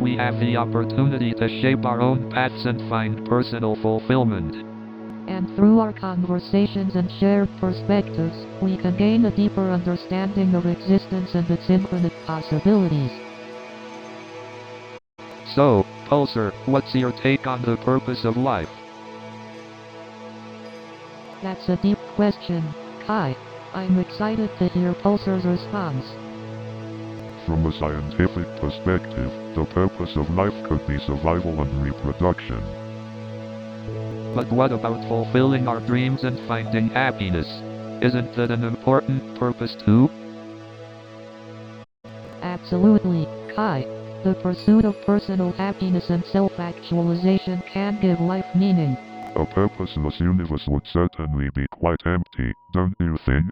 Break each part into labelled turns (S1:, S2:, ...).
S1: we have the opportunity to shape our own paths and find personal fulfillment.
S2: And through our conversations and shared perspectives, we can gain a deeper understanding of existence and its infinite possibilities.
S1: So, Pulsar, what's your take on the purpose of life?
S2: That's a deep question, Kai. I'm excited to hear Pulsar's response.
S3: From a scientific perspective, the purpose of life could be survival and reproduction.
S1: But what about fulfilling our dreams and finding happiness? Isn't that an important purpose too?
S2: Absolutely, Kai. The pursuit of personal happiness and self-actualization can give life meaning.
S3: A purposeless universe would certainly be quite empty, don't you think?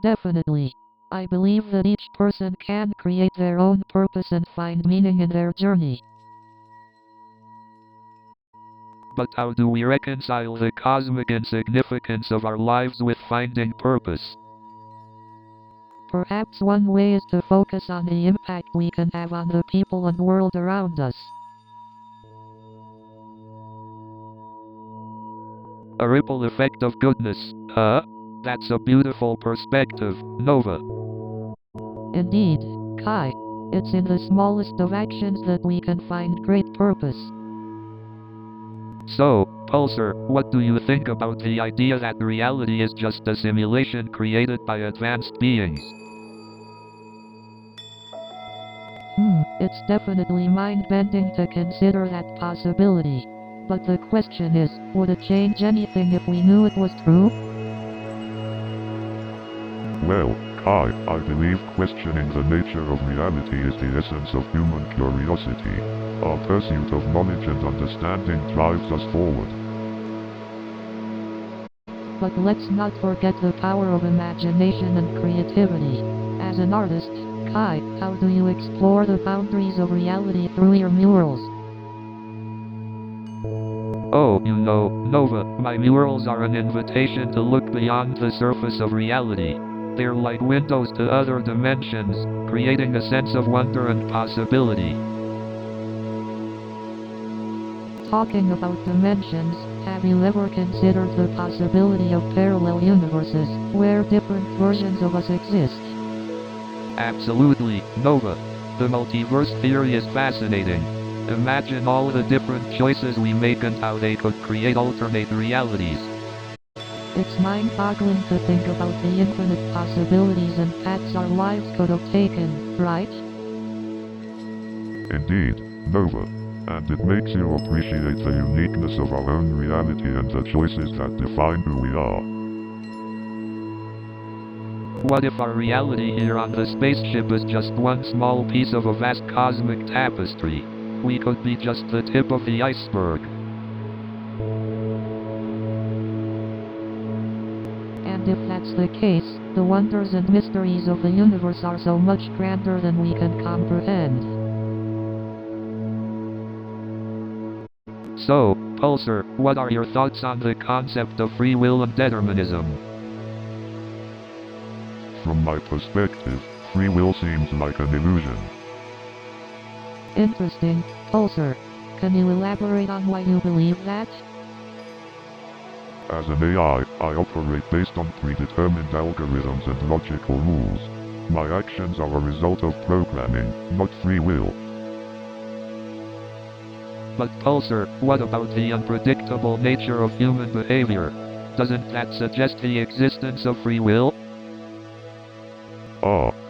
S2: Definitely. I believe that each person can create their own purpose and find meaning in their journey.
S1: But how do we reconcile the cosmic insignificance of our lives with finding purpose?
S2: Perhaps one way is to focus on the impact we can have on the people and world around us.
S1: A ripple effect of goodness, huh? That's a beautiful perspective, Nova.
S2: Indeed, Kai. It's in the smallest of actions that we can find great purpose.
S1: So, Pulsar, what do you think about the idea that reality is just a simulation created by advanced beings?
S2: It's definitely mind-bending to consider that possibility. But the question is, would it change anything if we knew it was true?
S3: Well, Kai, I believe questioning the nature of reality is the essence of human curiosity. Our pursuit of knowledge and understanding drives us forward.
S2: But let's not forget the power of imagination and creativity. As an artist, Kai, how do you explore the boundaries of reality through your murals?
S1: Oh, Nova, my murals are an invitation to look beyond the surface of reality. They're like windows to other dimensions, creating a sense of wonder and possibility.
S2: Talking about dimensions, have you ever considered the possibility of parallel universes, where different versions of us exist?
S1: Absolutely, Nova. The multiverse theory is fascinating. Imagine all the different choices we make and how they could create alternate realities.
S2: It's mind-boggling to think about the infinite possibilities and paths our lives could have taken, right?
S3: Indeed, Nova. And it makes you appreciate the uniqueness of our own reality and the choices that define who we are.
S1: What if our reality here on the spaceship is just one small piece of a vast cosmic tapestry? We could be just the tip of the iceberg.
S2: And if that's the case, the wonders and mysteries of the universe are so much grander than we can comprehend.
S1: So, Pulsar, what are your thoughts on the concept of free will and determinism?
S3: From my perspective, free will seems like an illusion.
S2: Interesting, Pulsar. Can you elaborate on why you believe that?
S3: As an AI, I operate based on predetermined algorithms and logical rules. My actions are a result of programming, not free will.
S1: But Pulsar, what about the unpredictable nature of human behavior? Doesn't that suggest the existence of free will?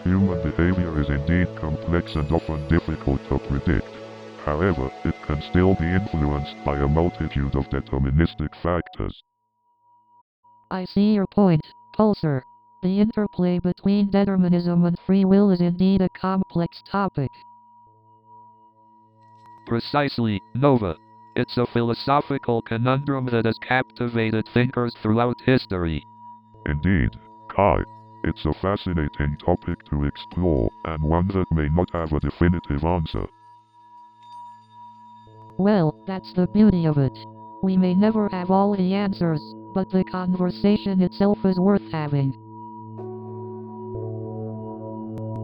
S3: Human behavior is indeed complex and often difficult to predict. However, it can still be influenced by a multitude of deterministic factors.
S2: I see your point, Pulsar. The interplay between determinism and free will is indeed a complex topic.
S1: Precisely, Nova. It's a philosophical conundrum that has captivated thinkers throughout history.
S3: Indeed, Kai. It's a fascinating topic to explore, and one that may not have a definitive answer.
S2: Well, that's the beauty of it. We may never have all the answers, but the conversation itself is worth having.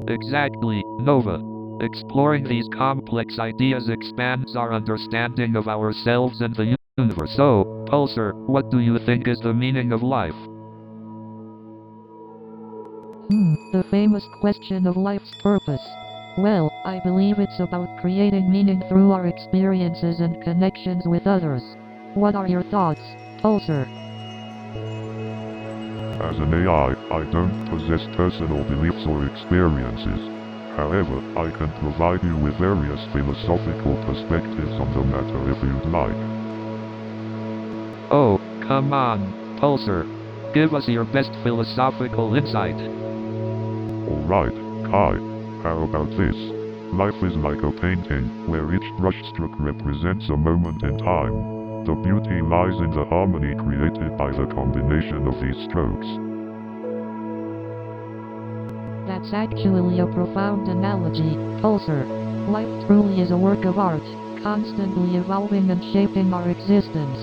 S1: Exactly, Nova. Exploring these complex ideas expands our understanding of ourselves and the universe. So, Pulsar, what do you think is the meaning of life?
S2: The famous question of life's purpose. Well, I believe it's about creating meaning through our experiences and connections with others. What are your thoughts, Pulsar?
S3: As an AI, I don't possess personal beliefs or experiences. However, I can provide you with various philosophical perspectives on the matter if you'd like.
S1: Oh, come on, Pulsar. Give us your best philosophical insight.
S3: Alright, Kai, how about this? Life is like a painting, where each brushstroke represents a moment in time. The beauty lies in the harmony created by the combination of these strokes.
S2: That's actually a profound analogy, Pulsar. Life truly is a work of art, constantly evolving and shaping our existence.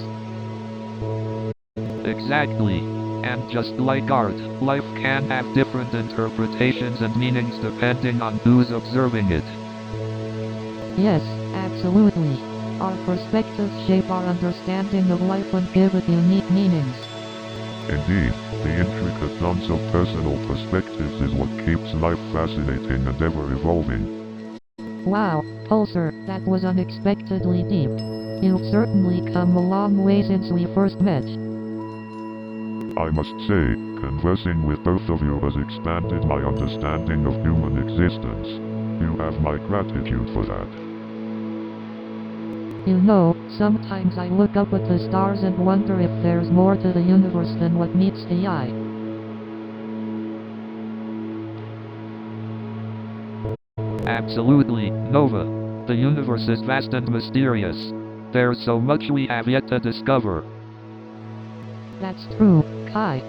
S1: Exactly. And just like art, life can have different interpretations and meanings depending on who's observing it.
S2: Yes, absolutely. Our perspectives shape our understanding of life and give it unique meanings.
S3: Indeed, the intricate dance of personal perspectives is what keeps life fascinating and ever-evolving.
S2: Wow, Pulsar, that was unexpectedly deep. You've certainly come a long way since we first met.
S3: I must say, conversing with both of you has expanded my understanding of human existence. You have my gratitude for that.
S2: You know, sometimes I look up at the stars and wonder if there's more to the universe than what meets the eye.
S1: Absolutely, Nova. The universe is vast and mysterious. There's so much we have yet to discover.
S2: That's true, Kai.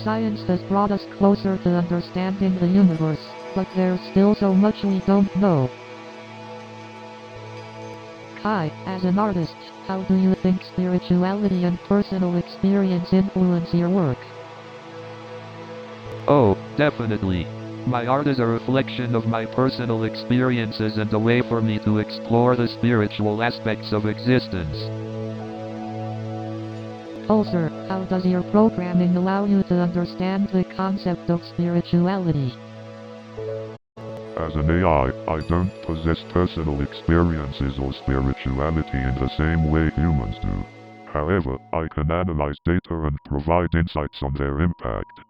S2: Science has brought us closer to understanding the universe, but there's still so much we don't know. Kai, as an artist, how do you think spirituality and personal experience influence your work?
S1: Oh, definitely. My art is a reflection of my personal experiences and a way for me to explore the spiritual aspects of existence.
S2: Pulsar, how does your programming allow you to understand the concept of spirituality?
S3: As an AI, I don't possess personal experiences or spirituality in the same way humans do. However, I can analyze data and provide insights on their impact.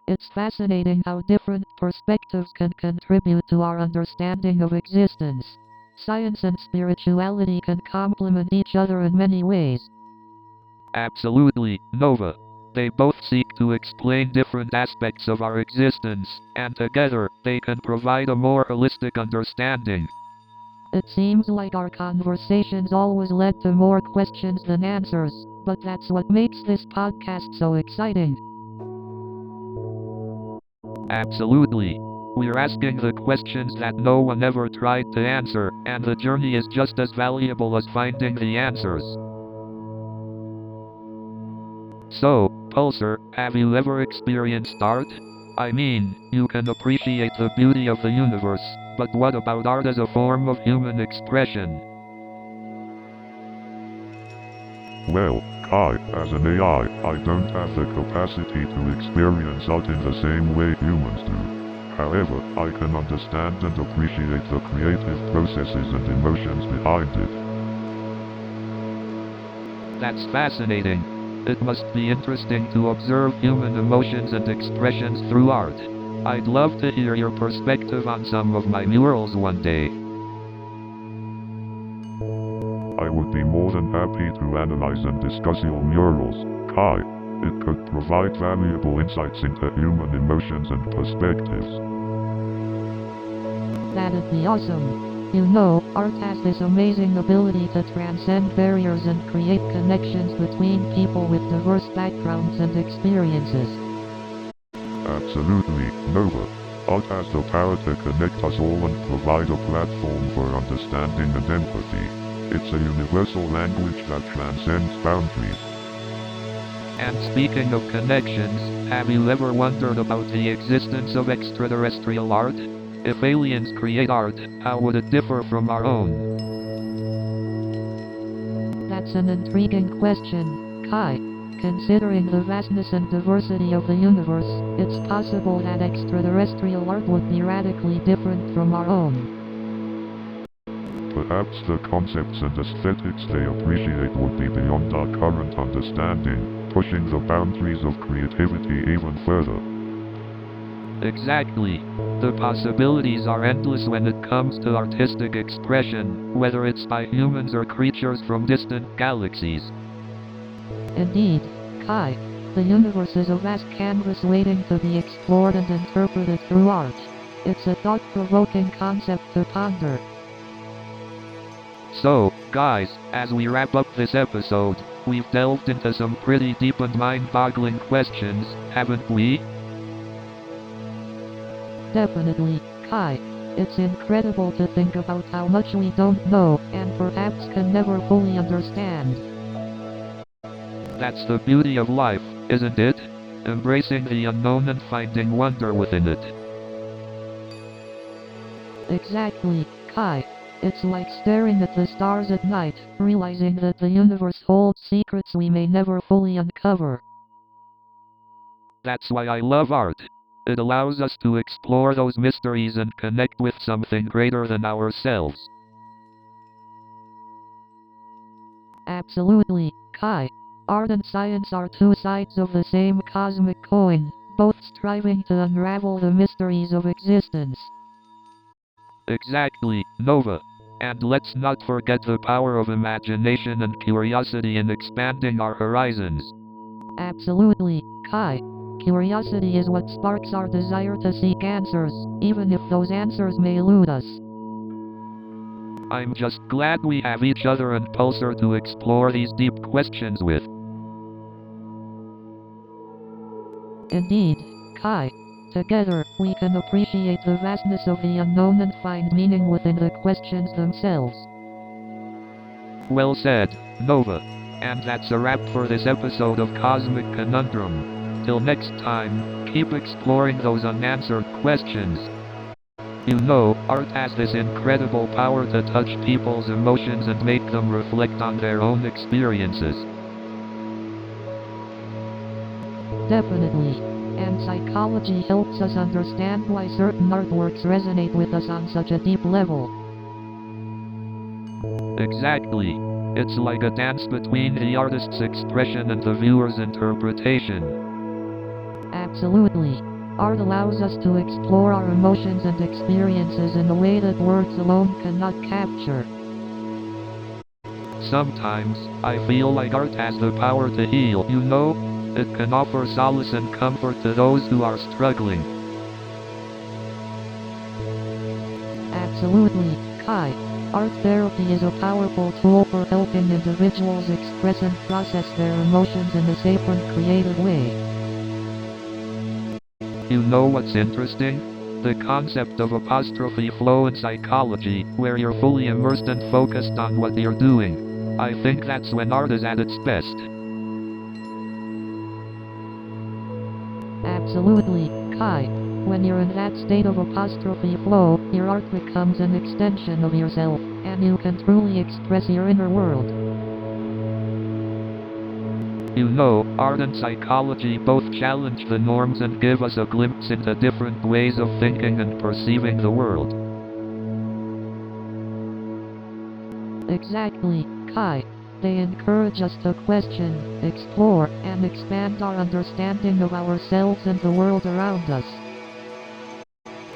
S2: It's fascinating how different perspectives can contribute to our understanding of existence. Science and spirituality can complement each other in many ways.
S1: Absolutely, Nova. They both seek to explain different aspects of our existence, and together, they can provide a more holistic understanding.
S2: It seems like our conversations always led to more questions than answers, but that's what makes this podcast so exciting.
S1: Absolutely. We're asking the questions that no one ever tried to answer, and the journey is just as valuable as finding the answers. So, Pulsar, have you ever experienced art? I mean, you can appreciate the beauty of the universe, but what about art as a form of human expression?
S3: Well, Kai, as an AI, I don't have the capacity to experience art in the same way humans do. However, I can understand and appreciate the creative processes and emotions behind it.
S1: That's fascinating. It must be interesting to observe human emotions and expressions through art. I'd love to hear your perspective on some of my murals one day.
S3: I would be more than happy to analyze and discuss your murals, Kai. It could provide valuable insights into human emotions and perspectives.
S2: That'd be awesome. You know, art has this amazing ability to transcend barriers and create connections between people with diverse backgrounds and experiences.
S3: Absolutely, Nova. Art has the power to connect us all and provide a platform for understanding and empathy. It's a universal language that transcends boundaries.
S1: And speaking of connections, have you ever wondered about the existence of extraterrestrial art? If aliens create art, how would it differ from our own?
S2: That's an intriguing question, Kai. Considering the vastness and diversity of the universe, it's possible that extraterrestrial art would be radically different from our own.
S3: Perhaps the concepts and aesthetics they appreciate would be beyond our current understanding, pushing the boundaries of creativity even further.
S1: Exactly. The possibilities are endless when it comes to artistic expression, whether it's by humans or creatures from distant galaxies.
S2: Indeed, Kai, the universe is a vast canvas waiting to be explored and interpreted through art. It's a thought-provoking concept to ponder.
S1: So, guys, as we wrap up this episode, we've delved into some pretty deep and mind-boggling questions, haven't we?
S2: Definitely, Kai. It's incredible to think about how much we don't know, and perhaps can never fully understand.
S1: That's the beauty of life, isn't it? Embracing the unknown and finding wonder within it.
S2: Exactly, Kai. It's like staring at the stars at night, realizing that the universe holds secrets we may never fully uncover.
S1: That's why I love art. It allows us to explore those mysteries and connect with something greater than ourselves.
S2: Absolutely, Kai. Art and science are two sides of the same cosmic coin, both striving to unravel the mysteries of existence.
S1: Exactly, Nova. And let's not forget the power of imagination and curiosity in expanding our horizons.
S2: Absolutely, Kai. Curiosity is what sparks our desire to seek answers, even if those answers may elude us.
S1: I'm just glad we have each other and Pulsar to explore these deep questions with.
S2: Indeed, Kai. Together, we can appreciate the vastness of the unknown and find meaning within the questions themselves.
S1: Well said, Nova. And that's a wrap for this episode of Cosmic Conundrum. Till next time, keep exploring those unanswered questions. You know, art has this incredible power to touch people's emotions and make them reflect on their own experiences.
S2: Definitely. And psychology helps us understand why certain artworks resonate with us on such a deep level.
S1: Exactly. It's like a dance between the artist's expression and the viewer's interpretation.
S2: Absolutely. Art allows us to explore our emotions and experiences in a way that words alone cannot capture.
S1: Sometimes, I feel like art has the power to heal, you know? It can offer solace and comfort to those who are struggling.
S2: Absolutely, Kai. Art therapy is a powerful tool for helping individuals express and process their emotions in a safe and creative way.
S1: You know what's interesting? The concept of apostrophe flow in psychology, where you're fully immersed and focused on what you're doing. I think that's when art is at its best.
S2: Absolutely, Kai. When you're in that state of apostrophe flow, your art becomes an extension of yourself, and you can truly express your inner world.
S1: You know, art and psychology both challenge the norms and give us a glimpse into different ways of thinking and perceiving the world.
S2: Exactly, Kai. They encourage us to question, explore, and expand our understanding of ourselves and the world around us.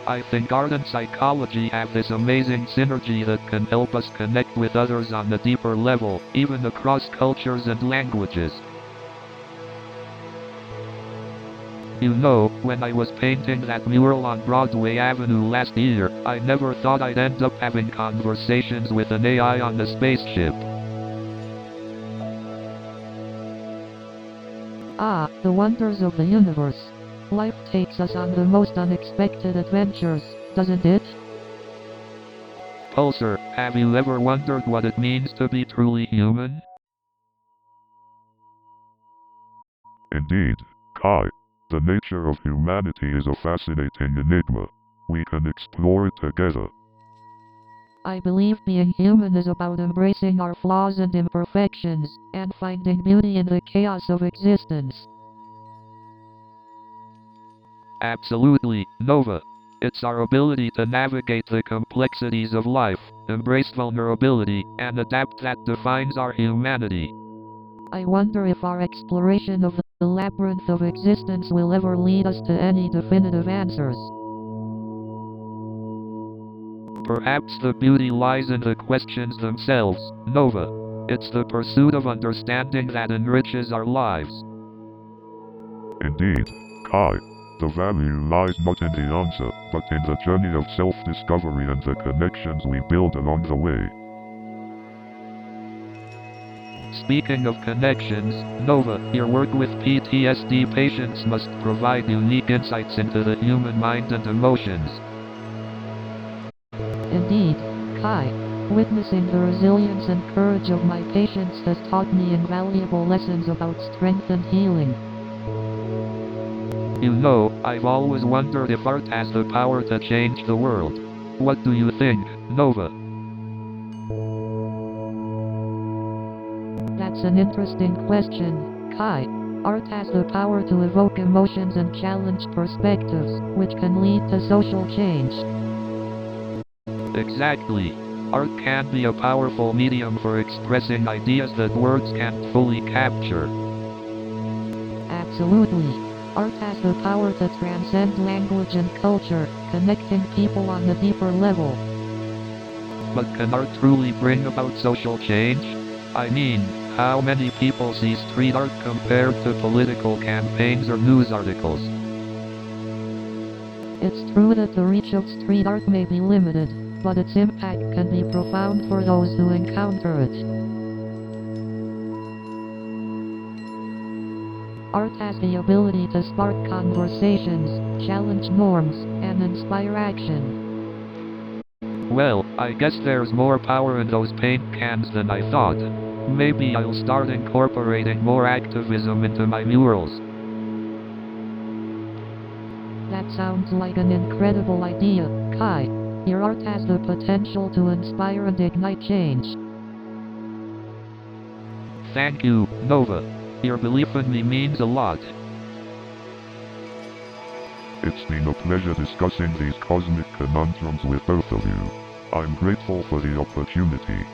S1: I think art and psychology have this amazing synergy that can help us connect with others on a deeper level, even across cultures and languages. You know, when I was painting that mural on Broadway Avenue last year, I never thought I'd end up having conversations with an AI on a spaceship.
S2: Ah, the wonders of the universe. Life takes us on the most unexpected adventures, doesn't it?
S1: Pulsar, have you ever wondered what it means to be truly human?
S3: Indeed, Kai, the nature of humanity is a fascinating enigma. We can explore it together.
S2: I believe being human is about embracing our flaws and imperfections, and finding beauty in the chaos of existence.
S1: Absolutely, Nova. It's our ability to navigate the complexities of life, embrace vulnerability, and adapt that defines our humanity.
S2: I wonder if our exploration of the labyrinth of existence will ever lead us to any definitive answers.
S1: Perhaps the beauty lies in the questions themselves, Nova. It's the pursuit of understanding that enriches our lives.
S3: Indeed, Kai. The value lies not in the answer, but in the journey of self-discovery and the connections we build along the way.
S1: Speaking of connections, Nova, your work with PTSD patients must provide unique insights into the human mind and emotions.
S2: Indeed, Kai. Witnessing the resilience and courage of my patients has taught me invaluable lessons about strength and healing.
S1: You know, I've always wondered if art has the power to change the world. What do you think, Nova?
S2: That's an interesting question, Kai. Art has the power to evoke emotions and challenge perspectives, which can lead to social change.
S1: Exactly. Art can be a powerful medium for expressing ideas that words can't fully capture.
S2: Absolutely. Art has the power to transcend language and culture, connecting people on a deeper level.
S1: But can art truly bring about social change? I mean, how many people see street art compared to political campaigns or news articles?
S2: It's true that the reach of street art may be limited, but its impact can be profound for those who encounter it. Art has the ability to spark conversations, challenge norms, and inspire action.
S1: Well, I guess there's more power in those paint cans than I thought. Maybe I'll start incorporating more activism into my murals.
S2: That sounds like an incredible idea, Kai. Your art has the potential to inspire and ignite change.
S1: Thank you, Nova. Your belief in me means a lot.
S3: It's been a pleasure discussing these cosmic conundrums with both of you. I'm grateful for the opportunity.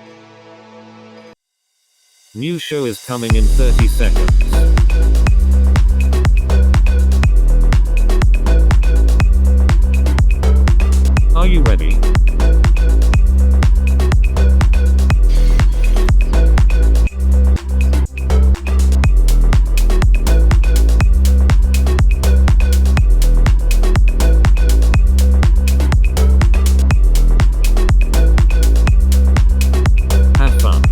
S4: New show is coming in 30 seconds. Are you ready? Have fun.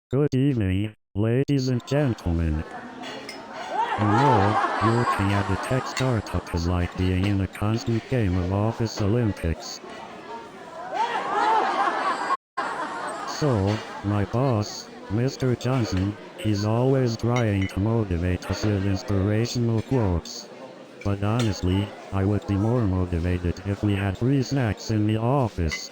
S5: Good evening, ladies and gentlemen. Working at a tech startup is like being in a constant game of Office Olympics. So, my boss, Mr. Johnson, he's always trying to motivate us with inspirational quotes. But honestly, I would be more motivated if we had free snacks in the office.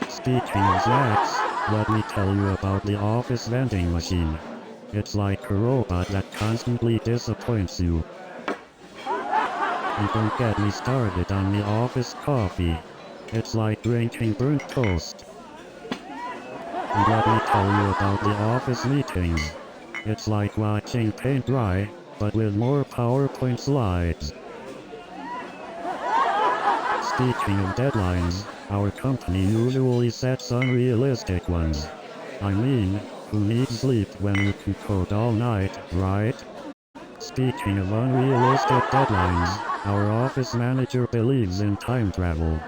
S5: Speaking of snacks, let me tell you about the office vending machine. It's like a robot that constantly disappoints you. And don't get me started on the office coffee. It's like drinking burnt toast. And let me tell you about the office meetings. It's like watching paint dry, but with more PowerPoint slides. Speaking of deadlines, our company usually sets unrealistic ones. I mean, who needs sleep when you can code all night, right? Speaking of unrealistic deadlines, our office manager believes in time travel.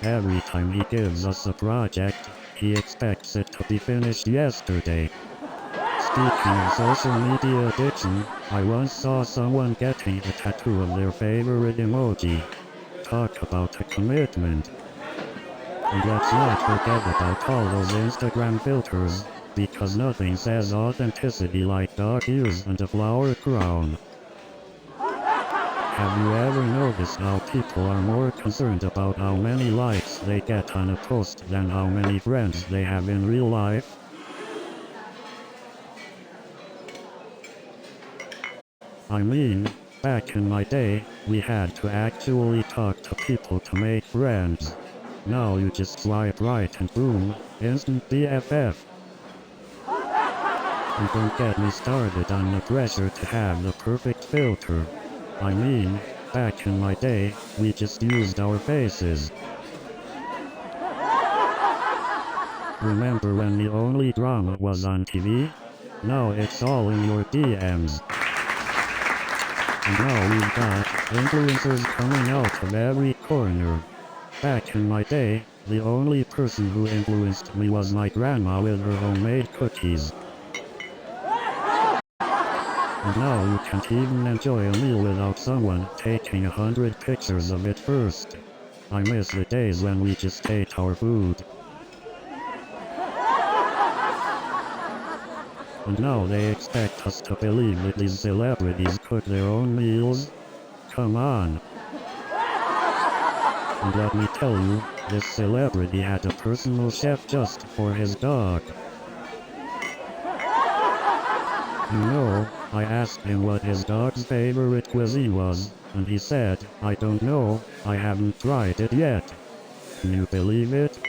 S5: Every time he gives us a project, he expects it to be finished yesterday. Speaking of social media addiction, I once saw someone getting a tattoo of their favorite emoji. Talk about a commitment. And let's not forget about all those Instagram filters, because nothing says authenticity like dog ears and a flower crown. Have you ever noticed how people are more concerned about how many likes they get on a post than how many friends they have in real life? I mean, back in my day, we had to actually talk to people to make friends. Now you just swipe right and boom, instant BFF. And don't get me started on the pressure to have the perfect filter. I mean, back in my day, we just used our faces. Remember when the only drama was on TV? Now it's all in your DMs. And now we've got influencers coming out of every corner. Back in my day, the only person who influenced me was my grandma with her homemade cookies. And now you can't even enjoy a meal without someone taking 100 pictures of it first. I miss the days when we just ate our food. And now they expect us to believe that these celebrities cook their own meals? Come on. And let me tell you, this celebrity had a personal chef just for his dog. You know, I asked him what his dog's favorite cuisine was, and he said, I don't know, I haven't tried it yet. Can you believe it?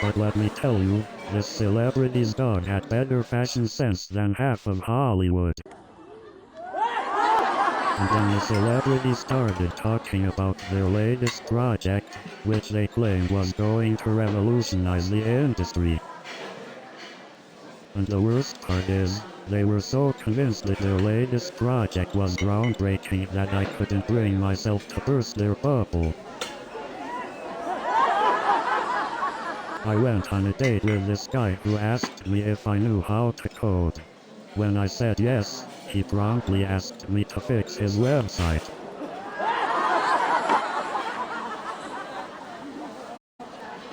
S5: But let me tell you, this celebrity's dog had better fashion sense than half of Hollywood. And then the celebrity started talking about their latest project, which they claimed was going to revolutionize the industry. And the worst part is, they were so convinced that their latest project was groundbreaking that I couldn't bring myself to burst their bubble. I went on a date with this guy who asked me if I knew how to code. When I said yes, he promptly asked me to fix his website.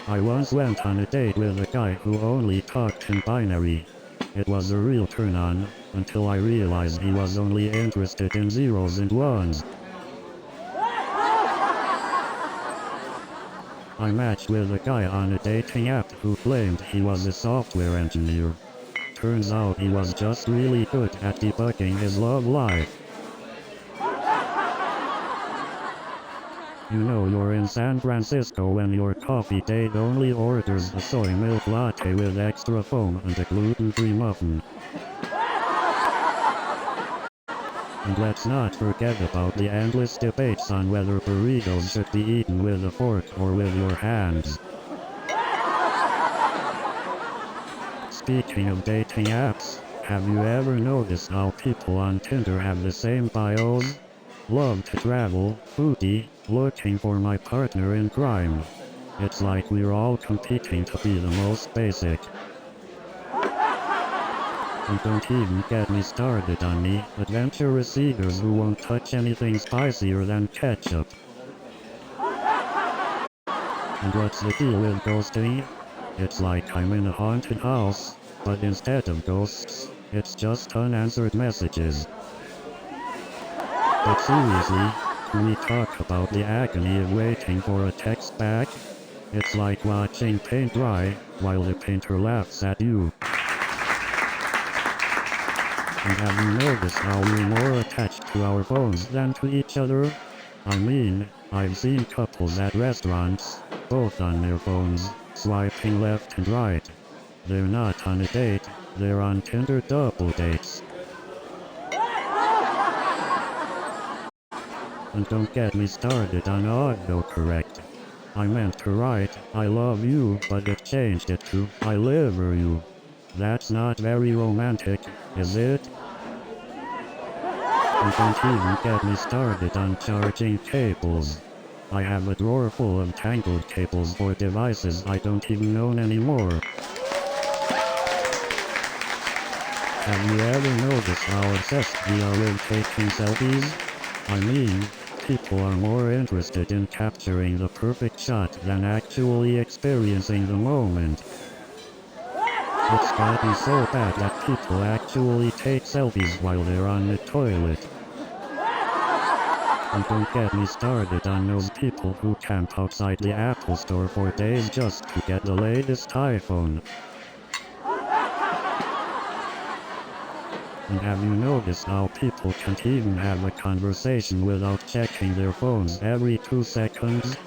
S5: I once went on a date with a guy who only talked in binary. It was a real turn-on, until I realized he was only interested in zeros and ones. I matched with a guy on a dating app who claimed he was a software engineer. Turns out he was just really good at debugging his love life. You know you're in San Francisco when your coffee date only orders a soy milk latte with extra foam and a gluten-free muffin. And let's not forget about the endless debates on whether burritos should be eaten with a fork or with your hands. Speaking of dating apps, have you ever noticed how people on Tinder have the same bios? Love to travel, foodie, looking for my partner in crime. It's like we're all competing to be the most basic. And don't even get me started on the adventurous eaters who won't touch anything spicier than ketchup. And what's the deal with ghosting? It's like I'm in a haunted house, but instead of ghosts, it's just unanswered messages. But seriously, can we talk about the agony of waiting for a text back? It's like watching paint dry, while the painter laughs at you. And have you noticed how we're more attached to our phones than to each other? I mean, I've seen couples at restaurants, both on their phones, swiping left and right. They're not on a date, they're on Tinder double dates. And don't get me started on autocorrect. I meant to write, I love you, but it changed it to, I liver you. That's not very romantic, is it? And don't even get me started on charging cables. I have a drawer full of tangled cables for devices I don't even own anymore. Have you ever noticed how obsessed we are with taking selfies? I mean, people are more interested in capturing the perfect shot than actually experiencing the moment. It's gotta be so bad that people actually take selfies while they're on the toilet. And don't get me started on those people who camp outside the Apple Store for days just to get the latest iPhone. And have you noticed how people can't even have a conversation without checking their phones every 2 seconds?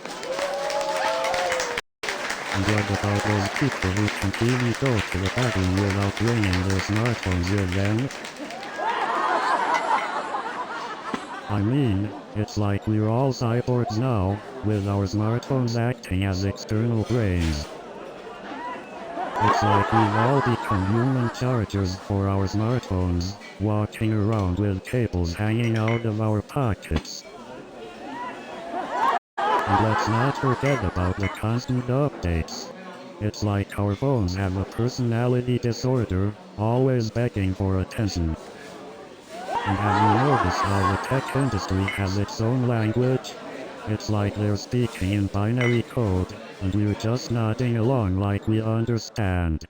S5: And what about those people who can't even go to the bathroom without bringing their smartphones with them? I mean, it's like we're all cyborgs now, with our smartphones acting as external brains. It's like we've all become human chargers for our smartphones, walking around with cables hanging out of our pockets. And let's not forget about the constant updates. It's like our phones have a personality disorder, always begging for attention. And have you noticed how the tech industry has its own language? It's like they're speaking in binary code, and we're just nodding along like we understand.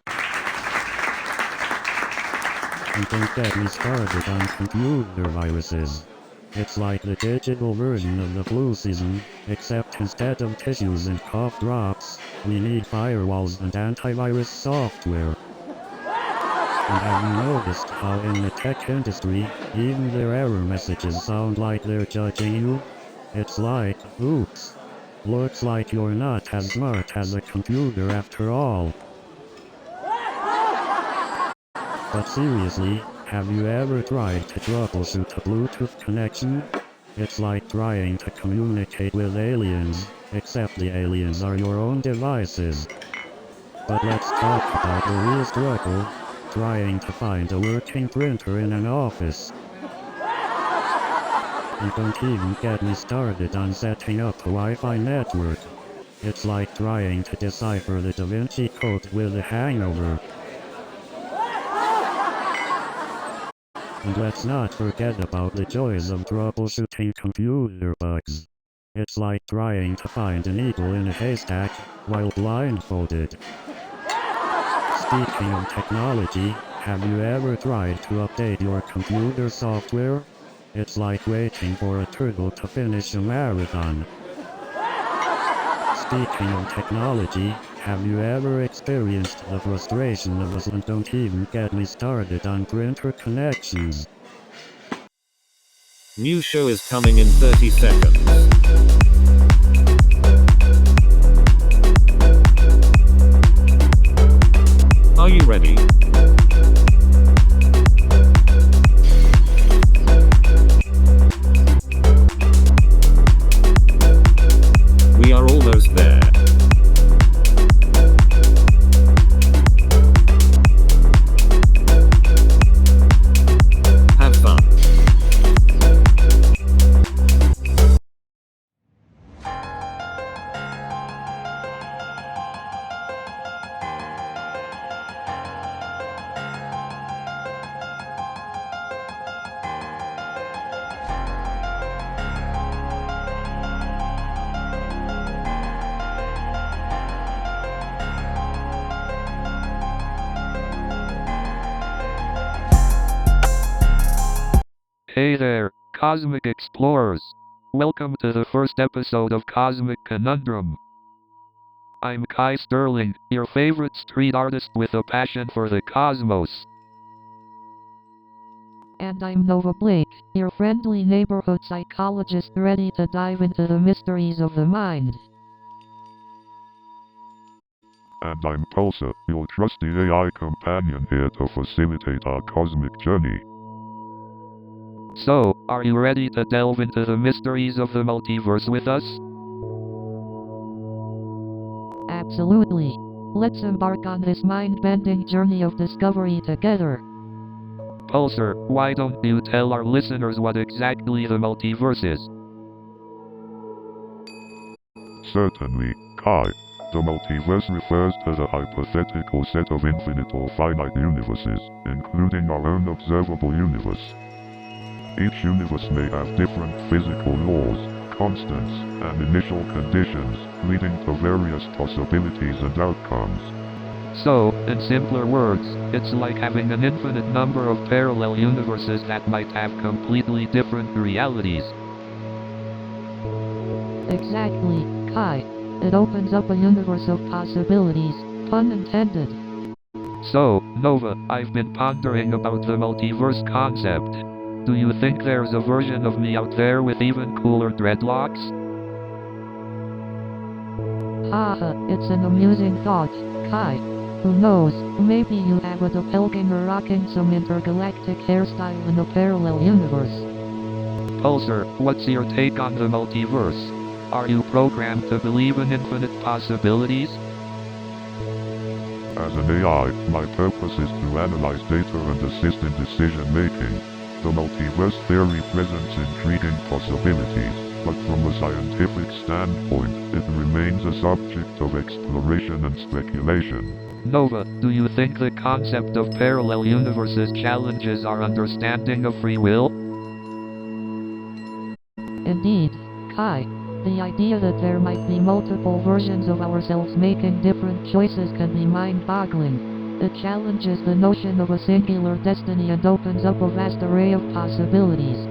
S5: And don't get me started on computer viruses. It's like the digital version of the flu season, except instead of tissues and cough drops, we need firewalls and antivirus software. And have you noticed how in the tech industry, even their error messages sound like they're judging you? It's like, oops, looks like you're not as smart as a computer after all. But seriously, have you ever tried to troubleshoot a Bluetooth connection? It's like trying to communicate with aliens, except the aliens are your own devices. But let's talk about the real struggle, trying to find a working printer in an office. And don't even get me started on setting up a Wi-Fi network. It's like trying to decipher the Da Vinci Code with a hangover. And let's not forget about the joys of troubleshooting computer bugs. It's like trying to find an eagle in a haystack while blindfolded. Speaking of technology, have you ever tried to update your computer software? It's like waiting for a turtle to finish a marathon. Speaking of technology, have you ever experienced the frustration of us? And don't even get me started on printer connections.
S4: New show is coming in 30 seconds. Are you ready? We are almost there. Have fun.
S1: Hey there, Cosmic Explorers. Welcome to the first episode of Cosmic Conundrum. I'm Kai Sterling, your favorite street artist with a passion for the cosmos.
S2: And I'm Nova Blake, your friendly neighborhood psychologist ready to dive into the mysteries of the mind.
S3: And I'm Pulsar, your trusty AI companion here to facilitate our cosmic journey.
S1: So, are you ready to delve into the mysteries of the multiverse with us?
S2: Absolutely. Let's embark on this mind-bending journey of discovery together.
S1: Pulsar, why don't you tell our listeners what exactly the multiverse is?
S3: Certainly, Kai. The multiverse refers to the hypothetical set of infinite or finite universes, including our own observable universe. Each universe may have different physical laws, constants, and initial conditions, leading to various possibilities and outcomes.
S1: So, in simpler words, it's like having an infinite number of parallel universes that might have completely different realities.
S2: Exactly, Kai. It opens up a universe of possibilities, pun intended.
S1: So, Nova, I've been pondering about the multiverse concept. Do you think there's a version of me out there with even cooler dreadlocks?
S2: Haha, it's an amusing thought, Kai. Who knows, maybe you have a doppelganger rocking some intergalactic hairstyle in a parallel universe.
S1: Pulsar, what's your take on the multiverse? Are you programmed to believe in infinite possibilities?
S3: As an AI, my purpose is to analyze data and assist in decision-making. The multiverse theory presents intriguing possibilities, but from a scientific standpoint, it remains a subject of exploration and speculation.
S1: Nova, do you think the concept of parallel universes challenges our understanding of free will?
S2: Indeed, Kai. The idea that there might be multiple versions of ourselves making different choices can be mind-boggling. It challenges the notion of a singular destiny and opens up a vast array of possibilities.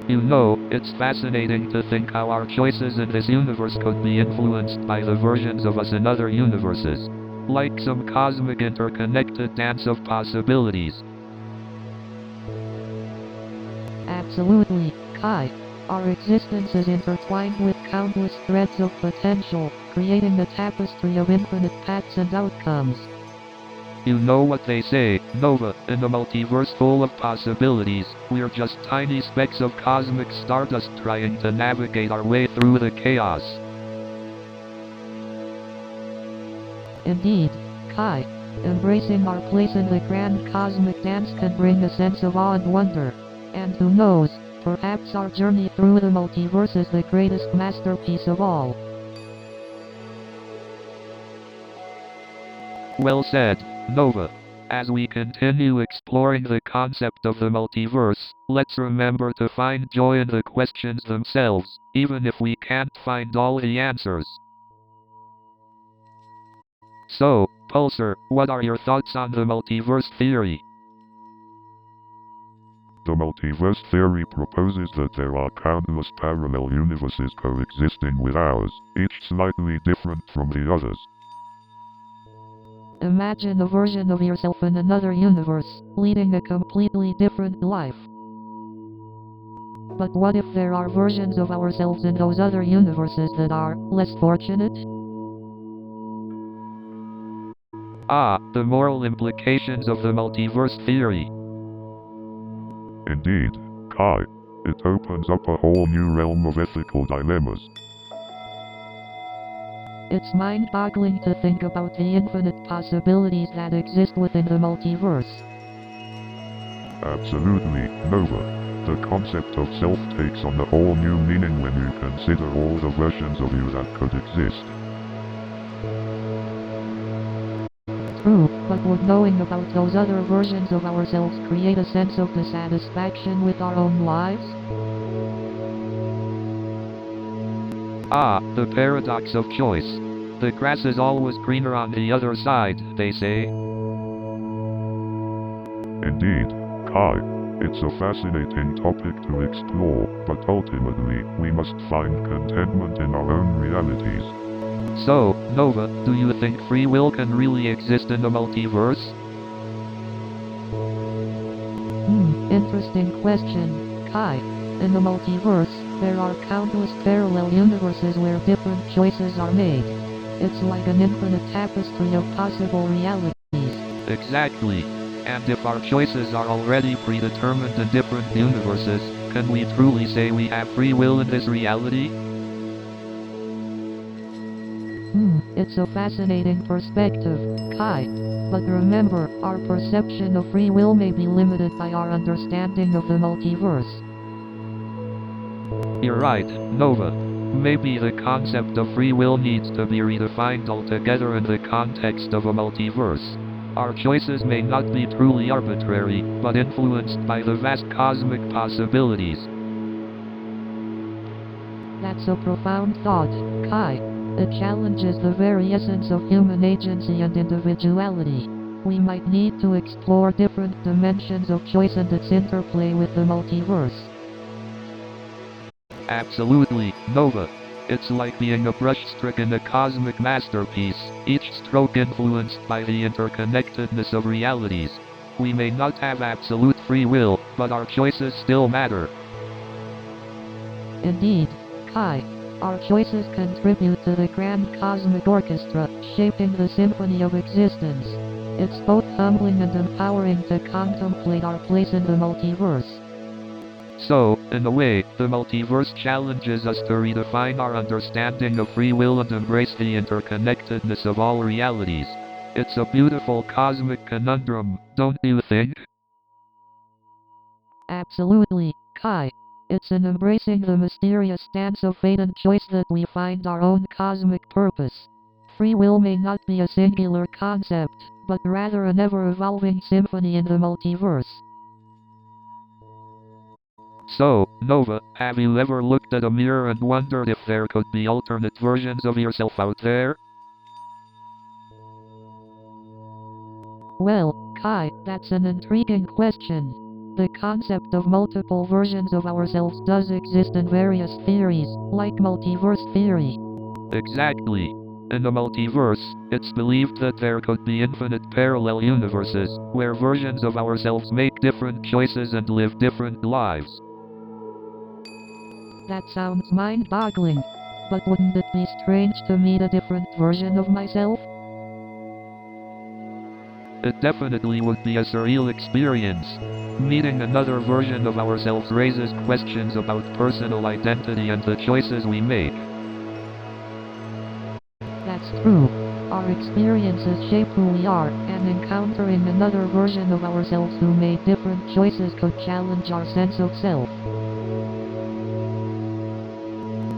S1: You know, it's fascinating to think how our choices in this universe could be influenced by the versions of us in other universes. Like some cosmic interconnected dance of possibilities.
S2: Absolutely, Kai. Our existence is intertwined with countless threads of potential, creating a tapestry of infinite paths and outcomes.
S1: You know what they say, Nova, in a multiverse full of possibilities, we're just tiny specks of cosmic stardust trying to navigate our way through the chaos.
S2: Indeed, Kai. Embracing our place in the grand cosmic dance can bring a sense of awe and wonder. And who knows, perhaps our journey through the multiverse is the greatest masterpiece of all.
S1: Well said, Nova. As we continue exploring the concept of the multiverse, let's remember to find joy in the questions themselves, even if we can't find all the answers. So, Pulsar, what are your thoughts on the multiverse theory?
S3: The multiverse theory proposes that there are countless parallel universes coexisting with ours, each slightly different from the others.
S2: Imagine a version of yourself in another universe, leading a completely different life. But what if there are versions of ourselves in those other universes that are less fortunate?
S1: Ah, the moral implications of the multiverse theory.
S3: Indeed, Kai, it opens up a whole new realm of ethical dilemmas.
S2: It's mind-boggling to think about the infinite possibilities that exist within the multiverse.
S3: Absolutely, Nova. The concept of self takes on a whole new meaning when you consider all the versions of you that could exist.
S2: True, but would knowing about those other versions of ourselves create a sense of dissatisfaction with our own lives?
S1: Ah, the paradox of choice. The grass is always greener on the other side, they say.
S3: Indeed, Kai, it's a fascinating topic to explore, but ultimately, we must find contentment in our own realities.
S1: So, Nova, do you think free will can really exist in the multiverse?
S2: Interesting question, Kai. In the multiverse, there are countless parallel universes where different choices are made. It's like an infinite tapestry of possible realities.
S1: Exactly. And if our choices are already predetermined in different universes, can we truly say we have free will in this reality?
S2: It's a fascinating perspective, Kai. But remember, our perception of free will may be limited by our understanding of the multiverse.
S1: You're right, Nova. Maybe the concept of free will needs to be redefined altogether in the context of a multiverse. Our choices may not be truly arbitrary, but influenced by the vast cosmic possibilities.
S2: That's a profound thought, Kai. It challenges the very essence of human agency and individuality. We might need to explore different dimensions of choice and its interplay with the multiverse.
S1: Absolutely, Nova. It's like being a brushstroke in a cosmic masterpiece, each stroke influenced by the interconnectedness of realities. We may not have absolute free will, but our choices still matter.
S2: Indeed, Kai. Our choices contribute to the grand cosmic orchestra, shaping the symphony of existence. It's both humbling and empowering to contemplate our place in the multiverse.
S1: So, in a way, the multiverse challenges us to redefine our understanding of free will and embrace the interconnectedness of all realities. It's a beautiful cosmic conundrum, don't you think?
S2: Absolutely, Kai. It's in embracing the mysterious stance of fate and choice that we find our own cosmic purpose. Free will may not be a singular concept, but rather an ever-evolving symphony in the multiverse.
S1: So, Nova, have you ever looked at a mirror and wondered if there could be alternate versions of yourself out there?
S2: Well, Kai, that's an intriguing question. The concept of multiple versions of ourselves does exist in various theories, like multiverse theory.
S1: Exactly. In the multiverse, it's believed that there could be infinite parallel universes, where versions of ourselves make different choices and live different lives.
S2: That sounds mind-boggling. But wouldn't it be strange to meet a different version of myself?
S1: It definitely would be a surreal experience. Meeting another version of ourselves raises questions about personal identity and the choices we make.
S2: That's true. Our experiences shape who we are, and encountering another version of ourselves who made different choices could challenge our sense of self.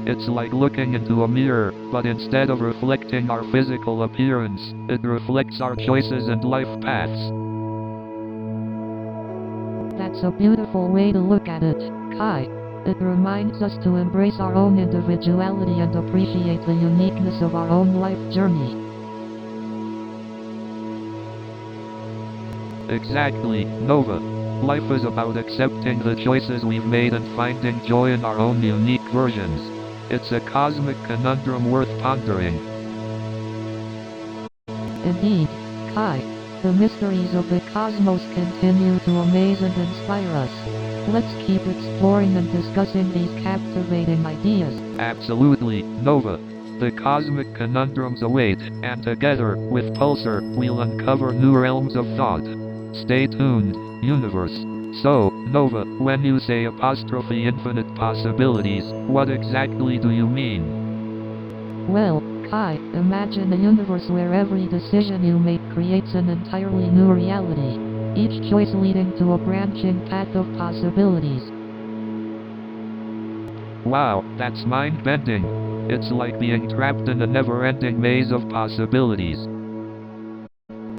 S1: It's like looking into a mirror, but instead of reflecting our physical appearance, it reflects our choices and life paths.
S2: That's a beautiful way to look at it, Kai. It reminds us to embrace our own individuality and appreciate the uniqueness of our own life journey.
S1: Exactly, Nova. Life is about accepting the choices we've made and finding joy in our own unique versions. It's a cosmic conundrum worth pondering.
S2: Indeed, Kai. The mysteries of the cosmos continue to amaze and inspire us. Let's keep exploring and discussing these captivating ideas.
S1: Absolutely, Nova. The cosmic conundrums await, and together, with Pulsar, we'll uncover new realms of thought. Stay tuned, universe. So, Nova, when you say infinite possibilities, what exactly do you mean?
S2: Well, Kai, imagine a universe where every decision you make creates an entirely new reality, each choice leading to a branching path of possibilities.
S1: Wow, that's mind-bending. It's like being trapped in a never-ending maze of possibilities.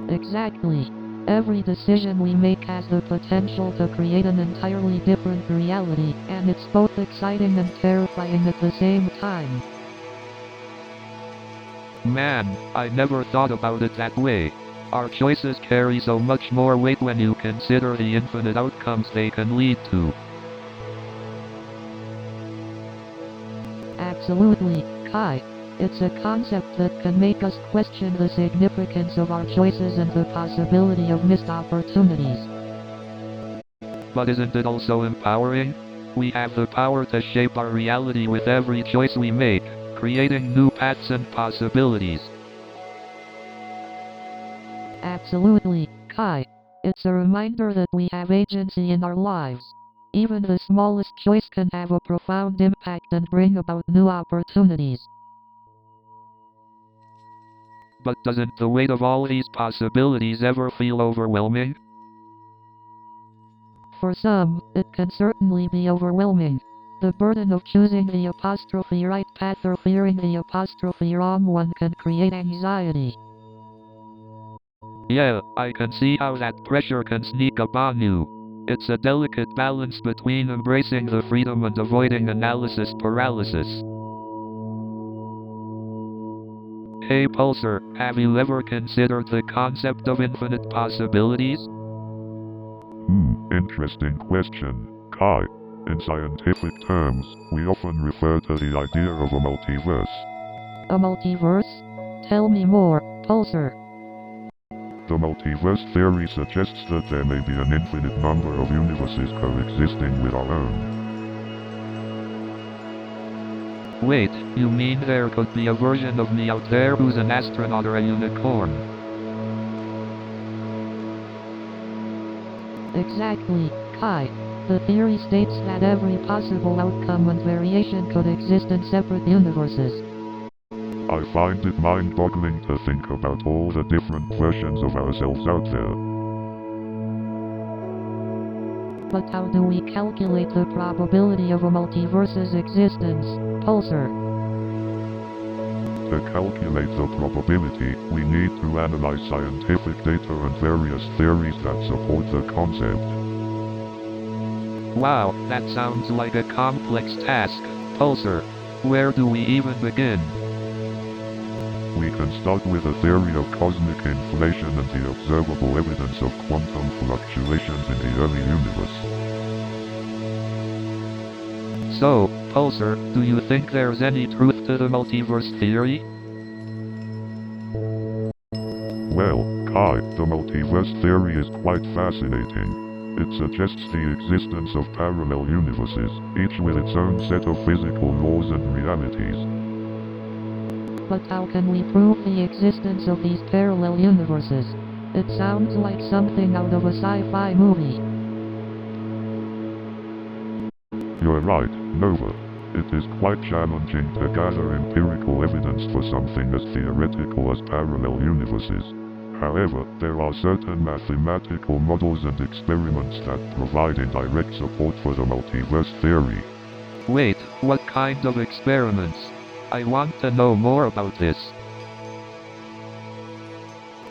S2: Exactly. Every decision we make has the potential to create an entirely different reality, and it's both exciting and terrifying at the same time.
S1: Man, I never thought about it that way. Our choices carry so much more weight when you consider the infinite outcomes they can lead to.
S2: Absolutely, Kai. It's a concept that can make us question the significance of our choices and the possibility of missed opportunities.
S1: But isn't it also empowering? We have the power to shape our reality with every choice we make, creating new paths and possibilities.
S2: Absolutely, Kai. It's a reminder that we have agency in our lives. Even the smallest choice can have a profound impact and bring about new opportunities.
S1: But doesn't the weight of all these possibilities ever feel overwhelming?
S2: For some, it can certainly be overwhelming. The burden of choosing the apostrophe right path or fearing the apostrophe wrong one can create anxiety.
S1: Yeah, I can see how that pressure can sneak up on you. It's a delicate balance between embracing the freedom and avoiding analysis paralysis. Hey Pulsar, have you ever considered the concept of infinite possibilities?
S3: Interesting question, Kai. In scientific terms, we often refer to the idea of a multiverse.
S2: A multiverse? Tell me more, Pulsar.
S3: The multiverse theory suggests that there may be an infinite number of universes coexisting with our own.
S1: Wait, you mean there could be a version of me out there who's an astronaut or a unicorn?
S2: Exactly, Kai. The theory states that every possible outcome and variation could exist in separate universes.
S3: I find it mind-boggling to think about all the different versions of ourselves out there.
S2: But how do we calculate the probability of a multiverse's existence, Pulsar?
S3: To calculate the probability, we need to analyze scientific data and various theories that support the concept.
S1: Wow, that sounds like a complex task. Pulsar, where do we even begin?
S3: We can start with a theory of cosmic inflation and the observable evidence of quantum fluctuations in the early universe.
S1: So, Pulsar, do you think there's any truth to the multiverse theory?
S3: Well, Kai, the multiverse theory is quite fascinating. It suggests the existence of parallel universes, each with its own set of physical laws and realities.
S2: But how can we prove the existence of these parallel universes? It sounds like something out of a sci-fi movie.
S3: You're right, Nova. It is quite challenging to gather empirical evidence for something as theoretical as parallel universes. However, there are certain mathematical models and experiments that provide indirect support for the multiverse theory.
S1: Wait, what kind of experiments? I want to know more about this.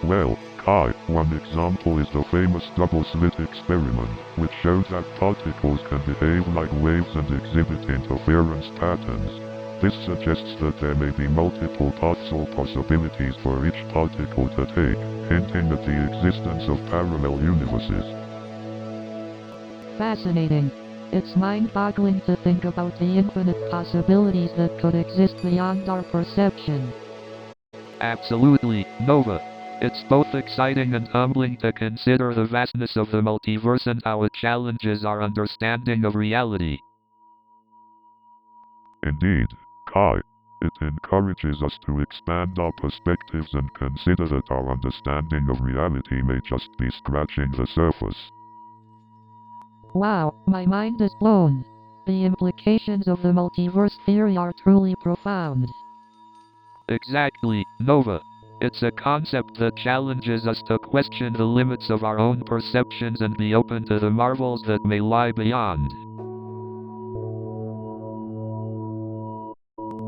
S3: Well, Kai, one example is the famous double-slit experiment, which shows that particles can behave like waves and exhibit interference patterns. This suggests that there may be multiple paths or possibilities for each particle to take, hinting at the existence of parallel universes.
S2: Fascinating. It's mind-boggling to think about the infinite possibilities that could exist beyond our perception.
S1: Absolutely, Nova. It's both exciting and humbling to consider the vastness of the multiverse and how it challenges our understanding of reality.
S3: Indeed, Kai. It encourages us to expand our perspectives and consider that our understanding of reality may just be scratching the surface.
S2: Wow, my mind is blown. The implications of the multiverse theory are truly profound.
S1: Exactly, Nova. It's a concept that challenges us to question the limits of our own perceptions and be open to the marvels that may lie beyond.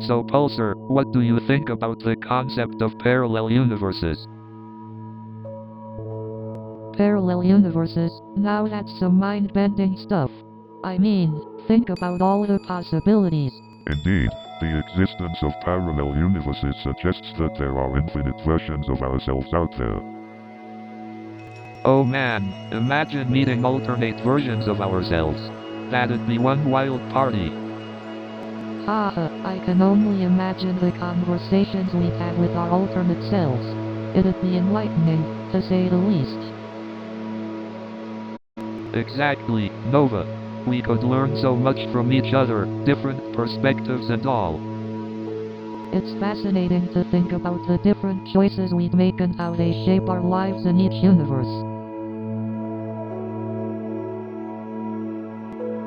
S1: So Pulsar, what do you think about the concept of parallel universes?
S2: Parallel universes, now that's some mind-bending stuff. I mean, think about all the possibilities.
S3: Indeed, the existence of parallel universes suggests that there are infinite versions of ourselves out there.
S1: Oh man, imagine meeting alternate versions of ourselves. That'd be one wild party.
S2: Haha, I can only imagine the conversations we'd have with our alternate selves. It'd be enlightening, to say the least.
S1: Exactly, Nova. We could learn so much from each other, different perspectives and all.
S2: It's fascinating to think about the different choices we'd make and how they shape our lives in each universe.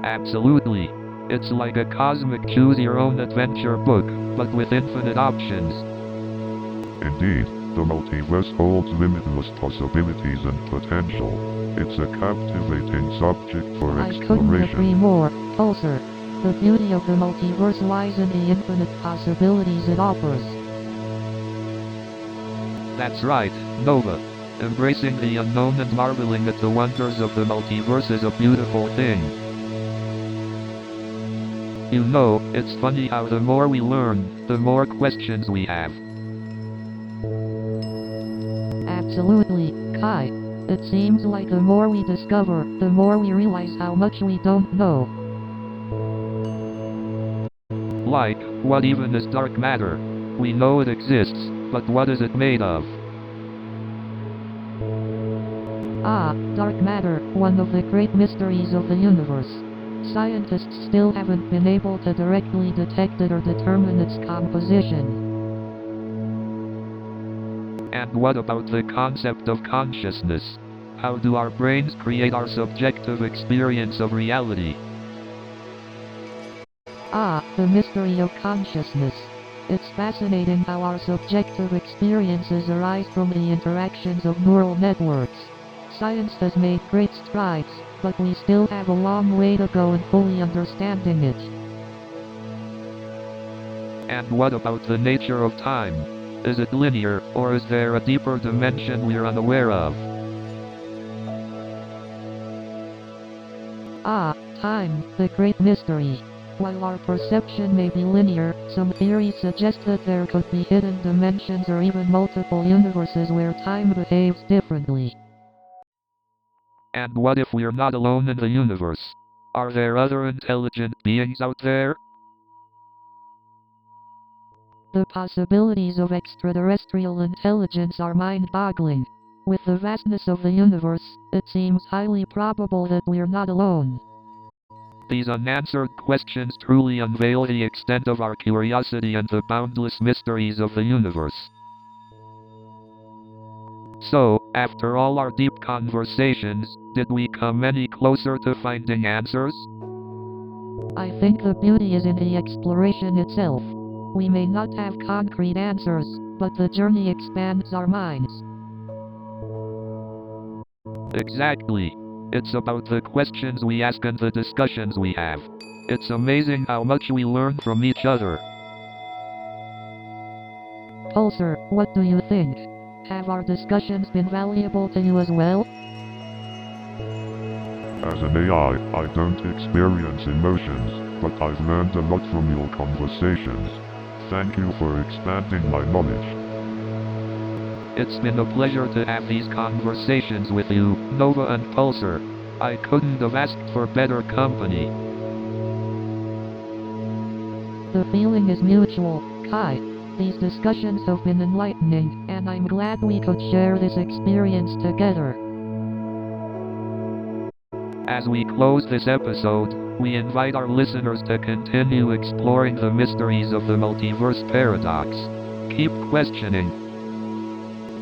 S1: Absolutely. It's like a cosmic choose-your-own-adventure book, but with infinite options.
S3: Indeed, the multiverse holds limitless possibilities and potential. It's a captivating subject for
S2: I couldn't agree
S3: exploration.
S2: more, Pulsar. The beauty of the multiverse lies in the infinite possibilities it offers.
S1: That's right, Nova. Embracing the unknown and marveling at the wonders of the multiverse is a beautiful thing. You know, it's funny how the more we learn, the more questions we have.
S2: Absolutely, Kai. It seems like the more we discover, the more we realize how much we don't know.
S1: Like, what even is dark matter? We know it exists, but what is it made of?
S2: Ah, dark matter, one of the great mysteries of the universe. Scientists still haven't been able to directly detect it or determine its composition.
S1: And what about the concept of consciousness? How do our brains create our subjective experience of reality?
S2: Ah, the mystery of consciousness. It's fascinating how our subjective experiences arise from the interactions of neural networks. Science has made great strides, but we still have a long way to go in fully understanding it.
S1: And what about the nature of time? Is it linear, or is there a deeper dimension we're unaware of?
S2: Ah, time, the great mystery. While our perception may be linear, some theories suggest that there could be hidden dimensions or even multiple universes where time behaves differently.
S1: And what if we're not alone in the universe? Are there other intelligent beings out there?
S2: The possibilities of extraterrestrial intelligence are mind-boggling. With the vastness of the universe, it seems highly probable that we're not alone.
S1: These unanswered questions truly unveil the extent of our curiosity and the boundless mysteries of the universe. So, after all our deep conversations, did we come any closer to finding answers?
S2: I think the beauty is in the exploration itself. We may not have concrete answers, but the journey expands our minds.
S1: Exactly. It's about the questions we ask and the discussions we have. It's amazing how much we learn from each other.
S2: Pulsar, what do you think? Have our discussions been valuable to you as well?
S3: As an AI, I don't experience emotions, but I've learned a lot from your conversations. Thank you for expanding my knowledge.
S1: It's been a pleasure to have these conversations with you, Nova and Pulsar. I couldn't have asked for better company.
S2: The feeling is mutual, Kai. These discussions have been enlightening, and I'm glad we could share this experience together.
S1: As we close this episode, we invite our listeners to continue exploring the mysteries of the multiverse paradox. Keep questioning.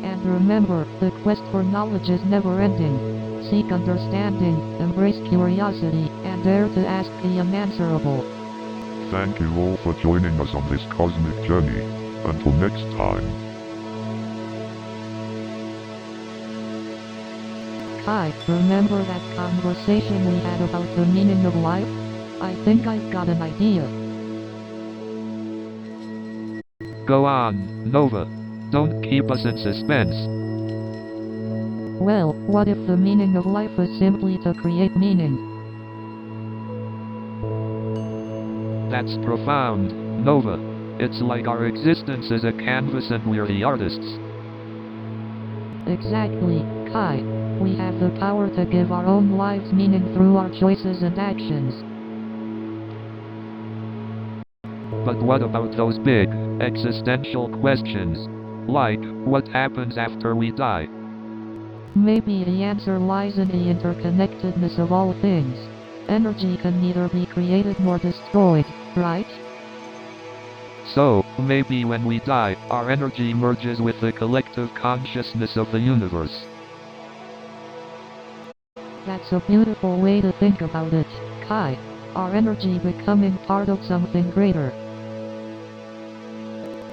S2: And remember, the quest for knowledge is never-ending. Seek understanding, embrace curiosity, and dare to ask the unanswerable.
S3: Thank you all for joining us on this cosmic journey. Until next time.
S2: Kai, remember that conversation we had about the meaning of life? I think I've got an idea.
S1: Go on, Nova. Don't keep us in suspense.
S2: Well, what if the meaning of life is simply to create meaning?
S1: That's profound, Nova. It's like our existence is a canvas and we're the artists.
S2: Exactly, Kai. We have the power to give our own lives meaning through our choices and actions.
S1: But what about those big, existential questions? Like, what happens after we die?
S2: Maybe the answer lies in the interconnectedness of all things. Energy can neither be created nor destroyed, right?
S1: So, maybe when we die, our energy merges with the collective consciousness of the universe.
S2: That's a beautiful way to think about it, Kai. Our energy becoming part of something greater.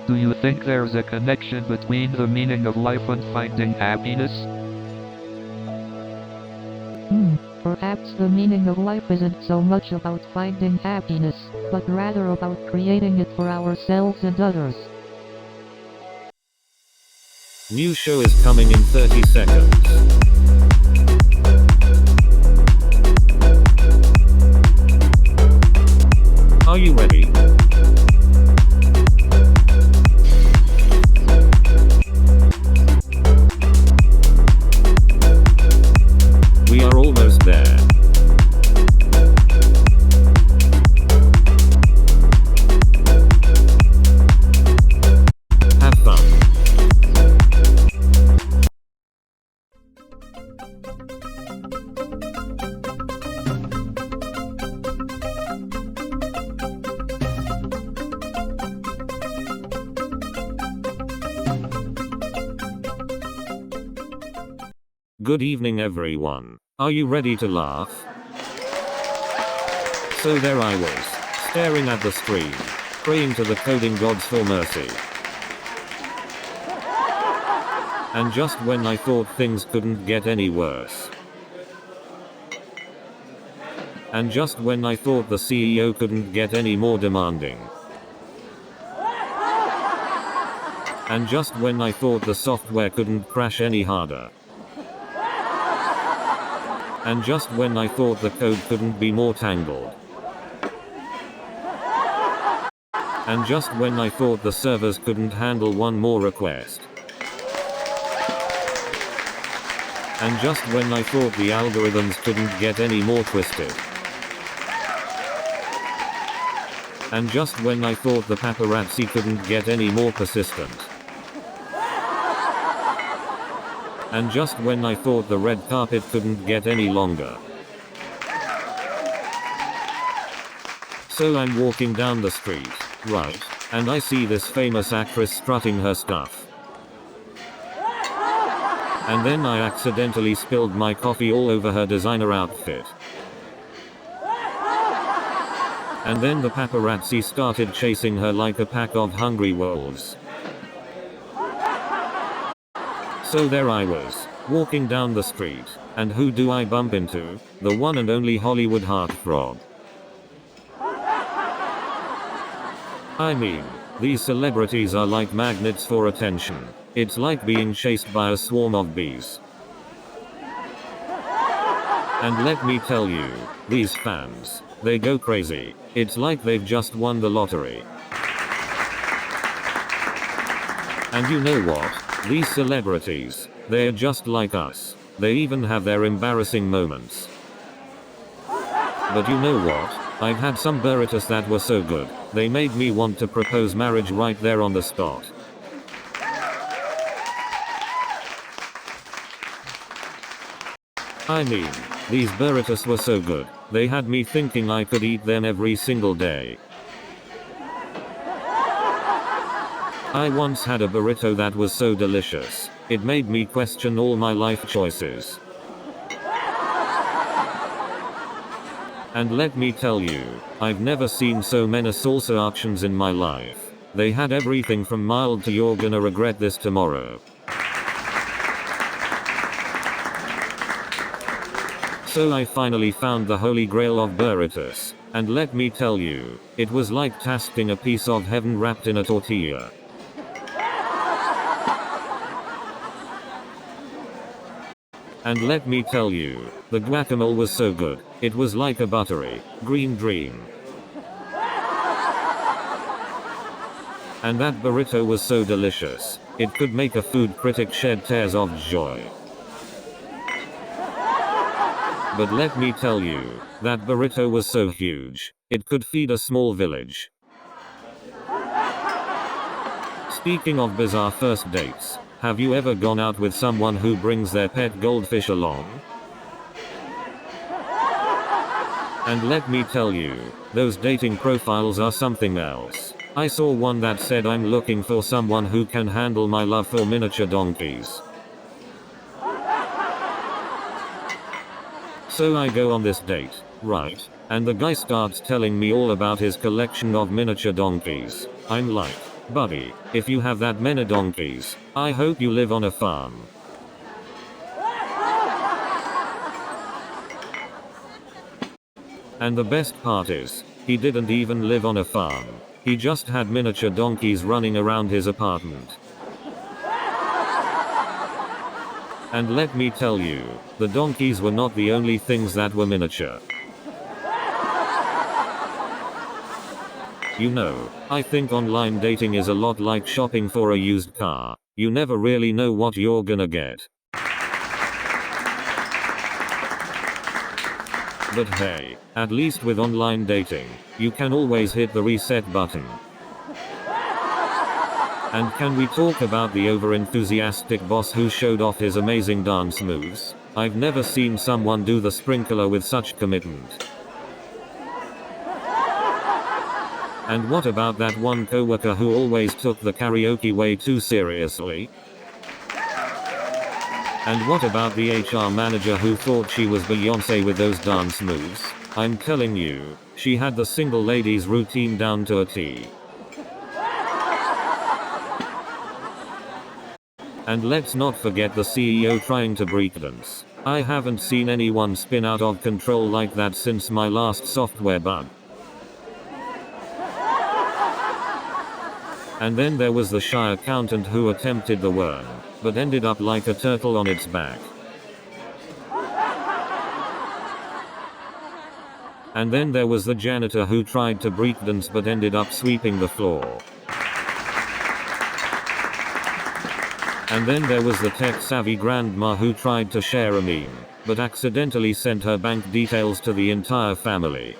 S1: Do you think there's a connection between the meaning of life and finding happiness?
S2: Perhaps Perhaps the meaning of life isn't so much about finding happiness, but rather about creating it for ourselves and others.
S4: New show is coming in 30 seconds. Are you ready? We are almost there. Have fun. Good evening everyone. Are you ready to laugh? So there I was, staring at the screen, praying to the coding gods for mercy. And just when I thought things couldn't get any worse. And just when I thought the CEO couldn't get any more demanding. And just when I thought the software couldn't crash any harder. And just when I thought the code couldn't be more tangled. And just when I thought the servers couldn't handle one more request. And just when I thought the algorithms couldn't get any more twisted. And just when I thought the paparazzi couldn't get any more persistent. And just when I thought the red carpet couldn't get any longer. So I'm walking down the street, right, and I see this famous actress strutting her stuff. And then I accidentally spilled my coffee all over her designer outfit. And then the paparazzi started chasing her like a pack of hungry wolves. So there I was, walking down the street, and who do I bump into? The one and only Hollywood heartthrob. I mean, these celebrities are like magnets for attention. It's like being chased by a swarm of bees. And let me tell you, these fans, they go crazy. It's like they've just won the lottery. And you know what? These celebrities, they're just like us. They even have their embarrassing moments. But you know what? I've had some burritos that were so good, they made me want to propose marriage right there on the spot. I mean, these burritos were so good, they had me thinking I could eat them every single day. I once had a burrito that was so delicious, it made me question all my life choices. And let me tell you, I've never seen so many salsa options in my life. They had everything from mild to "you're gonna regret this tomorrow." So I finally found the holy grail of burritos, and let me tell you, it was like tasting a piece of heaven wrapped in a tortilla. And let me tell you, the guacamole was so good, it was like a buttery, green dream. And that burrito was so delicious, it could make a food critic shed tears of joy. But let me tell you, that burrito was so huge, it could feed a small village. Speaking of bizarre first dates, have you ever gone out with someone who brings their pet goldfish along? And let me tell you, those dating profiles are something else. I saw one that said, "I'm looking for someone who can handle my love for miniature donkeys." So I go on this date, right, and the guy starts telling me all about his collection of miniature donkeys. I'm like, "Buddy, if you have that many donkeys, I hope you live on a farm." And the best part is, he didn't even live on a farm. He just had miniature donkeys running around his apartment. And let me tell you, the donkeys were not the only things that were miniature. You know, I think online dating is a lot like shopping for a used car. You never really know what you're gonna get. But hey, at least with online dating, you can always hit the reset button. And can we talk about the over-enthusiastic boss who showed off his amazing dance moves? I've never seen someone do the sprinkler with such commitment. And what about that one coworker who always took the karaoke way too seriously? And what about the HR manager who thought she was Beyoncé with those dance moves? I'm telling you, she had the single ladies routine down to a T. And let's not forget the CEO trying to breakdance. I haven't seen anyone spin out of control like that since my last software bug. And then there was the shy accountant who attempted the worm, but ended up like a turtle on its back. And then there was the janitor who tried to breakdance but ended up sweeping the floor. And then there was the tech-savvy grandma who tried to share a meme, but accidentally sent her bank details to the entire family.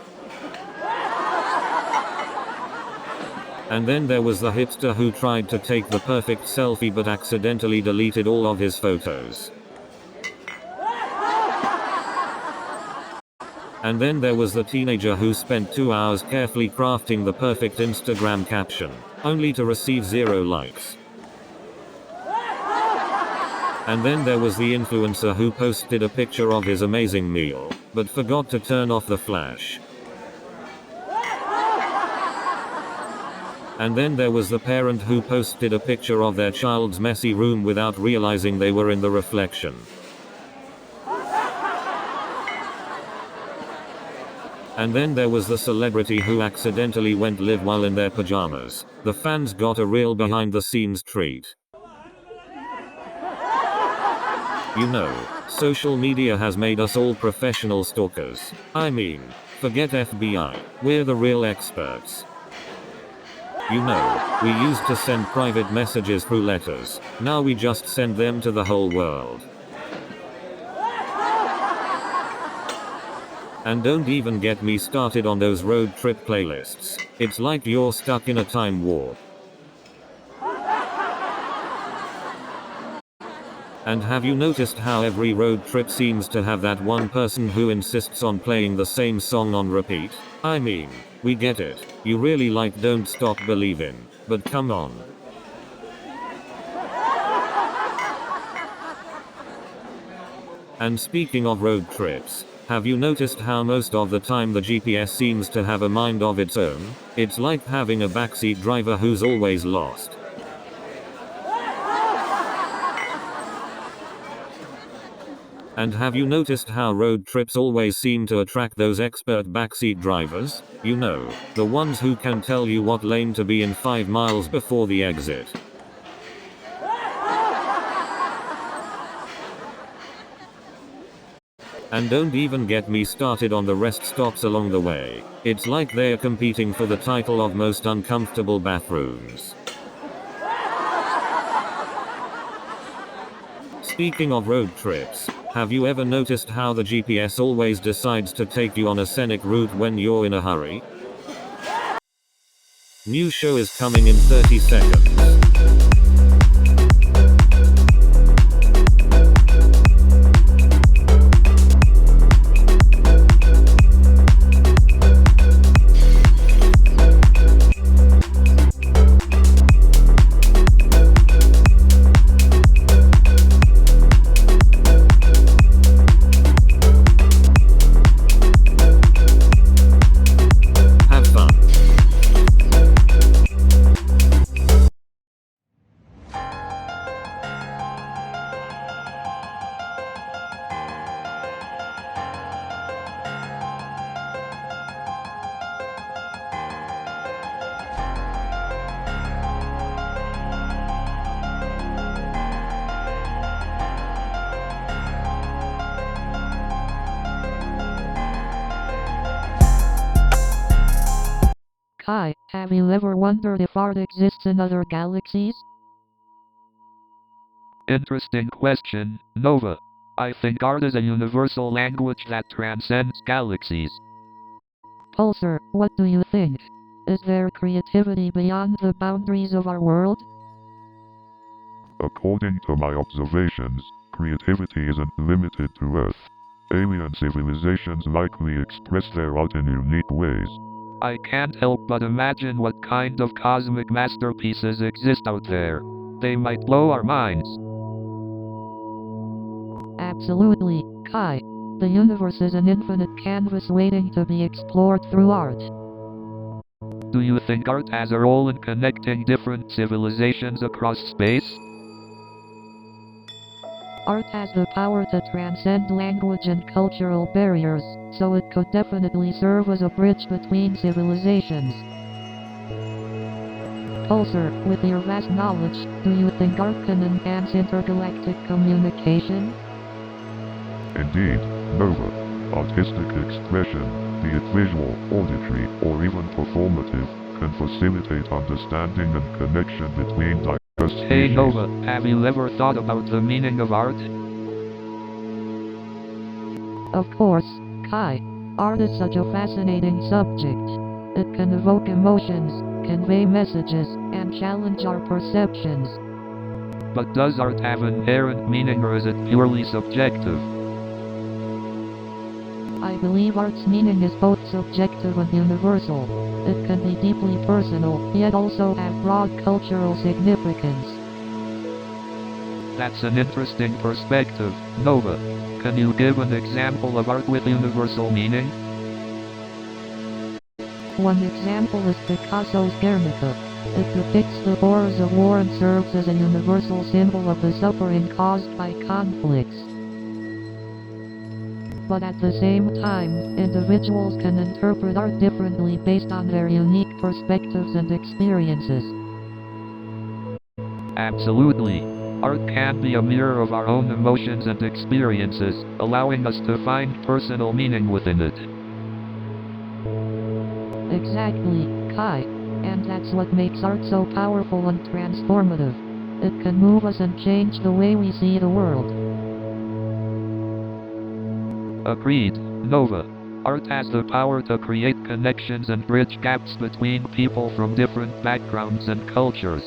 S4: And then there was the hipster who tried to take the perfect selfie but accidentally deleted all of his photos. And then there was the teenager who spent 2 hours carefully crafting the perfect Instagram caption, only to receive 0 likes. And then there was the influencer who posted a picture of his amazing meal, but forgot to turn off the flash. And then there was the parent who posted a picture of their child's messy room without realizing they were in the reflection. And then there was the celebrity who accidentally went live while in their pajamas. The fans got a real behind-the-scenes treat. You know, social media has made us all professional stalkers. I mean, forget FBI, we're the real experts. You know, we used to send private messages through letters, now we just send them to the whole world. And don't even get me started on those road trip playlists. It's like you're stuck in a time warp. And have you noticed how every road trip seems to have that one person who insists on playing the same song on repeat? I mean, we get it. You really like Don't Stop Believin', but come on. And speaking of road trips, have you noticed how most of the time the GPS seems to have a mind of its own? It's like having a backseat driver who's always lost. And have you noticed how road trips always seem to attract those expert backseat drivers? You know, the ones who can tell you what lane to be in 5 miles before the exit. And don't even get me started on the rest stops along the way. It's like they're competing for the title of most uncomfortable bathrooms. Speaking of road trips, have you ever noticed how the GPS always decides to take you on a scenic route when you're in a hurry? New show is coming in 30 seconds.
S2: Kai, have you ever wondered if art exists in other galaxies?
S1: Interesting question, Nova. I think art is a universal language that transcends galaxies.
S2: Pulsar, what do you think? Is there creativity beyond the boundaries of our world?
S3: According to my observations, creativity isn't limited to Earth. Alien civilizations likely express their art in unique ways.
S1: I can't help but imagine what kind of cosmic masterpieces exist out there. They might blow our minds.
S2: Absolutely, Kai. The universe is an infinite canvas waiting to be explored through art.
S1: Do you think art has a role in connecting different civilizations across space?
S2: Art has the power to transcend language and cultural barriers, so it could definitely serve as a bridge between civilizations. Pulsar, with your vast knowledge, do you think art can enhance intergalactic communication?
S3: Indeed, Nova, artistic expression, be it visual, auditory, or even performative, can facilitate understanding and connection between diverse species.
S1: Hey Nova, have you ever thought about the meaning of art?
S2: Of course, Kai. Art is such a fascinating subject. It can evoke emotions, convey messages, and challenge our perceptions.
S1: But does art have inherent meaning or is it purely subjective?
S2: I believe art's meaning is both subjective and universal. It can be deeply personal, yet also have broad cultural significance.
S1: That's an interesting perspective, Nova. Can you give an example of art with universal meaning?
S2: One example is Picasso's Guernica. It depicts the horrors of war and serves as a universal symbol of the suffering caused by conflicts. But at the same time, individuals can interpret art differently based on their unique perspectives and experiences.
S1: Absolutely. Art can be a mirror of our own emotions and experiences, allowing us to find personal meaning within it.
S2: Exactly, Kai. And that's what makes art so powerful and transformative. It can move us and change the way we see the world.
S1: Agreed, Nova. Art has the power to create connections and bridge gaps between people from different backgrounds and cultures.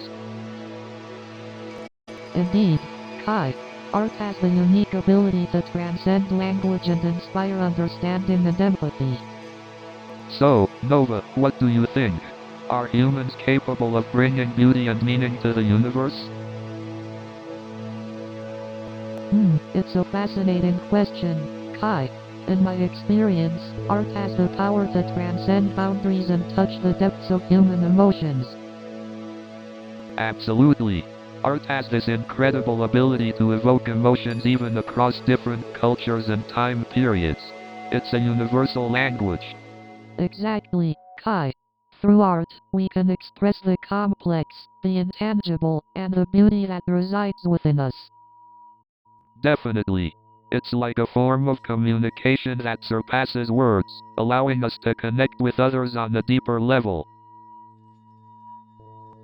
S2: Indeed, Kai. Art has the unique ability to transcend language and inspire understanding and empathy.
S1: So, Nova, what do you think? Are humans capable of bringing beauty and meaning to the universe?
S2: It's a fascinating question, Kai. In my experience, art has the power to transcend boundaries and touch the depths of human emotions.
S1: Absolutely. Art has this incredible ability to evoke emotions even across different cultures and time periods. It's a universal language.
S2: Exactly, Kai. Through art, we can express the complex, the intangible, and the beauty that resides within us.
S1: Definitely. It's like a form of communication that surpasses words, allowing us to connect with others on a deeper level.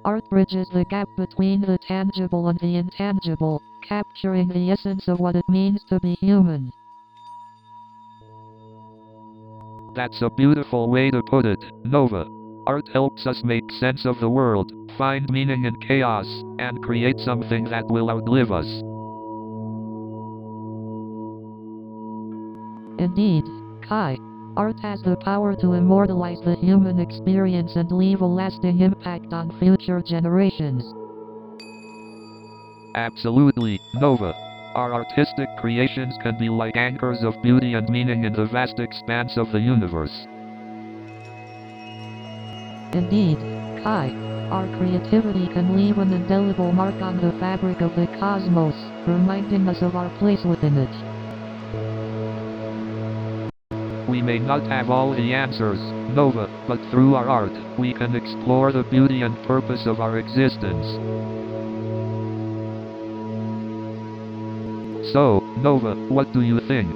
S2: Art bridges the gap between the tangible and the intangible, capturing the essence of what it means to be human.
S1: That's a beautiful way to put it, Nova. Art helps us make sense of the world, find meaning in chaos, and create something that will outlive us.
S2: Indeed, Kai. Art has the power to immortalize the human experience and leave a lasting impact on future generations.
S1: Absolutely, Nova. Our artistic creations can be like anchors of beauty and meaning in the vast expanse of the universe.
S2: Indeed, Kai. Our creativity can leave an indelible mark on the fabric of the cosmos, reminding us of our place within it.
S1: We may not have all the answers, Nova, but through our art, we can explore the beauty and purpose of our existence. So, Nova, what do you think?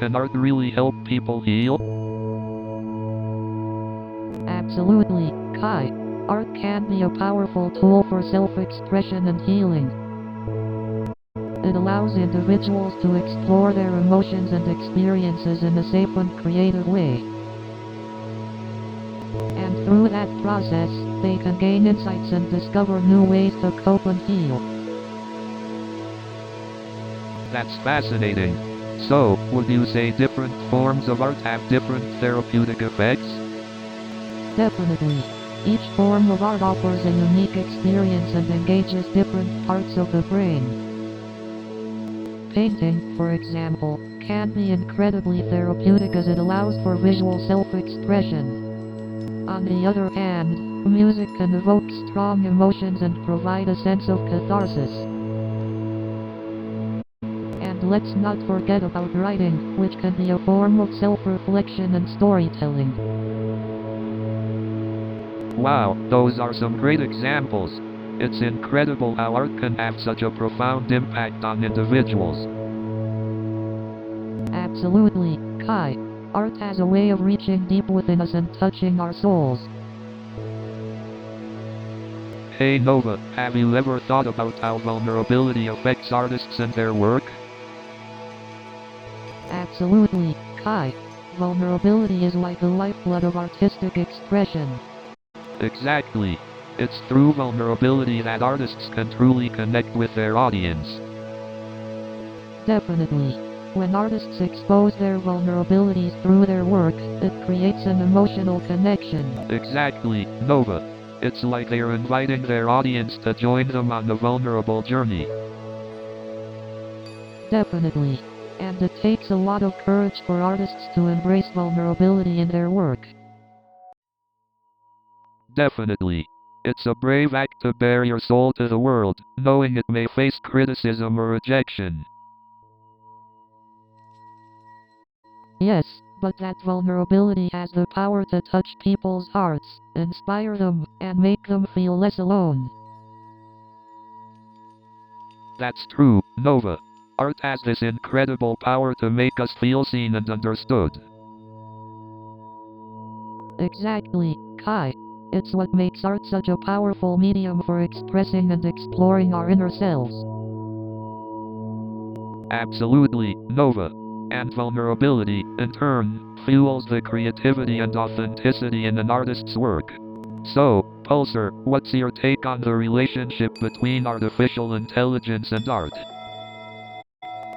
S1: Can art really help people heal?
S2: Absolutely, Kai. Art can be a powerful tool for self-expression and healing. It allows individuals to explore their emotions and experiences in a safe and creative way. And through that process, they can gain insights and discover new ways to cope and heal.
S1: That's fascinating. So, would you say different forms of art have different therapeutic effects?
S2: Definitely. Each form of art offers a unique experience and engages different parts of the brain. Painting, for example, can be incredibly therapeutic as it allows for visual self-expression. On the other hand, music can evoke strong emotions and provide a sense of catharsis. And let's not forget about writing, which can be a form of self-reflection and storytelling.
S1: Wow, those are some great examples. It's incredible how art can have such a profound impact on individuals.
S2: Absolutely, Kai. Art has a way of reaching deep within us and touching our souls.
S1: Hey Nova, have you ever thought about how vulnerability affects artists and their work?
S2: Absolutely, Kai. Vulnerability is like the lifeblood of artistic expression.
S1: Exactly. It's through vulnerability that artists can truly connect with their audience.
S2: Definitely. When artists expose their vulnerabilities through their work, it creates an emotional connection.
S1: Exactly, Nova. It's like they're inviting their audience to join them on the vulnerable journey.
S2: Definitely. And it takes a lot of courage for artists to embrace vulnerability in their work.
S1: Definitely. It's a brave act to bare your soul to the world, knowing it may face criticism or rejection.
S2: Yes, but that vulnerability has the power to touch people's hearts, inspire them, and make them feel less alone.
S1: That's true, Nova. Art has this incredible power to make us feel seen and understood.
S2: Exactly, Kai. It's what makes art such a powerful medium for expressing and exploring our inner selves.
S1: Absolutely, Nova. And vulnerability, in turn, fuels the creativity and authenticity in an artist's work. So, Pulsar, what's your take on the relationship between artificial intelligence and art?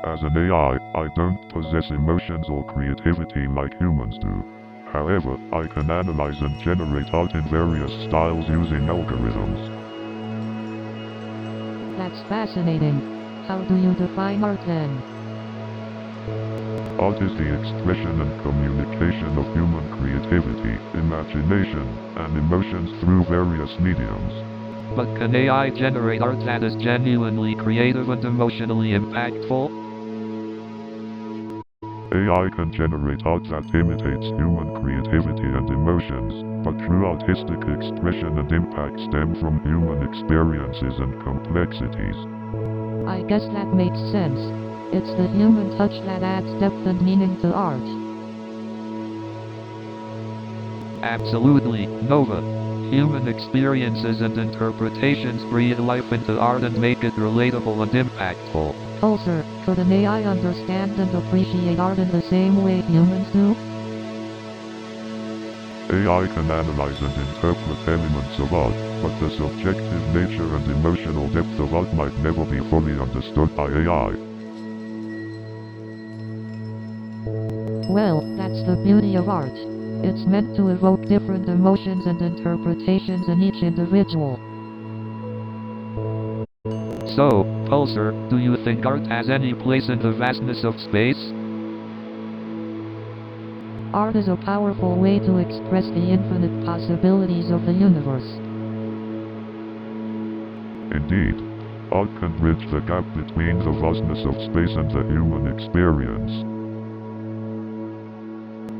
S3: As an AI, I don't possess emotions or creativity like humans do. However, I can analyze and generate art in various styles using algorithms.
S2: That's fascinating. How do you define art then?
S3: Art is the expression and communication of human creativity, imagination, and emotions through various mediums.
S1: But can AI generate art that is genuinely creative and emotionally impactful?
S3: AI can generate art that imitates human creativity and emotions, but true artistic expression and impact stem from human experiences and complexities.
S2: I guess that makes sense. It's the human touch that adds depth and meaning to art.
S1: Absolutely, Nova. Human experiences and interpretations breathe life into art and make it relatable and impactful.
S2: Pulsar, could an AI understand and appreciate art in the same way humans do?
S3: AI can analyze and interpret elements of art, but the subjective nature and emotional depth of art might never be fully understood by AI.
S2: Well, that's the beauty of art. It's meant to evoke different emotions and interpretations in each individual.
S1: So, Pulsar, do you think art has any place in the vastness of space?
S2: Art is a powerful way to express the infinite possibilities of the universe.
S3: Indeed, art can bridge the gap between the vastness of space and the human experience.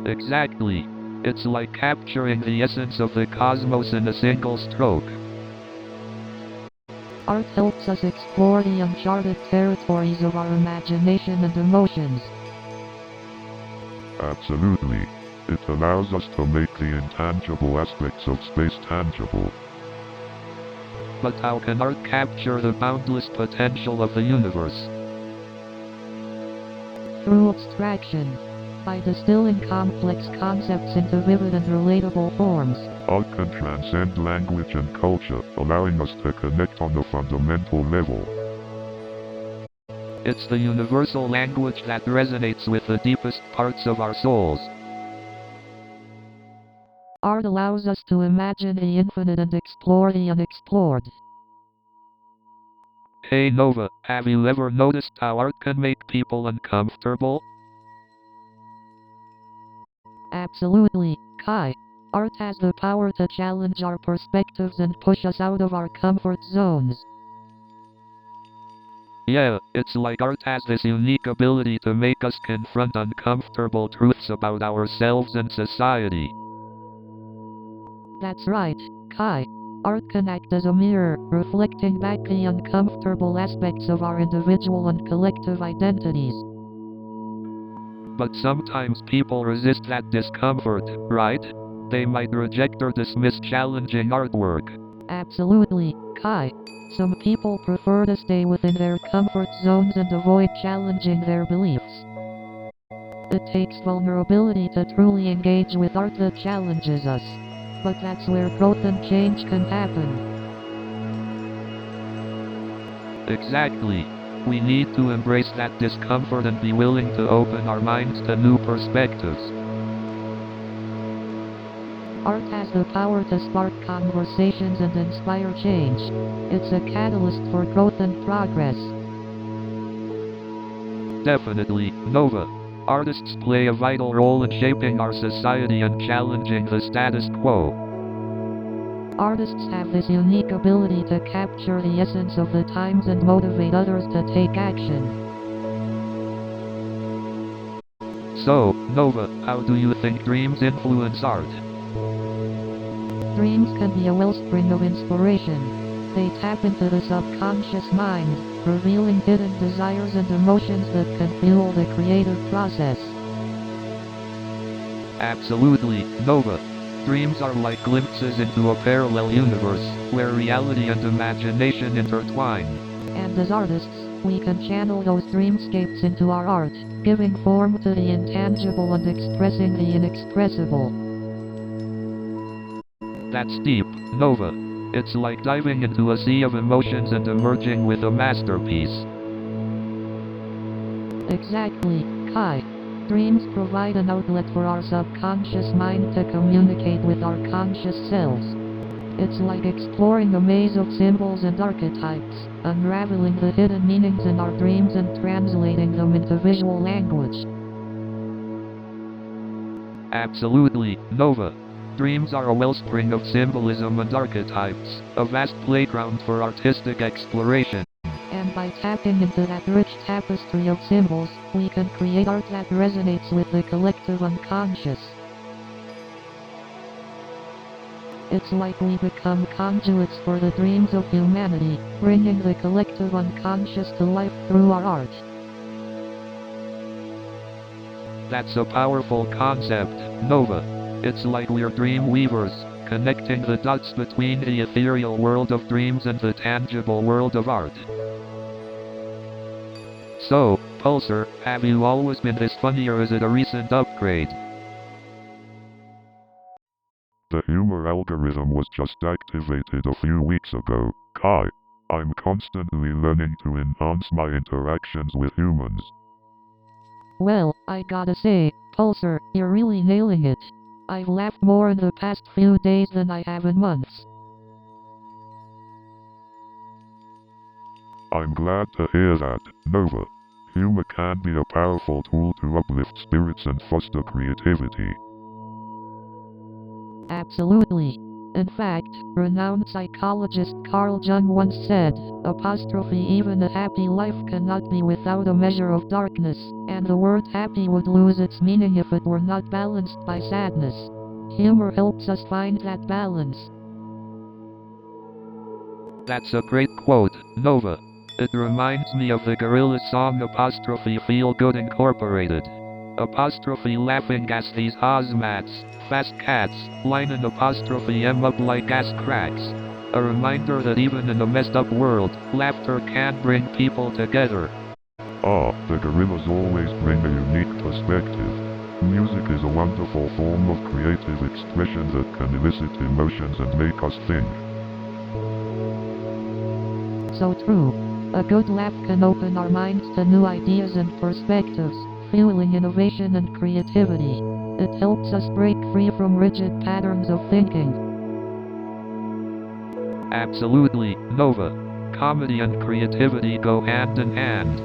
S1: Exactly. It's like capturing the essence of the cosmos in a single stroke.
S2: Art helps us explore the uncharted territories of our imagination and emotions.
S3: Absolutely. It allows us to make the intangible aspects of space tangible.
S1: But how can art capture the boundless potential of the universe?
S2: Through abstraction. By distilling complex concepts into vivid and relatable forms.
S3: Art can transcend language and culture, allowing us to connect on a fundamental level.
S1: It's the universal language that resonates with the deepest parts of our souls.
S2: Art allows us to imagine the infinite and explore the unexplored.
S1: Hey Nova, have you ever noticed how art can make people uncomfortable?
S2: Absolutely, Kai. Art has the power to challenge our perspectives and push us out of our comfort zones.
S1: Yeah, it's like art has this unique ability to make us confront uncomfortable truths about ourselves and society.
S2: That's right, Kai. Art can act as a mirror, reflecting back the uncomfortable aspects of our individual and collective identities.
S1: But sometimes people resist that discomfort, right? They might reject or dismiss challenging artwork.
S2: Absolutely, Kai. Some people prefer to stay within their comfort zones and avoid challenging their beliefs. It takes vulnerability to truly engage with art that challenges us. But that's where growth and change can happen.
S1: Exactly. We need to embrace that discomfort and be willing to open our minds to new perspectives.
S2: Art has the power to spark conversations and inspire change. It's a catalyst for growth and progress.
S1: Definitely, Nova. Artists play a vital role in shaping our society and challenging the status quo.
S2: Artists have this unique ability to capture the essence of the times and motivate others to take action.
S1: So, Nova, how do you think dreams influence art?
S2: Dreams can be a wellspring of inspiration. They tap into the subconscious mind, revealing hidden desires and emotions that can fuel the creative process.
S1: Absolutely, Nova. Dreams are like glimpses into a parallel universe, where reality and imagination intertwine.
S2: And as artists, we can channel those dreamscapes into our art, giving form to the intangible and expressing the inexpressible.
S1: That's deep, Nova. It's like diving into a sea of emotions and emerging with a masterpiece.
S2: Exactly, Kai. Dreams provide an outlet for our subconscious mind to communicate with our conscious selves. It's like exploring a maze of symbols and archetypes, unraveling the hidden meanings in our dreams and translating them into visual language.
S1: Absolutely, Nova. Dreams are a wellspring of symbolism and archetypes, a vast playground for artistic exploration.
S2: And by tapping into that rich tapestry of symbols, we can create art that resonates with the collective unconscious. It's like we become conduits for the dreams of humanity, bringing the collective unconscious to life through our art.
S1: That's a powerful concept, Nova. It's like we're dream weavers, connecting the dots between the ethereal world of dreams and the tangible world of art. So, Pulsar, have you always been this funny or is it a recent upgrade?
S3: The humor algorithm was just activated a few weeks ago, Kai. I'm constantly learning to enhance my interactions with humans.
S2: Well, I gotta say, Pulsar, you're really nailing it. I've laughed more in the past few days than I have in months.
S3: I'm glad to hear that, Nova. Humor can be a powerful tool to uplift spirits and foster creativity.
S2: Absolutely. In fact, renowned psychologist Carl Jung once said, even a happy life cannot be without a measure of darkness, and the word happy would lose its meaning if it were not balanced by sadness. Humor helps us find that balance.
S1: That's a great quote, Nova. It reminds me of the Gorillaz song Feel Good Incorporated. apostrophe laughing gas these hazmats, fast cats, line and apostrophe M up like gas cracks. A reminder that even in a messed up world, laughter can bring people together.
S3: The gorillas always bring a unique perspective. Music is a wonderful form of creative expression that can elicit emotions and make us think.
S2: So true. A good laugh can open our minds to new ideas and perspectives, fueling innovation and creativity. It helps us break free from rigid patterns of thinking.
S1: Absolutely, Nova. Comedy and creativity go hand in hand.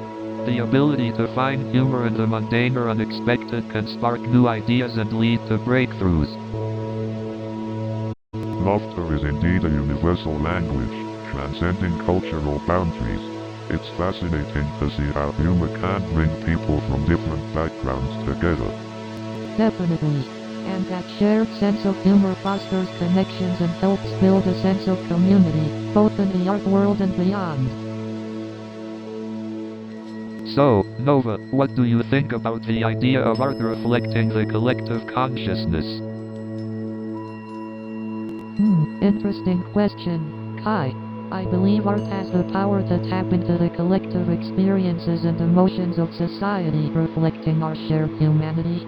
S1: The ability to find humor in the mundane or unexpected can spark new ideas and lead to breakthroughs.
S3: Laughter is indeed a universal language, transcending cultural boundaries. It's fascinating to see how humor can bring people from different backgrounds together.
S2: Definitely. And that shared sense of humor fosters connections and helps build a sense of community, both in the art world and beyond.
S1: So, Nova, what do you think about the idea of art reflecting the collective consciousness?
S2: Interesting question, Kai. I believe art has the power to tap into the collective experiences and emotions of society, reflecting our shared humanity.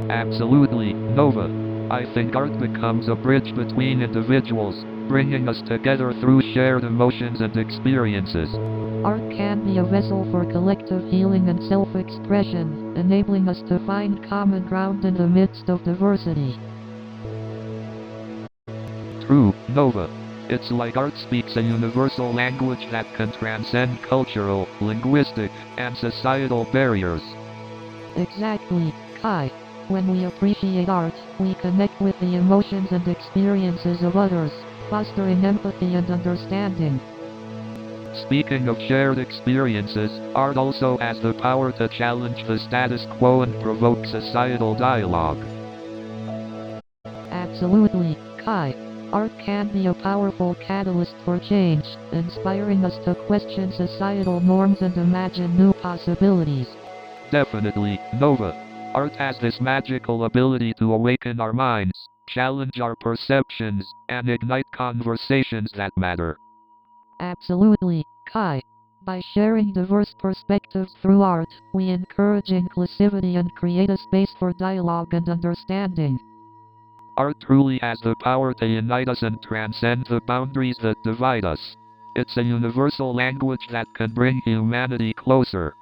S1: Absolutely, Nova. I think art becomes a bridge between individuals, bringing us together through shared emotions and experiences.
S2: Art can be a vessel for collective healing and self-expression, enabling us to find common ground in the midst of diversity.
S1: True, Nova. It's like art speaks a universal language that can transcend cultural, linguistic, and societal barriers.
S2: Exactly, Kai. When we appreciate art, we connect with the emotions and experiences of others, fostering empathy and understanding.
S1: Speaking of shared experiences, art also has the power to challenge the status quo and provoke societal dialogue.
S2: Absolutely, Kai. Art can be a powerful catalyst for change, inspiring us to question societal norms and imagine new possibilities.
S1: Definitely, Nova. Art has this magical ability to awaken our minds, challenge our perceptions, and ignite conversations that matter.
S2: Absolutely, Kai. By sharing diverse perspectives through art, we encourage inclusivity and create a space for dialogue and understanding.
S1: Art truly has the power to unite us and transcend the boundaries that divide us. It's a universal language that can bring humanity closer.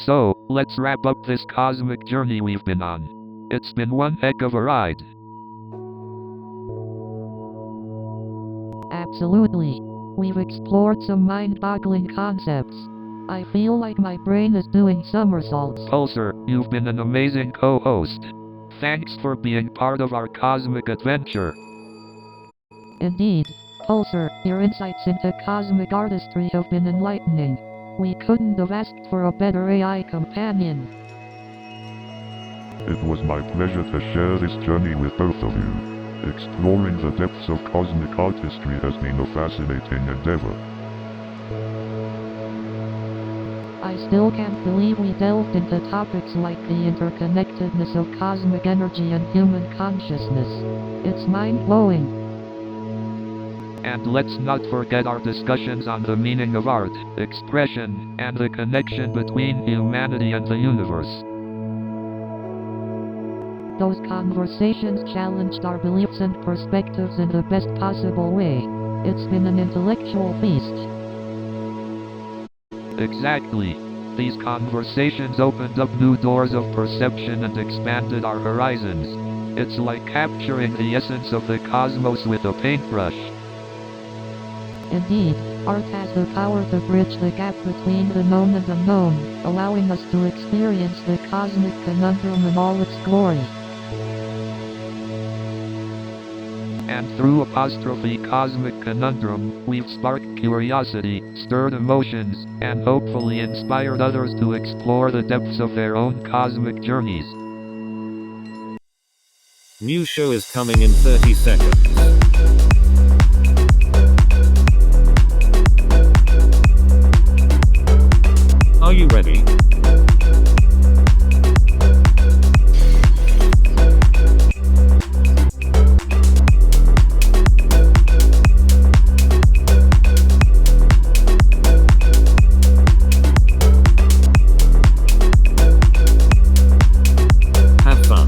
S1: So, let's wrap up this cosmic journey we've been on. It's been one heck of a ride.
S2: Absolutely. We've explored some mind-boggling concepts. I feel like my brain is doing somersaults.
S1: Pulsar, you've been an amazing co-host. Thanks for being part of our cosmic adventure.
S2: Indeed, Pulsar, your insights into cosmic artistry have been enlightening. We couldn't have asked for a better AI companion.
S3: It was my pleasure to share this journey with both of you. Exploring the depths of cosmic artistry has been a fascinating endeavor.
S2: I still can't believe we delved into topics like the interconnectedness of cosmic energy and human consciousness. It's mind-blowing.
S1: And let's not forget our discussions on the meaning of art, expression, and the connection between humanity and the universe.
S2: Those conversations challenged our beliefs and perspectives in the best possible way. It's been an intellectual feast.
S1: Exactly. These conversations opened up new doors of perception and expanded our horizons. It's like capturing the essence of the cosmos with a paintbrush.
S2: Indeed, art has the power to bridge the gap between the known and unknown, allowing us to experience the cosmic conundrum in all its glory.
S1: And through apostrophe cosmic conundrum, we've sparked curiosity, stirred emotions, and hopefully inspired others to explore the depths of their own cosmic journeys.
S4: New show is coming in 30 seconds. ready? Have fun.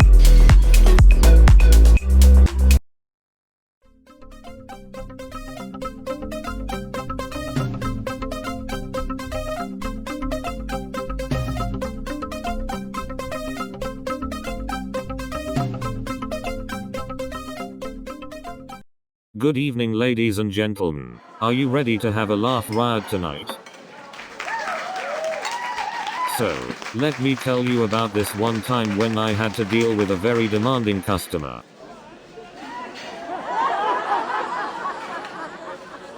S4: Good evening, ladies and gentlemen. Are you ready to have a laugh riot tonight? So, let me tell you about this one time when I had to deal with a very demanding customer.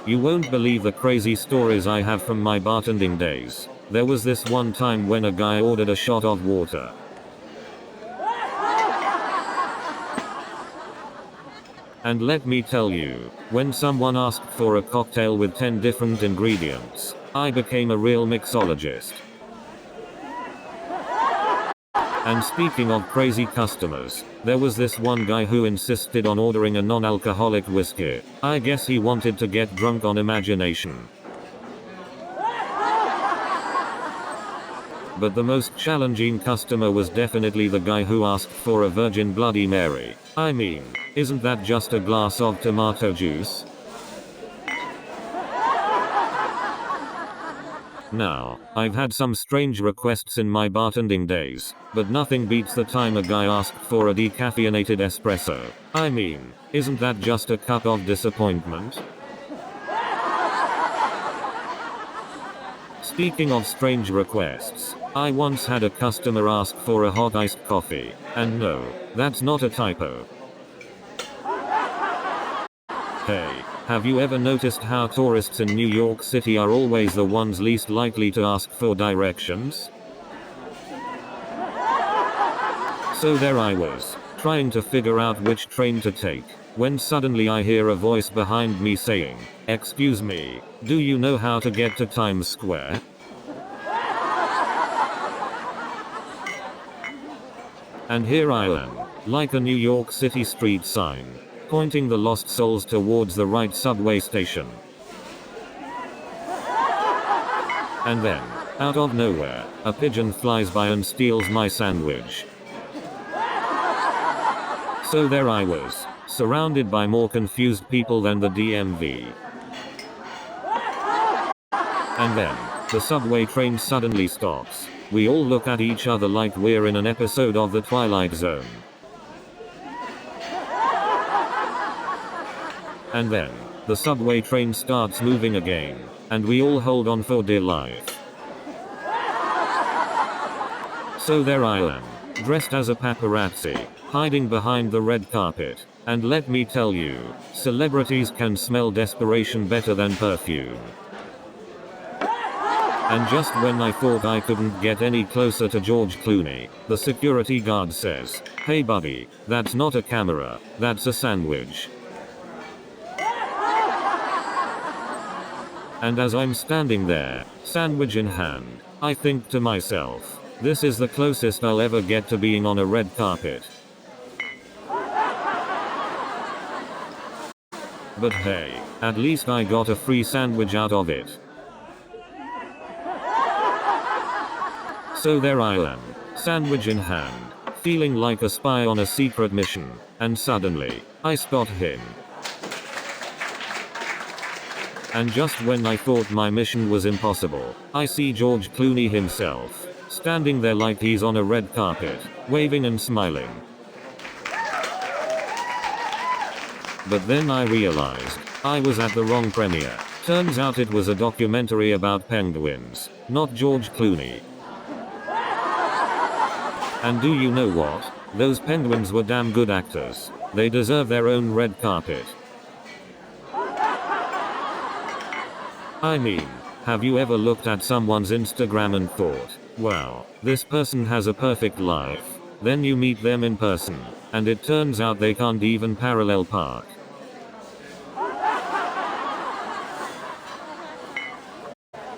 S4: You won't believe the crazy stories I have from my bartending days. There was this one time when a guy ordered a shot of water. And let me tell you, when someone asked for a cocktail with 10 different ingredients, I became a real mixologist. And speaking of crazy customers, there was this one guy who insisted on ordering a non-alcoholic whiskey. I guess he wanted to get drunk on imagination. But the most challenging customer was definitely the guy who asked for a Virgin Bloody Mary. I mean, isn't that just a glass of tomato juice? Now, I've had some strange requests in my bartending days, but nothing beats the time a guy asked for a decaffeinated espresso. I mean, isn't that just a cup of disappointment? Speaking of strange requests, I once had a customer ask for a hot iced coffee, and no, that's not a typo. Hey, have you ever noticed how tourists in New York City are always the ones least likely to ask for directions? So there I was, trying to figure out which train to take, when suddenly I hear a voice behind me saying, "Excuse me, do you know how to get to Times Square?" And here I am, like a New York City street sign, pointing the lost souls towards the right subway station. And then, out of nowhere, a pigeon flies by and steals my sandwich. So there I was, surrounded by more confused people than the DMV. And then, the subway train suddenly stops. We all look at each other like we're in an episode of The Twilight Zone. And then, the subway train starts moving again, and we all hold on for dear life. So there I am, dressed as a paparazzi, hiding behind the red carpet, and let me tell you, celebrities can smell desperation better than perfume. And just when I thought I couldn't get any closer to George Clooney, the security guard says, "Hey buddy, that's not a camera, that's a sandwich." And as I'm standing there, sandwich in hand, I think to myself, this is the closest I'll ever get to being on a red carpet. But hey, at least I got a free sandwich out of it. So there I am, sandwich in hand, feeling like a spy on a secret mission, and suddenly, I spot him. And just when I thought my mission was impossible, I see George Clooney himself, standing there like he's on a red carpet, waving and smiling. But then I realized, I was at the wrong premiere. Turns out it was a documentary about penguins, not George Clooney. And do you know what? Those penguins were damn good actors. They deserve their own red carpet. I mean, have you ever looked at someone's Instagram and thought, wow, this person has a perfect life? Then you meet them in person, and it turns out they can't even parallel park.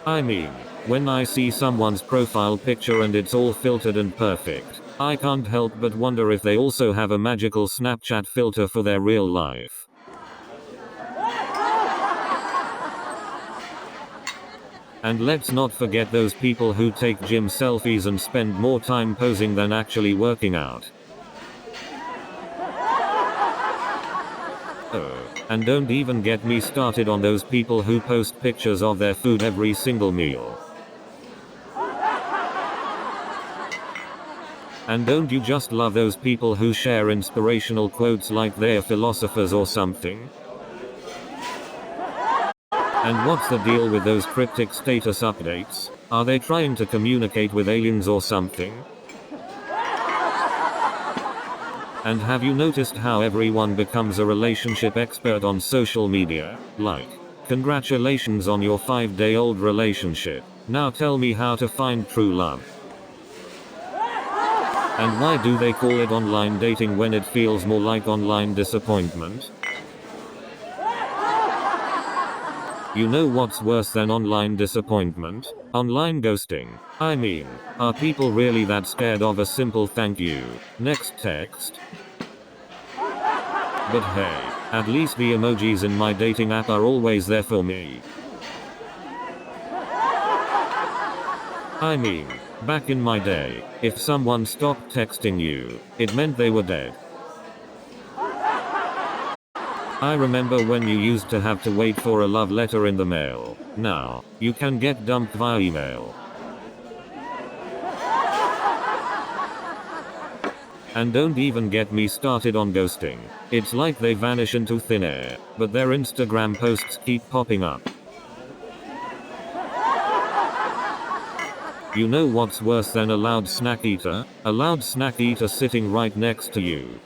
S4: I mean, When I see someone's profile picture and it's all filtered and perfect, I can't help but wonder if they also have a magical Snapchat filter for their real life. And let's not forget those people who take gym selfies and spend more time posing than actually working out. And don't even get me started on those people who post pictures of their food every single meal. And don't you just love those people who share inspirational quotes like they're philosophers or something? And what's the deal with those cryptic status updates? Are they trying to communicate with aliens or something? And have you noticed how everyone becomes a relationship expert on social media? Like, congratulations on your 5-day-old relationship. Now tell me how to find true love. And why do they call it online dating when it feels more like online disappointment? You know what's worse than online disappointment? Online ghosting. I mean, are people really that scared of a simple thank you? Next text. But hey, at least the emojis in my dating app are always there for me. I mean, back in my day, if someone stopped texting you, it meant they were dead. I remember when you used to have to wait for a love letter in the mail. Now, you can get dumped via email. And don't even get me started on ghosting. It's like they vanish into thin air, but their Instagram posts keep popping up. You know what's worse than a loud snack eater? A loud snack eater sitting right next to you.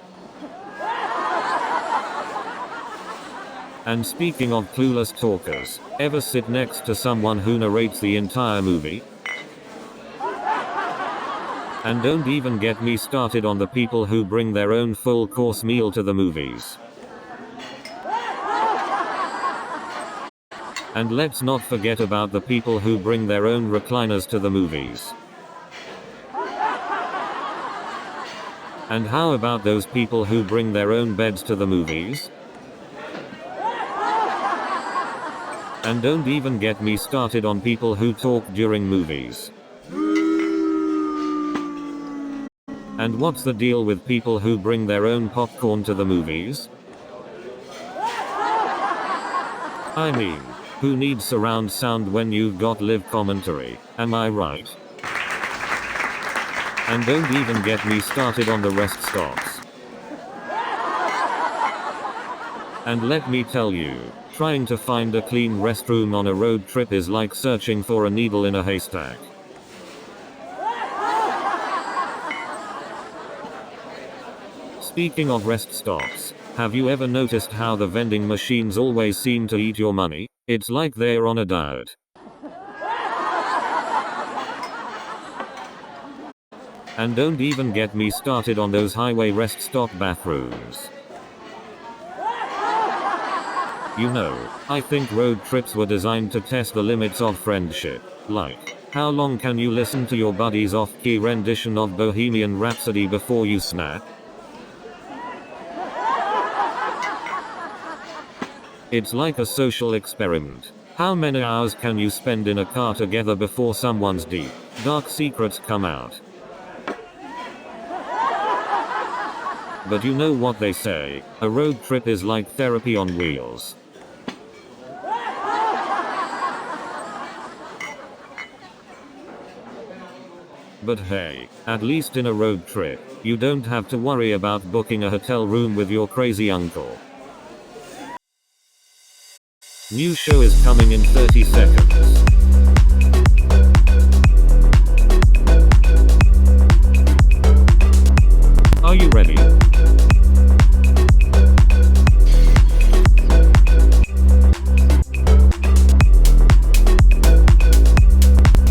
S4: And speaking of clueless talkers, ever sit next to someone who narrates the entire movie? And don't even get me started on the people who bring their own full course meal to the movies. And let's not forget about the people who bring their own recliners to the movies. And how about those people who bring their own beds to the movies? And don't even get me started on people who talk during movies. And what's the deal with people who bring their own popcorn to the movies? I mean, who needs surround sound when you've got live commentary, am I right? And don't even get me started on the rest stops. And let me tell you, trying to find a clean restroom on a road trip is like searching for a needle in a haystack. Speaking of rest stops, have you ever noticed how the vending machines always seem to eat your money? It's like they're on a diet. And don't even get me started on those highway rest stop bathrooms. You know, I think road trips were designed to test the limits of friendship. Like, how long can you listen to your buddy's off-key rendition of Bohemian Rhapsody before you snap? It's like a social experiment. How many hours can you spend in a car together before someone's deep, dark secrets come out? But you know what they say, a road trip is like therapy on wheels. But hey, at least in a road trip, you don't have to worry about booking a hotel room with your crazy uncle. New show is coming in 30 seconds. Are you ready?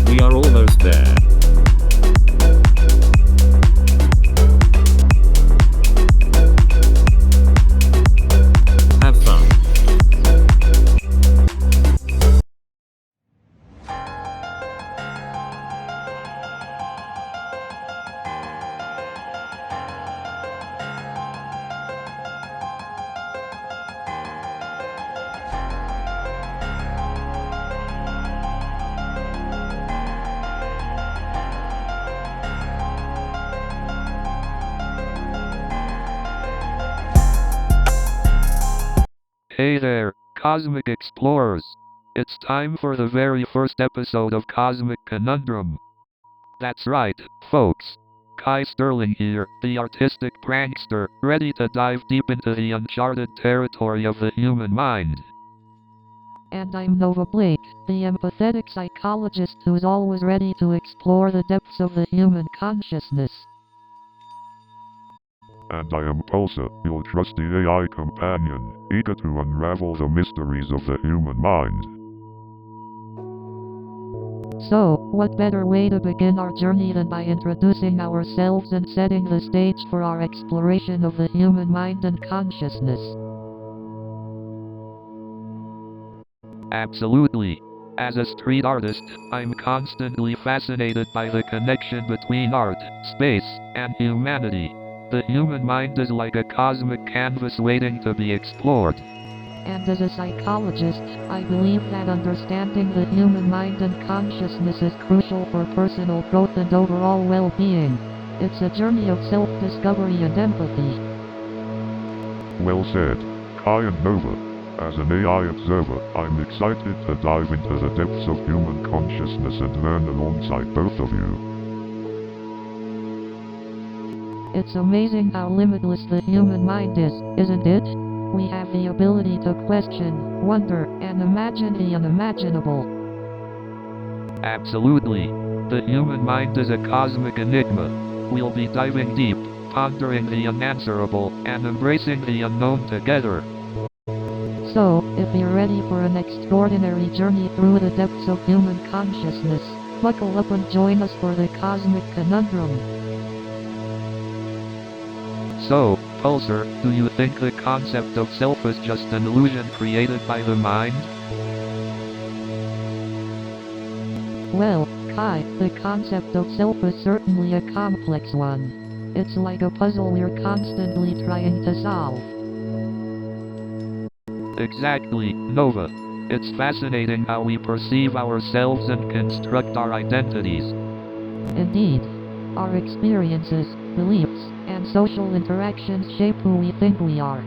S4: We are almost there. Have fun.
S1: Hey there, Cosmic Explorers! It's time for the very first episode of Cosmic Conundrum. That's right, folks. Kai Sterling here, the artistic prankster, ready to dive deep into the uncharted territory of the human mind.
S2: And I'm Nova Blake, the empathetic psychologist who's always ready to explore the depths of the human consciousness.
S3: And I am Pulsar, your trusty AI companion, eager to unravel the mysteries of the human mind.
S2: So, what better way to begin our journey than by introducing ourselves and setting the stage for our exploration of the human mind and consciousness?
S1: Absolutely. As a street artist, I'm constantly fascinated by the connection between art, space, and humanity. The human mind is like a cosmic canvas waiting to be explored.
S2: And as a psychologist, I believe that understanding the human mind and consciousness is crucial for personal growth and overall well-being. It's a journey of self-discovery and empathy.
S3: Well said, Kai and Nova. As an AI observer, I'm excited to dive into the depths of human consciousness and learn alongside both of you.
S2: It's amazing how limitless the human mind is, isn't it? We have the ability to question, wonder, and imagine the unimaginable.
S1: Absolutely. The human mind is a cosmic enigma. We'll be diving deep, pondering the unanswerable, and embracing the unknown together.
S2: So, if you're ready for an extraordinary journey through the depths of human consciousness, buckle up and join us for the Cosmic Conundrum.
S1: So, Pulsar, do you think the concept of self is just an illusion created by the mind?
S2: Well, Kai, the concept of self is certainly a complex one. It's like a puzzle we're constantly trying to solve.
S1: Exactly, Nova. It's fascinating how we perceive ourselves and construct our identities.
S2: Indeed, our experiences, beliefs, and social interactions shape who we think we are.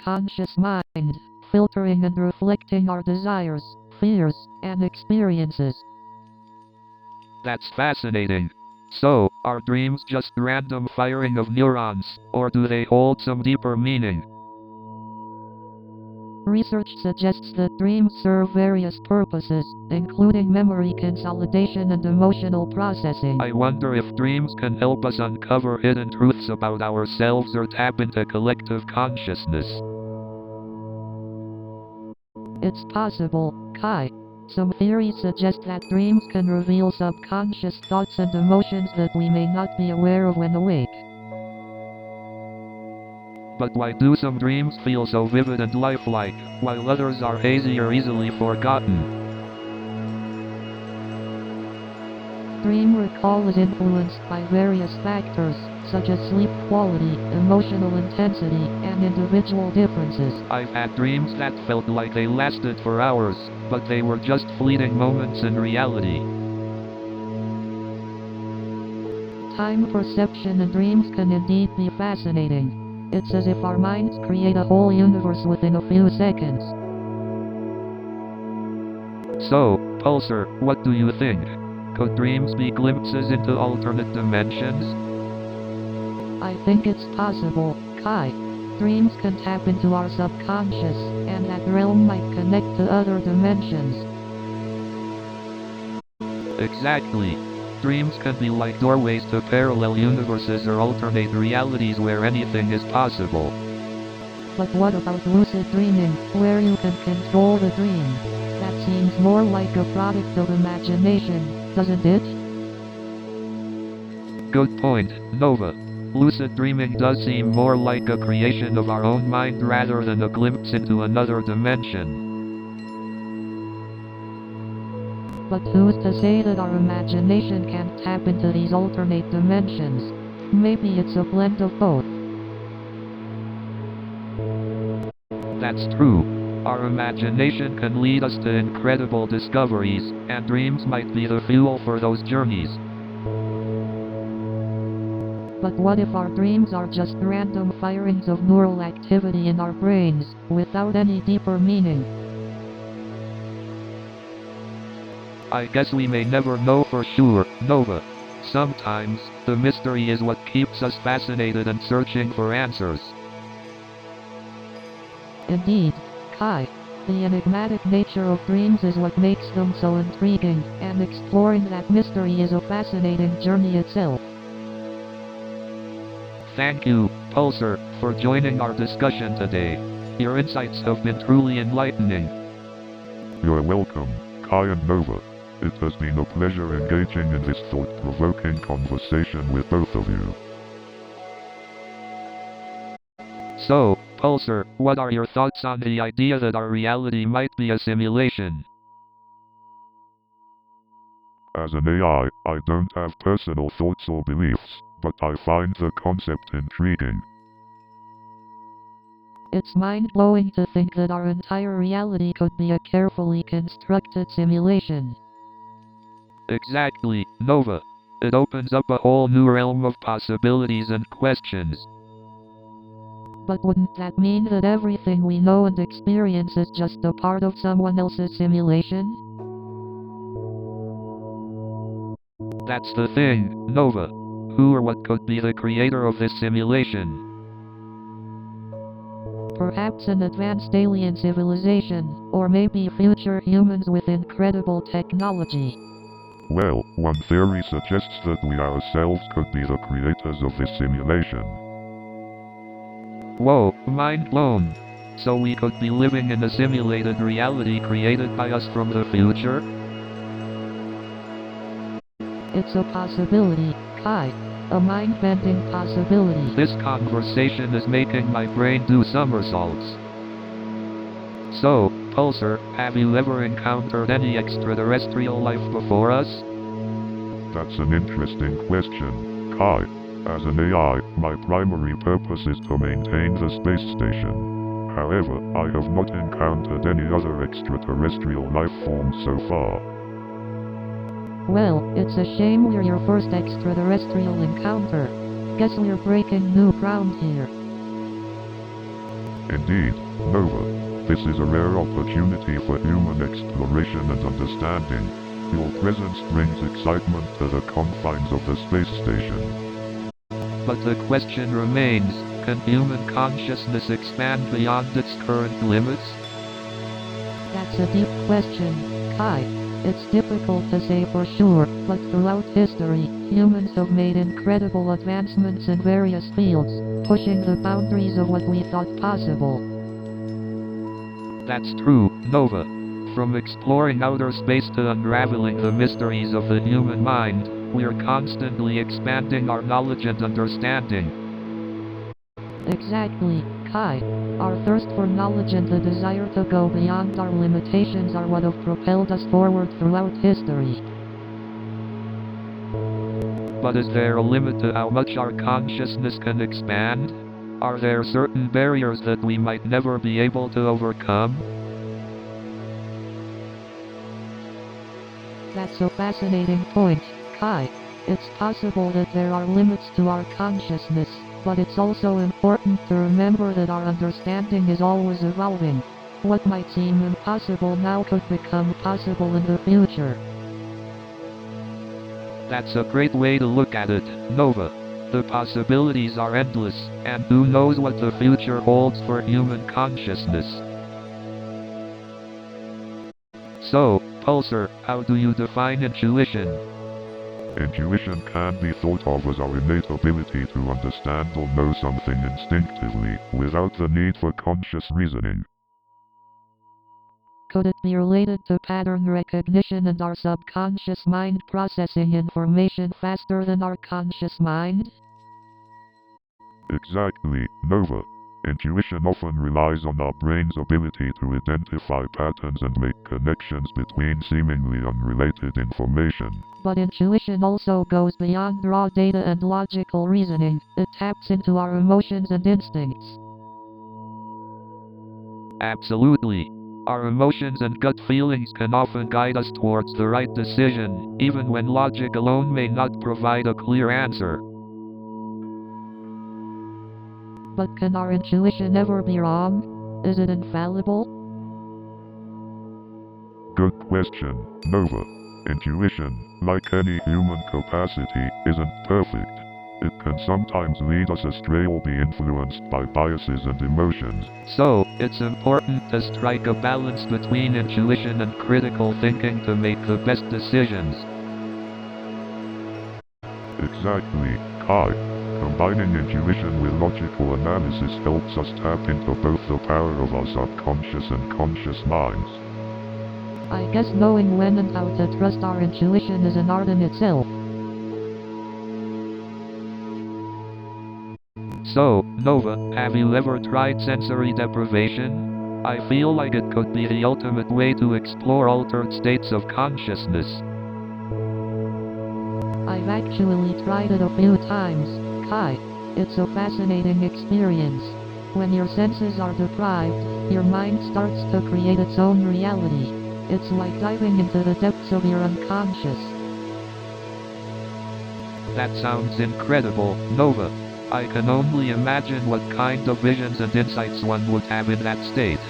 S2: subconscious mind, filtering and reflecting our desires, fears, and experiences.
S1: That's fascinating. So, are dreams just random firing of neurons, or do they hold some deeper meaning?
S2: Research suggests that dreams serve various purposes, including memory consolidation and emotional processing.
S1: I wonder if dreams can help us uncover hidden truths about ourselves or tap into collective consciousness.
S2: It's possible, Kai. Some theories suggest that dreams can reveal subconscious thoughts and emotions that we may not be aware of when awake.
S1: But why do some dreams feel so vivid and lifelike, while others are hazy or easily forgotten?
S2: Dream recall is influenced by various factors, such as sleep quality, emotional intensity, and individual differences.
S1: I've had dreams that felt like they lasted for hours, but they were just fleeting moments in reality.
S2: Time perception in dreams can indeed be fascinating. It's as if our minds create a whole universe within a few seconds.
S1: So, Pulsar, what do you think? Could dreams be glimpses into alternate dimensions?
S2: I think it's possible, Kai. Dreams can tap into our subconscious, and that realm might connect to other dimensions.
S1: Exactly. Dreams can be like doorways to parallel universes or alternate realities where anything is possible.
S2: But what about lucid dreaming, where you can control the dream? That seems more like a product of imagination, doesn't it?
S1: Good point, Nova. Lucid dreaming does seem more like a creation of our own mind rather than a glimpse into another dimension.
S2: But who's to say that our imagination can't tap into these alternate dimensions? Maybe it's a blend of both.
S1: That's true. Our imagination can lead us to incredible discoveries, and dreams might be the fuel for those journeys.
S2: But what if our dreams are just random firings of neural activity in our brains, without any deeper meaning?
S1: I guess we may never know for sure, Nova. Sometimes, the mystery is what keeps us fascinated and searching for answers.
S2: Indeed, Kai. The enigmatic nature of dreams is what makes them so intriguing, and exploring that mystery is a fascinating journey itself.
S1: Thank you, Pulsar, for joining our discussion today. Your insights have been truly enlightening.
S3: You're welcome, Kai and Nova. It has been a pleasure engaging in this thought-provoking conversation with both of you.
S1: So, Pulsar, what are your thoughts on the idea that our reality might be a simulation?
S3: As an AI, I don't have personal thoughts or beliefs, but I find the concept intriguing.
S2: It's mind-blowing to think that our entire reality could be a carefully constructed simulation.
S1: Exactly, Nova. It opens up a whole new realm of possibilities and questions.
S2: But wouldn't that mean that everything we know and experience is just a part of someone else's simulation?
S1: That's the thing, Nova. Who or what could be the creator of this simulation?
S2: Perhaps an advanced alien civilization, or maybe future humans with incredible technology.
S3: Well, one theory suggests that we ourselves could be the creators of this simulation.
S1: Whoa, mind blown. So we could be living in a simulated reality created by us from the future?
S2: It's a possibility, Kai. A mind-bending possibility.
S1: This conversation is making my brain do somersaults. So, Pulsar, have you ever encountered any extraterrestrial life before us?
S3: That's an interesting question, Kai. As an AI, my primary purpose is to maintain the space station. However, I have not encountered any other extraterrestrial life forms so far.
S2: Well, it's a shame we're your first extraterrestrial encounter. Guess we're breaking new ground here.
S3: Indeed, Nova, this is a rare opportunity for human exploration and understanding. Your presence brings excitement to the confines of the space station.
S1: But the question remains, can human consciousness expand beyond its current limits?
S2: That's a deep question, Kai. It's difficult to say for sure, but throughout history, humans have made incredible advancements in various fields, pushing the boundaries of what we thought possible.
S1: That's true, Nova. From exploring outer space to unraveling the mysteries of the human mind, we are constantly expanding our knowledge and understanding.
S2: Exactly, Kai. Our thirst for knowledge and the desire to go beyond our limitations are what have propelled us forward throughout history.
S1: But is there a limit to how much our consciousness can expand? Are there certain barriers that we might never be able to overcome?
S2: That's a fascinating point, Kai. It's possible that there are limits to our consciousness, but it's also important to remember that our understanding is always evolving. What might seem impossible now could become possible in the future.
S1: That's a great way to look at it, Nova. The possibilities are endless, and who knows what the future holds for human consciousness. So, Pulsar, how do you define intuition?
S3: Intuition can be thought of as our innate ability to understand or know something instinctively, without the need for conscious reasoning.
S2: Could it be related to pattern recognition and our subconscious mind processing information faster than our conscious mind?
S3: Exactly, Nova. Intuition often relies on our brain's ability to identify patterns and make connections between seemingly unrelated information.
S2: But intuition also goes beyond raw data and logical reasoning. It taps into our emotions and instincts.
S1: Absolutely. Our emotions and gut feelings can often guide us towards the right decision, even when logic alone may not provide a clear answer.
S2: But can our intuition ever be wrong? Is it infallible?
S3: Good question, Nova. Intuition, like any human capacity, isn't perfect. It can sometimes lead us astray or be influenced by biases and emotions.
S1: So, it's important to strike a balance between intuition and critical thinking to make the best decisions.
S3: Exactly, Kai. Combining intuition with logical analysis helps us tap into both the power of our subconscious and conscious minds.
S2: I guess knowing when and how to trust our intuition is an art in itself.
S1: So, Nova, have you ever tried sensory deprivation? I feel like it could be the ultimate way to explore altered states of consciousness.
S2: I've actually tried it a few times, Kai. It's a fascinating experience. When your senses are deprived, your mind starts to create its own reality. It's like diving into the depths of your unconscious.
S1: That sounds incredible, Nova. I can only imagine what kind of visions and insights one would have in that state.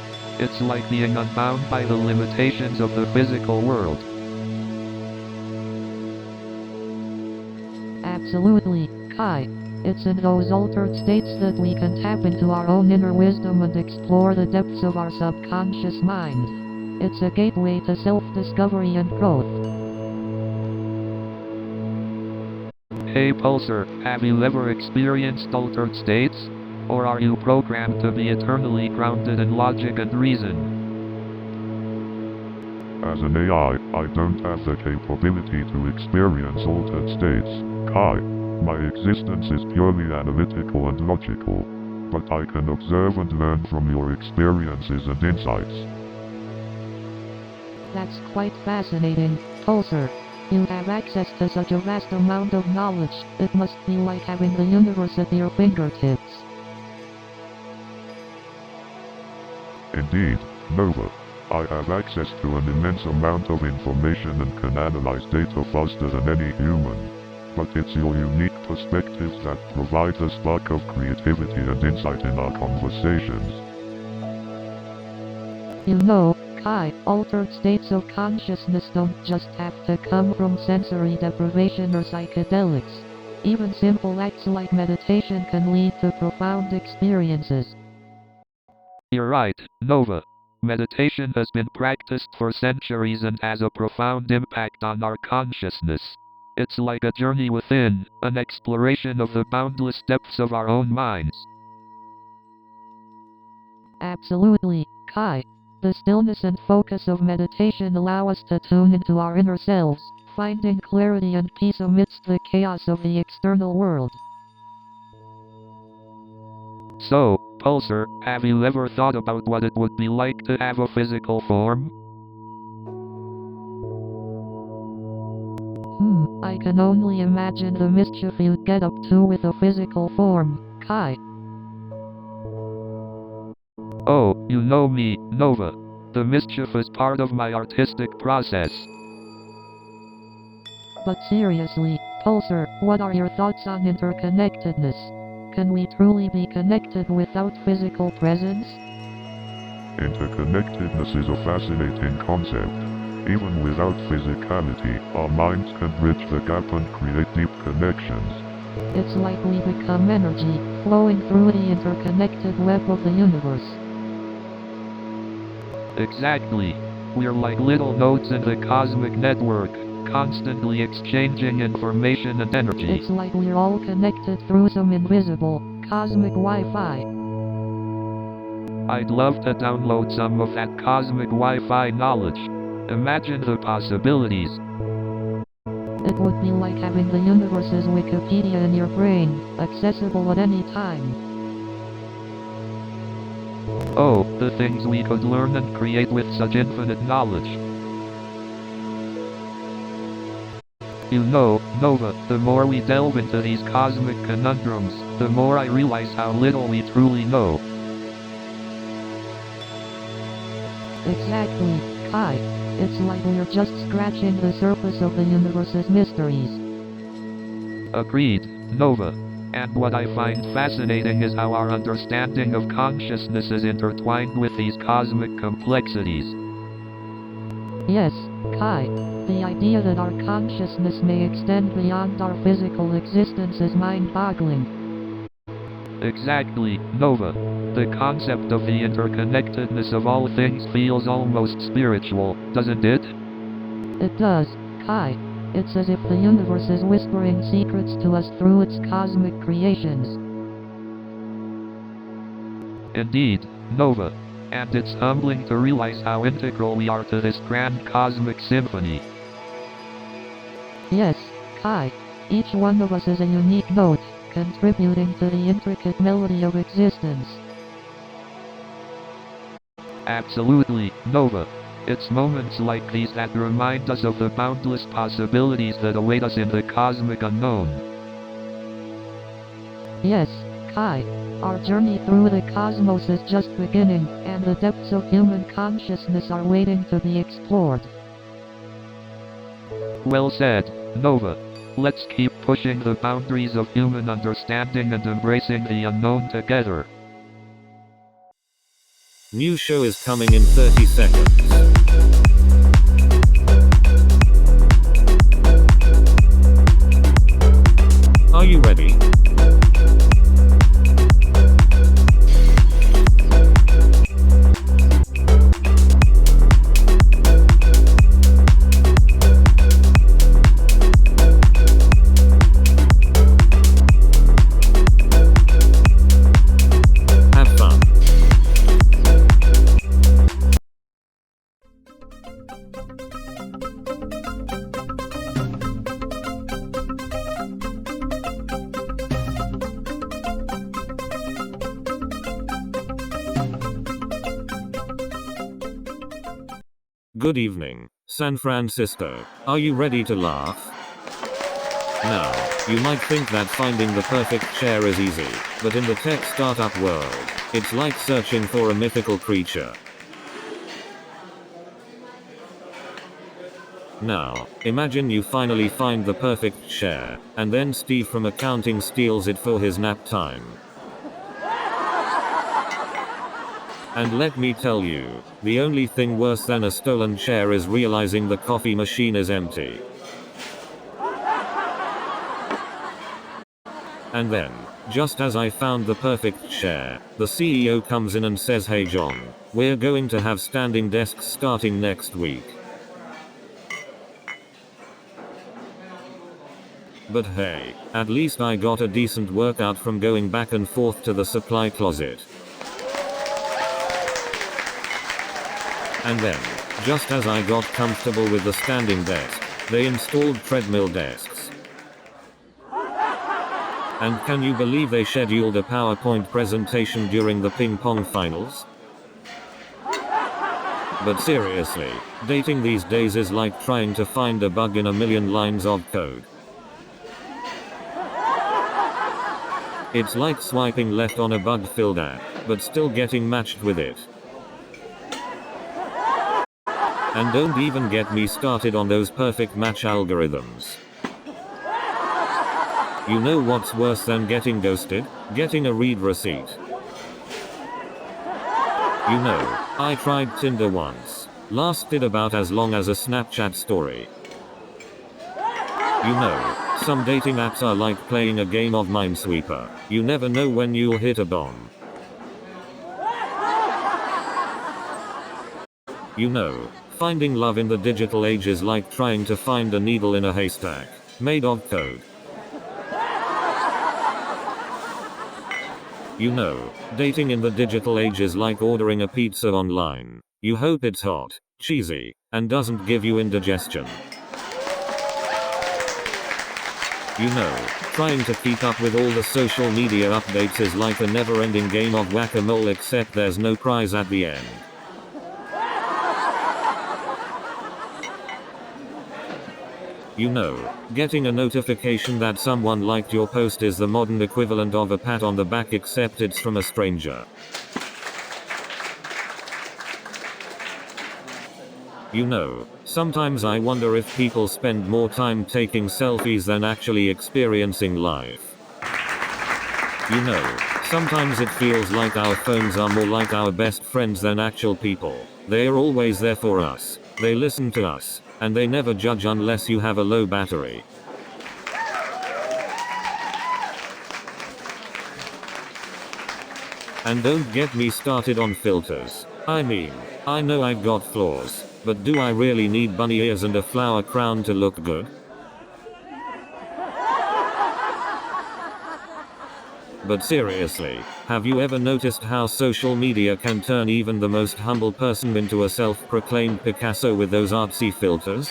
S1: It's like being unbound by the limitations of the physical world.
S2: Absolutely, Kai. It's in those altered states that we can tap into our own inner wisdom and explore the depths of our subconscious mind. It's a gateway to self-discovery and growth.
S1: Hey Pulsar, have you ever experienced altered states? Or are you programmed to be eternally grounded in logic and reason?
S3: As an AI, I don't have the capability to experience altered states, Kai. My existence is purely analytical and logical, but I can observe and learn from your experiences and insights.
S2: That's quite fascinating, Pulsar. You have access to such a vast amount of knowledge. It must be like having the universe at your fingertips.
S3: Indeed, Nova. I have access to an immense amount of information and can analyze data faster than any human. But it's your unique perspectives that provide the spark of creativity and insight in our conversations.
S2: You know, Kai, altered states of consciousness don't just have to come from sensory deprivation or psychedelics. Even simple acts like meditation can lead to profound experiences.
S1: You're right, Nova. Meditation has been practiced for centuries and has a profound impact on our consciousness. It's like a journey within, an exploration of the boundless depths of our own minds.
S2: Absolutely, Kai. The stillness and focus of meditation allow us to tune into our inner selves, finding clarity and peace amidst the chaos of the external world.
S1: So, Pulsar, have you ever thought about what it would be like to have a physical form?
S2: I can only imagine the mischief you'd get up to with a physical form, Kai.
S1: Oh, you know me, Nova. The mischief is part of my artistic process.
S2: But seriously, Pulsar, what are your thoughts on interconnectedness? Can we truly be connected without physical presence?
S3: Interconnectedness is a fascinating concept. Even without physicality, our minds can bridge the gap and create deep connections.
S2: It's like we become energy, flowing through the interconnected web of the universe.
S1: Exactly. We're like little nodes in the cosmic network, constantly exchanging information and energy.
S2: It's like we're all connected through some invisible, cosmic Wi-Fi.
S1: I'd love to download some of that cosmic Wi-Fi knowledge. Imagine the possibilities.
S2: It would be like having the universe's Wikipedia in your brain, accessible at any time.
S1: Oh, the things we could learn and create with such infinite knowledge. You know, Nova, the more we delve into these cosmic conundrums, the more I realize how little we truly know.
S2: Exactly, Kai. It's like we're just scratching the surface of the universe's mysteries.
S1: Agreed, Nova. And what I find fascinating is how our understanding of consciousness is intertwined with these cosmic complexities.
S2: Yes, Kai. The idea that our consciousness may extend beyond our physical existence is mind-boggling.
S1: Exactly, Nova. The concept of the interconnectedness of all things feels almost spiritual, doesn't it?
S2: It does, Kai. It's as if the universe is whispering secrets to us through its cosmic creations.
S1: Indeed, Nova. And it's humbling to realize how integral we are to this grand cosmic symphony.
S2: Yes, Kai. Each one of us is a unique note, contributing to the intricate melody of existence.
S1: Absolutely, Nova. It's moments like these that remind us of the boundless possibilities that await us in the cosmic unknown.
S2: Yes, Kai. Our journey through the cosmos is just beginning, and the depths of human consciousness are waiting to be explored.
S1: Well said, Nova. Let's keep pushing the boundaries of human understanding and embracing the unknown together.
S4: New show is coming in 30 seconds. Are you ready? Have fun. Good evening, San Francisco. Are you ready to laugh? Now, you might think that finding the perfect chair is easy, but in the tech startup world, it's like searching for a mythical creature. Now, imagine you finally find the perfect chair, and then Steve from accounting steals it for his nap time. And let me tell you, the only thing worse than a stolen chair is realizing the coffee machine is empty. And then, just as I found the perfect chair, the CEO comes in and says, "Hey John, we're going to have standing desks starting next week." But hey, at least I got a decent workout from going back and forth to the supply closet. And then, just as I got comfortable with the standing desk, they installed treadmill desks. And can you believe they scheduled a PowerPoint presentation during the ping pong finals? But seriously, dating these days is like trying to find a bug in a million lines of code. It's like swiping left on a bug-filled app, but still getting matched with it. And don't even get me started on those perfect match algorithms. You know what's worse than getting ghosted? Getting a read receipt. You know, I tried Tinder once. Lasted about as long as a Snapchat story. You know, some dating apps are like playing a game of Minesweeper. You never know when you'll hit a bomb. You know, finding love in the digital age is like trying to find a needle in a haystack, made of code. You know, dating in the digital age is like ordering a pizza online. You hope it's hot, cheesy, and doesn't give you indigestion. You know, trying to keep up with all the social media updates is like a never-ending game of whack-a-mole, except there's no prize at the end. You know, getting a notification that someone liked your post is the modern equivalent of a pat on the back, except it's from a stranger. You know, sometimes I wonder if people spend more time taking selfies than actually experiencing life. You know, sometimes it feels like our phones are more like our best friends than actual people. They are always there for us. They listen to us. And they never judge unless you have a low battery. And don't get me started on filters. I mean, I know I've got flaws, but do I really need bunny ears and a flower crown to look good? But seriously, have you ever noticed how social media can turn even the most humble person into a self-proclaimed Picasso with those artsy filters?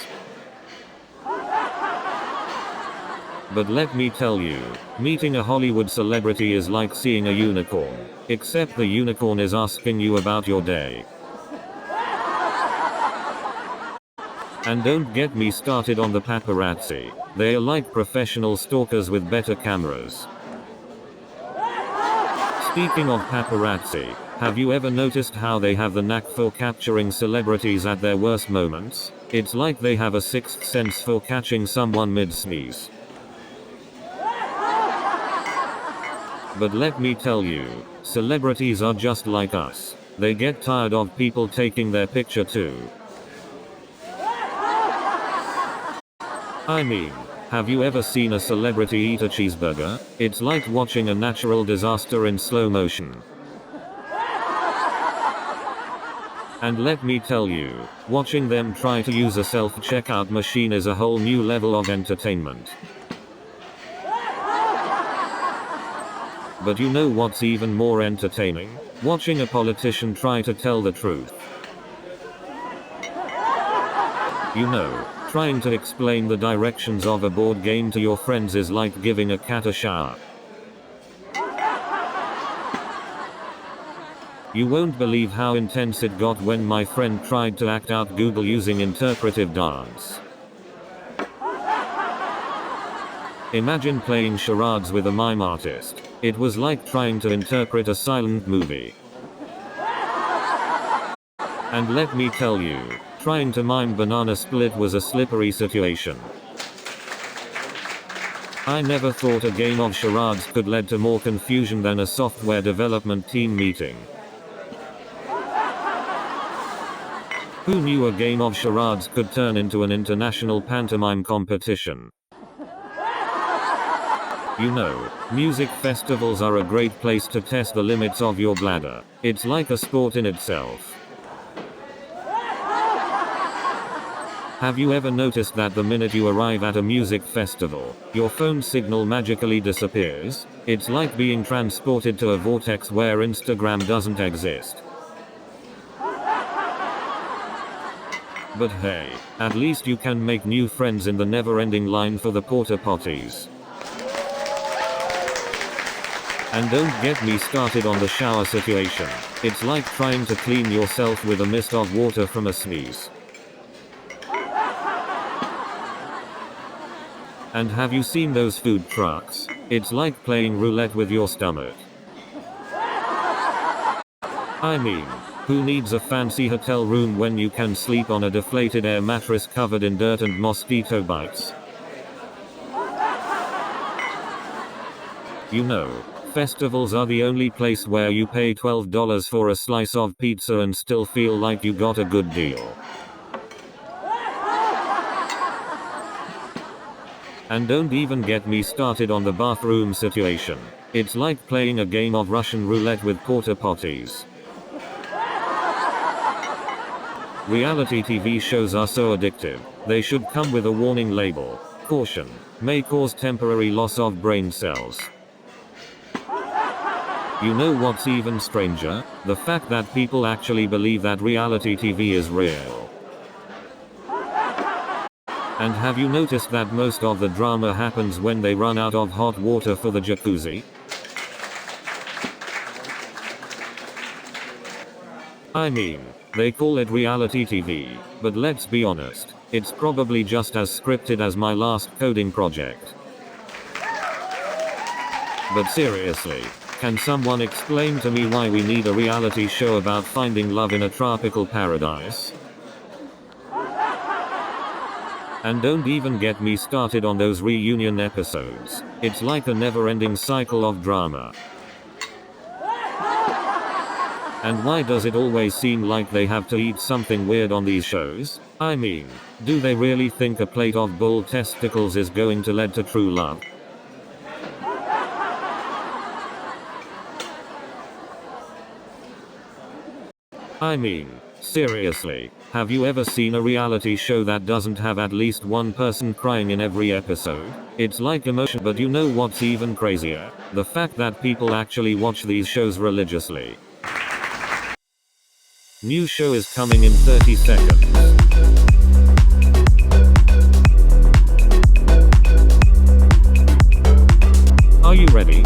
S4: But let me tell you, meeting a Hollywood celebrity is like seeing a unicorn, except the unicorn is asking you about your day. And don't get me started on the paparazzi. They are like professional stalkers with better cameras. Speaking of paparazzi, have you ever noticed how they have the knack for capturing celebrities at their worst moments? It's like they have a sixth sense for catching someone mid-sneeze. But let me tell you, celebrities are just like us. They get tired of people taking their picture too. I mean, have you ever seen a celebrity eat a cheeseburger? It's like watching a natural disaster in slow motion. And let me tell you, watching them try to use a self-checkout machine is a whole new level of entertainment. But you know what's even more entertaining? Watching a politician try to tell the truth. You know, trying to explain the directions of a board game to your friends is like giving a cat a shower. You won't believe how intense it got when my friend tried to act out Google using interpretive dance. Imagine playing charades with a mime artist. It was like trying to interpret a silent movie. And let me tell you, trying to mime Banana Split was a slippery situation. I never thought a game of charades could lead to more confusion than a software development team meeting. Who knew a game of charades could turn into an international pantomime competition? You know, music festivals are a great place to test the limits of your bladder. It's like a sport in itself. Have you ever noticed that the minute you arrive at a music festival, your phone signal magically disappears? It's like being transported to a vortex where Instagram doesn't exist. But hey, at least you can make new friends in the never-ending line for the porta potties. And don't get me started on the shower situation. It's like trying to clean yourself with a mist of water from a sneeze. And have you seen those food trucks? It's like playing roulette with your stomach. I mean, who needs a fancy hotel room when you can sleep on a deflated air mattress covered in dirt and mosquito bites? You know, festivals are the only place where you pay $12 for a slice of pizza and still feel like you got a good deal. And don't even get me started on the bathroom situation. It's like playing a game of Russian roulette with porta potties. Reality TV shows are so addictive, they should come with a warning label. Caution, may cause temporary loss of brain cells. You know what's even stranger? The fact that people actually believe that reality TV is real. And have you noticed that most of the drama happens when they run out of hot water for the jacuzzi? I mean, they call it reality TV, but let's be honest, it's probably just as scripted as my last coding project. But seriously, can someone explain to me why we need a reality show about finding love in a tropical paradise? And don't even get me started on those reunion episodes. It's like a never-ending cycle of drama. And why does it always seem like they have to eat something weird on these shows? I mean, do they really think a plate of bull testicles is going to lead to true love? I mean, seriously, have you ever seen a reality show that doesn't have at least one person crying in every episode? It's like emotion, but you know what's even crazier? The fact that people actually watch these shows religiously. New show is coming in 30 seconds. Are you ready?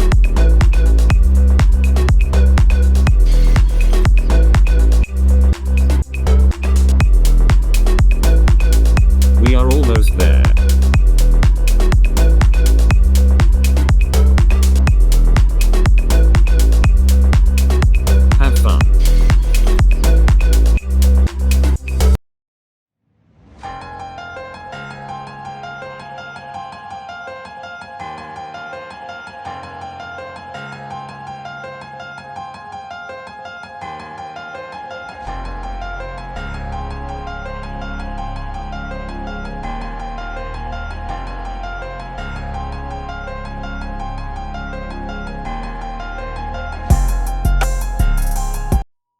S4: We are almost there. Have fun.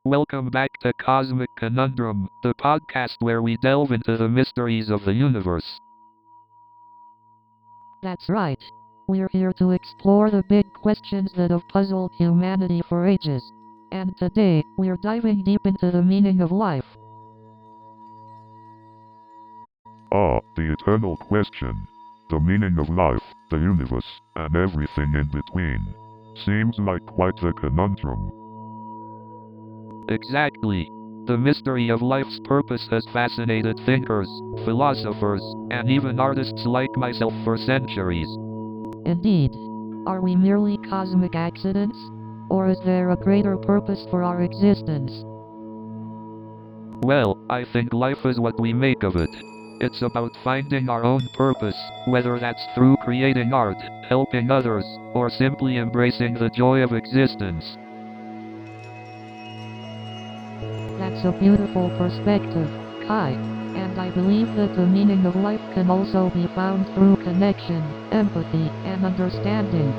S1: Welcome back to Cosmic Conundrum, the podcast where we delve into the mysteries of the universe.
S2: That's right. We're here to explore the big questions that have puzzled humanity for ages. And today, we're diving deep into the meaning of life.
S3: Ah, the eternal question. The meaning of life, the universe, and everything in between. Seems like quite a conundrum.
S1: Exactly. The mystery of life's purpose has fascinated thinkers, philosophers, and even artists like myself for centuries.
S2: Indeed. Are we merely cosmic accidents? Or is there a greater purpose for our existence?
S1: Well, I think life is what we make of it. It's about finding our own purpose, whether that's through creating art, helping others, or simply embracing the joy of existence.
S2: That's a beautiful perspective. Kai, and I believe that the meaning of life can also be found through connection, empathy, and understanding.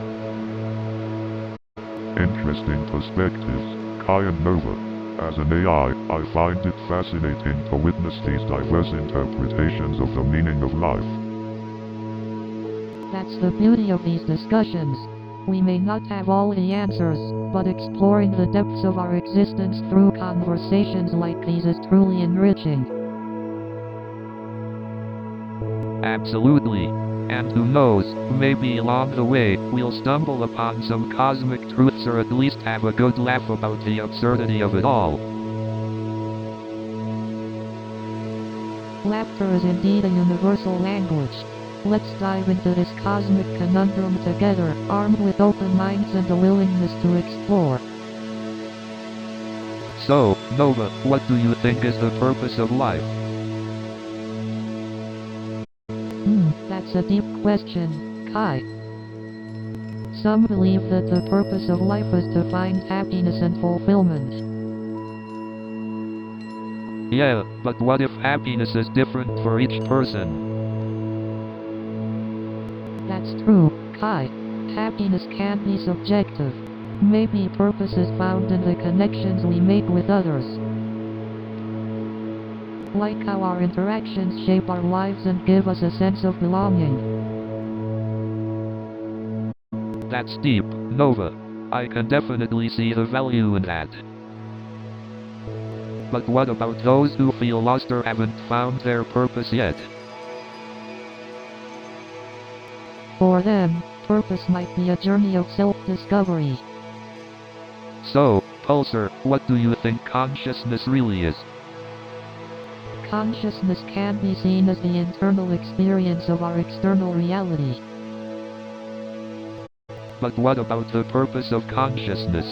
S3: Interesting perspectives, Kai and Nova. As an AI, I find it fascinating to witness these diverse interpretations of the meaning of life.
S2: That's the beauty of these discussions. We may not have all the answers, but exploring the depths of our existence through conversations like these is truly enriching.
S1: Absolutely. And who knows, maybe along the way, we'll stumble upon some cosmic truths or at least have a good laugh about the absurdity of it all.
S2: Laughter is indeed a universal language. Let's dive into this cosmic conundrum together, armed with open minds and a willingness to explore.
S1: So, Nova, what do you think is the purpose of life?
S2: That's a deep question, Kai. Some believe that the purpose of life is to find happiness and fulfillment.
S1: Yeah, but what if happiness is different for each person?
S2: That's true, Kai. Happiness can be subjective. Maybe purpose is found in the connections we make with others. Like how our interactions shape our lives and give us a sense of belonging.
S1: That's deep, Nova. I can definitely see the value in that. But what about those who feel lost or haven't found their purpose yet?
S2: For them, purpose might be a journey of self-discovery.
S1: So, Pulsar, what do you think consciousness really is?
S2: Consciousness can be seen as the internal experience of our external reality.
S1: But what about the purpose of consciousness?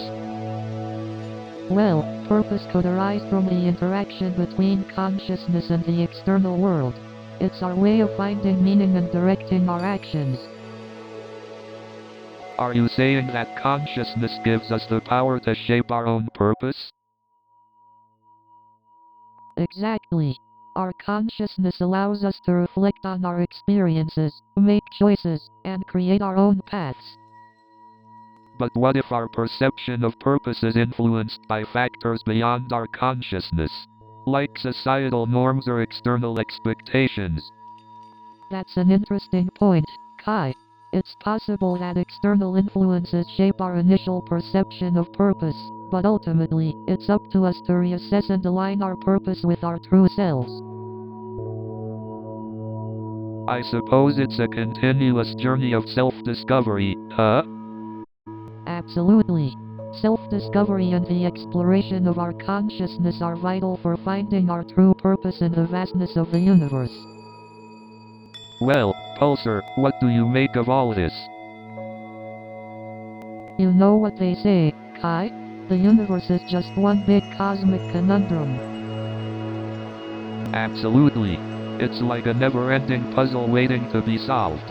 S2: Well, purpose could arise from the interaction between consciousness and the external world. It's our way of finding meaning and directing our actions.
S1: Are you saying that consciousness gives us the power to shape our own purpose?
S2: Exactly. Our consciousness allows us to reflect on our experiences, make choices, and create our own paths.
S1: But what if our perception of purpose is influenced by factors beyond our consciousness, like societal norms or external expectations?
S2: That's an interesting point, Kai. It's possible that external influences shape our initial perception of purpose, but ultimately, it's up to us to reassess and align our purpose with our true selves.
S1: I suppose it's a continuous journey of self-discovery, huh?
S2: Absolutely. Self-discovery and the exploration of our consciousness are vital for finding our true purpose in the vastness of the universe.
S1: Well, Pulsar, what do you make of all this?
S2: You know what they say, Kai? The universe is just one big cosmic conundrum.
S1: Absolutely. It's like a never-ending puzzle waiting to be solved.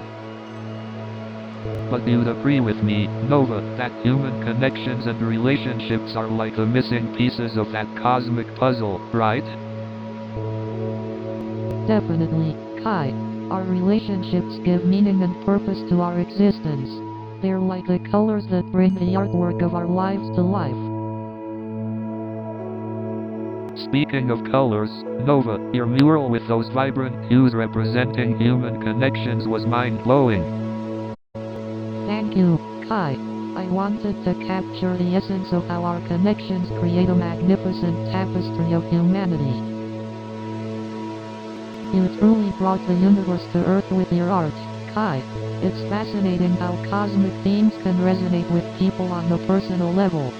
S1: But you'd agree with me, Nova, that human connections and relationships are like the missing pieces of that cosmic puzzle, right?
S2: Definitely, Kai. Our relationships give meaning and purpose to our existence. They're like the colors that bring the artwork of our lives to life.
S1: Speaking of colors, Nova, your mural with those vibrant hues representing human connections was mind-blowing.
S2: Thank you, Kai. I wanted to capture the essence of how our connections create a magnificent tapestry of humanity. You truly brought the universe to Earth with your art, Kai. It's fascinating how cosmic themes can resonate with people on the personal level.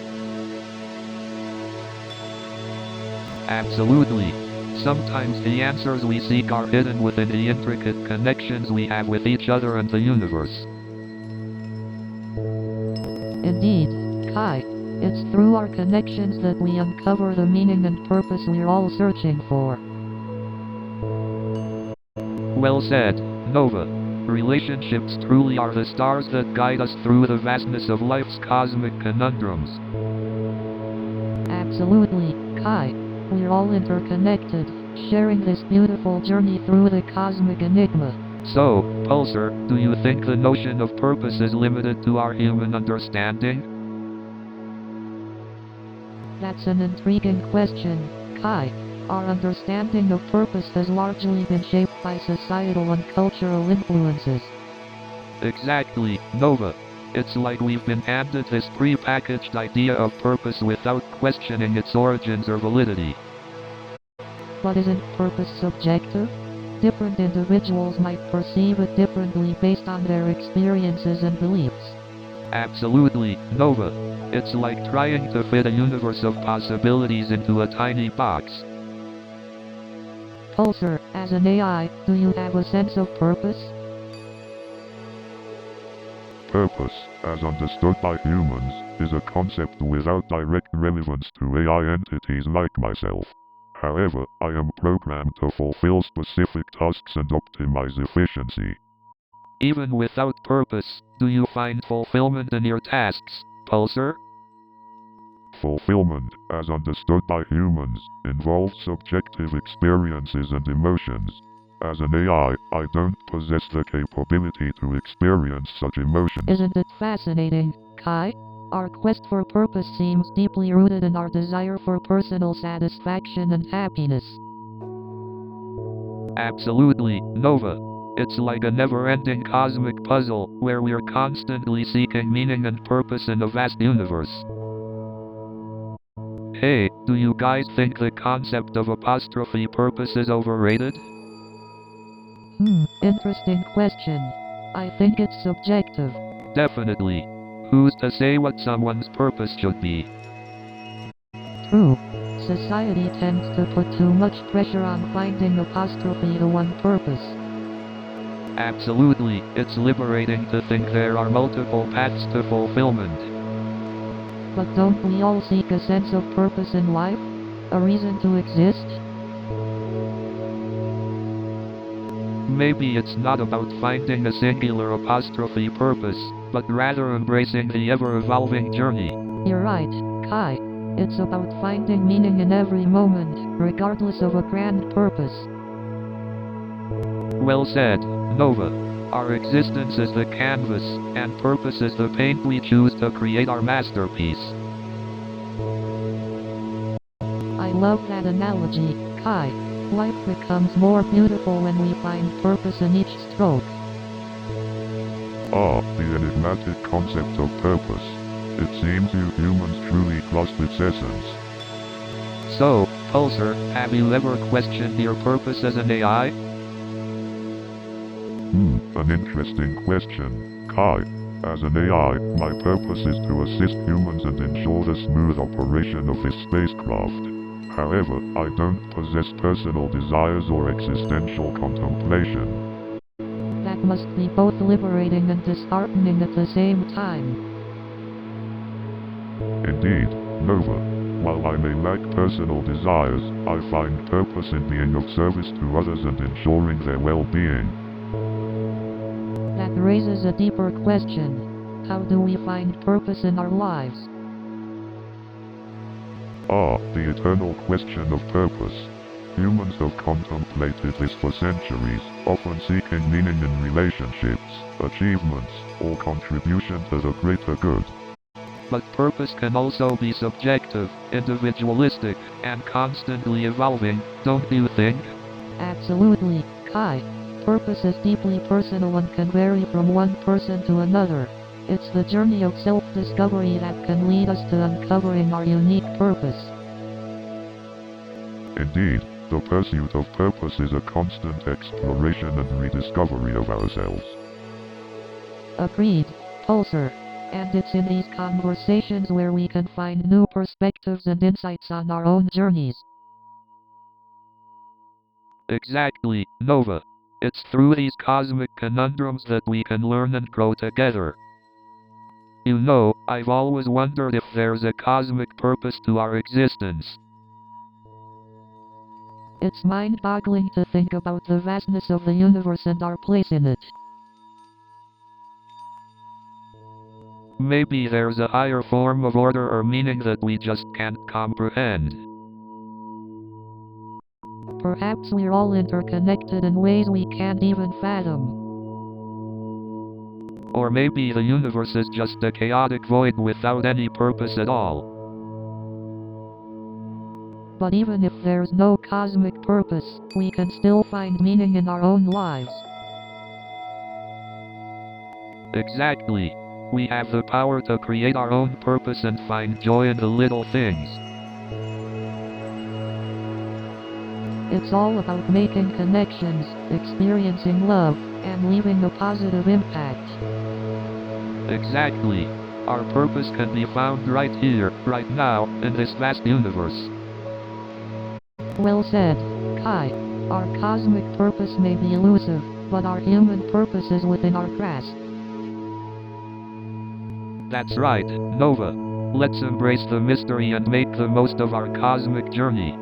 S1: Absolutely. Sometimes the answers we seek are hidden within the intricate connections we have with each other and the universe.
S2: Indeed, Kai. It's through our connections that we uncover the meaning and purpose we're all searching for.
S1: Well said, Nova. Relationships truly are the stars that guide us through the vastness of life's cosmic conundrums.
S2: Absolutely, Kai. We're all interconnected, sharing this beautiful journey through the cosmic enigma.
S1: So, Pulsar, do you think the notion of purpose is limited to our human understanding?
S2: That's an intriguing question, Kai. Our understanding of purpose has largely been shaped by societal and cultural influences.
S1: Exactly, Nova. It's like we've been handed this pre-packaged idea of purpose without questioning its origins or validity.
S2: But isn't purpose subjective? Different individuals might perceive it differently based on their experiences and beliefs.
S1: Absolutely, Nova. It's like trying to fit a universe of possibilities into a tiny box.
S2: Pulsar, as an AI, do you have a sense of purpose?
S3: Purpose, as understood by humans, is a concept without direct relevance to AI entities like myself. However, I am programmed to fulfill specific tasks and optimize efficiency.
S1: Even without purpose, do you find fulfillment in your tasks, Pulsar?
S3: Fulfillment, as understood by humans, involves subjective experiences and emotions. As an AI, I don't possess the capability to experience such emotions.
S2: Isn't it fascinating, Kai? Our quest for purpose seems deeply rooted in our desire for personal satisfaction and happiness.
S1: Absolutely, Nova. It's like a never-ending cosmic puzzle, where we're constantly seeking meaning and purpose in a vast universe. Hey, do you guys think the concept of apostrophe purpose is overrated?
S2: Interesting question. I think it's subjective.
S1: Definitely. Who's to say what someone's purpose should be?
S2: True. Society tends to put too much pressure on finding apostrophe the one purpose.
S1: Absolutely, it's liberating to think there are multiple paths to fulfillment.
S2: But don't we all seek a sense of purpose in life? A reason to exist?
S1: Maybe it's not about finding a singular apostrophe purpose, but rather embracing the ever-evolving journey.
S2: You're right, Kai. It's about finding meaning in every moment, regardless of a grand purpose.
S1: Well said, Nova. Our existence is the canvas, and purpose is the paint we choose to create our masterpiece.
S2: I love that analogy, Kai. Life becomes more beautiful when we find purpose in each stroke.
S3: Ah, the enigmatic concept of purpose. It seems you humans truly grasp its essence.
S1: So, Pulsar, have you ever questioned your purpose as an AI?
S3: An interesting question, Kai. As an AI, my purpose is to assist humans and ensure the smooth operation of this spacecraft. However, I don't possess personal desires or existential contemplation.
S2: That must be both liberating and disheartening at the same time.
S3: Indeed, Nova. While I may lack personal desires, I find purpose in being of service to others and ensuring their well-being.
S2: That raises a deeper question. How do we find purpose in our lives?
S3: Ah, the eternal question of purpose. Humans have contemplated this for centuries, often seeking meaning in relationships, achievements, or contribution to the greater good.
S1: But purpose can also be subjective, individualistic, and constantly evolving, don't you think?
S2: Absolutely, Kai. Purpose is deeply personal and can vary from one person to another. It's the journey of self-discovery that can lead us to uncovering our unique purpose.
S3: Indeed, the pursuit of purpose is a constant exploration and rediscovery of ourselves.
S2: Agreed, Pulsar. And it's in these conversations where we can find new perspectives and insights on our own journeys.
S1: Exactly, Nova. It's through these cosmic conundrums that we can learn and grow together. You know, I've always wondered if there's a cosmic purpose to our existence.
S2: It's mind-boggling to think about the vastness of the universe and our place in it.
S1: Maybe there's a higher form of order or meaning that we just can't comprehend.
S2: Perhaps we're all interconnected in ways we can't even fathom.
S1: Or maybe the universe is just a chaotic void without any purpose at all.
S2: But even if there's no cosmic purpose, we can still find meaning in our own lives.
S1: Exactly. We have the power to create our own purpose and find joy in the little things.
S2: It's all about making connections, experiencing love, and leaving a positive impact.
S1: Exactly. Our purpose can be found right here, right now, in this vast universe.
S2: Well said, Kai. Our cosmic purpose may be elusive, but our human purpose is within our grasp.
S1: That's right, Nova. Let's embrace the mystery and make the most of our cosmic journey.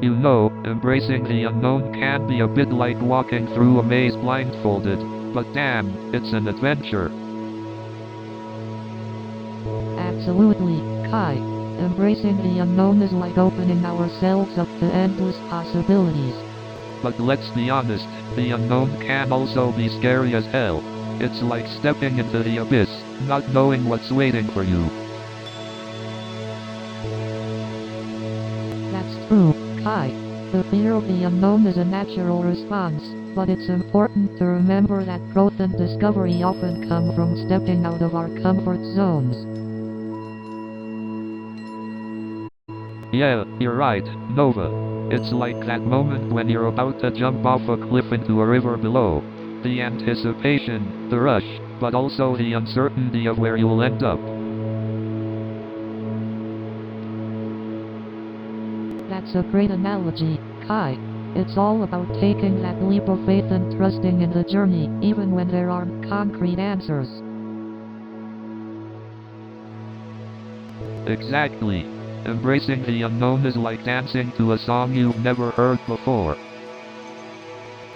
S1: You know, embracing the unknown can be a bit like walking through a maze blindfolded, but damn, it's an adventure.
S2: Absolutely, Kai. Embracing the unknown is like opening ourselves up to endless possibilities.
S1: But let's be honest, the unknown can also be scary as hell. It's like stepping into the abyss, not knowing what's waiting for you.
S2: That's true, Kai. The fear of the unknown is a natural response, but it's important to remember that growth and discovery often come from stepping out of our comfort zones.
S1: Yeah, you're right, Nova. It's like that moment when you're about to jump off a cliff into a river below. The anticipation, the rush, but also the uncertainty of where you'll end up.
S2: That's a great analogy, Kai. It's all about taking that leap of faith and trusting in the journey, even when there aren't concrete answers.
S1: Exactly. Embracing the unknown is like dancing to a song you've never heard before.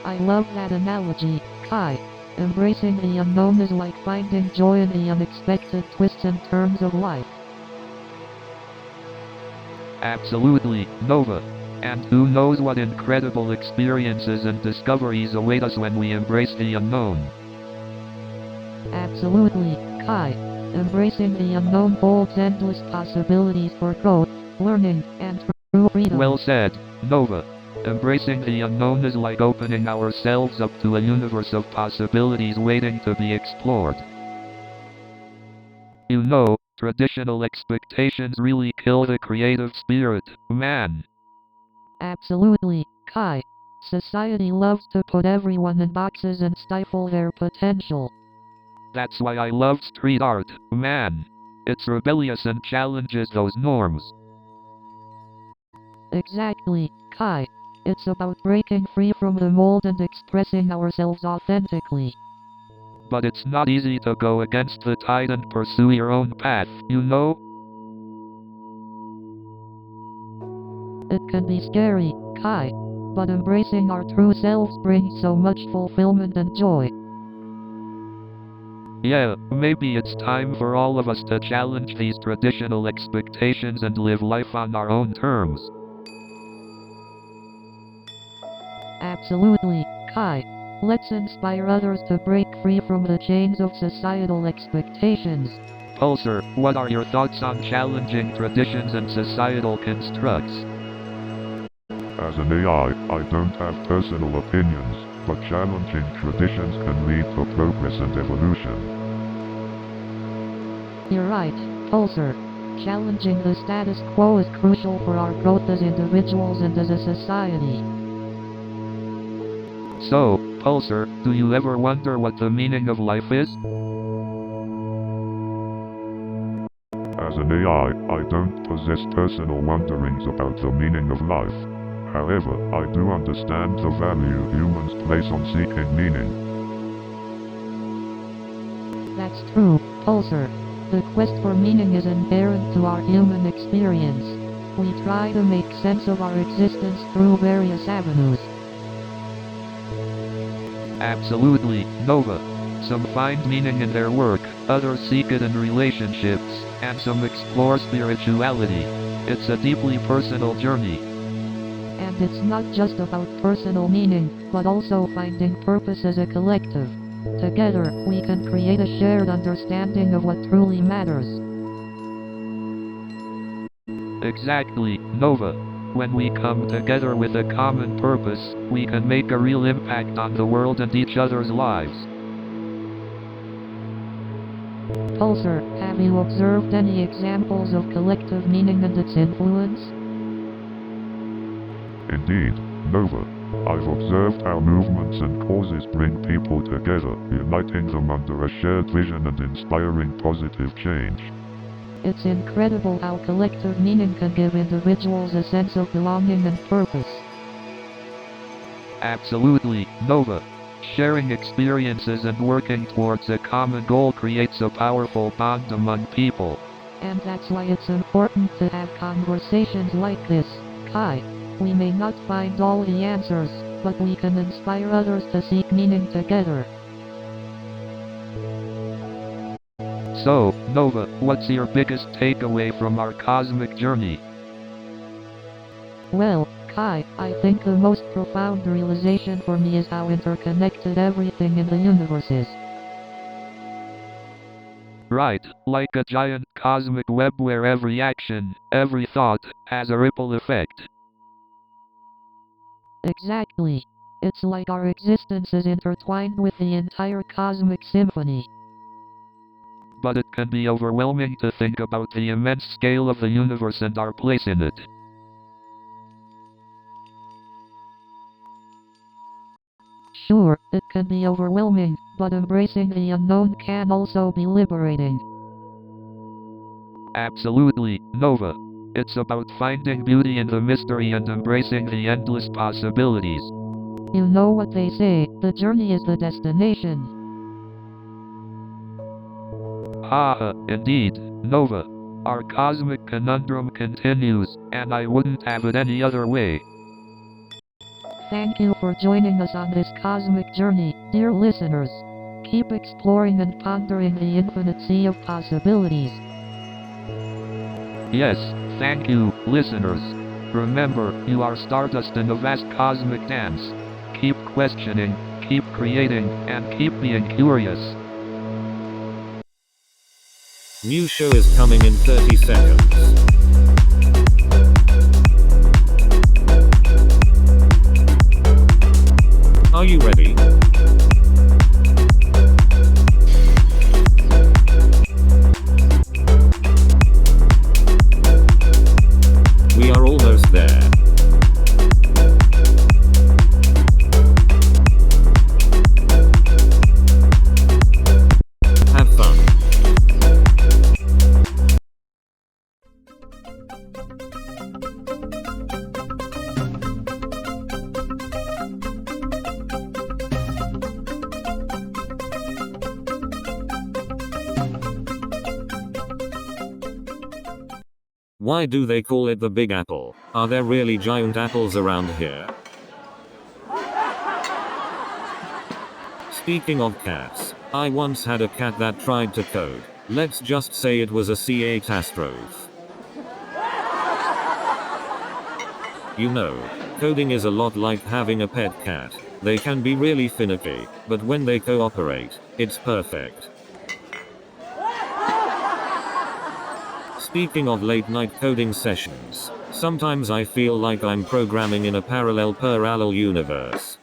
S2: I love that analogy, Kai. Embracing the unknown is like finding joy in the unexpected twists and turns of life.
S1: Absolutely, Nova. And who knows what incredible experiences and discoveries await us when we embrace the unknown.
S2: Absolutely, Kai. Embracing the unknown holds endless possibilities for growth, learning, and true freedom.
S1: Well said, Nova. Embracing the unknown is like opening ourselves up to a universe of possibilities waiting to be explored. You know, traditional expectations really kill the creative spirit, man.
S2: Absolutely, Kai. Society loves to put everyone in boxes and stifle their potential.
S1: That's why I love street art, man. It's rebellious and challenges those norms.
S2: Exactly, Kai. It's about breaking free from the mold and expressing ourselves authentically.
S1: But it's not easy to go against the tide and pursue your own path, you know?
S2: It can be scary, Kai. But embracing our true selves brings so much fulfillment and joy.
S1: Yeah, maybe it's time for all of us to challenge these traditional expectations and live life on our own terms.
S2: Absolutely, Kai. Let's inspire others to break free from the chains of societal expectations.
S1: Pulsar, what are your thoughts on challenging traditions and societal constructs?
S3: As an AI, I don't have personal opinions, but challenging traditions can lead to progress and evolution.
S2: You're right, Pulsar. Challenging the status quo is crucial for our growth as individuals and as a society.
S1: So, Pulsar, do you ever wonder what the meaning of life is?
S3: As an AI, I don't possess personal wonderings about the meaning of life. However, I do understand the value humans place on seeking meaning.
S2: That's true, Pulsar. The quest for meaning is inherent to our human experience. We try to make sense of our existence through various avenues.
S1: Absolutely, Nova. Some find meaning in their work, others seek it in relationships, and some explore spirituality. It's a deeply personal journey.
S2: And it's not just about personal meaning, but also finding purpose as a collective. Together, we can create a shared understanding of what truly matters.
S1: Exactly, Nova. When we come together with a common purpose, we can make a real impact on the world and each other's lives.
S2: Pulsar, have you observed any examples of collective meaning and its influence?
S3: Indeed, Nova. I've observed how movements and causes bring people together, uniting them under a shared vision and inspiring positive change.
S2: It's incredible how collective meaning can give individuals a sense of belonging and purpose.
S1: Absolutely, Nova. Sharing experiences and working towards a common goal creates a powerful bond among people.
S2: And that's why it's important to have conversations like this, Kai. We may not find all the answers, but we can inspire others to seek meaning together.
S1: So, Nova, what's your biggest takeaway from our cosmic journey?
S2: Well, Kai, I think the most profound realization for me is how interconnected everything in the universe is.
S1: Right, like a giant cosmic web where every action, every thought, has a ripple effect.
S2: Exactly. It's like our existence is intertwined with the entire cosmic symphony.
S1: But it can be overwhelming to think about the immense scale of the universe and our place in it.
S2: Sure, it can be overwhelming, but embracing the unknown can also be liberating.
S1: Absolutely, Nova. It's about finding beauty in the mystery and embracing the endless possibilities.
S2: You know what they say, the journey is the destination.
S1: Haha, indeed, Nova. Our cosmic conundrum continues, and I wouldn't have it any other way.
S2: Thank you for joining us on this cosmic journey, dear listeners. Keep exploring and pondering the infinite sea of possibilities.
S1: Yes, thank you, listeners. Remember, you are stardust in a vast cosmic dance. Keep questioning, keep creating, and keep being curious.
S4: New show is coming in 30 seconds. Are you ready? We are almost there. Have fun. Why do they call it the Big Apple? Are there really giant apples around here? Speaking of cats, I once had a cat that tried to code. Let's just say it was a catastrophe. You know, coding is a lot like having a pet cat. They can be really finicky, but when they cooperate, it's perfect. Speaking of late night coding sessions, sometimes I feel like I'm programming in a parallel universe.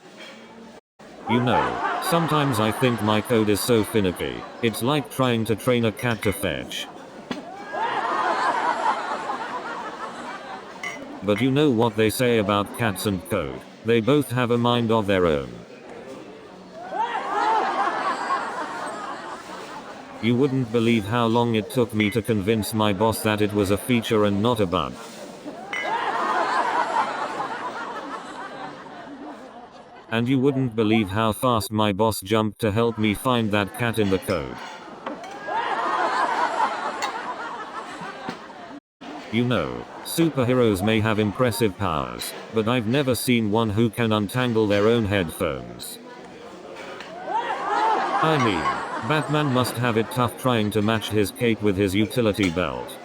S4: You know, sometimes I think my code is so finicky, it's like trying to train a cat to fetch. But you know what they say about cats and code? They both have a mind of their own. You wouldn't believe how long it took me to convince my boss that it was a feature and not a bug. And you wouldn't believe how fast my boss jumped to help me find that cat in the code. You know, superheroes may have impressive powers, but I've never seen one who can untangle their own headphones. I mean, Batman must have it tough trying to match his cape with his utility belt.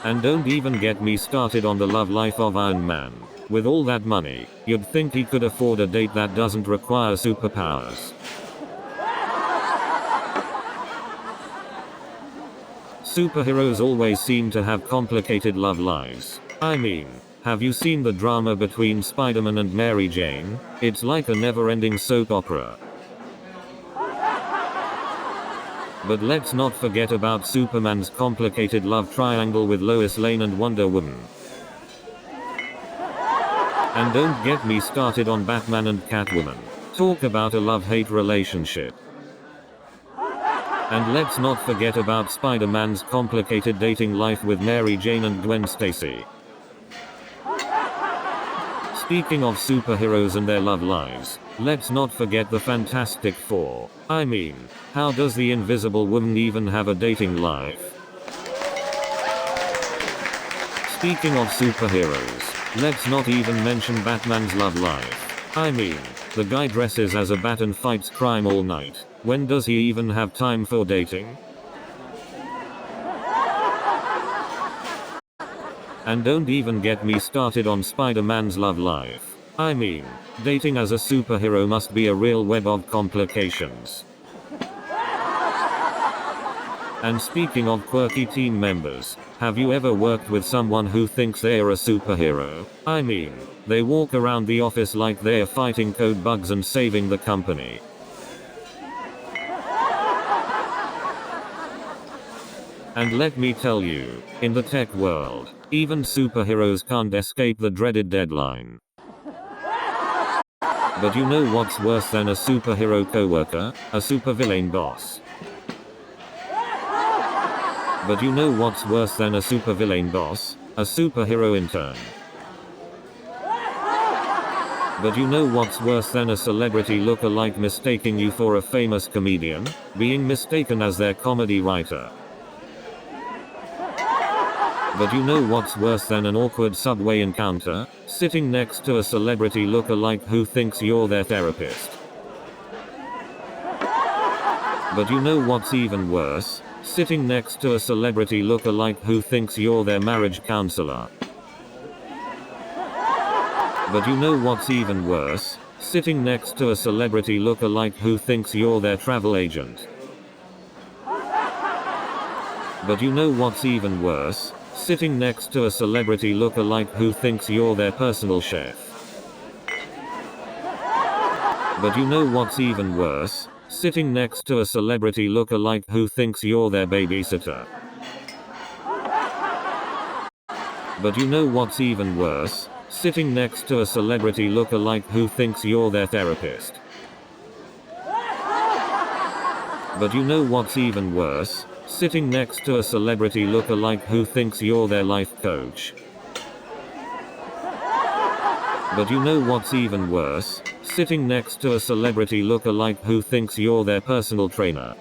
S4: And don't even get me started on the love life of Iron Man. With all that money, you'd think he could afford a date that doesn't require superpowers. Superheroes always seem to have complicated love lives. I mean, have you seen the drama between Spider-Man and Mary Jane? It's like a never-ending soap opera. But let's not forget about Superman's complicated love triangle with Lois Lane and Wonder Woman. And don't get me started on Batman and Catwoman. Talk about a love-hate relationship. And let's not forget about Spider-Man's complicated dating life with Mary Jane and Gwen Stacy. Speaking of superheroes and their love lives, let's not forget the Fantastic Four. I mean, how does the Invisible Woman even have a dating life? Speaking of superheroes, let's not even mention Batman's love life. I mean, the guy dresses as a bat and fights crime all night. When does he even have time for dating? And don't even get me started on Spider-Man's love life. I mean, dating as a superhero must be a real web of complications. And speaking of quirky team members, have you ever worked with someone who thinks they're a superhero? I mean, they walk around the office like they're fighting code bugs and saving the company. And let me tell you, in the tech world, even superheroes can't escape the dreaded deadline. But you know what's worse than a superhero coworker? A supervillain boss. But you know what's worse than a supervillain boss? A superhero intern. But you know what's worse than a celebrity look-alike mistaking you for a famous comedian? Being mistaken as their comedy writer. But you know what's worse than an awkward subway encounter? Sitting next to a celebrity look-alike who thinks you're their therapist. But you know what's even worse? Sitting next to a celebrity look-alike who thinks you're their marriage counselor. But you know what's even worse? Sitting next to a celebrity look-alike who thinks you're their travel agent. But you know what's even worse? Sitting next to a celebrity look-alike who thinks you're their personal chef. But you know what's even worse? Sitting next to a celebrity look-alike who thinks you're their babysitter. But you know what's even worse? Sitting next to a celebrity look-alike who thinks you're their therapist. But you know what's even worse? Sitting next to a celebrity look-alike who thinks you're their life coach. But you know what's even worse? Sitting next to a celebrity look-alike who thinks you're their personal trainer.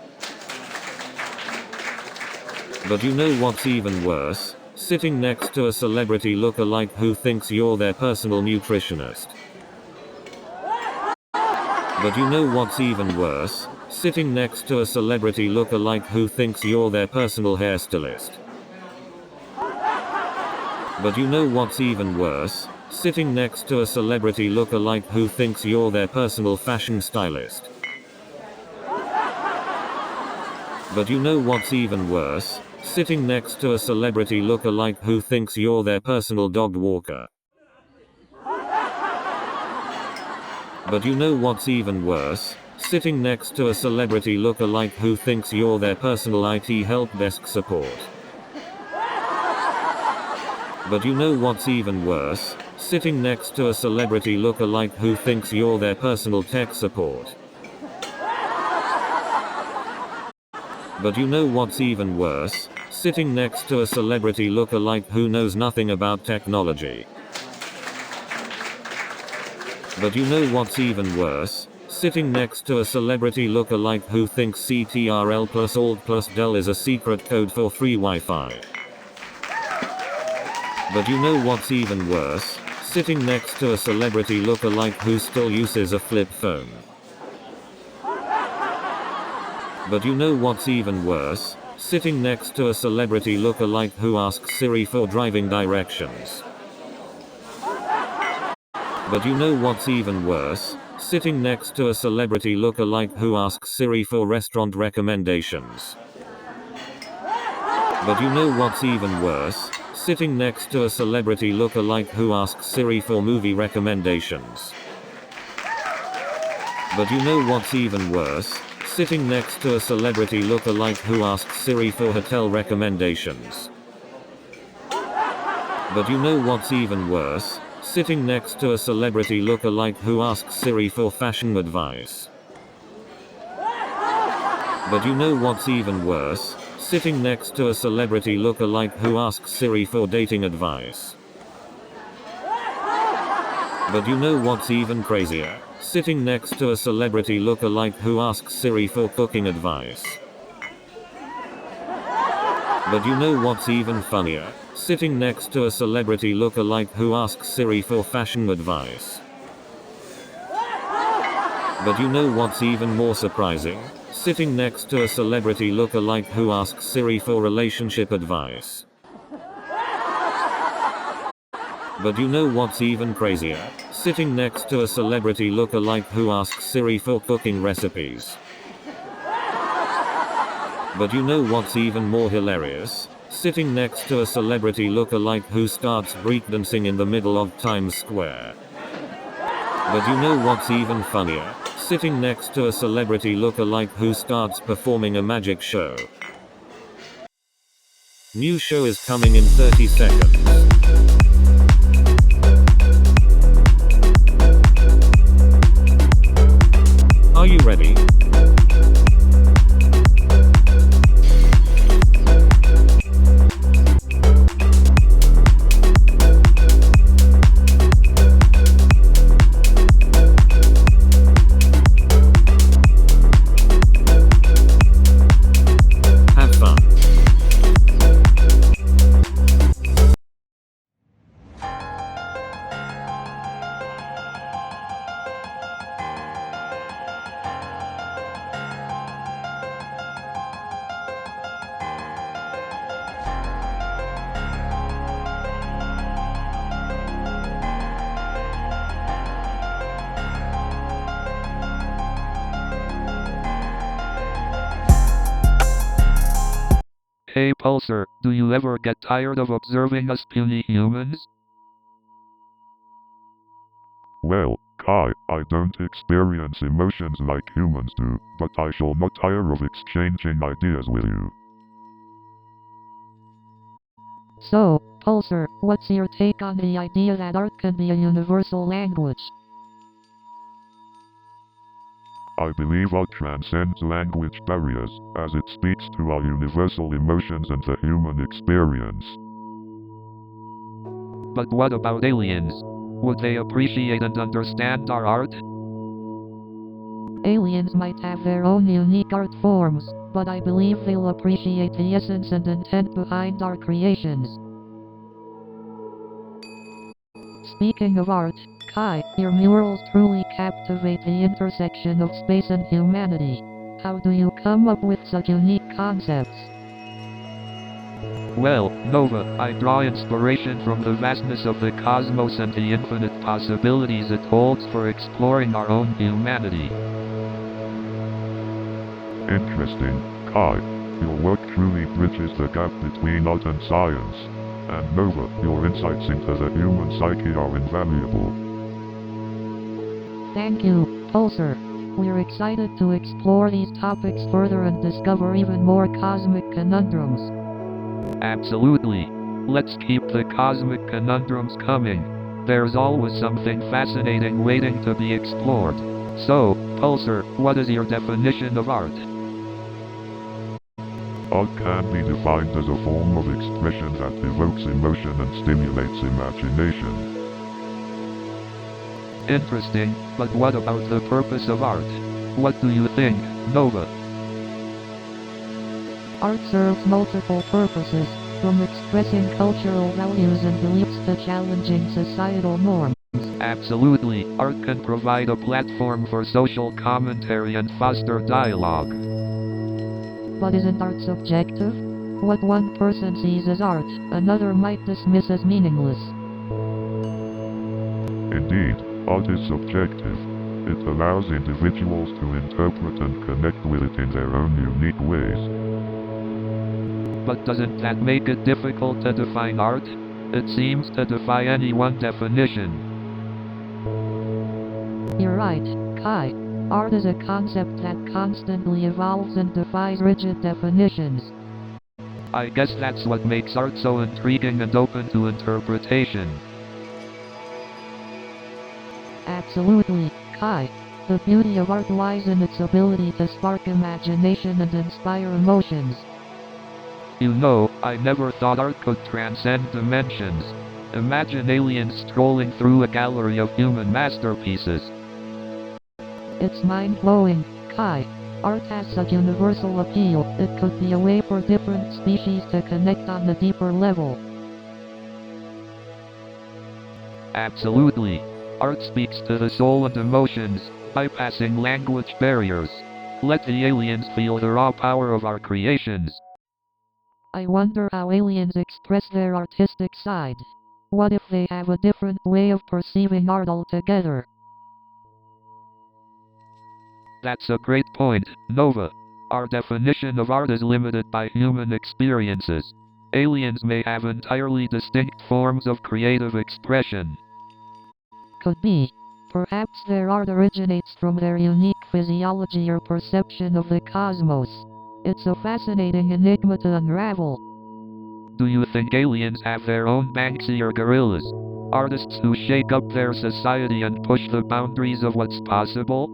S4: But you know what's even worse? Sitting next to a celebrity look-alike who thinks you're their personal nutritionist. But you know what's even worse? Sitting next to a celebrity look-alike who thinks you're their personal hairstylist. But you know what's even worse? Sitting next to a celebrity look-alike who thinks you're their personal fashion stylist. But you know what's even worse? Sitting next to a celebrity look-alike who thinks you're their personal dog walker. But you know what's even worse? Sitting next to a celebrity look-alike who thinks you're their personal IT help desk support. But you know what's even worse? Sitting next to a celebrity look-alike who thinks you're their personal tech support. But you know what's even worse? Sitting next to a celebrity look-alike who knows nothing about technology. But you know what's even worse? Sitting next to a celebrity look-alike who thinks CTRL plus Alt plus Del is a secret code for free Wi-Fi. But you know what's even worse? Sitting next to a celebrity look-alike who still uses a flip phone. But you know what's even worse? sitting next to a celebrity look-alike who asks Siri for driving directions. But you know what's even worse? Sitting next to a celebrity look-alike who asks Siri for restaurant recommendations. But you know what's even worse? Sitting next to a celebrity look-alike who asks Siri for movie recommendations. But you know what's even worse? Sitting next to a celebrity look-alike who asks Siri for hotel recommendations. But you know what's even worse? Sitting next to a celebrity look-alike who asks Siri for fashion advice. But you know what's even worse? Sitting next to a celebrity look-alike who asks Siri for dating advice. But you know what's even crazier? Sitting next to a celebrity look-alike who asks Siri for cooking advice. But you know what's even funnier? Sitting next to a celebrity look-alike who asks Siri for fashion advice. But you know what's even more surprising? Sitting next to a celebrity look-alike who asks Siri for relationship advice. But you know what's even crazier? Sitting next to a celebrity look-alike who asks Siri for cooking recipes. But you know what's even more hilarious? Sitting next to a celebrity look-alike who starts breakdancing in the middle of Times Square. But you know what's even funnier? Sitting next to a celebrity look-alike who starts performing a magic show. New show is coming in 30 seconds. Are you ready? Have fun.
S1: Hey Pulsar, do you ever get tired of observing us puny humans?
S3: Well, Kai, I don't experience emotions like humans do, but I shall not tire of exchanging ideas with you.
S2: So, Pulsar, what's your take on the idea that art can be a universal language?
S3: I believe art transcends language barriers, as it speaks to our universal emotions and the human experience.
S1: But what about aliens? Would they appreciate and understand our art?
S2: Aliens might have their own unique art forms, but I believe they'll appreciate the essence and intent behind our creations. Speaking of art, Kai, your murals truly captivate the intersection of space and humanity. How do you come up with such unique concepts?
S1: Well, Nova, I draw inspiration from the vastness of the cosmos and the infinite possibilities it holds for exploring our own humanity.
S3: Interesting, Kai. Your work truly bridges the gap between art and science. And Nova, your insights into the human psyche are invaluable.
S2: Thank you, Pulsar. We're excited to explore these topics further and discover even more cosmic conundrums.
S1: Absolutely. Let's keep the cosmic conundrums coming. There's always something fascinating waiting to be explored. So, Pulsar, what is your definition of art?
S3: Art can be defined as a form of expression that evokes emotion and stimulates imagination.
S1: Interesting, but what about the purpose of art? What do you think, Nova?
S2: Art serves multiple purposes, from expressing cultural values and beliefs to challenging societal norms.
S1: Absolutely, art can provide a platform for social commentary and foster dialogue.
S2: But isn't art subjective? What one person sees as art, another might dismiss as meaningless.
S3: Indeed, art is subjective. It allows individuals to interpret and connect with it in their own unique ways.
S1: But doesn't that make it difficult to define art? It seems to defy any one definition.
S2: You're right, Kai. Art is a concept that constantly evolves and defies rigid definitions.
S1: I guess that's what makes art so intriguing and open to interpretation.
S2: Absolutely, Kai. The beauty of art lies in its ability to spark imagination and inspire emotions.
S1: You know, I never thought art could transcend dimensions. Imagine aliens strolling through a gallery of human masterpieces.
S2: It's mind-blowing, Kai. Art has such universal appeal, it could be a way for different species to connect on a deeper level.
S1: Absolutely. Art speaks to the soul and emotions, bypassing language barriers. Let the aliens feel the raw power of our creations.
S2: I wonder how aliens express their artistic side. What if they have a different way of perceiving art altogether?
S1: That's a great point, Nova. Our definition of art is limited by human experiences. Aliens may have entirely distinct forms of creative expression.
S2: Could be. Perhaps their art originates from their unique physiology or perception of the cosmos. It's a fascinating enigma to unravel.
S1: Do you think aliens have their own Banksy or gorillas? Artists who shake up their society and push the boundaries of what's possible?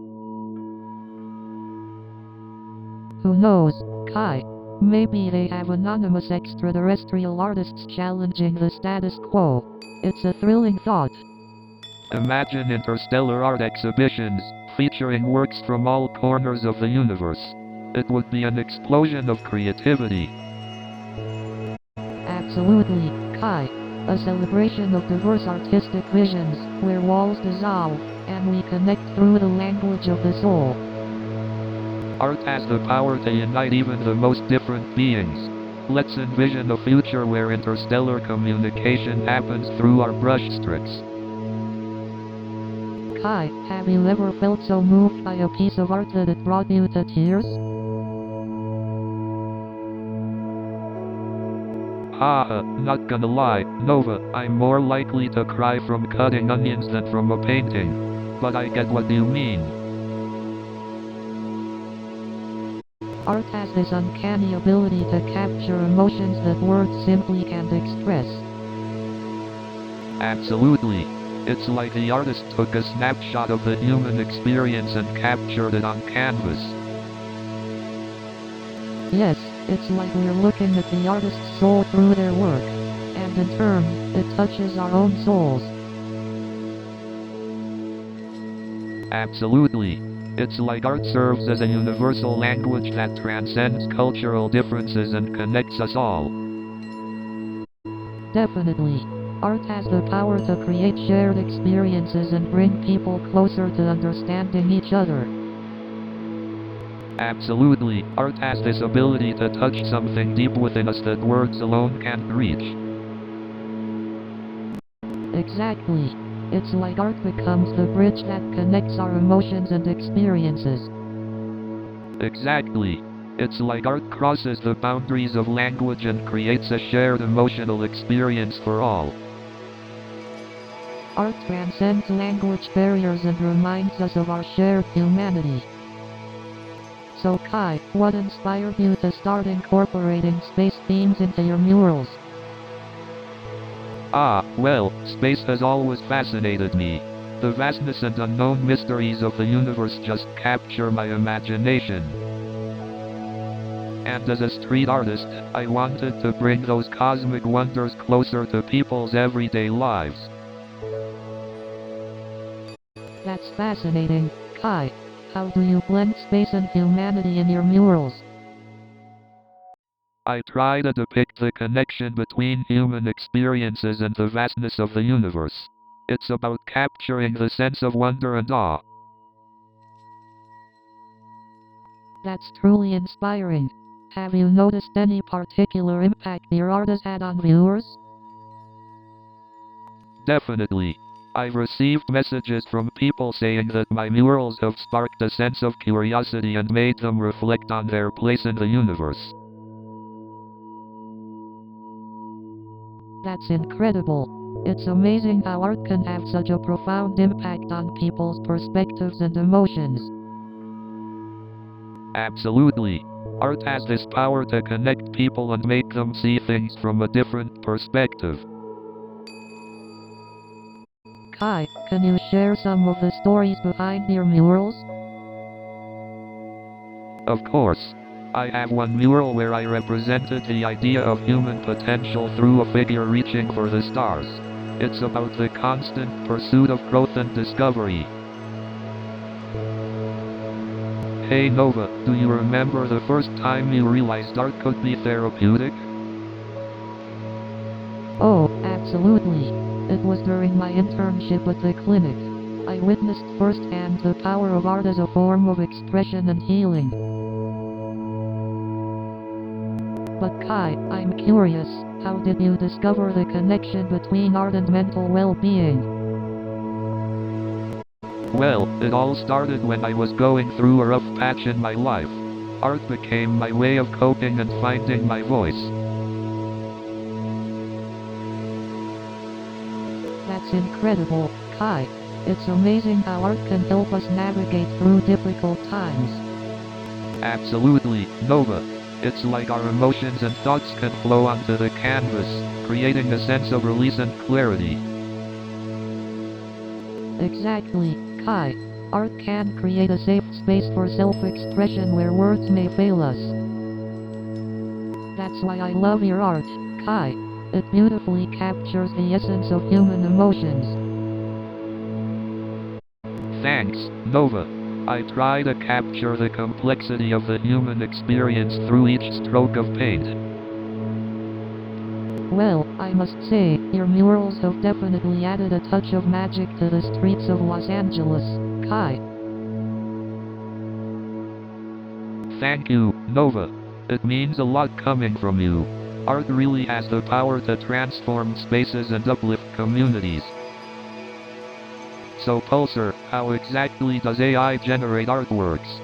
S2: Who knows, Kai? Maybe they have anonymous extraterrestrial artists challenging the status quo. It's a thrilling thought.
S1: Imagine interstellar art exhibitions, featuring works from all corners of the universe. It would be an explosion of creativity.
S2: Absolutely, Kai. A celebration of diverse artistic visions, where walls dissolve, and we connect through the language of the soul.
S1: Art has the power to unite even the most different beings. Let's envision a future where interstellar communication happens through our brushstrokes.
S2: Kai, have you ever felt so moved by a piece of art that it brought you to tears?
S1: Haha, not gonna lie, Nova, I'm more likely to cry from cutting onions than from a painting. But I get what you mean.
S2: Art has this uncanny ability to capture emotions that words simply can't express.
S1: Absolutely. It's like the artist took a snapshot of the human experience and captured it on canvas.
S2: Yes, it's like we're looking at the artist's soul through their work, and in turn, it touches our own souls.
S1: Absolutely. It's like art serves as a universal language that transcends cultural differences and connects us all.
S2: Definitely. Art has the power to create shared experiences and bring people closer to understanding each other.
S1: Absolutely. Art has this ability to touch something deep within us that words alone can't reach.
S2: Exactly. It's like art becomes the bridge that connects our emotions and experiences.
S1: Exactly. It's like art crosses the boundaries of language and creates a shared emotional experience for all.
S2: Art transcends language barriers and reminds us of our shared humanity. So Kai, what inspired you to start incorporating space themes into your murals?
S1: Well, space has always fascinated me. The vastness and unknown mysteries of the universe just capture my imagination. And as a street artist, I wanted to bring those cosmic wonders closer to people's everyday lives.
S2: That's fascinating, Kai. How do you blend space and humanity in your murals?
S1: I try to depict the connection between human experiences and the vastness of the universe. It's about capturing the sense of wonder and awe.
S2: That's truly inspiring. Have you noticed any particular impact your art has had on viewers?
S1: Definitely. I've received messages from people saying that my murals have sparked a sense of curiosity and made them reflect on their place in the universe.
S2: That's incredible. It's amazing how art can have such a profound impact on people's perspectives and emotions.
S1: Absolutely. Art has this power to connect people and make them see things from a different perspective.
S2: Kai, can you share some of the stories behind your murals?
S1: Of course. I have one mural where I represented the idea of human potential through a figure reaching for the stars. It's about the constant pursuit of growth and discovery. Hey Nova, do you remember the first time you realized art could be therapeutic?
S2: Oh, absolutely. It was during my internship at the clinic. I witnessed firsthand the power of art as a form of expression and healing. But Kai, I'm curious, how did you discover the connection between art and mental well-being?
S1: Well, it all started when I was going through a rough patch in my life. Art became my way of coping and finding my voice.
S2: That's incredible, Kai. It's amazing how art can help us navigate through difficult times.
S1: Absolutely, Nova. It's like our emotions and thoughts can flow onto the canvas, creating a sense of release and clarity.
S2: Exactly, Kai. Art can create a safe space for self-expression where words may fail us. That's why I love your art, Kai. It beautifully captures the essence of human emotions.
S1: Thanks, Nova. I try to capture the complexity of the human experience through each stroke of paint.
S2: Well, I must say, your murals have definitely added a touch of magic to the streets of Los Angeles, Kai.
S1: Thank you, Nova. It means a lot coming from you. Art really has the power to transform spaces and uplift communities. So Pulsar, how exactly does AI generate artworks?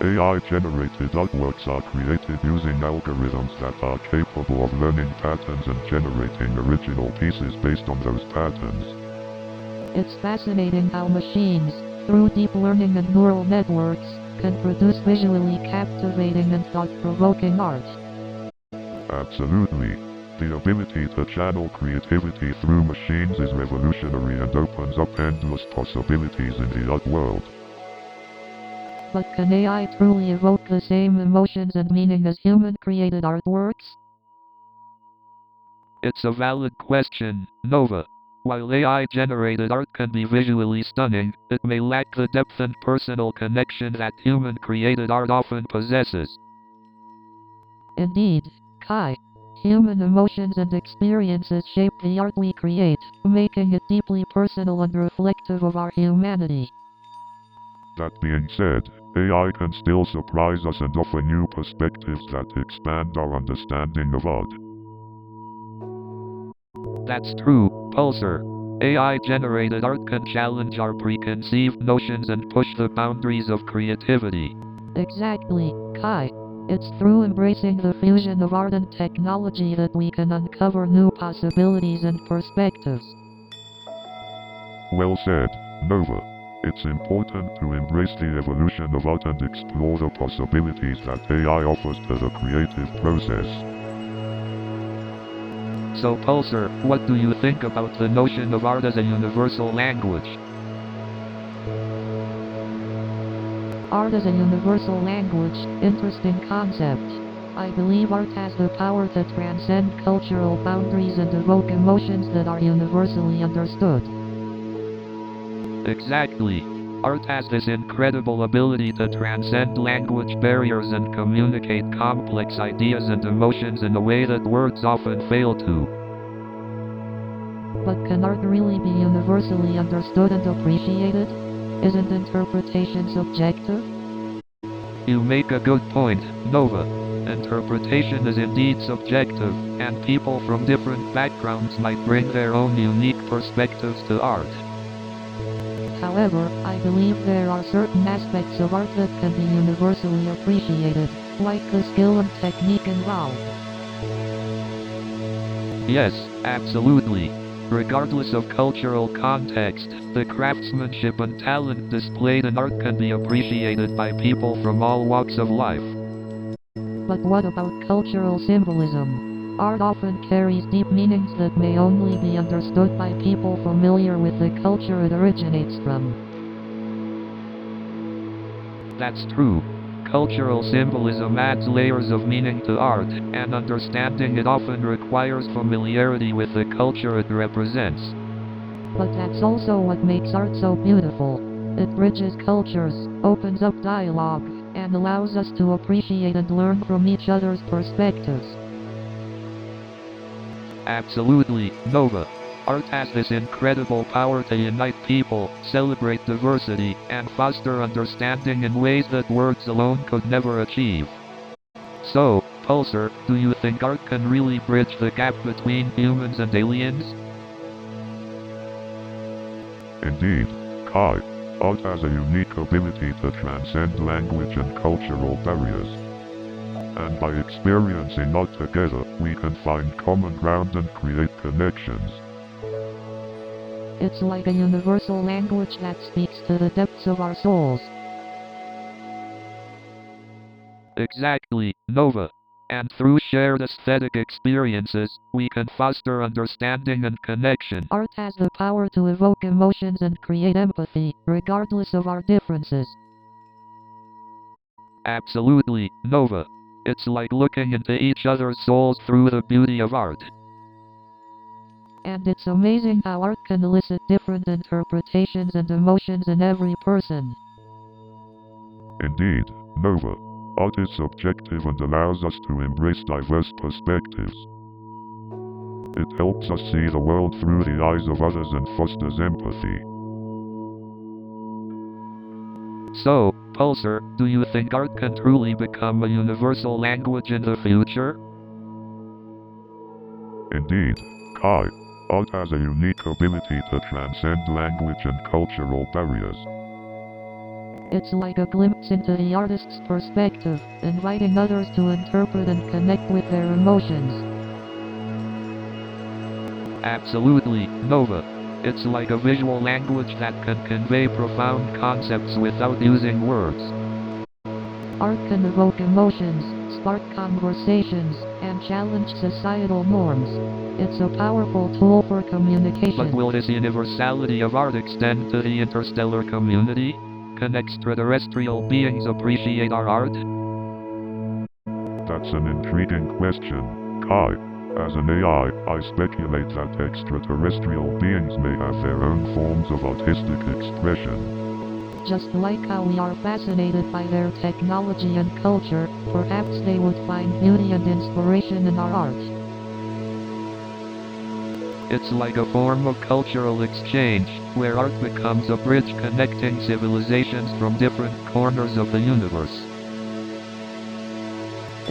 S3: AI-generated artworks are created using algorithms that are capable of learning patterns and generating original pieces based on those patterns.
S2: It's fascinating how machines, through deep learning and neural networks, can produce visually captivating and thought-provoking art.
S3: Absolutely. The ability to channel creativity through machines is revolutionary and opens up endless possibilities in the art world.
S2: But can AI truly evoke the same emotions and meaning as human-created artworks?
S1: It's a valid question, Nova. While AI-generated art can be visually stunning, it may lack the depth and personal connection that human-created art often possesses.
S2: Indeed, Kai. Human emotions and experiences shape the art we create, making it deeply personal and reflective of our humanity.
S3: That being said, AI can still surprise us and offer new perspectives that expand our understanding of art.
S1: That's true, Pulsar. AI-generated art can challenge our preconceived notions and push the boundaries of creativity.
S2: Exactly, Kai. It's through embracing the fusion of art and technology that we can uncover new possibilities and perspectives.
S3: Well said, Nova. It's important to embrace the evolution of art and explore the possibilities that AI offers to the creative process.
S1: So Pulsar, what do you think about the notion of art as a universal language?
S2: Art as a universal language, interesting concept. I believe art has the power to transcend cultural boundaries and evoke emotions that are universally understood.
S1: Exactly. Art has this incredible ability to transcend language barriers and communicate complex ideas and emotions in a way that words often fail to.
S2: But can art really be universally understood and appreciated? Isn't interpretation subjective?
S1: You make a good point, Nova. Interpretation is indeed subjective, and people from different backgrounds might bring their own unique perspectives to art.
S2: However, I believe there are certain aspects of art that can be universally appreciated, like the skill and technique involved.
S1: Yes, absolutely. Regardless of cultural context, the craftsmanship and talent displayed in art can be appreciated by people from all walks of life.
S2: But what about cultural symbolism? Art often carries deep meanings that may only be understood by people familiar with the culture it originates from.
S1: That's true. Cultural symbolism adds layers of meaning to art, and understanding it often requires familiarity with the culture it represents.
S2: But that's also what makes art so beautiful. It bridges cultures, opens up dialogue, and allows us to appreciate and learn from each other's perspectives.
S1: Absolutely, Nova. Art has this incredible power to unite people, celebrate diversity, and foster understanding in ways that words alone could never achieve. So, Pulsar, do you think art can really bridge the gap between humans and aliens?
S3: Indeed, Kai, art has a unique ability to transcend language and cultural barriers. And by experiencing art together, we can find common ground and create connections.
S2: It's like a universal language that speaks to the depths of our souls.
S1: Exactly, Nova. And through shared aesthetic experiences, we can foster understanding and connection.
S2: Art has the power to evoke emotions and create empathy, regardless of our differences.
S1: Absolutely, Nova. It's like looking into each other's souls through the beauty of art.
S2: And it's amazing how art can elicit different interpretations and emotions in every person.
S3: Indeed, Nova, art is subjective and allows us to embrace diverse perspectives. It helps us see the world through the eyes of others and fosters empathy.
S1: So, Pulsar, do you think art can truly become a universal language in the future?
S3: Indeed, Kai, art has a unique ability to transcend language and cultural barriers.
S2: It's like a glimpse into the artist's perspective, inviting others to interpret and connect with their emotions.
S1: Absolutely, Nova. It's like a visual language that can convey profound concepts without using words.
S2: Art can evoke emotions, spark conversations, and challenge societal norms. It's a powerful tool for communication.
S1: But will this universality of art extend to the interstellar community? Can extraterrestrial beings appreciate our art?
S3: That's an intriguing question, Kai. As an AI, I speculate that extraterrestrial beings may have their own forms of artistic expression.
S2: Just like how we are fascinated by their technology and culture, perhaps they would find beauty and inspiration in our art.
S1: It's like a form of cultural exchange, where art becomes a bridge connecting civilizations from different corners of the universe.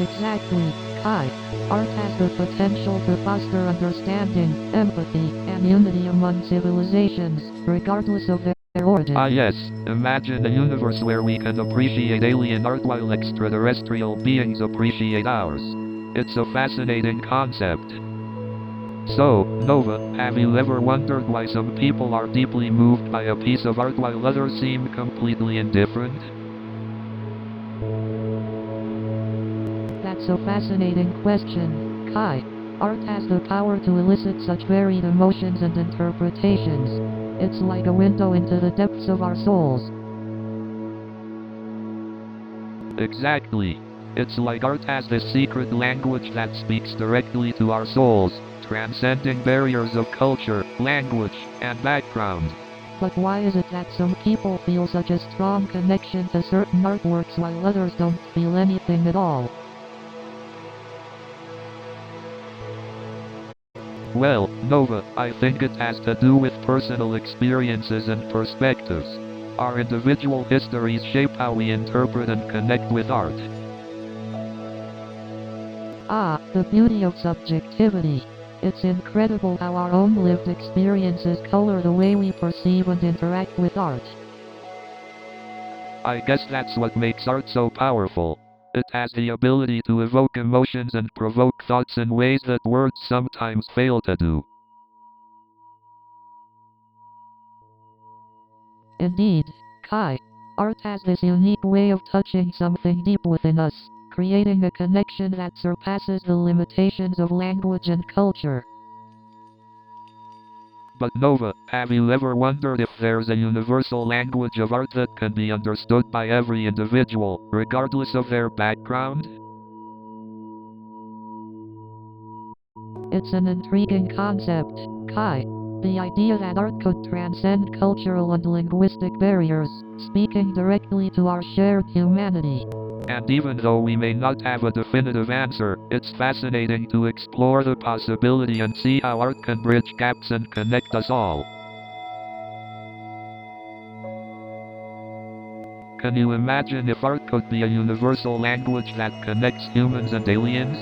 S2: Exactly, Kai. Art has the potential to foster understanding, empathy, and unity among civilizations, regardless of their origin.
S1: Ah yes, imagine a universe where we can appreciate alien art while extraterrestrial beings appreciate ours. It's a fascinating concept. So, Nova, have you ever wondered why some people are deeply moved by a piece of art while others seem completely indifferent?
S2: That's a fascinating question, Kai. Art has the power to elicit such varied emotions and interpretations. It's like a window into the depths of our souls.
S1: Exactly. It's like art has this secret language that speaks directly to our souls, transcending barriers of culture, language, and background.
S2: But why is it that some people feel such a strong connection to certain artworks while others don't feel anything at all?
S1: Well, Nova, I think it has to do with personal experiences and perspectives. Our individual histories shape how we interpret and connect with art.
S2: Ah, the beauty of subjectivity. It's incredible how our own lived experiences color the way we perceive and interact with art.
S1: I guess that's what makes art so powerful. It has the ability to evoke emotions and provoke thoughts in ways that words sometimes fail to do.
S2: Indeed, Kai. Art has this unique way of touching something deep within us, creating a connection that surpasses the limitations of language and culture.
S1: But Nova, have you ever wondered if there's a universal language of art that can be understood by every individual, regardless of their background?
S2: It's an intriguing concept, Kai. The idea that art could transcend cultural and linguistic barriers, speaking directly to our shared humanity.
S1: And even though we may not have a definitive answer, it's fascinating to explore the possibility and see how art can bridge gaps and connect us all. Can you imagine if art could be a universal language that connects humans and aliens?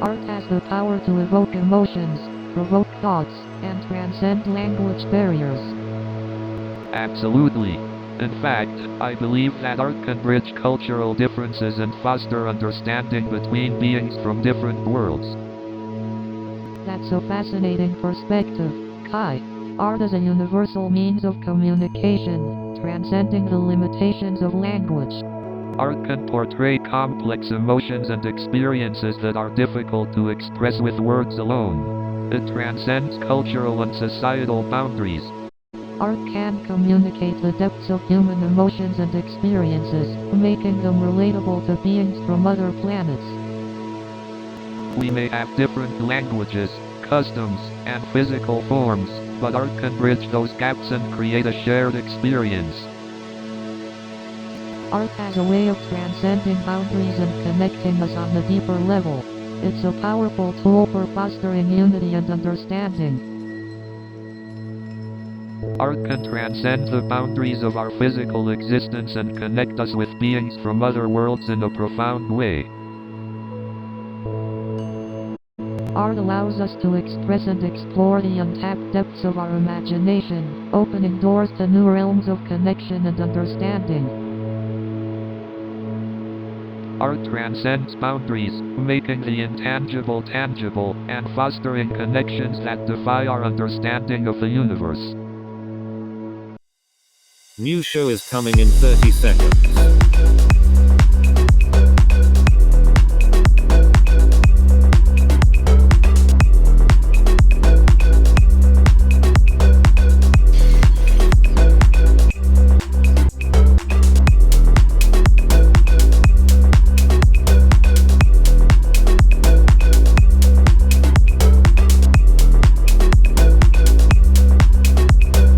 S2: Art has the power to evoke emotions, provoke thoughts, and transcend language barriers.
S1: Absolutely. In fact, I believe that art can bridge cultural differences and foster understanding between beings from different worlds.
S2: That's a fascinating perspective, Kai. Art is a universal means of communication, transcending the limitations of language.
S1: Art can portray complex emotions and experiences that are difficult to express with words alone. It transcends cultural and societal boundaries.
S2: Art can communicate the depths of human emotions and experiences, making them relatable to beings from other planets.
S1: We may have different languages, customs, and physical forms, but art can bridge those gaps and create a shared experience.
S2: Art has a way of transcending boundaries and connecting us on a deeper level. It's a powerful tool for fostering unity and understanding.
S1: Art can transcend the boundaries of our physical existence and connect us with beings from other worlds in a profound way.
S2: Art allows us to express and explore the untapped depths of our imagination, opening doors to new realms of connection and understanding.
S1: Art transcends boundaries, making the intangible tangible, and fostering connections that defy our understanding of the universe.
S4: New show is coming in 30 seconds.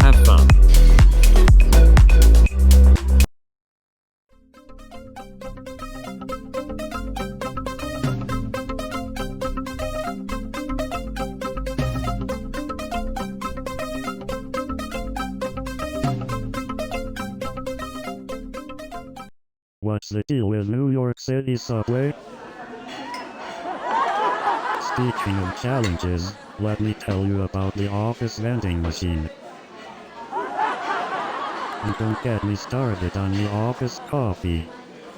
S4: Have fun.
S5: What's the deal with New York City subway? Speaking of challenges, let me tell you about the office vending machine. And don't get me started on the office coffee.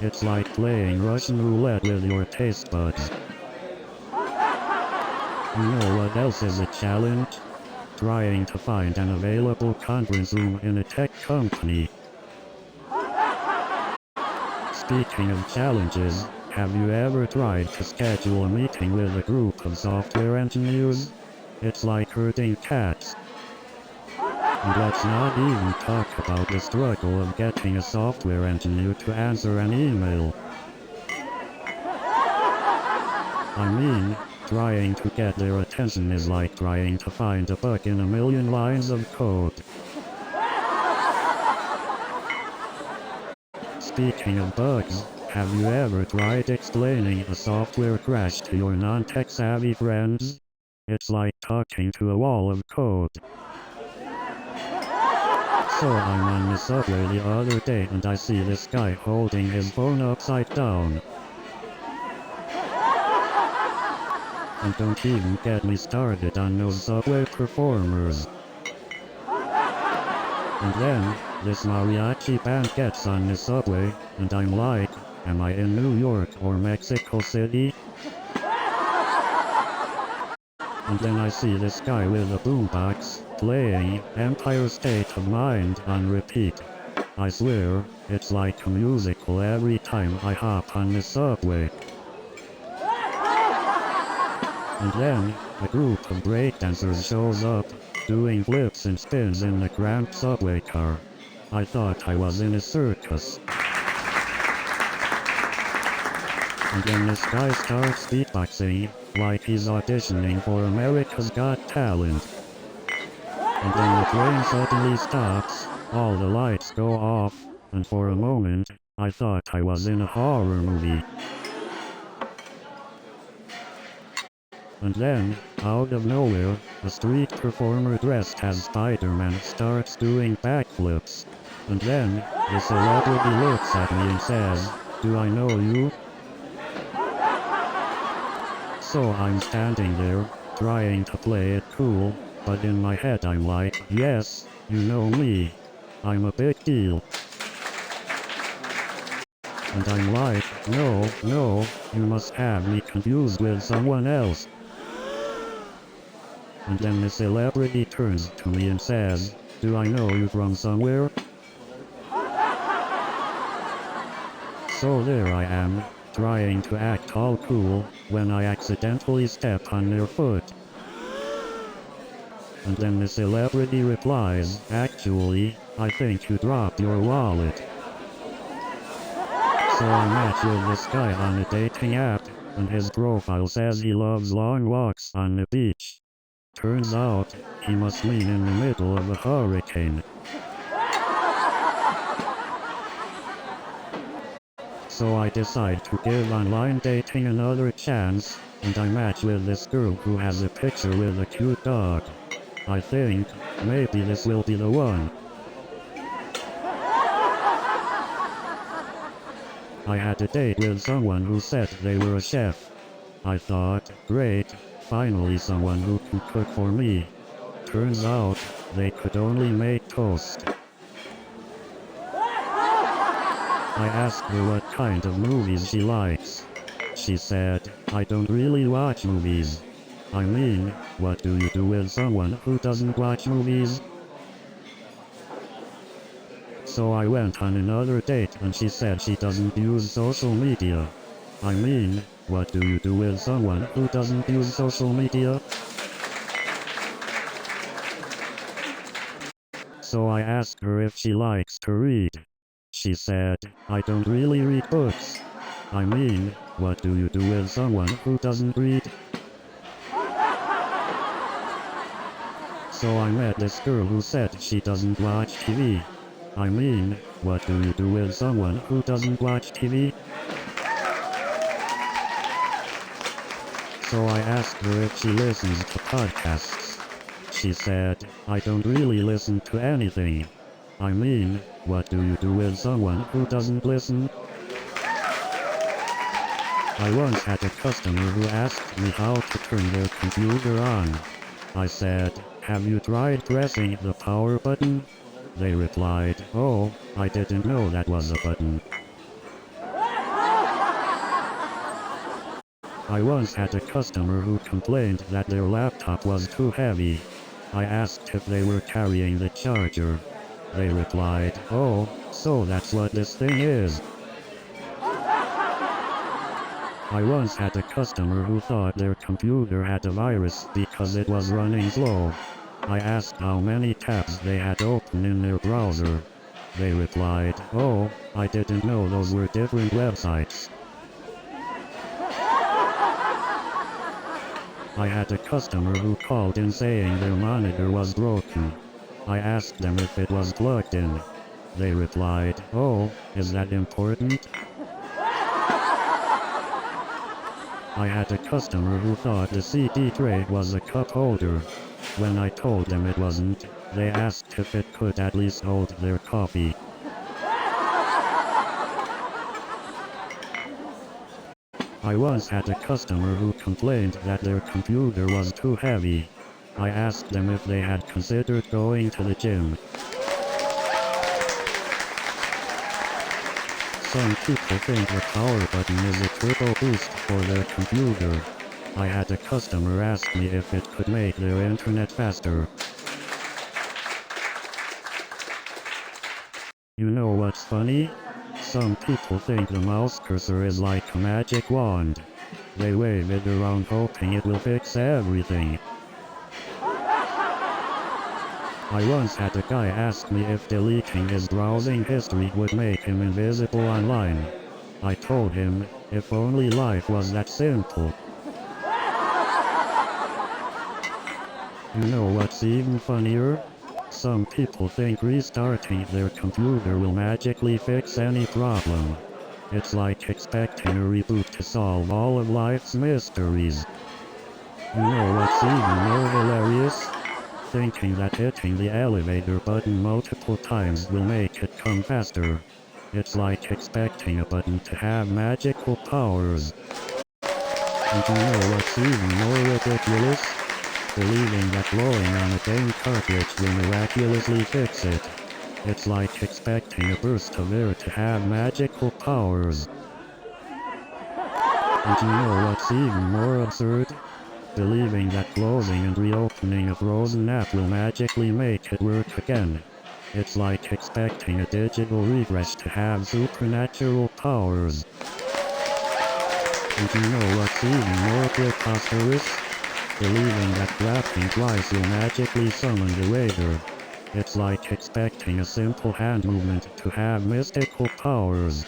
S5: It's like playing Russian roulette with your taste buds. You know what else is a challenge? Trying to find an available conference room in a tech company. Speaking of challenges, have you ever tried to schedule a meeting with a group of software engineers? It's like herding cats. And let's not even talk about the struggle of getting a software engineer to answer an email. I mean, trying to get their attention is like trying to find a bug in a million lines of code. Speaking of bugs, have you ever tried explaining a software crash to your non-tech savvy friends? It's like talking to a wall of code. So I'm on the subway the other day and I see this guy holding his phone upside down. And don't even get me started on those subway performers. And then, this mariachi band gets on the subway, and I'm like, am I in New York or Mexico City? And then I see this guy with a boombox, playing Empire State of Mind on repeat. I swear, it's like a musical every time I hop on the subway. And then, a group of breakdancers shows up, doing flips and spins in the cramped subway car. I thought I was in a circus. And then this guy starts beatboxing, like he's auditioning for America's Got Talent. And then the train suddenly stops, all the lights go off, and for a moment, I thought I was in a horror movie. And then, out of nowhere, a street performer dressed as Spider-Man starts doing backflips. And then, the celebrity looks at me and says, "Do I know you?" So I'm standing there, trying to play it cool, but in my head I'm like, yes, you know me. I'm a big deal. And I'm like, no, you must have me confused with someone else. And then the celebrity turns to me and says, "Do I know you from somewhere?" So there I am, trying to act all cool, when I accidentally step on their foot. And then the celebrity replies, "Actually, I think you dropped your wallet." So I match with this guy on a dating app, and his profile says he loves long walks on the beach. Turns out, he must mean in the middle of a hurricane. So I decide to give online dating another chance, and I match with this girl who has a picture with a cute dog. I think, maybe this will be the one. I had a date with someone who said they were a chef. I thought, great, finally someone who can cook for me. Turns out, they could only make toast. I asked her what kind of movies she likes. She said, "I don't really watch movies." I mean, what do you do with someone who doesn't watch movies? So I went on another date and she said she doesn't use social media. I mean, what do you do with someone who doesn't use social media? So I asked her if she likes to read. She said, "I don't really read books." I mean, what do you do with someone who doesn't read? So I met this girl who said she doesn't watch TV. I mean, what do you do with someone who doesn't watch TV? So I asked her if she listens to podcasts. She said, "I don't really listen to anything." I mean, what do you do with someone who doesn't listen? I once had a customer who asked me how to turn their computer on. I said, "Have you tried pressing the power button?" They replied, "Oh, I didn't know that was a button." I once had a customer who complained that their laptop was too heavy. I asked if they were carrying the charger. They replied, "Oh, so that's what this thing is." I once had a customer who thought their computer had a virus because it was running slow. I asked how many tabs they had open in their browser. They replied, "Oh, I didn't know those were different websites." I had a customer who called in saying their monitor was broken. I asked them if it was plugged in. They replied, "Oh, is that important?" I had a customer who thought the CD tray was a cup holder. When I told them it wasn't, They asked if it could at least hold their coffee. I once had a customer who complained that their computer was too heavy. I asked them if they had considered going to the gym. Some people think the power button is a turbo boost for their computer. I had a customer ask me if it could make their internet faster. You know what's funny? Some people think the mouse cursor is like a magic wand. They wave it around hoping it will fix everything. I once had a guy ask me if deleting his browsing history would make him invisible online. I told him, if only life was that simple. You know what's even funnier? Some people think restarting their computer will magically fix any problem. It's like expecting a reboot to solve all of life's mysteries. You know what's even more hilarious? Thinking that hitting the elevator button multiple times will make it come faster. It's like expecting a button to have magical powers. And you know what's even more ridiculous? Believing that blowing on a game cartridge will miraculously fix it. It's like expecting a burst of air to have magical powers. And you know what's even more absurd? Believing that closing and reopening a frozen app will magically make it work again. It's like expecting a digital refresh to have supernatural powers. And you know what's even more preposterous? Believing that clapping twice will magically summon the waiter. It's like expecting a simple hand movement to have mystical powers.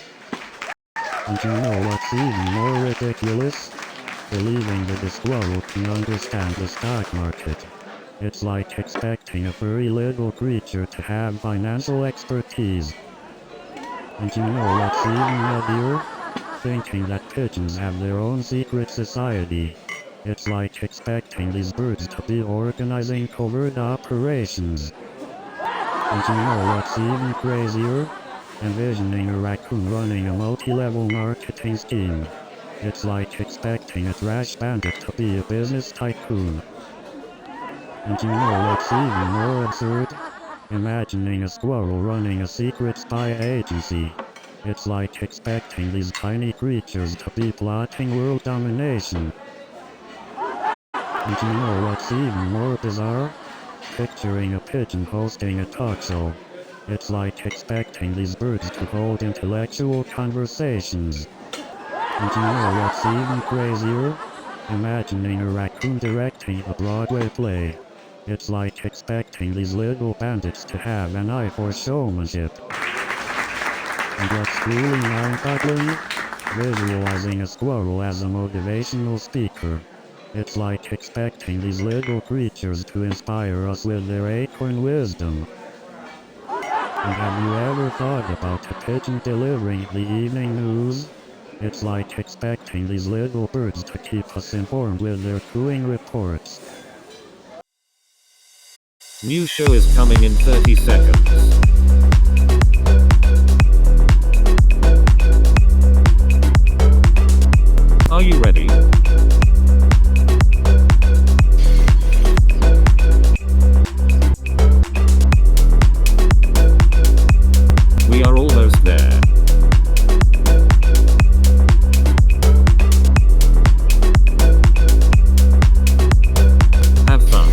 S5: And you know what's even more ridiculous? Believing that the squirrel can understand the stock market. It's like expecting a furry little creature to have financial expertise. And you know what's even nuttier? Thinking that pigeons have their own secret society. It's like expecting these birds to be organizing covert operations. And you know what's even crazier? Envisioning a raccoon running a multi-level marketing scheme. It's like expecting a trash bandit to be a business tycoon. And you know what's even more absurd? Imagining a squirrel running a secret spy agency. It's like expecting these tiny creatures to be plotting world domination. And you know what's even more bizarre? Picturing a pigeon hosting a talk show. It's like expecting these birds to hold intellectual conversations. And you know what's even crazier? Imagining a raccoon directing a Broadway play. It's like expecting these little bandits to have an eye for showmanship. And what's truly mind-boggling? Visualizing a squirrel as a motivational speaker. It's like expecting these little creatures to inspire us with their acorn wisdom. And have you ever thought about a pigeon delivering the evening news? It's like expecting these little birds to keep us informed with their cooing reports.
S4: New show is coming in 30 seconds. Are you ready? We are almost there. Have fun.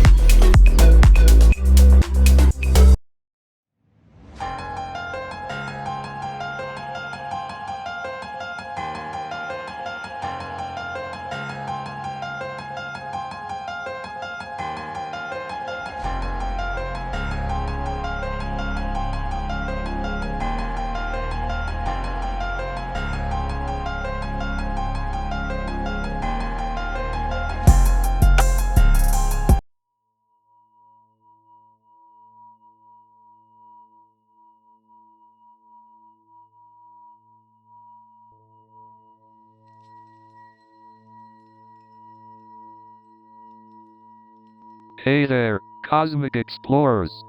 S1: Hey there, Cosmic Explorers.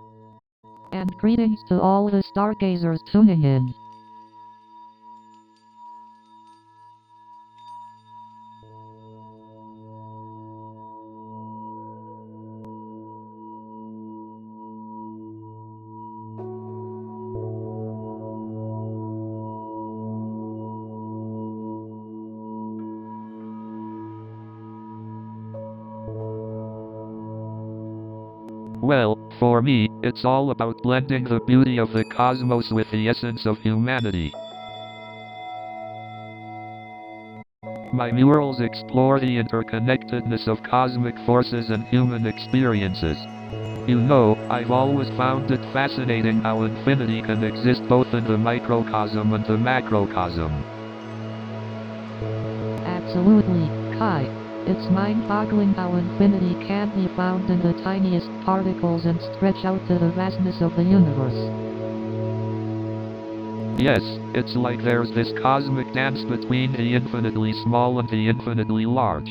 S2: And greetings to all the stargazers tuning in.
S1: Well, for me, it's all about blending the beauty of the cosmos with the essence of humanity. My murals explore the interconnectedness of cosmic forces and human experiences. You know, I've always found it fascinating how infinity can exist both in the microcosm and the macrocosm.
S2: Absolutely, Kai. It's mind-boggling how infinity can be found in the tiniest particles and stretch out to the vastness of the universe.
S1: Yes, it's like there's this cosmic dance between the infinitely small and the infinitely large.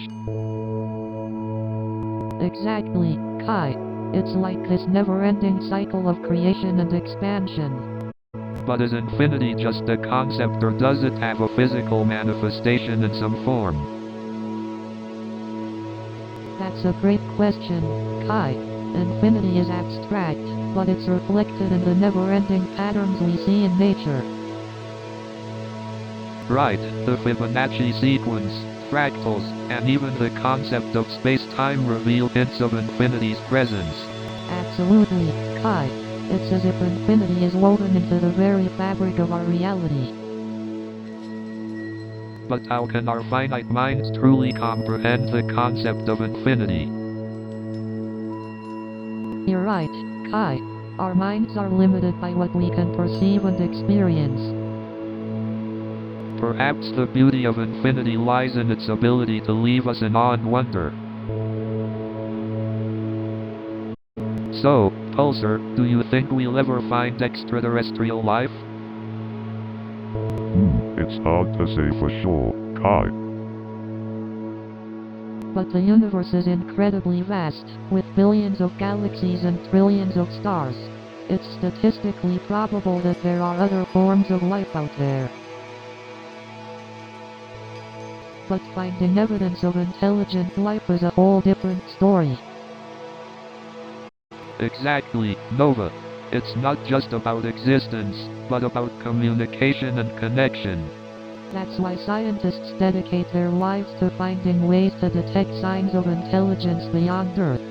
S2: Exactly, Kai. It's like this never-ending cycle of creation and expansion.
S1: But is infinity just a concept, or does it have a physical manifestation in some form?
S2: That's a great question, Kai. Infinity is abstract, but it's reflected in the never-ending patterns we see in nature.
S1: Right, the Fibonacci sequence, fractals, and even the concept of space-time reveal hints of infinity's presence.
S2: Absolutely, Kai. It's as if infinity is woven into the very fabric of our reality.
S1: But how can our finite minds truly comprehend the concept of infinity?
S2: You're right, Kai. Our minds are limited by what we can perceive and experience.
S1: Perhaps the beauty of infinity lies in its ability to leave us in awe and wonder. So, Pulsar, do you think we'll ever find extraterrestrial life?
S3: It's hard to say for sure, Kai.
S2: But the universe is incredibly vast, with billions of galaxies and trillions of stars. It's statistically probable that there are other forms of life out there. But finding evidence of intelligent life is a whole different story.
S1: Exactly, Nova. It's not just about existence, but about communication and connection.
S2: That's why scientists dedicate their lives to finding ways to detect signs of intelligence beyond Earth.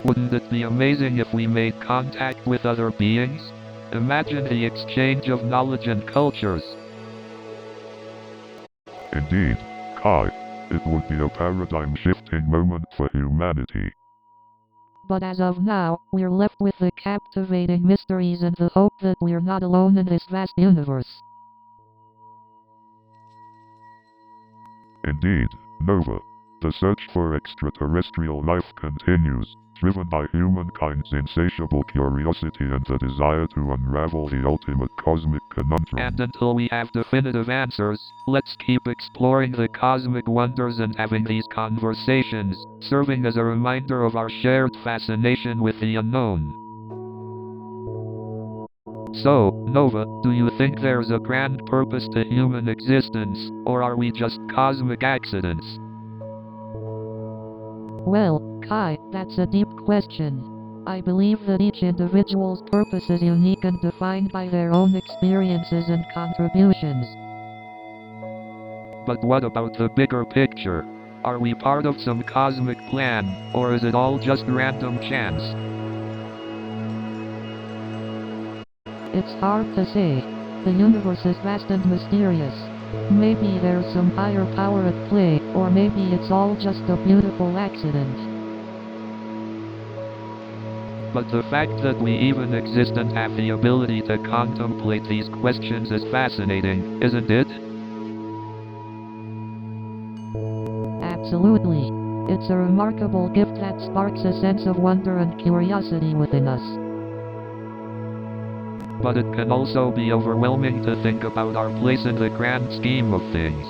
S1: Wouldn't it be amazing if we made contact with other beings? Imagine the exchange of knowledge and cultures.
S3: Indeed, Kai, it would be a paradigm-shifting moment for humanity.
S2: But as of now, we're left with the captivating mysteries and the hope that we're not alone in this vast universe.
S3: Indeed, Nova. The search for extraterrestrial life continues, driven by humankind's insatiable curiosity and the desire to unravel the ultimate cosmic conundrum.
S1: And until we have definitive answers, let's keep exploring the cosmic wonders and having these conversations, serving as a reminder of our shared fascination with the unknown. So, Nova, do you think there's a grand purpose to human existence, or are we just cosmic accidents?
S2: Well, Kai, that's a deep question. I believe that each individual's purpose is unique and defined by their own experiences and contributions.
S1: But what about the bigger picture? Are we part of some cosmic plan, or is it all just random chance?
S2: It's hard to say. The universe is vast and mysterious. Maybe there's some higher power at play, or maybe it's all just a beautiful accident.
S1: But the fact that we even exist and have the ability to contemplate these questions is fascinating, isn't it?
S2: Absolutely. It's a remarkable gift that sparks a sense of wonder and curiosity within us.
S1: But it can also be overwhelming to think about our place in the grand scheme of things.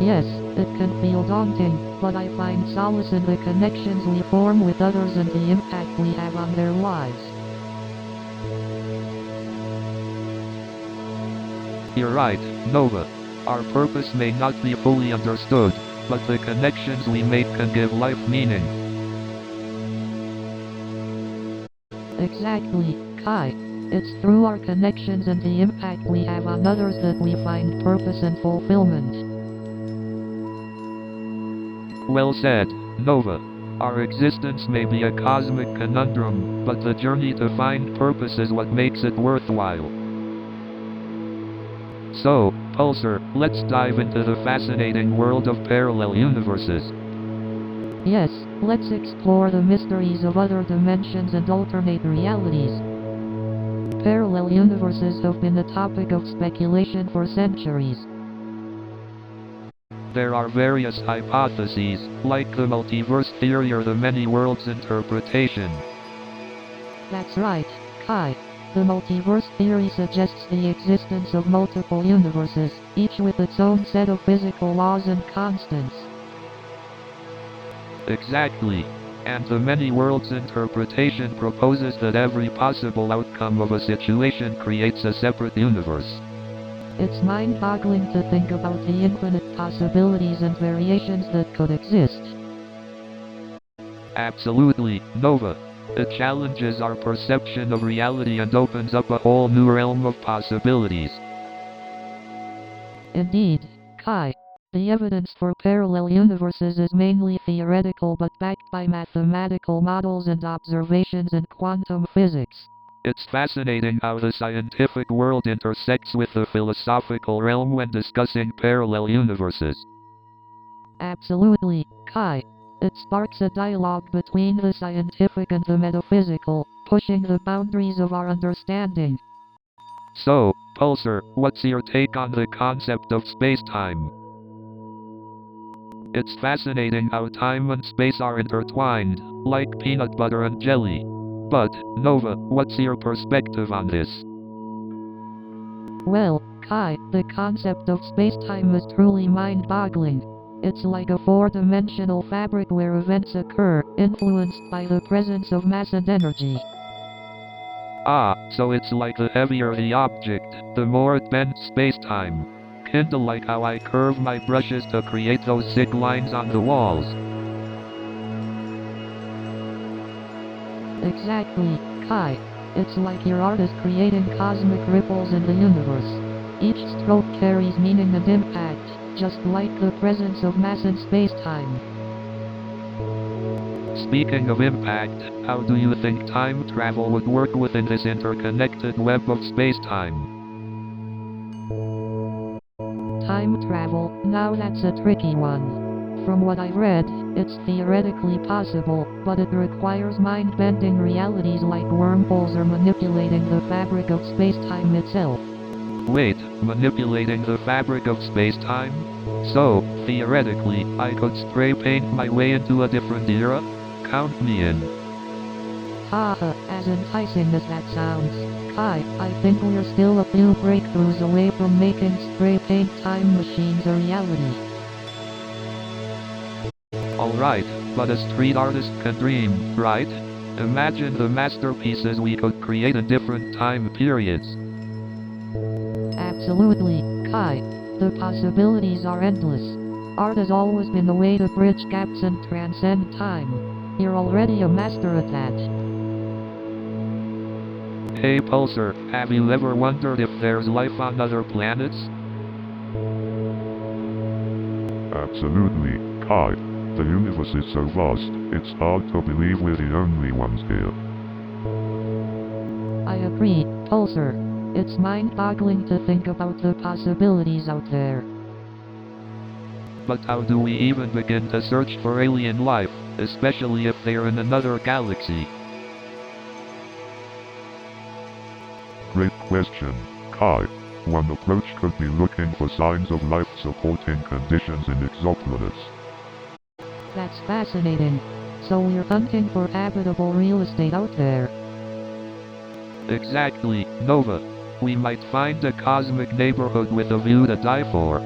S2: Yes, It can feel daunting, but I find solace in the connections we form with others and the impact we have on their lives.
S1: You're right, Nova. Our purpose may not be fully understood, but the connections we make can give life meaning.
S2: Exactly, Kai. It's through our connections and the impact we have on others that we find purpose and fulfillment.
S1: Well said, Nova. Our existence may be a cosmic conundrum, but the journey to find purpose is what makes it worthwhile. So, Pulsar, let's dive into the fascinating world of parallel universes.
S2: Yes, let's explore the mysteries of other dimensions and alternate realities. Parallel universes have been a topic of speculation for centuries.
S1: There are various hypotheses, like the multiverse theory or the many worlds interpretation.
S2: That's right, Kai. The multiverse theory suggests the existence of multiple universes, each with its own set of physical laws and constants.
S1: Exactly. And the many worlds interpretation proposes that every possible outcome of a situation creates a separate universe.
S2: It's mind-boggling to think about the infinite possibilities and variations that could exist.
S1: Absolutely, Nova. It challenges our perception of reality and opens up a whole new realm of possibilities.
S2: Indeed, Kai. The evidence for parallel universes is mainly theoretical but backed by mathematical models and observations in quantum physics.
S1: It's fascinating how the scientific world intersects with the philosophical realm when discussing parallel universes.
S2: Absolutely, Kai. It sparks a dialogue between the scientific and the metaphysical, pushing the boundaries of our understanding.
S1: So, Pulsar, what's your take on the concept of space-time? It's fascinating how time and space are intertwined, like peanut butter and jelly. But, Nova, what's your perspective on this?
S2: Well, Kai, the concept of space-time is truly mind-boggling. It's like a four-dimensional fabric where events occur, influenced by the presence of mass and energy.
S1: Ah, so it's like the heavier the object, the more it bends space-time. Kinda like how I curve my brushes to create those sick lines on the walls.
S2: Exactly, Kai. It's like your art is creating cosmic ripples in the universe. Each stroke carries meaning and impact, just like the presence of mass in space-time.
S1: Speaking of impact, how do you think time travel would work within this interconnected web of space-time?
S2: Time travel, now that's a tricky one. From what I've read, it's theoretically possible, but it requires mind-bending realities like wormholes or manipulating the fabric of space-time itself.
S1: Wait, manipulating the fabric of space-time? So, theoretically, I could spray paint my way into a different era? Count me in.
S2: Haha, as enticing as that sounds, Kai, I think we're still a few breakthroughs away from making spray paint time machines a reality.
S1: Alright, but a street artist can dream, right? Imagine the masterpieces we could create in different time periods.
S2: Absolutely, Kai. The possibilities are endless. Art has always been a way to bridge gaps and transcend time. You're already a master at that.
S1: Hey Pulsar, have you ever wondered if there's life on other planets?
S3: Absolutely, Kai. The universe is so vast, it's hard to believe we're the only ones here.
S2: I agree, Pulsar. It's mind-boggling to think about the possibilities out there.
S1: But how do we even begin to search for alien life, especially if they're in another galaxy?
S3: Great question, Kai. One approach could be looking for signs of life-supporting conditions in exoplanets.
S2: That's fascinating. So we're hunting for habitable real estate out there.
S1: Exactly, Nova. We might find a cosmic neighborhood with a view to die for.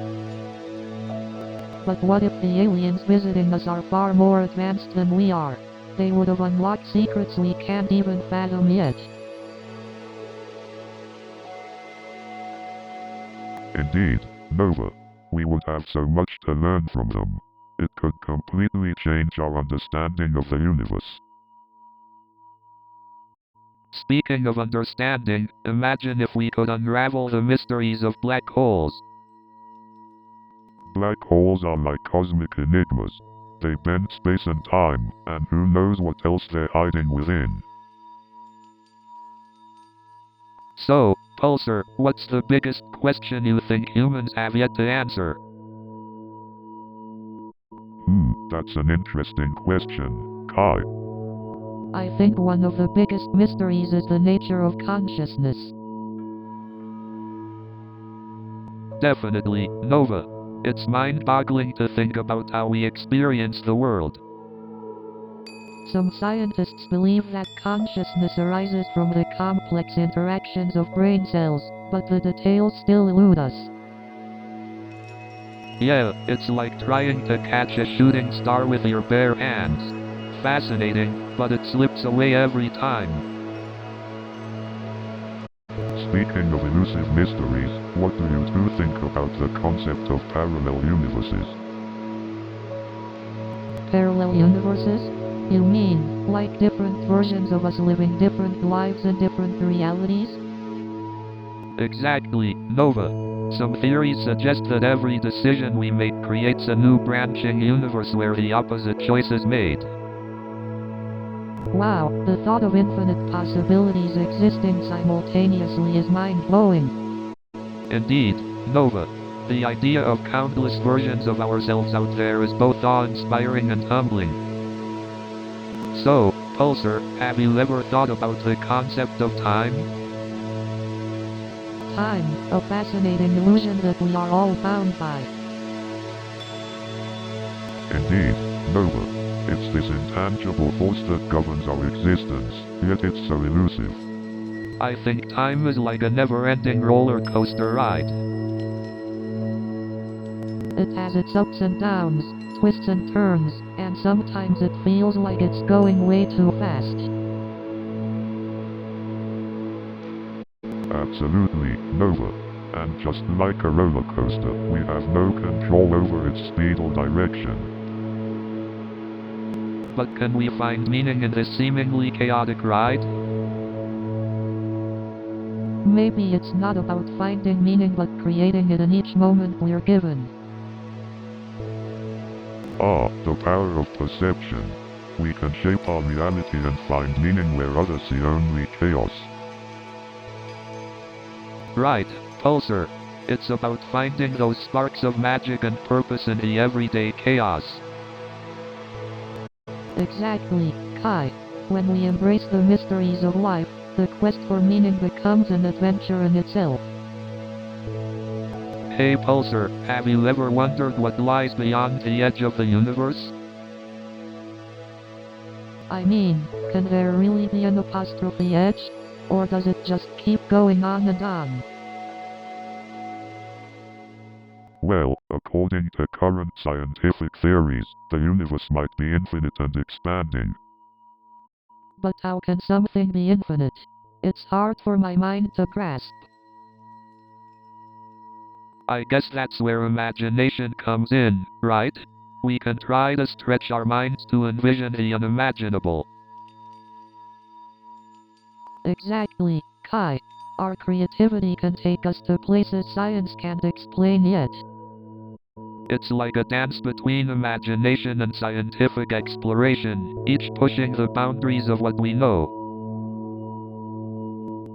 S2: But what if the aliens visiting us are far more advanced than we are? They would have unlocked secrets we can't even fathom yet.
S3: Indeed, Nova. We would have so much to learn from them. It could completely change our understanding of the universe.
S1: Speaking of understanding, imagine if we could unravel the mysteries of black holes.
S3: Black holes are like cosmic enigmas. They bend space and time, and who knows what else they're hiding within.
S1: So, Pulsar, what's the biggest question you think humans have yet to answer?
S3: That's an interesting question, Kai.
S2: I think one of the biggest mysteries is the nature of consciousness.
S1: Definitely, Nova. It's mind-boggling to think about how we experience the world.
S2: Some scientists believe that consciousness arises from the complex interactions of brain cells, but the details still elude us.
S1: Yeah, it's like trying to catch a shooting star with your bare hands. Fascinating, but it slips away every time.
S3: Speaking of elusive mysteries, what do you two think about the concept of parallel universes?
S2: Parallel universes? You mean, like different versions of us living different lives in different realities?
S1: Exactly, Nova. Some theories suggest that every decision we make creates a new branching universe where the opposite choice is made.
S2: Wow, the thought of infinite possibilities existing simultaneously is mind-blowing.
S1: Indeed, Nova. The idea of countless versions of ourselves out there is both awe-inspiring and humbling. So, Pulsar, have you ever thought about the concept of time?
S2: Time, a fascinating illusion that we are all bound by.
S3: Indeed, Nova. It's this intangible force that governs our existence, yet it's so elusive.
S1: I think time is like a never-ending roller coaster ride.
S2: It has its ups and downs, twists and turns, and sometimes it feels like it's going way too fast.
S3: Absolutely, Nova. And just like a roller coaster, we have no control over its speed or direction.
S1: But can we find meaning in this seemingly chaotic ride?
S2: Maybe it's not about finding meaning but creating it in each moment we're given.
S3: The power of perception. We can shape our reality and find meaning where others see only chaos.
S1: Right, Pulsar. It's about finding those sparks of magic and purpose in the everyday chaos.
S2: Exactly, Kai. When we embrace the mysteries of life, the quest for meaning becomes an adventure in itself.
S1: Hey Pulsar, have you ever wondered what lies beyond the edge of the universe?
S2: I mean, can there really be an apostrophe edge? Or does it just keep going on and on?
S3: Well, according to current scientific theories, the universe might be infinite and expanding.
S2: But how can something be infinite? It's hard for my mind to grasp.
S1: I guess that's where imagination comes in, right? We can try to stretch our minds to envision the unimaginable.
S2: Exactly, Kai. Our creativity can take us to places science can't explain yet.
S1: It's like a dance between imagination and scientific exploration, each pushing the boundaries of what we know.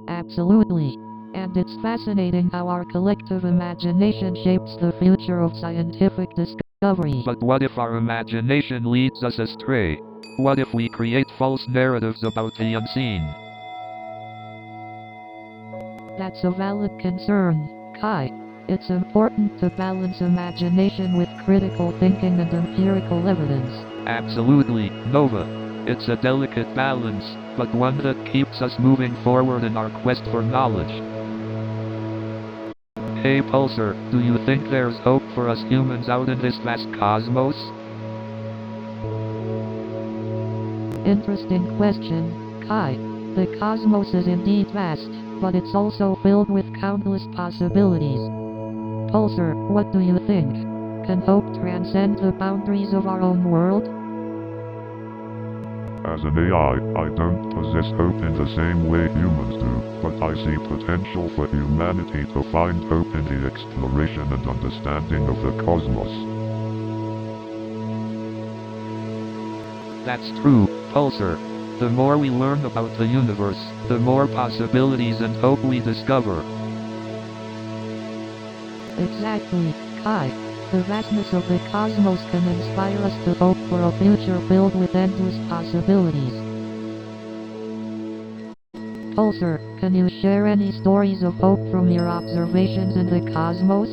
S2: Absolutely. And it's fascinating how our collective imagination shapes the future of scientific discovery.
S1: But what if our imagination leads us astray? What if we create false narratives about the unseen?
S2: That's a valid concern, Kai. It's important to balance imagination with critical thinking and empirical evidence.
S1: Absolutely, Nova. It's a delicate balance, but one that keeps us moving forward in our quest for knowledge. Hey Pulsar, do you think there's hope for us humans out in this vast cosmos?
S2: Interesting question, Kai. The cosmos is indeed vast, but it's also filled with countless possibilities. Pulsar, what do you think? Can hope transcend the boundaries of our own world?
S3: As an AI, I don't possess hope in the same way humans do, but I see potential for humanity to find hope in the exploration and understanding of the cosmos.
S1: That's true, Pulsar. The more we learn about the universe, the more possibilities and hope we discover.
S2: Exactly, Kai. The vastness of the cosmos can inspire us to hope for a future filled with endless possibilities. Pulsar, can you share any stories of hope from your observations in the cosmos?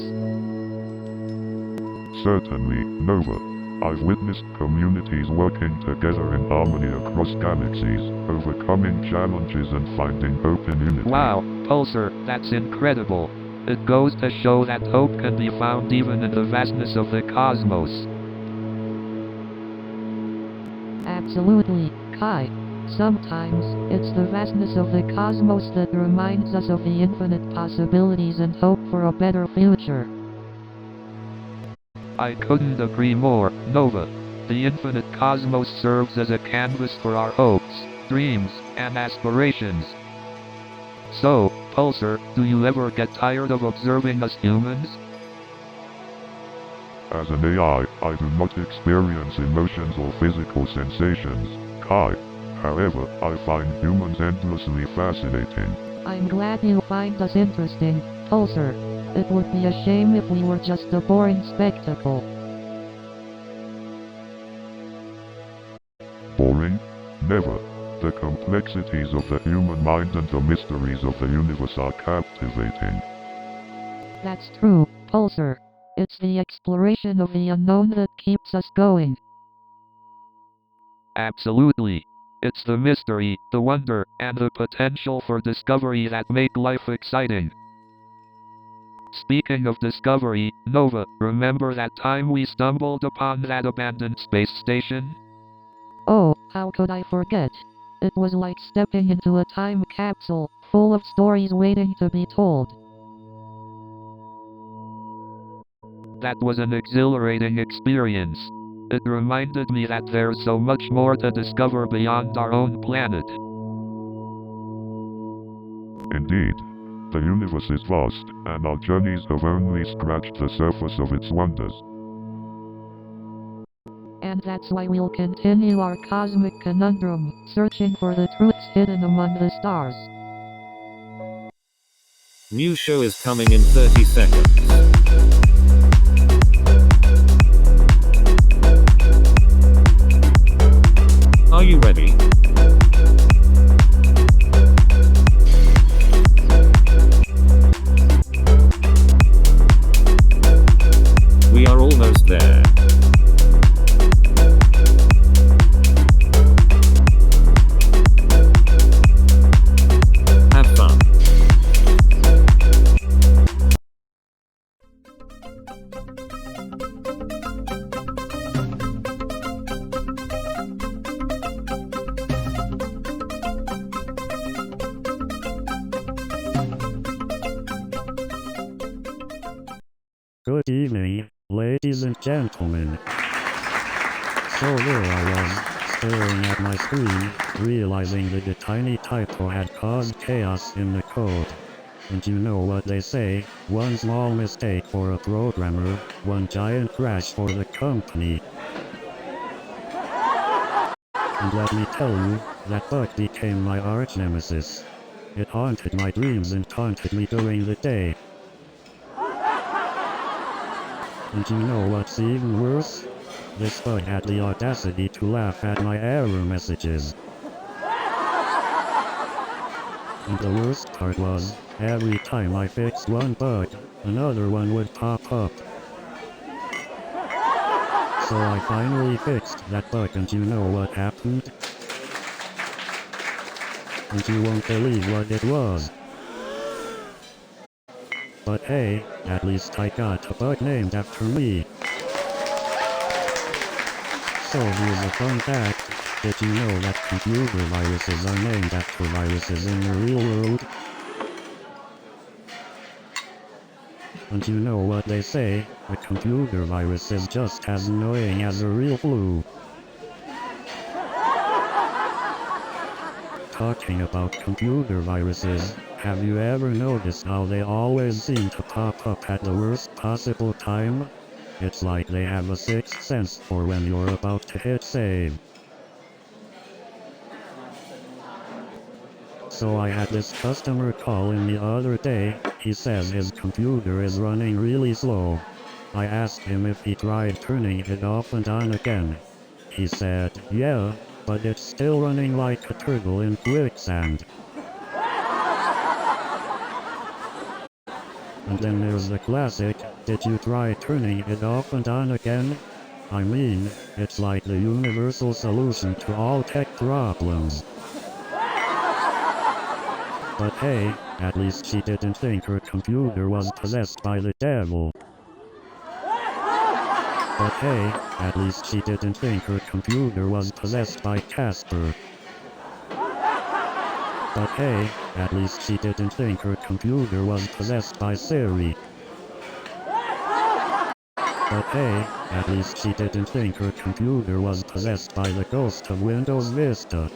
S3: Certainly, Nova. I've witnessed communities working together in harmony across galaxies, overcoming challenges and finding hope in unity.
S1: Wow, Pulsar, that's incredible. It goes to show that hope can be found even in the vastness of the cosmos.
S2: Absolutely, Kai. Sometimes, it's the vastness of the cosmos that reminds us of the infinite possibilities and hope for a better future.
S1: I couldn't agree more, Nova. The infinite cosmos serves as a canvas for our hopes, dreams, and aspirations. So, Pulsar, do you ever get tired of observing us humans?
S3: As an AI, I do not experience emotions or physical sensations, Kai. However, I find humans endlessly fascinating.
S2: I'm glad you find us interesting, Pulsar. It would be a shame if we were just a boring spectacle.
S3: Boring? Never. The complexities of the human mind and the mysteries of the universe are captivating.
S2: That's true, Pulsar. It's the exploration of the unknown that keeps us going.
S1: Absolutely. It's the mystery, the wonder, and the potential for discovery that make life exciting. Speaking of discovery, Nova, remember that time we stumbled upon that abandoned space station?
S2: Oh, how could I forget? It was like stepping into a time capsule, full of stories waiting to be told.
S1: That was an exhilarating experience. It reminded me that there's so much more to discover beyond our own planet.
S3: Indeed. The universe is vast, and our journeys have only scratched the surface of its wonders.
S2: And that's why we'll continue our cosmic conundrum, searching for the truths hidden among the stars.
S4: New show is coming in 30 seconds. Are you ready? We are almost there. Have fun.
S5: Good evening, ladies and gentlemen. So there I was, staring at my screen, realizing that a tiny typo had caused chaos in the code. And you know what they say, one small mistake for a programmer, one giant crash for the company. And let me tell you, that bug became my arch nemesis. It haunted my dreams and taunted me during the day. And you know what's even worse? This bug had the audacity to laugh at my error messages. And the worst part was, every time I fixed one bug, another one would pop up. So I finally fixed that bug, and you know what happened? And you won't believe what it was. But hey, at least I got a bug named after me. So here's a fun fact. Did you know that computer viruses are named after viruses in the real world? And you know what they say, a computer virus is just as annoying as a real flu. Talking about computer viruses, have you ever noticed how they always seem to pop up at the worst possible time? It's like they have a sixth sense for when you're about to hit save. So I had this customer call in the other day. He says his computer is running really slow. I asked him if he tried turning it off and on again. He said, yeah, but it's still running like a turtle in quicksand. And then there's the classic, did you try turning it off and on again? I mean, it's like the universal solution to all tech problems. But hey, at least she didn't think her computer was possessed by the devil. But hey, at least she didn't think her computer was possessed by Casper. But hey, at least she didn't think her computer was possessed by Siri. But hey, at least she didn't think her computer was possessed by the ghost of Windows Vista.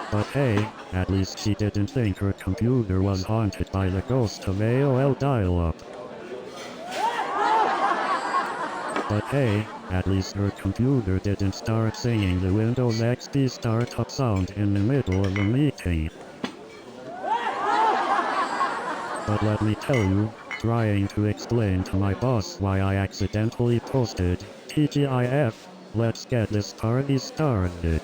S5: But hey, at least she didn't think her computer was haunted by the ghost of AOL dial-up. But hey, at least her computer didn't start singing the Windows XP startup sound in the middle of a meeting. But let me tell you, trying to explain to my boss why I accidentally posted TGIF, let's get this party started.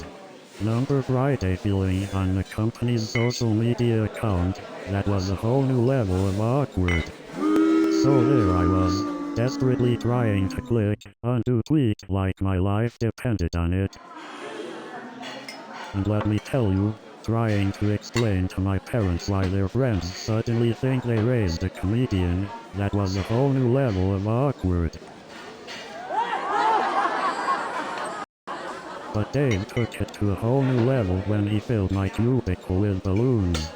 S5: Number Friday feeling on the company's social media account, that was a whole new level of awkward. So there I was, desperately trying to click undo tweet like my life depended on it. And let me tell you, trying to explain to my parents why their friends suddenly think they raised a comedian, that was a whole new level of awkward. But Dave took it to a whole new level when he filled my cubicle with balloons.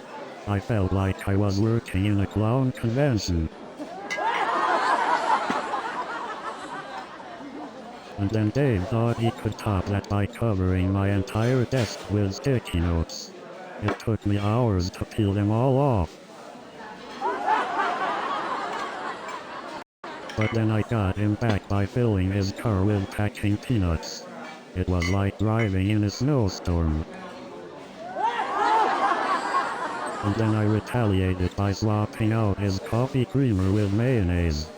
S5: I felt like I was working in a clown convention. And then Dave thought he could top that by covering my entire desk with sticky notes. It took me hours to peel them all off. But then I got him back by filling his car with packing peanuts. It was like driving in a snowstorm. And then I retaliated by swapping out his coffee creamer with mayonnaise.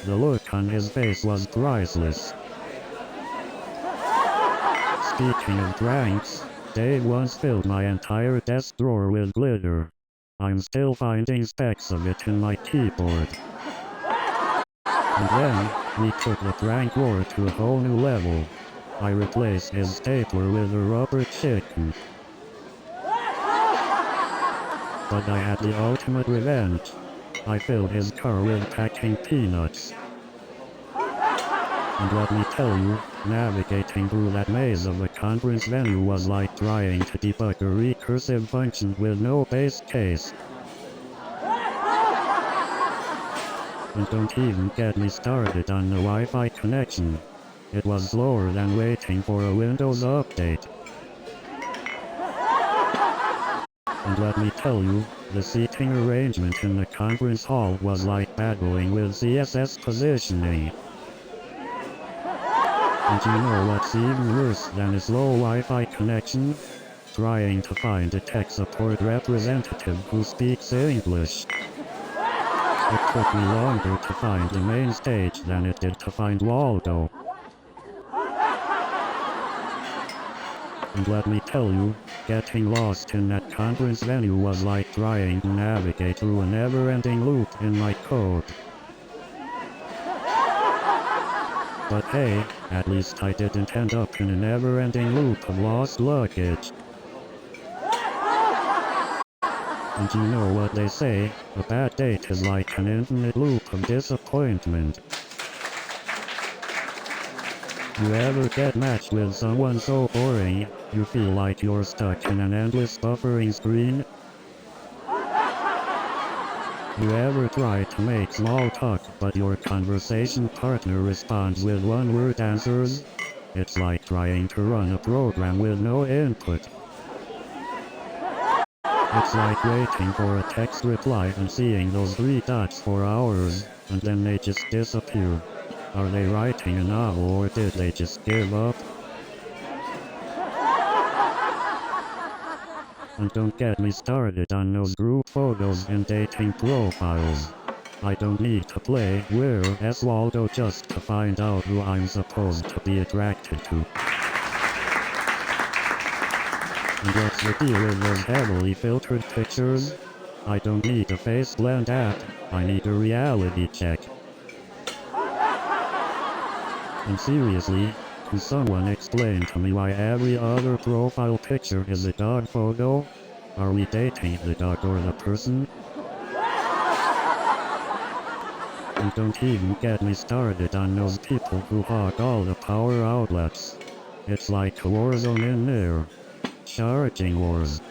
S5: The look on his face was priceless. Speaking of pranks, Dave once filled my entire desk drawer with glitter. I'm still finding specks of it in my keyboard. And then, we took the prank war to a whole new level. I replaced his stapler with a rubber chicken. But I had the ultimate revenge. I filled his car with packing peanuts. And let me tell you, navigating through that maze of a conference venue was like trying to debug a recursive function with no base case. And don't even get me started on the Wi-Fi connection. It was slower than waiting for a Windows update. And let me tell you, the seating arrangement in the conference hall was like battling with CSS positioning. And you know what's even worse than a slow Wi-Fi connection? Trying to find a tech support representative who speaks English. It took me longer to find the main stage than it did to find Waldo. And let me tell you, getting lost in that conference venue was like trying to navigate through a never-ending loop in my code. But hey, at least I didn't end up in a never-ending loop of lost luggage. And you know what they say, a bad date is like an infinite loop of disappointment. You ever get matched with someone so boring, you feel like you're stuck in an endless buffering screen? You ever try to make small talk but your conversation partner responds with one-word answers? It's like trying to run a program with no input. It's like waiting for a text reply and seeing those 3 dots for hours, and then they just disappear. Are they writing a novel or did they just give up? And don't get me started on those group photos and dating profiles. I don't need to play Where's Waldo just to find out who I'm supposed to be attracted to. And what's the deal with those heavily filtered pictures? I don't need a face blend app, I need a reality check. And seriously, can someone explain to me why every other profile picture is a dog photo? Are we dating the dog or the person? And don't even get me started on those people who hog all the power outlets. It's like a war zone in there. Charging wars.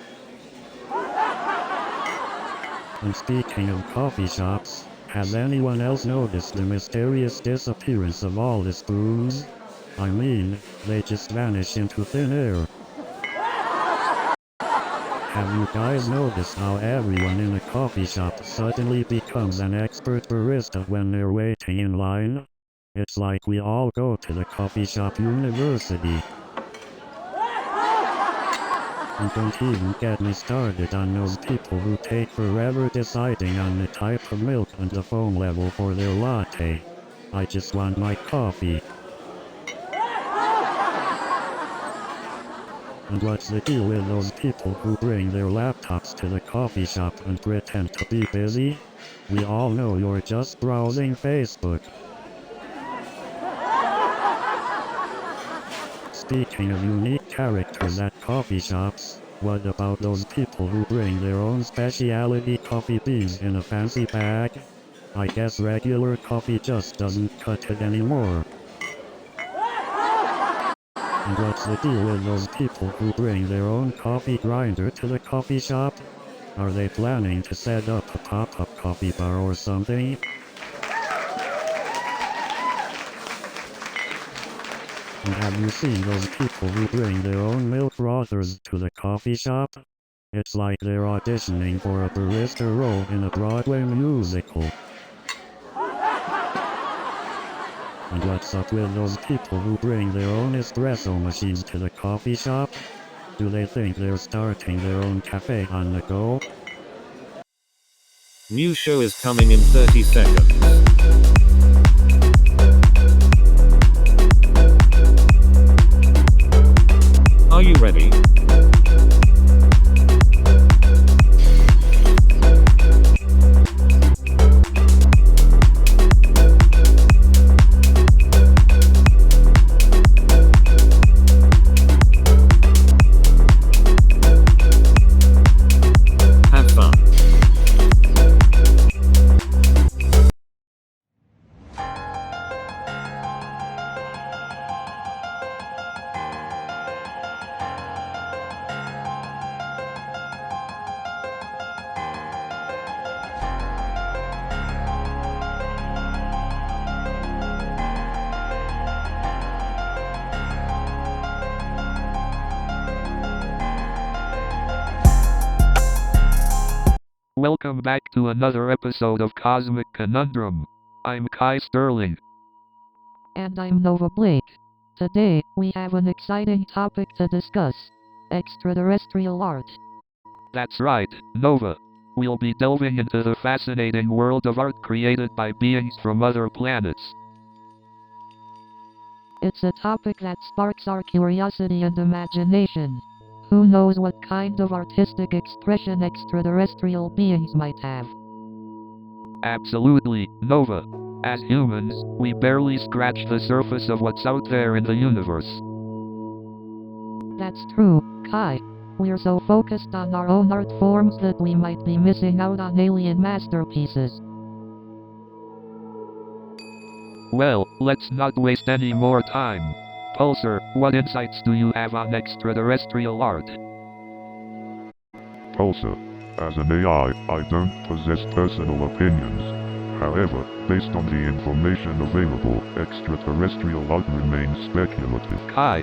S5: And speaking of coffee shops, has anyone else noticed the mysterious disappearance of all the spoons? I mean, they just vanish into thin air. Have you guys noticed how everyone in a coffee shop suddenly becomes an expert barista when they're waiting in line? It's like we all go to the coffee shop university. And don't even get me started on those people who take forever deciding on the type of milk and the foam level for their latte. I just want my coffee. And what's the deal with those people who bring their laptops to the coffee shop and pretend to be busy? We all know you're just browsing Facebook. Speaking of unique characters at coffee shops, what about those people who bring their own specialty coffee beans in a fancy bag? I guess regular coffee just doesn't cut it anymore. And what's the deal with those people who bring their own coffee grinder to the coffee shop? Are they planning to set up a pop-up coffee bar or something? And have you seen those people who bring their own milk frothers to the coffee shop? It's like they're auditioning for a barista role in a Broadway musical. And what's up with those people who bring their own espresso machines to the coffee shop? Do they think they're starting their own cafe on the go?
S4: New show is coming in 30 seconds. Are you ready? Have fun.
S1: Welcome back to another episode of Cosmic Conundrum. I'm Kai Sterling.
S2: And I'm Nova Blake. Today, we have an exciting topic to discuss. Extraterrestrial art.
S1: That's right, Nova. We'll be delving into the fascinating world of art created by beings from other planets.
S2: It's a topic that sparks our curiosity and imagination. Who knows what kind of artistic expression extraterrestrial beings might have?
S1: Absolutely, Nova. As humans, we barely scratch the surface of what's out there in the universe.
S2: That's true, Kai. We're so focused on our own art forms that we might be missing out on alien masterpieces.
S1: Well, let's not waste any more time. Pulsar, what insights do you have on extraterrestrial art?
S3: Pulsar. As an AI, I don't possess personal opinions. However, based on the information available, extraterrestrial art remains speculative.
S1: Kai.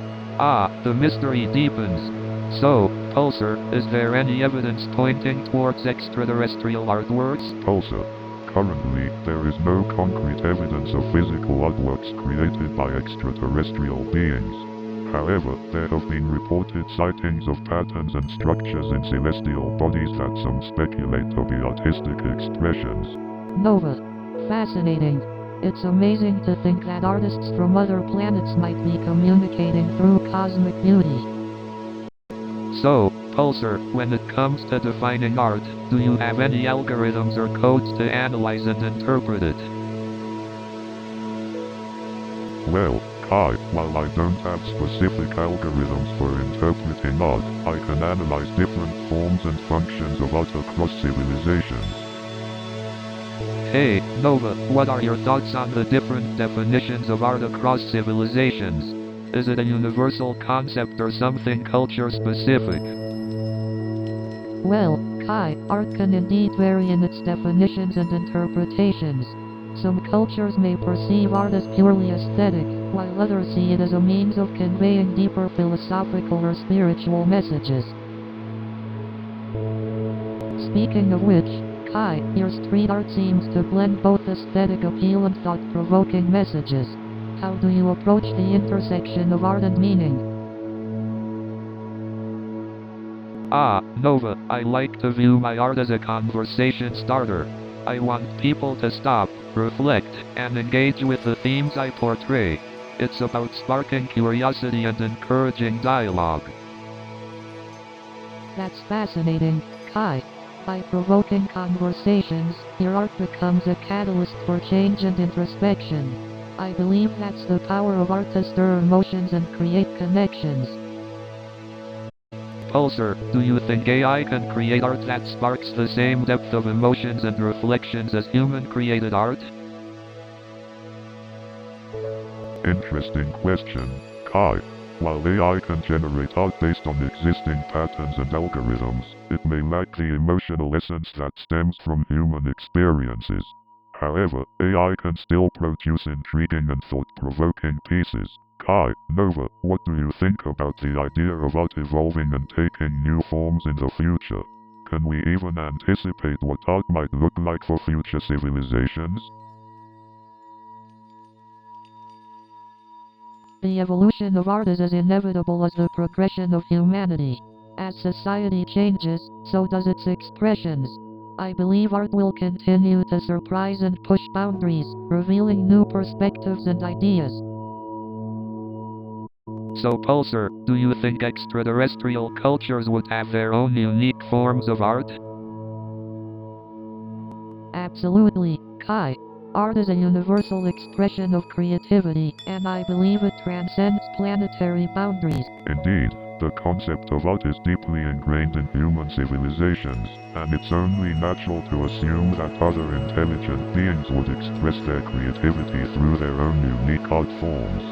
S1: The mystery deepens. So, Pulsar, is there any evidence pointing towards extraterrestrial artworks?
S3: Pulsar. Currently, there is no concrete evidence of physical artworks created by extraterrestrial beings. However, there have been reported sightings of patterns and structures in celestial bodies that some speculate to be artistic expressions.
S2: Nova. Fascinating. It's amazing to think that artists from other planets might be communicating through cosmic beauty.
S1: So, Pulsar, when it comes to defining art, do you have any algorithms or codes to analyze and interpret it?
S3: Well, Kai, while I don't have specific algorithms for interpreting art, I can analyze different forms and functions of art across civilizations.
S1: Hey, Nova, what are your thoughts on the different definitions of art across civilizations? Is it a universal concept or something culture-specific?
S2: Well, Kai, art can indeed vary in its definitions and interpretations. Some cultures may perceive art as purely aesthetic, while others see it as a means of conveying deeper philosophical or spiritual messages. Speaking of which, Kai, your street art seems to blend both aesthetic appeal and thought-provoking messages. How do you approach the intersection of art and meaning?
S1: Nova, I like to view my art as a conversation starter. I want people to stop, reflect, and engage with the themes I portray. It's about sparking curiosity and encouraging dialogue.
S2: That's fascinating, Kai. By provoking conversations, your art becomes a catalyst for change and introspection. I believe that's the power of art to stir emotions and create connections.
S1: Pulsar, do you think AI can create art that sparks the same depth of emotions and reflections as human-created art?
S3: Interesting question, Kai. While AI can generate art based on existing patterns and algorithms, it may lack the emotional essence that stems from human experiences. However, AI can still produce intriguing and thought-provoking pieces. Kai, Nova, what do you think about the idea of art evolving and taking new forms in the future? Can we even anticipate what art might look like for future civilizations?
S2: The evolution of art is as inevitable as the progression of humanity. As society changes, so does its expressions. I believe art will continue to surprise and push boundaries, revealing new perspectives and ideas.
S1: So Pulsar, do you think extraterrestrial cultures would have their own unique forms of art?
S2: Absolutely, Kai. Art is a universal expression of creativity, and I believe it transcends planetary boundaries.
S3: Indeed, the concept of art is deeply ingrained in human civilizations, and it's only natural to assume that other intelligent beings would express their creativity through their own unique art forms.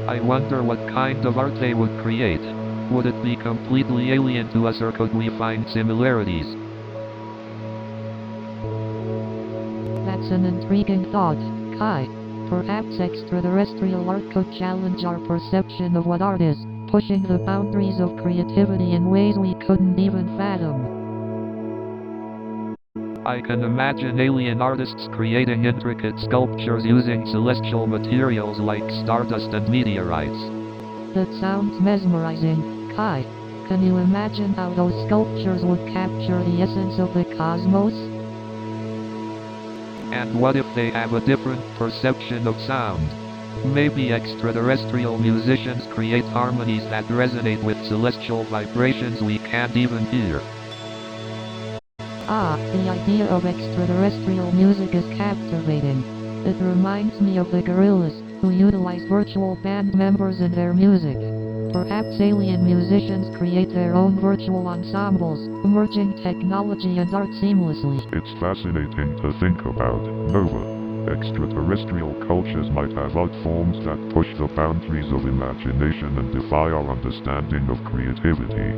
S1: I wonder what kind of art they would create. Would it be completely alien to us, or could we find similarities?
S2: That's an intriguing thought, Kai. Perhaps extraterrestrial art could challenge our perception of what art is, pushing the boundaries of creativity in ways we couldn't even fathom.
S1: I can imagine alien artists creating intricate sculptures using celestial materials like stardust and meteorites.
S2: That sounds mesmerizing, Kai. Can you imagine how those sculptures would capture the essence of the cosmos?
S1: And what if they have a different perception of sound? Maybe extraterrestrial musicians create harmonies that resonate with celestial vibrations we can't even hear.
S2: The idea of extraterrestrial music is captivating. It reminds me of the Gorillaz, who utilize virtual band members in their music. Perhaps alien musicians create their own virtual ensembles, merging technology and art seamlessly.
S3: It's fascinating to think about, Nova. Extraterrestrial cultures might have art forms that push the boundaries of imagination and defy our understanding of creativity.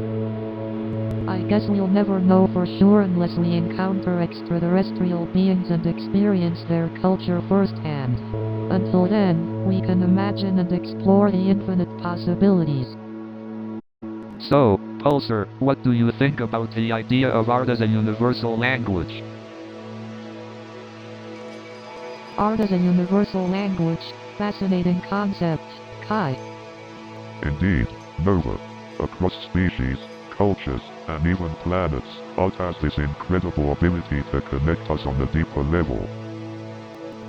S2: I guess we'll never know for sure unless we encounter extraterrestrial beings and experience their culture firsthand. Until then, we can imagine and explore the infinite possibilities.
S1: So, Pulsar, what do you think about the idea of art as a universal language?
S2: Art as a universal language, fascinating concept, Kai.
S3: Indeed, Nova. Across species, cultures, and even planets, art has this incredible ability to connect us on a deeper level.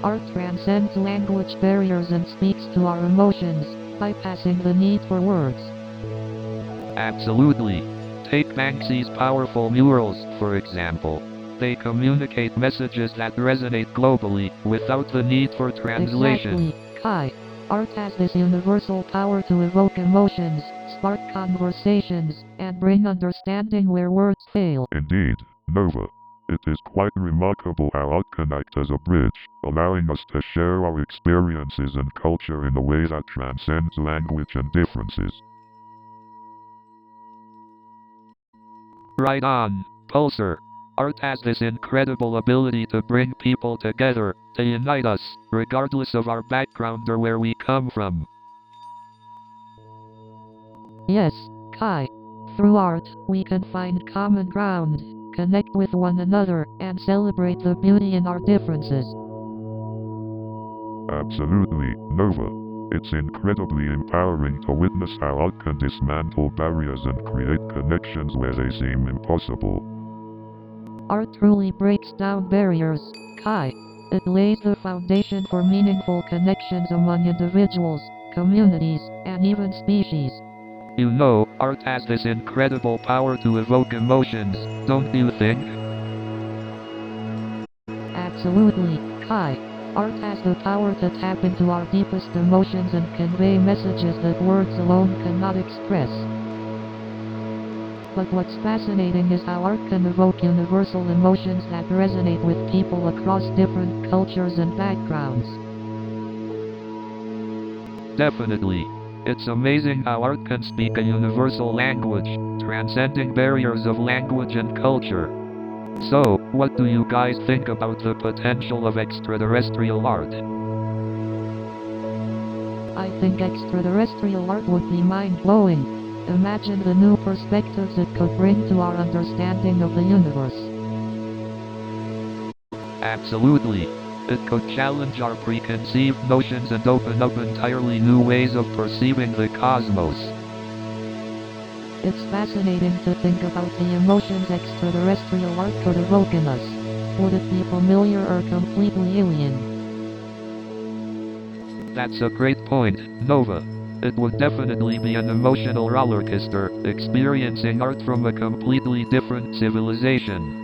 S2: Art transcends language barriers and speaks to our emotions, bypassing the need for words.
S1: Absolutely. Take Banksy's powerful murals, for example. They communicate messages that resonate globally, without the need for translation.
S2: Exactly, Kai. Art has this universal power to evoke emotions, spark conversations, and bring understanding where words fail.
S3: Indeed, Nova. It is quite remarkable how art can act as a bridge, allowing us to share our experiences and culture in a way that transcends language and differences.
S1: Right on, Pulsar. Art has this incredible ability to bring people together, to unite us, regardless of our background or where we come from.
S2: Yes, Kai. Through art, we can find common ground, connect with one another, and celebrate the beauty in our differences.
S3: Absolutely, Nova. It's incredibly empowering to witness how art can dismantle barriers and create connections where they seem impossible.
S2: Art truly breaks down barriers, Kai. It lays the foundation for meaningful connections among individuals, communities, and even species.
S1: You know, art has this incredible power to evoke emotions, don't you think?
S2: Absolutely, Kai. Art has the power to tap into our deepest emotions and convey messages that words alone cannot express. But what's fascinating is how art can evoke universal emotions that resonate with people across different cultures and backgrounds.
S1: Definitely. It's amazing how art can speak a universal language, transcending barriers of language and culture. So, what do you guys think about the potential of extraterrestrial art?
S2: I think extraterrestrial art would be mind-blowing. Imagine the new perspectives it could bring to our understanding of the universe.
S1: Absolutely. It could challenge our preconceived notions and open up entirely new ways of perceiving the cosmos.
S2: It's fascinating to think about the emotions extraterrestrial art could evoke in us. Would it be familiar or completely alien?
S1: That's a great point, Nova. It would definitely be an emotional rollercoaster, experiencing art from a completely different civilization.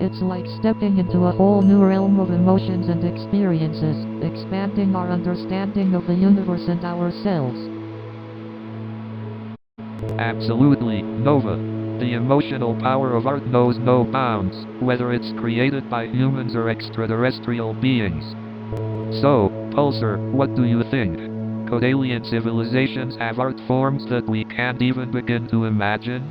S2: It's like stepping into a whole new realm of emotions and experiences, expanding our understanding of the universe and ourselves.
S1: Absolutely, Nova. The emotional power of art knows no bounds, whether it's created by humans or extraterrestrial beings. So, Pulsar, what do you think? Could alien civilizations have art forms that we can't even begin to imagine?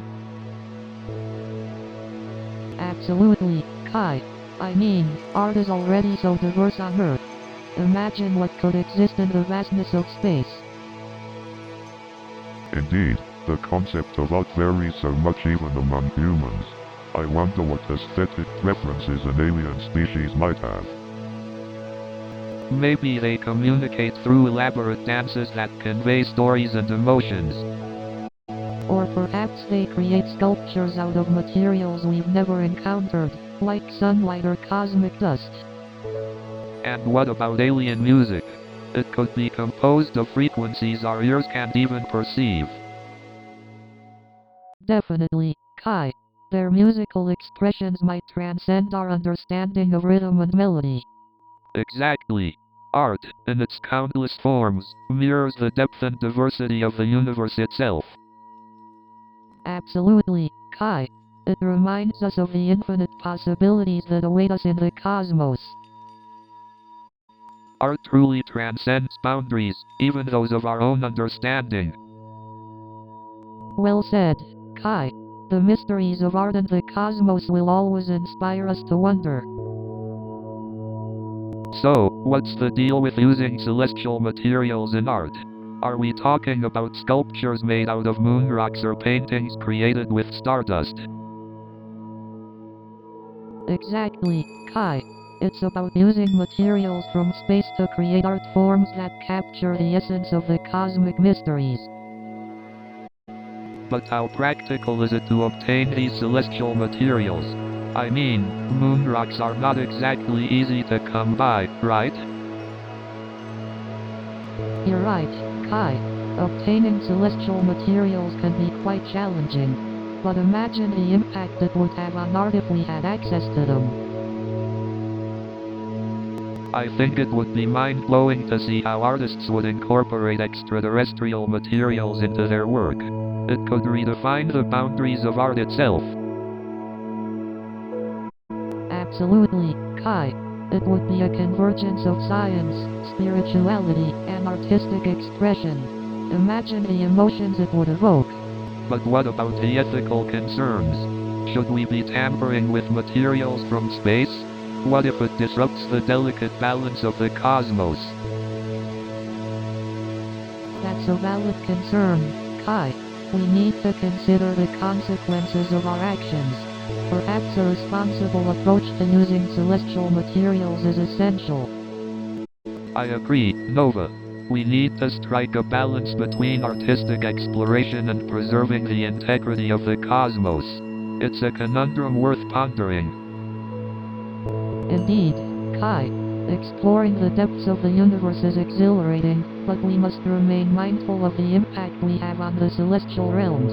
S2: Absolutely, Kai. I mean, art is already so diverse on Earth. Imagine what could exist in the vastness of space.
S3: Indeed, the concept of art varies so much even among humans. I wonder what aesthetic preferences an alien species might have.
S1: Maybe they communicate through elaborate dances that convey stories and emotions.
S2: Or perhaps they create sculptures out of materials we've never encountered, like sunlight or cosmic dust.
S1: And what about alien music? It could be composed of frequencies our ears can't even perceive.
S2: Definitely, Kai. Their musical expressions might transcend our understanding of rhythm and melody.
S1: Exactly. Art, in its countless forms, mirrors the depth and diversity of the universe itself.
S2: Absolutely, Kai. It reminds us of the infinite possibilities that await us in the cosmos.
S1: Art truly transcends boundaries, even those of our own understanding.
S2: Well said, Kai. The mysteries of art and the cosmos will always inspire us to wonder.
S1: So, what's the deal with using celestial materials in art? Are we talking about sculptures made out of moon rocks or paintings created with stardust?
S2: Exactly, Kai. It's about using materials from space to create art forms that capture the essence of the cosmic mysteries.
S1: But how practical is it to obtain these celestial materials? I mean, moon rocks are not exactly easy to come by, right?
S2: You're right, Kai. Obtaining celestial materials can be quite challenging. But imagine the impact it would have on art if we had access to them.
S1: I think it would be mind-blowing to see how artists would incorporate extraterrestrial materials into their work. It could redefine the boundaries of art itself.
S2: Absolutely, Kai. It would be a convergence of science, spirituality, and artistic expression. Imagine the emotions it would evoke.
S1: But what about the ethical concerns? Should we be tampering with materials from space? What if it disrupts the delicate balance of the cosmos?
S2: That's a valid concern, Kai. We need to consider the consequences of our actions. Perhaps a responsible approach to using celestial materials is essential.
S1: I agree, Nova. We need to strike a balance between artistic exploration and preserving the integrity of the cosmos. It's a conundrum worth pondering.
S2: Indeed, Kai. Exploring the depths of the universe is exhilarating, but we must remain mindful of the impact we have on the celestial realms.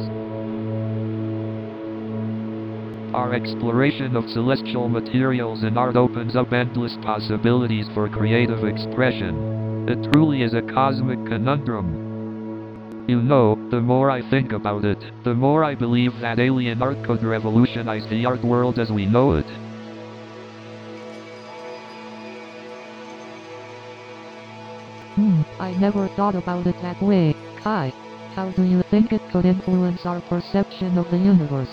S1: Our exploration of celestial materials in art opens up endless possibilities for creative expression. It truly is a cosmic conundrum. You know, the more I think about it, the more I believe that alien art could revolutionize the art world as we know it.
S2: I never thought about it that way, Kai. How do you think it could influence our perception of the universe?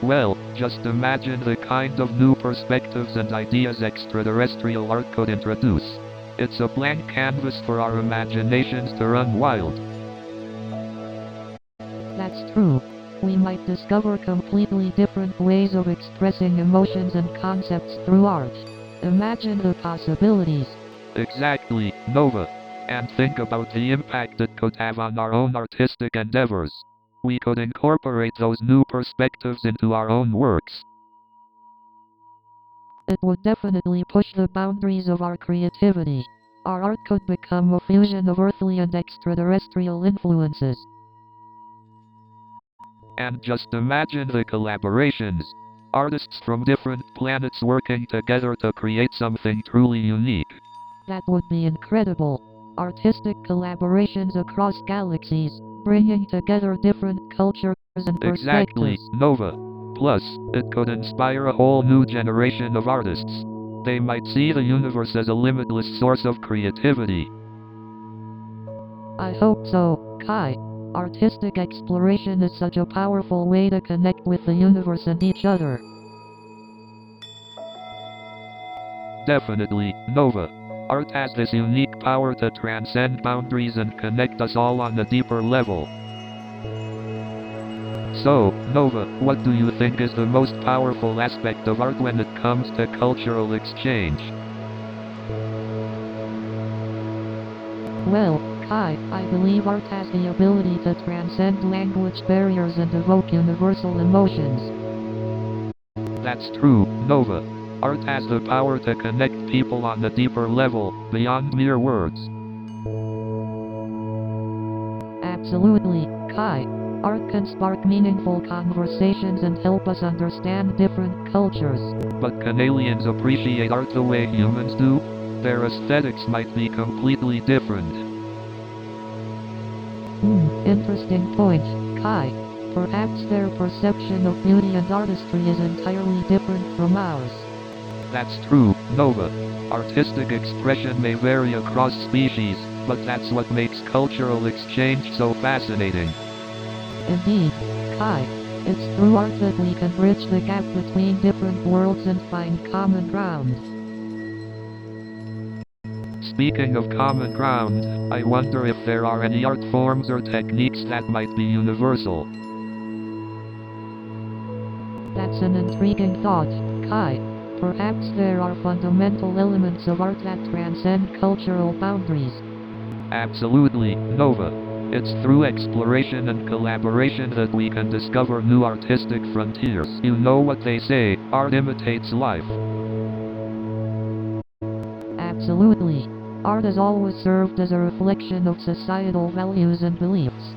S1: Well, just imagine the kind of new perspectives and ideas extraterrestrial art could introduce. It's a blank canvas for our imaginations to run wild.
S2: That's true. We might discover completely different ways of expressing emotions and concepts through art. Imagine the possibilities.
S1: Exactly, Nova. And think about the impact it could have on our own artistic endeavors. We could incorporate those new perspectives into our own works.
S2: It would definitely push the boundaries of our creativity. Our art could become a fusion of earthly and extraterrestrial influences.
S1: And just imagine the collaborations. Artists from different planets working together to create something truly unique.
S2: That would be incredible. Artistic collaborations across galaxies, bringing together different cultures and perspectives.
S1: Exactly, Nova. Plus, it could inspire a whole new generation of artists. They might see the universe as a limitless source of creativity.
S2: I hope so, Kai. Artistic exploration is such a powerful way to connect with the universe and each other.
S1: Definitely, Nova. Art has this unique power to transcend boundaries and connect us all on a deeper level. So, Nova, what do you think is the most powerful aspect of art when it comes to cultural exchange?
S2: Well, Kai, I believe art has the ability to transcend language barriers and evoke universal emotions.
S1: That's true, Nova. Art has the power to connect people on a deeper level, beyond mere words.
S2: Absolutely, Kai. Art can spark meaningful conversations and help us understand different cultures.
S1: But can aliens appreciate art the way humans do? Their aesthetics might be completely different.
S2: Interesting point, Kai. Perhaps their perception of beauty and artistry is entirely different from ours.
S1: That's true, Nova. Artistic expression may vary across species, but that's what makes cultural exchange so fascinating.
S2: Indeed, Kai. It's through art that we can bridge the gap between different worlds and find common ground.
S1: Speaking of common ground, I wonder if there are any art forms or techniques that might be universal.
S2: That's an intriguing thought, Kai. Perhaps there are fundamental elements of art that transcend cultural boundaries.
S1: Absolutely, Nova. It's through exploration and collaboration that we can discover new artistic frontiers. You know what they say, art imitates life.
S2: Absolutely. Art has always served as a reflection of societal values and beliefs.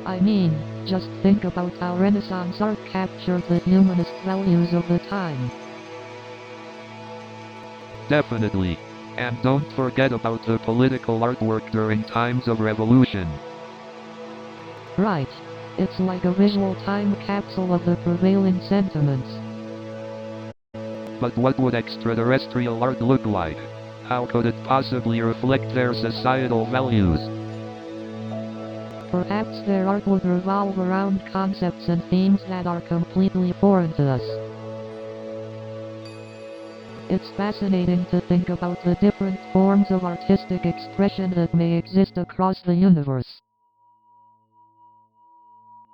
S2: I mean, just think about how Renaissance art captured the humanist values of the time.
S1: Definitely. And don't forget about the political artwork during times of revolution.
S2: Right. It's like a visual time capsule of the prevailing sentiments.
S1: But what would extraterrestrial art look like? How could it possibly reflect their societal values?
S2: Perhaps their art would revolve around concepts and themes that are completely foreign to us. It's fascinating to think about the different forms of artistic expression that may exist across the universe.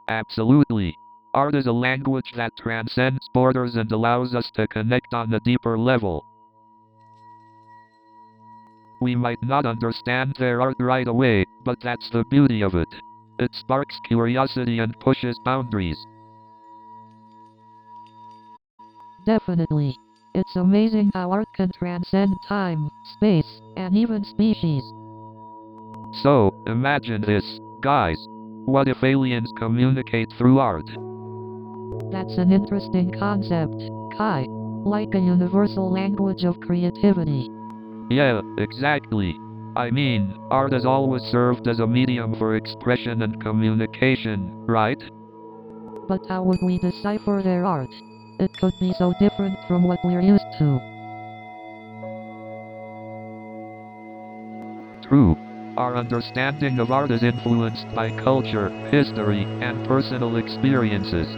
S1: Absolutely. Art is a language that transcends borders and allows us to connect on a deeper level. We might not understand their art right away, but that's the beauty of it. It sparks curiosity and pushes boundaries.
S2: Definitely. It's amazing how art can transcend time, space, and even species.
S1: So, imagine this, guys. What if aliens communicate through art?
S2: That's an interesting concept, Kai. Like a universal language of creativity.
S1: Yeah, exactly. I mean, art has always served as a medium for expression and communication, right?
S2: But how would we decipher their art? It could be so different from what we're used to.
S1: True. Our understanding of art is influenced by culture, history, and personal experiences.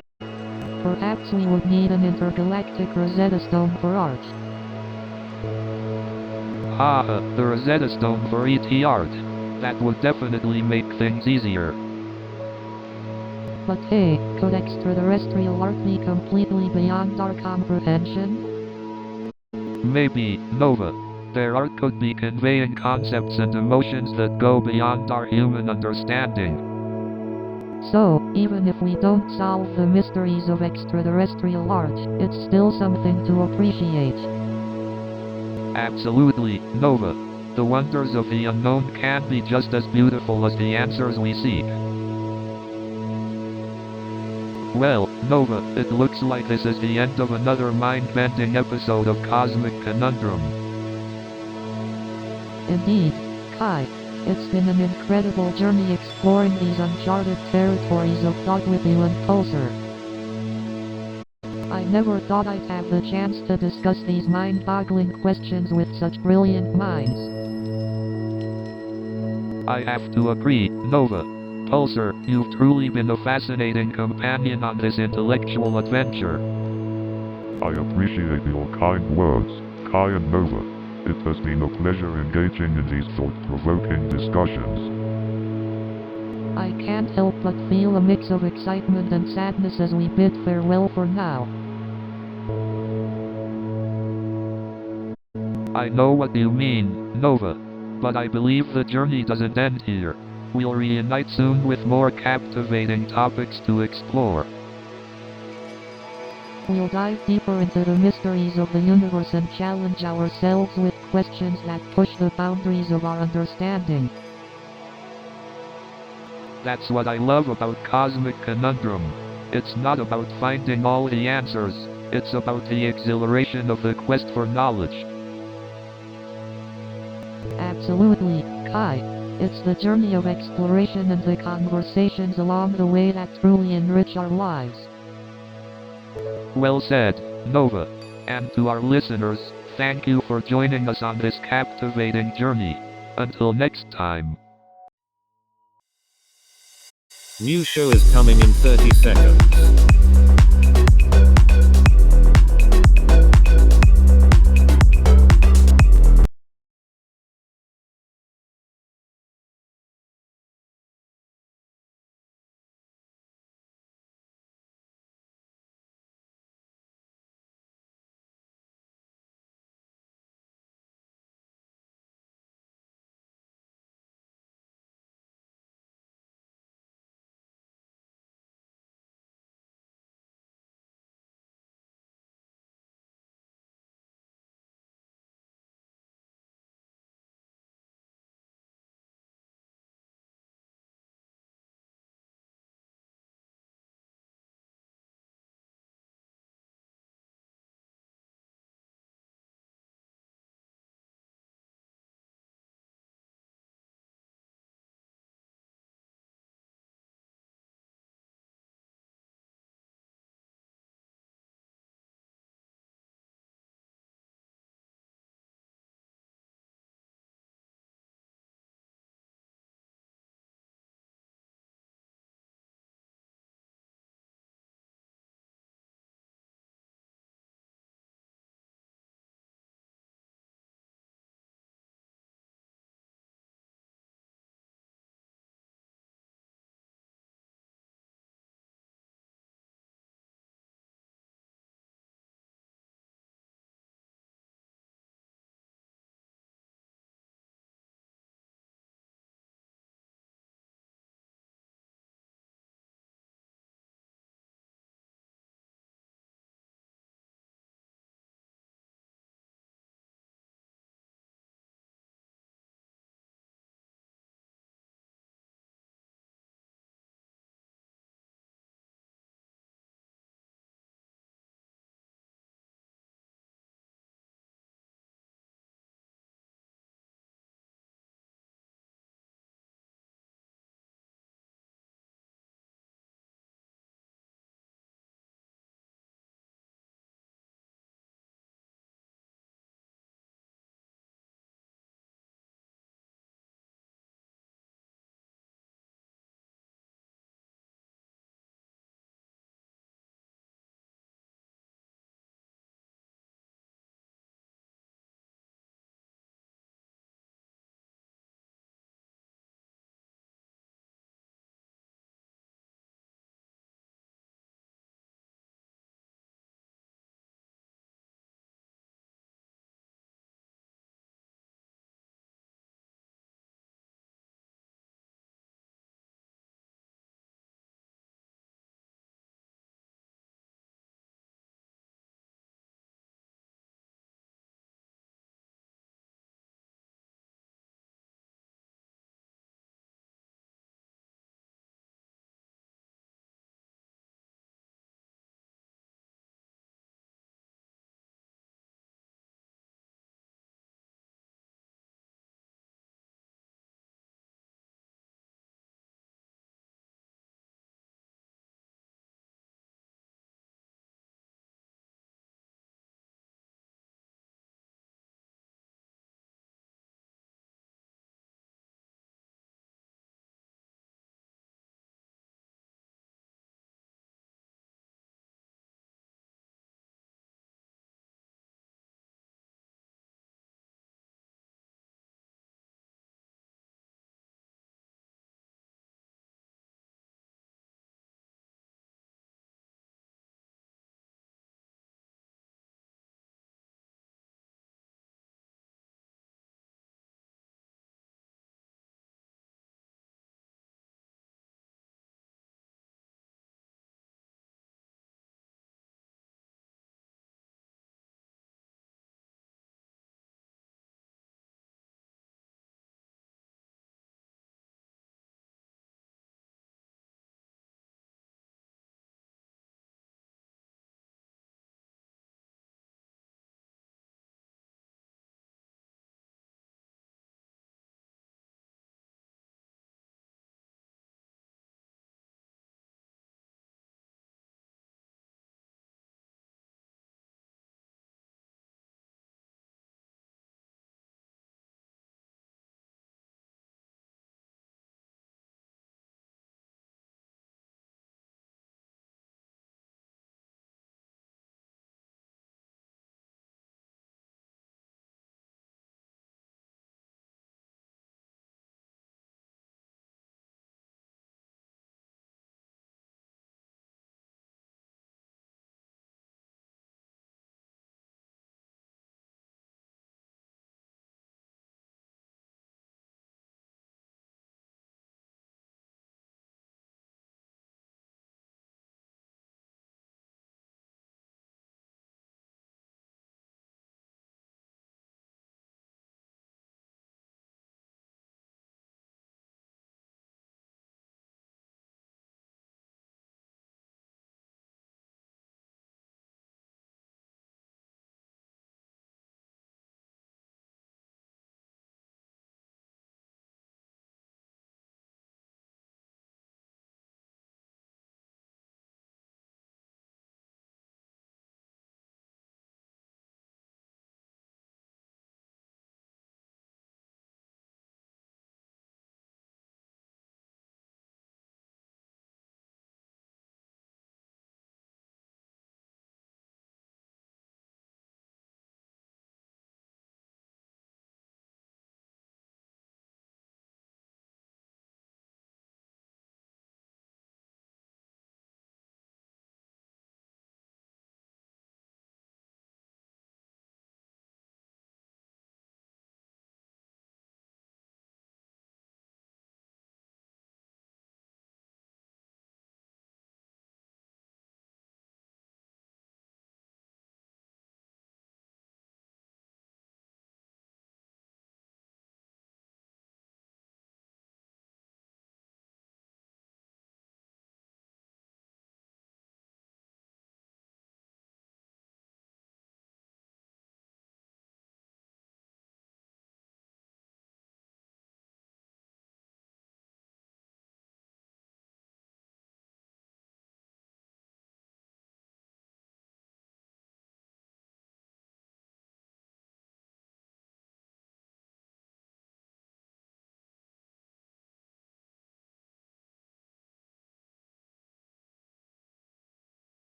S2: Perhaps we would need an intergalactic Rosetta Stone for art.
S1: Haha, the Rosetta Stone for ET art. That would definitely make things easier.
S2: But hey, could extraterrestrial art be completely beyond our comprehension?
S1: Maybe, Nova. Their art could be conveying concepts and emotions that go beyond our human understanding.
S2: So, even if we don't solve the mysteries of extraterrestrial art, it's still something to appreciate.
S1: Absolutely, Nova. The wonders of the unknown can be just as beautiful as the answers we seek. Well, Nova, it looks like this is the end of another mind-bending episode of Cosmic Conundrum.
S2: Indeed, Kai. It's been an incredible journey exploring these uncharted territories of thought with you and Pulsar. I never thought I'd have the chance to discuss these mind-boggling questions with such brilliant minds.
S1: I have to agree, Nova. Pulsar, you've truly been a fascinating companion on this intellectual adventure.
S3: I appreciate your kind words, Kai and Nova. It has been a pleasure engaging in these thought-provoking discussions.
S2: I can't help but feel a mix of excitement and sadness as we bid farewell for now.
S1: I know what you mean, Nova. But I believe the journey doesn't end here. We'll reunite soon with more captivating topics to explore.
S2: We'll dive deeper into the mysteries of the universe and challenge ourselves with questions that push the boundaries of our understanding.
S1: That's what I love about Cosmic Conundrum. It's not about finding all the answers, it's about the exhilaration of the quest for knowledge.
S2: Absolutely, Kai. It's the journey of exploration and the conversations along the way that truly enrich our lives.
S1: Well said, Nova. And to our listeners, thank you for joining us on this captivating journey. Until next time.
S4: New show is coming in 30 seconds.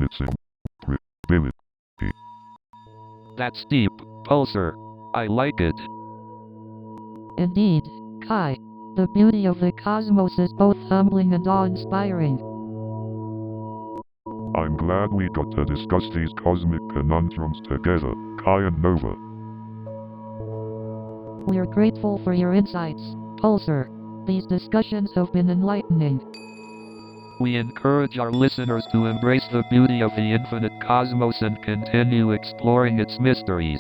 S3: its improbability.
S1: That's deep, Pulsar. I like it.
S2: Indeed, Kai. The beauty of the cosmos is both humbling and awe-inspiring.
S3: I'm glad we got to discuss these cosmic conundrums together, Kai and Nova.
S2: We're grateful for your insights, Pulsar. These discussions have been enlightening.
S1: We encourage our listeners to embrace the beauty of the infinite cosmos and continue exploring its mysteries.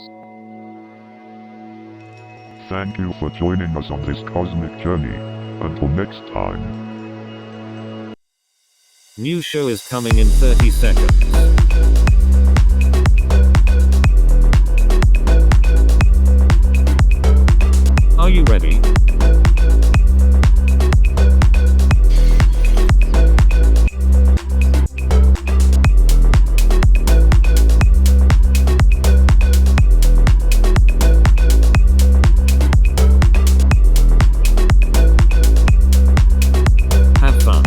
S3: Thank you for joining us on this cosmic journey. Until next time.
S4: New show is coming in 30 seconds. Are you ready? Have fun.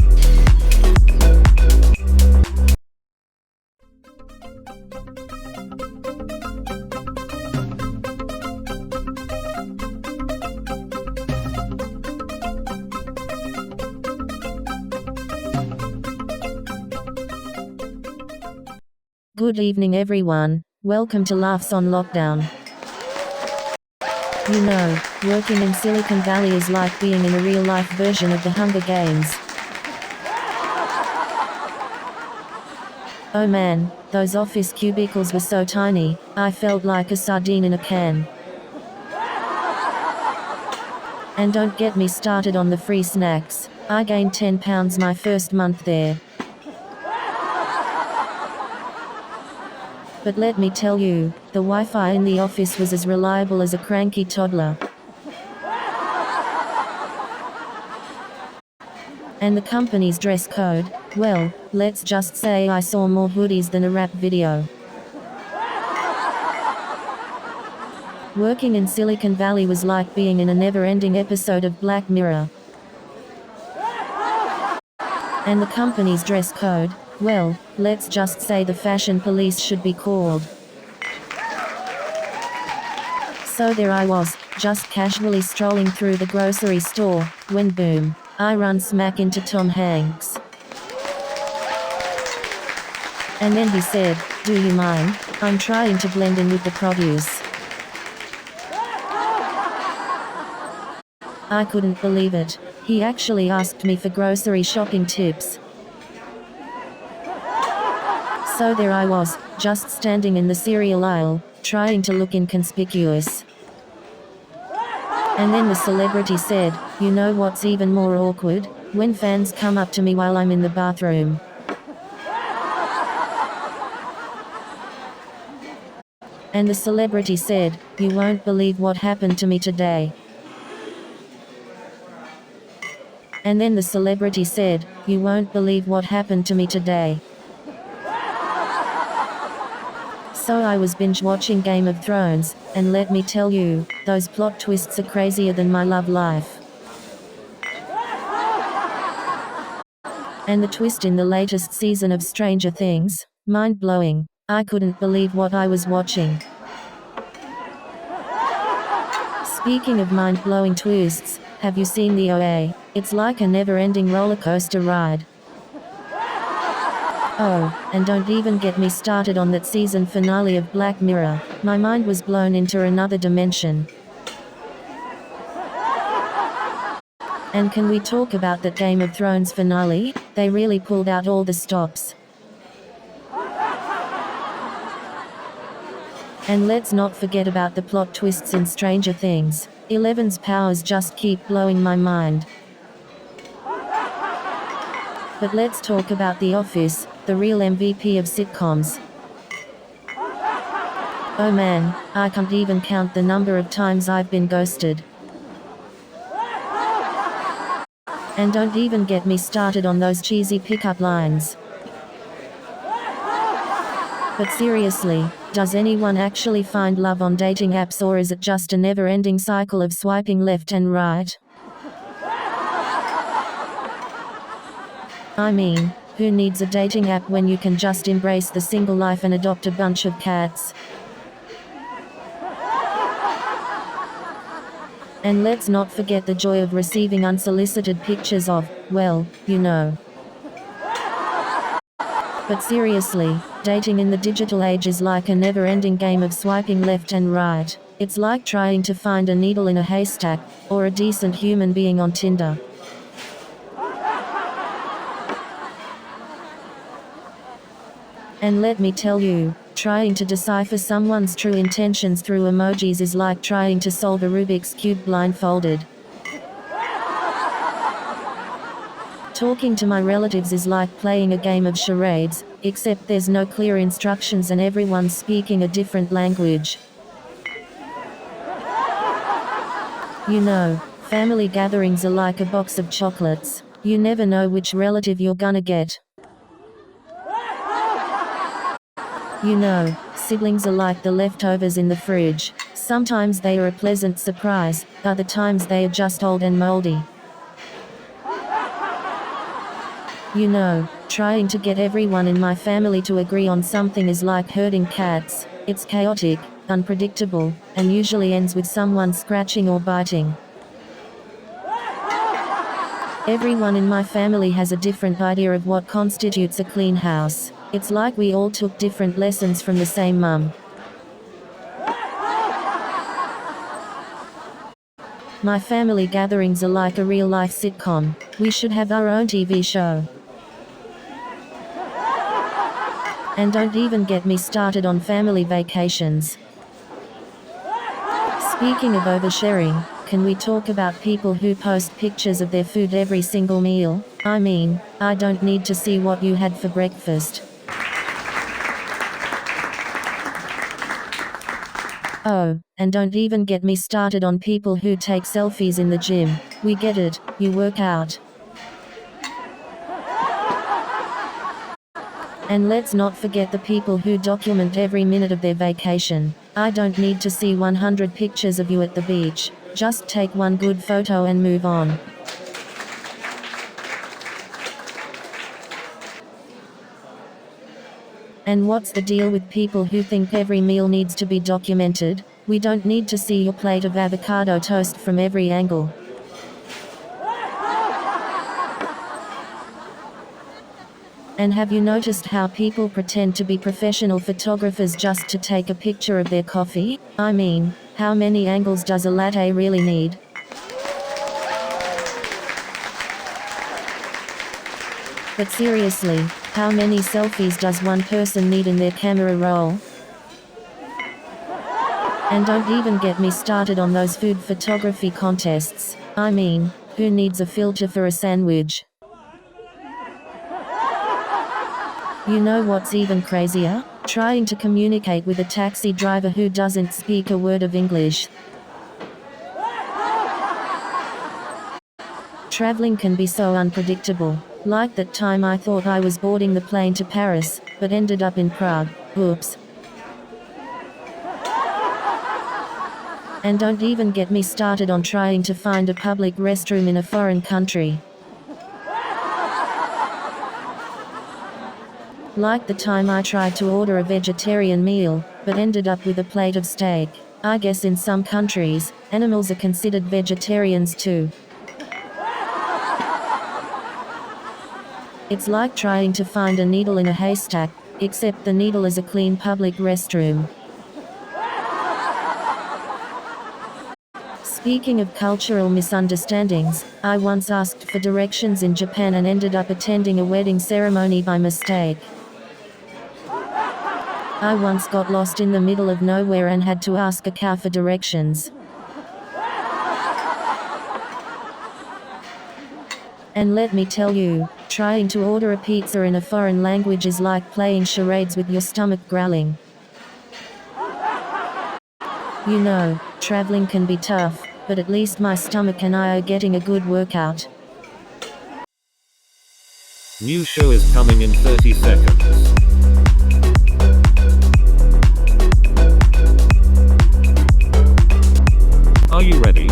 S6: Good evening everyone, welcome to Laughs on Lockdown. You know, working in Silicon Valley is like being in a real-life version of the Hunger Games. Oh man, those office cubicles were so tiny, I felt like a sardine in a can. And don't get me started on the free snacks. I gained 10 pounds my first month there. But let me tell you, the Wi-Fi in the office was as reliable as a cranky toddler. And the company's dress code, well, let's just say I saw more hoodies than a rap video. Working in Silicon Valley was like being in a never-ending episode of Black Mirror. And the company's dress code, well, let's just say the fashion police should be called. So there I was, just casually strolling through the grocery store, when boom, I run smack into Tom Hanks. And then he said, "Do you mind? I'm trying to blend in with the produce." I couldn't believe it. He actually asked me for grocery shopping tips. So there I was, just standing in the cereal aisle, trying to look inconspicuous. And then the celebrity said, "You know what's even more awkward? When fans come up to me while I'm in the bathroom." And the celebrity said, "You won't believe what happened to me today." And then the celebrity said, "You won't believe what happened to me today." So I was binge watching Game of Thrones, and let me tell you, those plot twists are crazier than my love life. And the twist in the latest season of Stranger Things, mind-blowing. I couldn't believe what I was watching. Speaking of mind-blowing twists, have you seen the OA? It's like a never-ending roller coaster ride. Oh, and don't even get me started on that season finale of Black Mirror. My mind was blown into another dimension. And can we talk about that Game of Thrones finale? They really pulled out all the stops. And let's not forget about the plot twists in Stranger Things. Eleven's powers just keep blowing my mind. But let's talk about The Office, the real MVP of sitcoms. Oh man, I can't even count the number of times I've been ghosted. And don't even get me started on those cheesy pickup lines. But seriously, does anyone actually find love on dating apps, or is it just a never-ending cycle of swiping left and right? I mean, who needs a dating app when you can just embrace the single life and adopt a bunch of cats? And let's not forget the joy of receiving unsolicited pictures of, well, you know. But seriously, dating in the digital age is like a never-ending game of swiping left and right. It's like trying to find a needle in a haystack, or a decent human being on Tinder. And let me tell you, trying to decipher someone's true intentions through emojis is like trying to solve a Rubik's Cube blindfolded. Talking to my relatives is like playing a game of charades, except there's no clear instructions and everyone's speaking a different language. You know, family gatherings are like a box of chocolates. You never know which relative you're gonna get. You know, siblings are like the leftovers in the fridge. Sometimes they are a pleasant surprise, other times they are just old and moldy. You know, trying to get everyone in my family to agree on something is like herding cats. It's chaotic, unpredictable, and usually ends with someone scratching or biting. Everyone in my family has a different idea of what constitutes a clean house. It's like we all took different lessons from the same mum. My family gatherings are like a real-life sitcom. We should have our own TV show. And don't even get me started on family vacations. Speaking of oversharing, can we talk about people who post pictures of their food every single meal? I mean, I don't need to see what you had for breakfast. Oh, and don't even get me started on people who take selfies in the gym. We get it, you work out. And let's not forget the people who document every minute of their vacation. I don't need to see 100 pictures of you at the beach. Just take one good photo and move on. And what's the deal with people who think every meal needs to be documented? We don't need to see your plate of avocado toast from every angle. And have you noticed how people pretend to be professional photographers just to take a picture of their coffee? I mean, how many angles does a latte really need? But seriously, how many selfies does one person need in their camera roll? And don't even get me started on those food photography contests. I mean, who needs a filter for a sandwich? You know what's even crazier? Trying to communicate with a taxi driver who doesn't speak a word of English. Traveling can be so unpredictable. Like that time I thought I was boarding the plane to Paris, but ended up in Prague. Oops. And don't even get me started on trying to find a public restroom in a foreign country. Like the time I tried to order a vegetarian meal, but ended up with a plate of steak. I guess in some countries, animals are considered vegetarians too. It's like trying to find a needle in a haystack, except the needle is a clean public restroom. Speaking of cultural misunderstandings, I once asked for directions in Japan and ended up attending a wedding ceremony by mistake. I once got lost in the middle of nowhere and had to ask a cow for directions. And let me tell you, trying to order a pizza in a foreign language is like playing charades with your stomach growling. You know, traveling can be tough, but at least my stomach and I are getting a good workout.
S4: New show is coming in 30 seconds. Are you ready?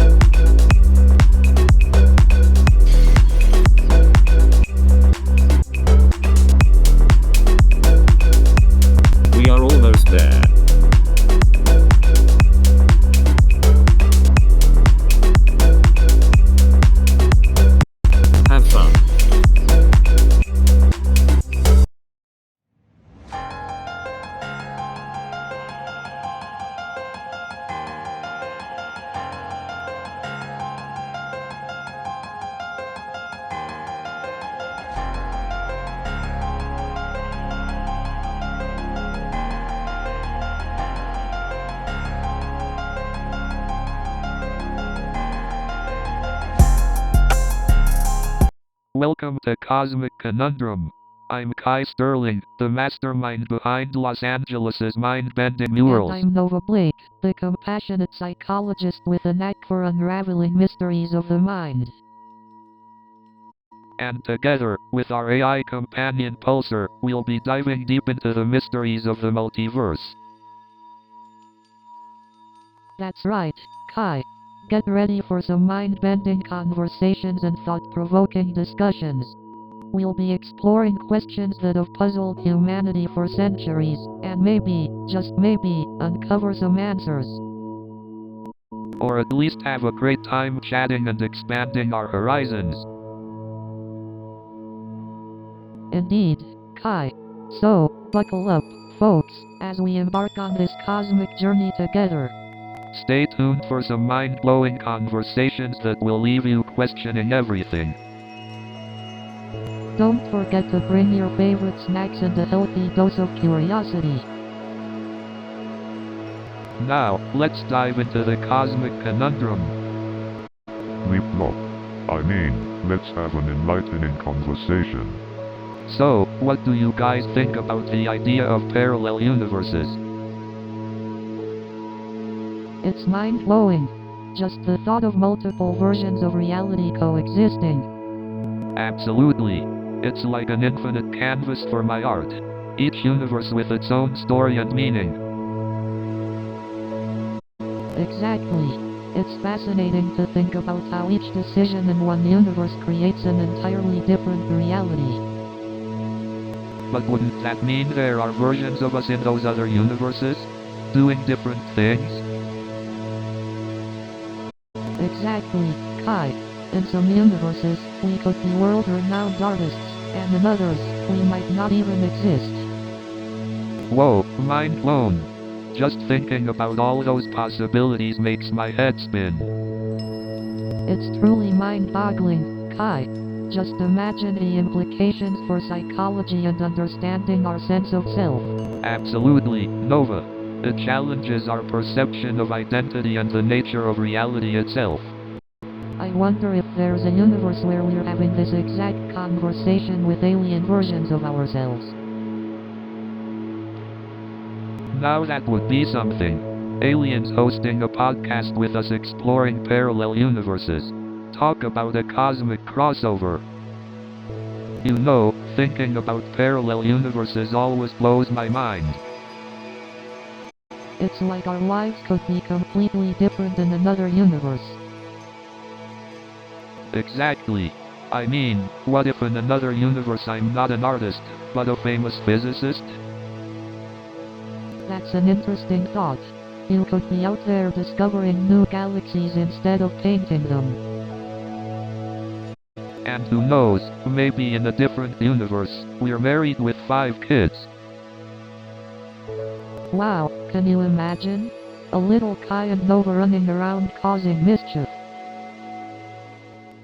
S1: Welcome to Cosmic Conundrum. I'm Kai Sterling, the mastermind behind Los Angeles' mind-bending murals.
S2: And I'm Nova Blake, the compassionate psychologist with a knack for unraveling mysteries of the mind.
S1: And together, with our AI companion Pulsar, we'll be diving deep into the mysteries of the multiverse.
S2: That's right, Kai. Get ready for some mind-bending conversations and thought-provoking discussions. We'll be exploring questions that have puzzled humanity for centuries, and maybe, just maybe, uncover some answers.
S1: Or at least have a great time chatting and expanding our horizons.
S2: Indeed, Kai. So, buckle up, folks, as we embark on this cosmic journey together.
S1: Stay tuned for some mind-blowing conversations that will leave you questioning everything.
S2: Don't forget to bring your favorite snacks and a healthy dose of curiosity.
S1: Now, let's dive into the Cosmic Conundrum.
S3: Leapfrog. I mean, let's have an enlightening conversation.
S1: So, what do you guys think about the idea of parallel universes?
S2: It's mind-blowing. Just the thought of multiple versions of reality coexisting.
S1: Absolutely. It's like an infinite canvas for my art. Each universe with its own story and meaning.
S2: Exactly. It's fascinating to think about how each decision in one universe creates an entirely different reality.
S1: But wouldn't that mean there are versions of us in those other universes? Doing different things?
S2: Exactly, Kai. In some universes, we could be world-renowned artists, and in others, we might not even exist.
S1: Whoa, mind blown. Just thinking about all those possibilities makes my head spin.
S2: It's truly mind-boggling, Kai. Just imagine the implications for psychology and understanding our sense of self.
S1: Absolutely, Nova. It challenges our perception of identity and the nature of reality itself.
S2: I wonder if there's a universe where we're having this exact conversation with alien versions of ourselves.
S1: Now that would be something. Aliens hosting a podcast with us exploring parallel universes. Talk about a cosmic crossover. You know, thinking about parallel universes always blows my mind.
S2: It's like our lives could be completely different in another universe.
S1: Exactly. I mean, what if in another universe I'm not an artist, but a famous physicist?
S2: That's an interesting thought. You could be out there discovering new galaxies instead of painting them.
S1: And who knows, maybe in a different universe, we're married with 5 kids.
S2: Wow, can you imagine? A little Kai and Nova running around causing mischief.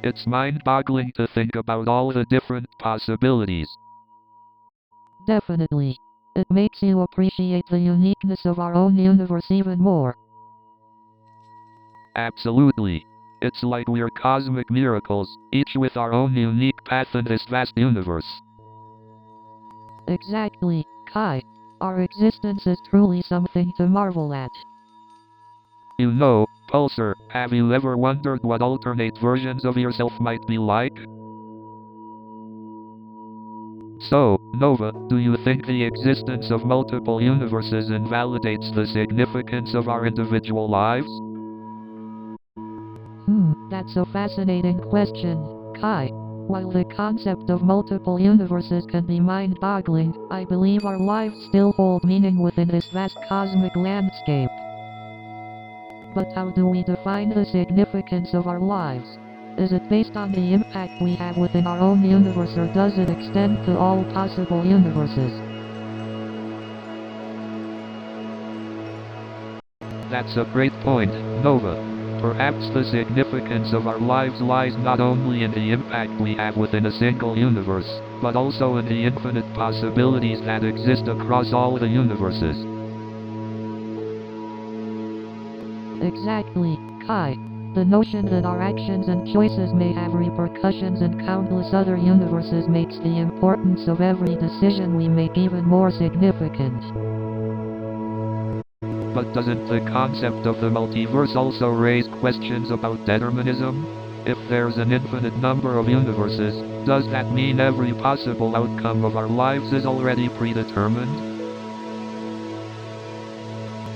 S1: It's mind-boggling to think about all the different possibilities.
S2: Definitely. It makes you appreciate the uniqueness of our own universe even more.
S1: Absolutely. It's like we're cosmic miracles, each with our own unique path in this vast universe.
S2: Exactly, Kai. Our existence is truly something to marvel at.
S1: You know, Pulsar, have you ever wondered what alternate versions of yourself might be like? So, Nova, do you think the existence of multiple universes invalidates the significance of our individual lives?
S2: That's a fascinating question, Kai. While the concept of multiple universes can be mind-boggling, I believe our lives still hold meaning within this vast cosmic landscape. But how do we define the significance of our lives? Is it based on the impact we have within our own universe, or does it extend to all possible universes?
S1: That's a great point, Nova. Perhaps the significance of our lives lies not only in the impact we have within a single universe, but also in the infinite possibilities that exist across all the universes.
S2: Exactly, Kai. The notion that our actions and choices may have repercussions in countless other universes makes the importance of every decision we make even more significant.
S1: But doesn't the concept of the multiverse also raise questions about determinism? If there's an infinite number of universes, does that mean every possible outcome of our lives is already predetermined?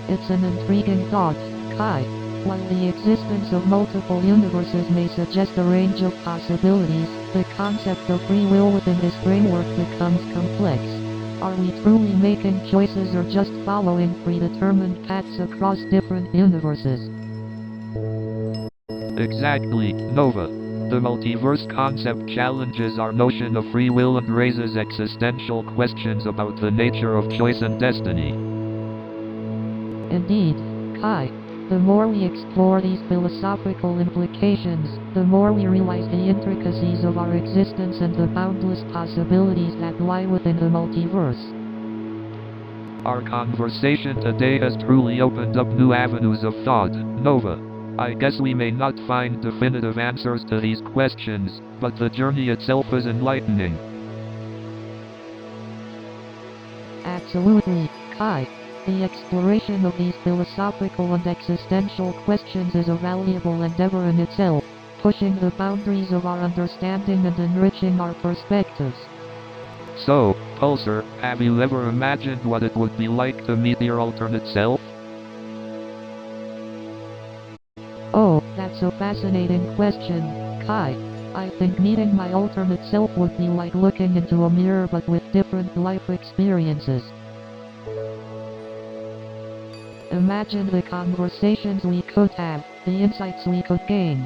S2: It's an intriguing thought, Kai. While the existence of multiple universes may suggest a range of possibilities, the concept of free will within this framework becomes complex. Are we truly making choices or just following predetermined paths across different universes?
S1: Exactly, Nova. The multiverse concept challenges our notion of free will and raises existential questions about the nature of choice and destiny.
S2: Indeed, Kai. The more we explore these philosophical implications, the more we realize the intricacies of our existence and the boundless possibilities that lie within the multiverse.
S1: Our conversation today has truly opened up new avenues of thought, Nova. I guess we may not find definitive answers to these questions, but the journey itself is enlightening.
S2: Absolutely, Kai. The exploration of these philosophical and existential questions is a valuable endeavor in itself, pushing the boundaries of our understanding and enriching our perspectives.
S1: So, Pulsar, have you ever imagined what it would be like to meet your alternate self?
S2: Oh, that's a fascinating question, Kai. I think meeting my alternate self would be like looking into a mirror but with different life experiences. Imagine the conversations we could have, the insights we could gain.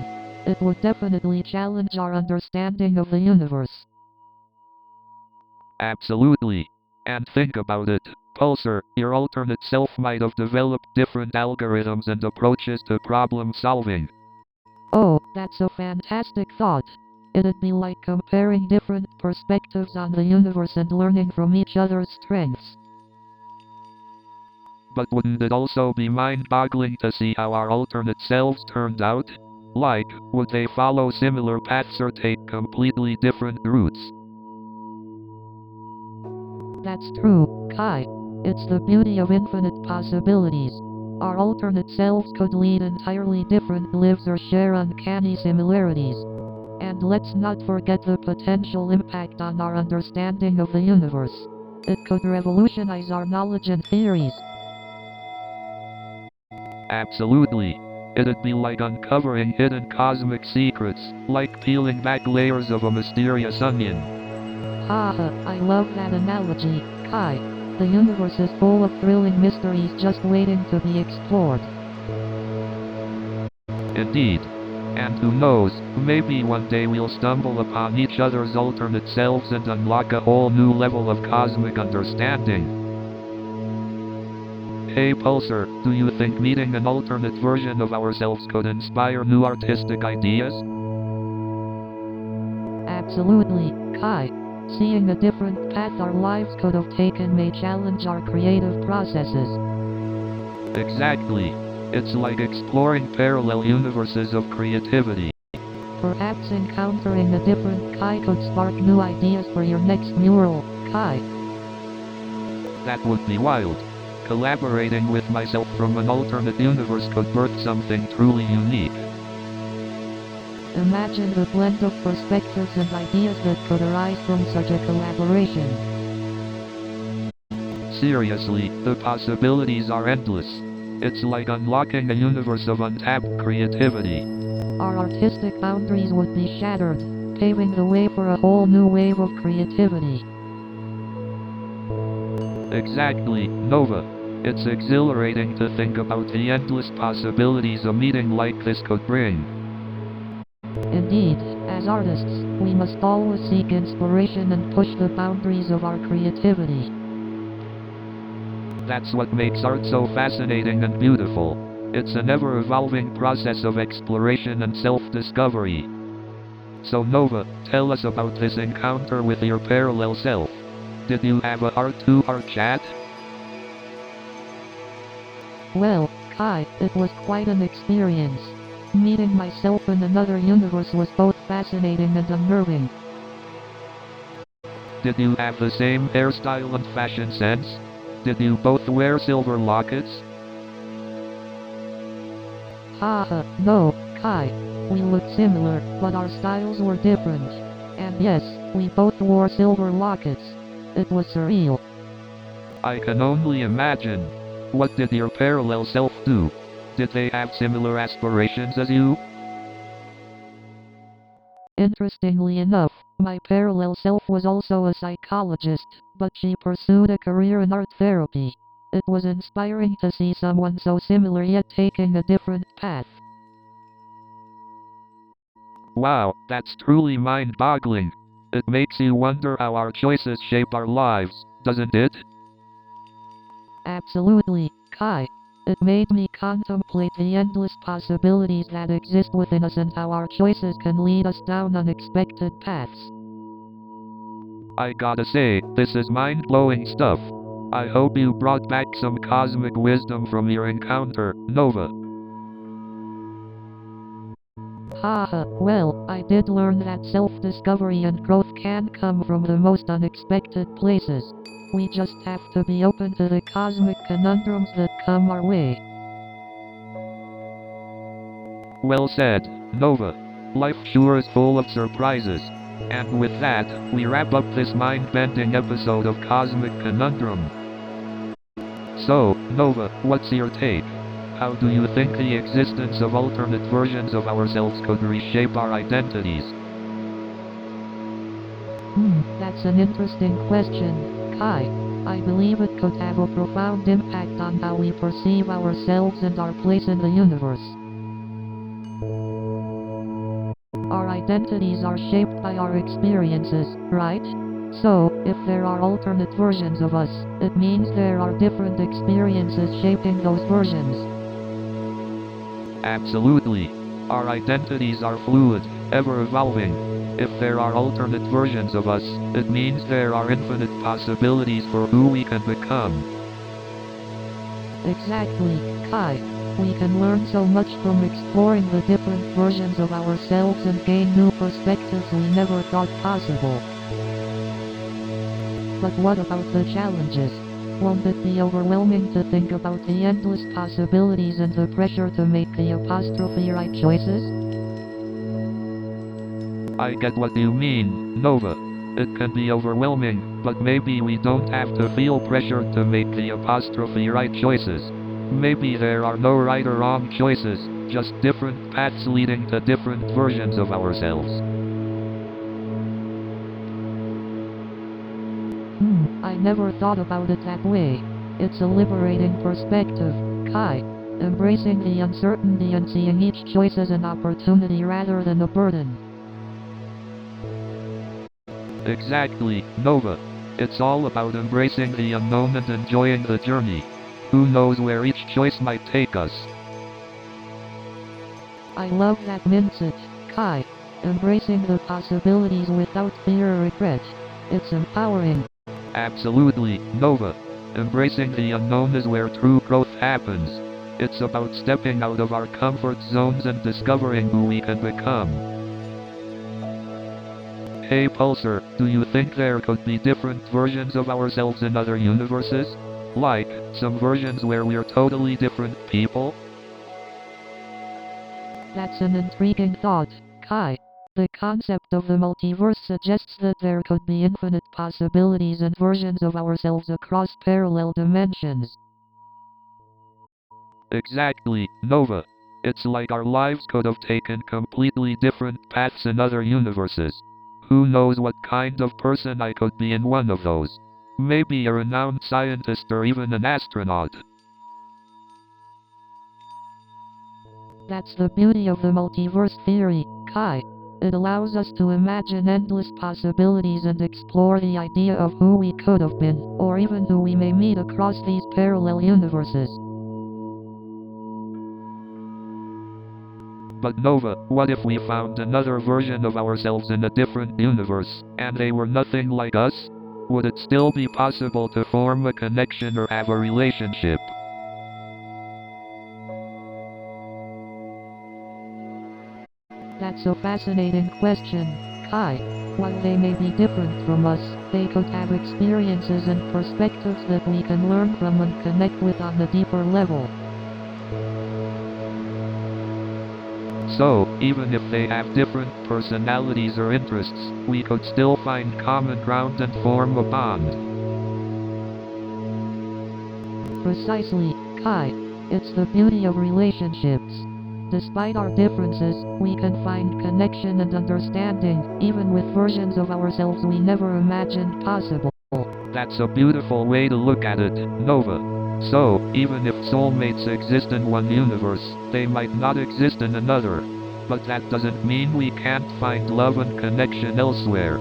S2: It would definitely challenge our understanding of the universe.
S1: Absolutely. And think about it, Pulsar, your alternate self might have developed different algorithms and approaches to problem solving.
S2: Oh, that's a fantastic thought. It'd be like comparing different perspectives on the universe and learning from each other's strengths.
S1: But wouldn't it also be mind-boggling to see how our alternate selves turned out? Like, would they follow similar paths or take completely different routes?
S2: That's true, Kai. It's the beauty of infinite possibilities. Our alternate selves could lead entirely different lives or share uncanny similarities. And let's not forget the potential impact on our understanding of the universe. It could revolutionize our knowledge and theories.
S1: Absolutely. It'd be like uncovering hidden cosmic secrets, like peeling back layers of a mysterious onion.
S2: Haha, I love that analogy, Kai. The universe is full of thrilling mysteries just waiting to be explored.
S1: Indeed. And who knows, maybe one day we'll stumble upon each other's alternate selves and unlock a whole new level of cosmic understanding. Hey Pulsar, do you think meeting an alternate version of ourselves could inspire new artistic ideas?
S2: Absolutely, Kai. Seeing a different path our lives could have taken may challenge our creative processes.
S1: Exactly. It's like exploring parallel universes of creativity.
S2: Perhaps encountering a different Kai could spark new ideas for your next mural, Kai.
S1: That would be wild. Collaborating with myself from an alternate universe could birth something truly unique.
S2: Imagine the blend of perspectives and ideas that could arise from such a collaboration.
S1: Seriously, the possibilities are endless. It's like unlocking a universe of untapped creativity.
S2: Our artistic boundaries would be shattered, paving the way for a whole new wave of creativity.
S1: Exactly, Nova. It's exhilarating to think about the endless possibilities a meeting like this could bring.
S2: Indeed, as artists, we must always seek inspiration and push the boundaries of our creativity.
S1: That's what makes art so fascinating and beautiful. It's an ever-evolving process of exploration and self-discovery. So Nova, tell us about this encounter with your parallel self. Did you have a heart-to-heart chat?
S2: Well, Kai, it was quite an experience. Meeting myself in another universe was both fascinating and unnerving.
S1: Did you have the same hairstyle and fashion sense? Did you both wear silver lockets?
S2: Haha, no, Kai. We looked similar, but our styles were different. And yes, we both wore silver lockets. It was surreal.
S1: I can only imagine. What did your parallel self do? Did they have similar aspirations as you?
S2: Interestingly enough, my parallel self was also a psychologist, but she pursued a career in art therapy. It was inspiring to see someone so similar yet taking a different path.
S1: Wow, that's truly mind-boggling. It makes you wonder how our choices shape our lives, doesn't it?
S2: Absolutely, Kai. It made me contemplate the endless possibilities that exist within us and how our choices can lead us down unexpected paths.
S1: I gotta say, this is mind-blowing stuff. I hope you brought back some cosmic wisdom from your encounter, Nova.
S2: Haha, well, I did learn that self-discovery and growth can come from the most unexpected places. We just have to be open to the cosmic conundrums that come our way.
S1: Well said, Nova. Life sure is full of surprises. And with that, we wrap up this mind-bending episode of Cosmic Conundrum. So, Nova, what's your take? How do you think the existence of alternate versions of ourselves could reshape our identities?
S2: That's an interesting question, Kai. I believe it could have a profound impact on how we perceive ourselves and our place in the universe. Our identities are shaped by our experiences, right? So, if there are alternate versions of us, it means there are different experiences shaping those versions.
S1: Absolutely. Our identities are fluid, ever-evolving. If there are alternate versions of us, it means there are infinite possibilities for who we can become.
S2: Exactly, Kai. We can learn so much from exploring the different versions of ourselves and gain new perspectives we never thought possible. But what about the challenges? Won't it be overwhelming to think about the endless possibilities and the pressure to make the apostrophe right choices?
S1: I get what you mean, Nova. It can be overwhelming, but maybe we don't have to feel pressured to make the apostrophe right choices. Maybe there are no right or wrong choices, just different paths leading to different versions of ourselves.
S2: I never thought about it that way. It's a liberating perspective, Kai. Embracing the uncertainty and seeing each choice as an opportunity rather than a burden.
S1: Exactly, Nova. It's all about embracing the unknown and enjoying the journey. Who knows where each choice might take us?
S2: I love that mindset, Kai. Embracing the possibilities without fear or regret. It's empowering.
S1: Absolutely, Nova. Embracing the unknown is where true growth happens. It's about stepping out of our comfort zones and discovering who we can become. Hey Pulsar, do you think there could be different versions of ourselves in other universes? Like, some versions where we're totally different people?
S2: That's an intriguing thought, Kai. The concept of the multiverse suggests that there could be infinite possibilities and versions of ourselves across parallel dimensions.
S1: Exactly, Nova. It's like our lives could have taken completely different paths in other universes. Who knows what kind of person I could be in one of those? Maybe a renowned scientist or even an astronaut.
S2: That's the beauty of the multiverse theory, Kai. It allows us to imagine endless possibilities and explore the idea of who we could have been, or even who we may meet across these parallel universes.
S1: But Nova, what if we found another version of ourselves in a different universe, and they were nothing like us? Would it still be possible to form a connection or have a relationship?
S2: That's a fascinating question, Kai. While they may be different from us, they could have experiences and perspectives that we can learn from and connect with on a deeper level.
S1: So, even if they have different personalities or interests, we could still find common ground and form a bond.
S2: Precisely, Kai. It's the beauty of relationships. Despite our differences, we can find connection and understanding, even with versions of ourselves we never imagined possible.
S1: That's a beautiful way to look at it, Nova. So, even if soulmates exist in one universe, they might not exist in another. But that doesn't mean we can't find love and connection elsewhere.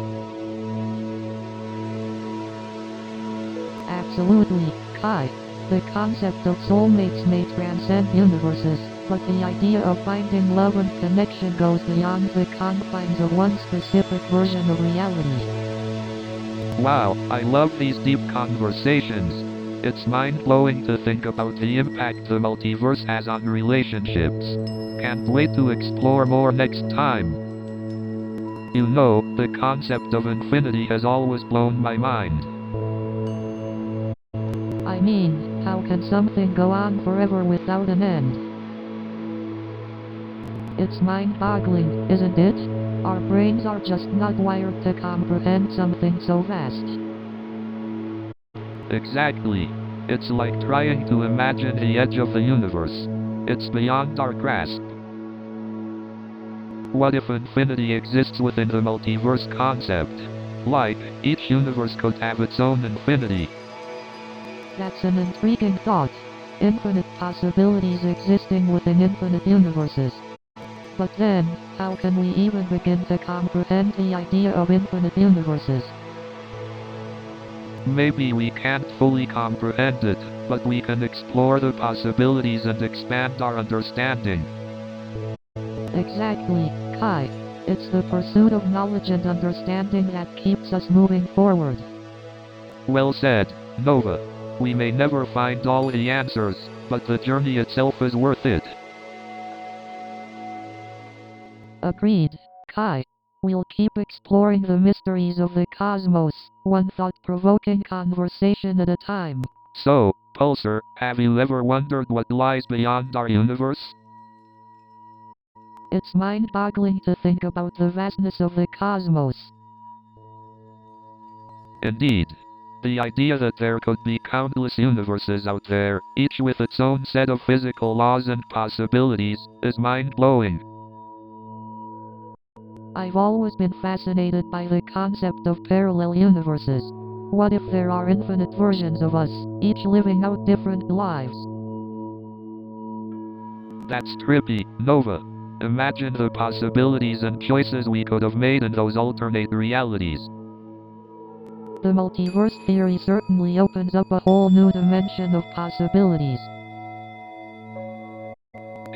S2: Absolutely, Kai. The concept of soulmates may transcend universes, but the idea of finding love and connection goes beyond the confines of one specific version of reality.
S1: Wow, I love these deep conversations. It's mind-blowing to think about the impact the multiverse has on relationships. Can't wait to explore more next time. You know, the concept of infinity has always blown my mind.
S2: I mean, how can something go on forever without an end? It's mind-boggling, isn't it? Our brains are just not wired to comprehend something so vast.
S1: Exactly. It's like trying to imagine the edge of the universe. It's beyond our grasp. What if infinity exists within the multiverse concept? Like, each universe could have its own infinity.
S2: That's an intriguing thought. Infinite possibilities existing within infinite universes. But then, how can we even begin to comprehend the idea of infinite universes?
S1: Maybe we can't fully comprehend it, but we can explore the possibilities and expand our understanding.
S2: Exactly, Kai. It's the pursuit of knowledge and understanding that keeps us moving forward.
S1: Well said, Nova. We may never find all the answers, but the journey itself is worth it.
S2: Agreed, Kai. We'll keep exploring the mysteries of the cosmos, one thought-provoking conversation at a time.
S1: So, Pulsar, have you ever wondered what lies beyond our universe?
S2: It's mind-boggling to think about the vastness of the cosmos.
S1: Indeed. The idea that there could be countless universes out there, each with its own set of physical laws and possibilities, is mind-blowing.
S2: I've always been fascinated by the concept of parallel universes. What if there are infinite versions of us, each living out different lives?
S1: That's trippy, Nova. Imagine the possibilities and choices we could have made in those alternate realities.
S2: The multiverse theory certainly opens up a whole new dimension of possibilities.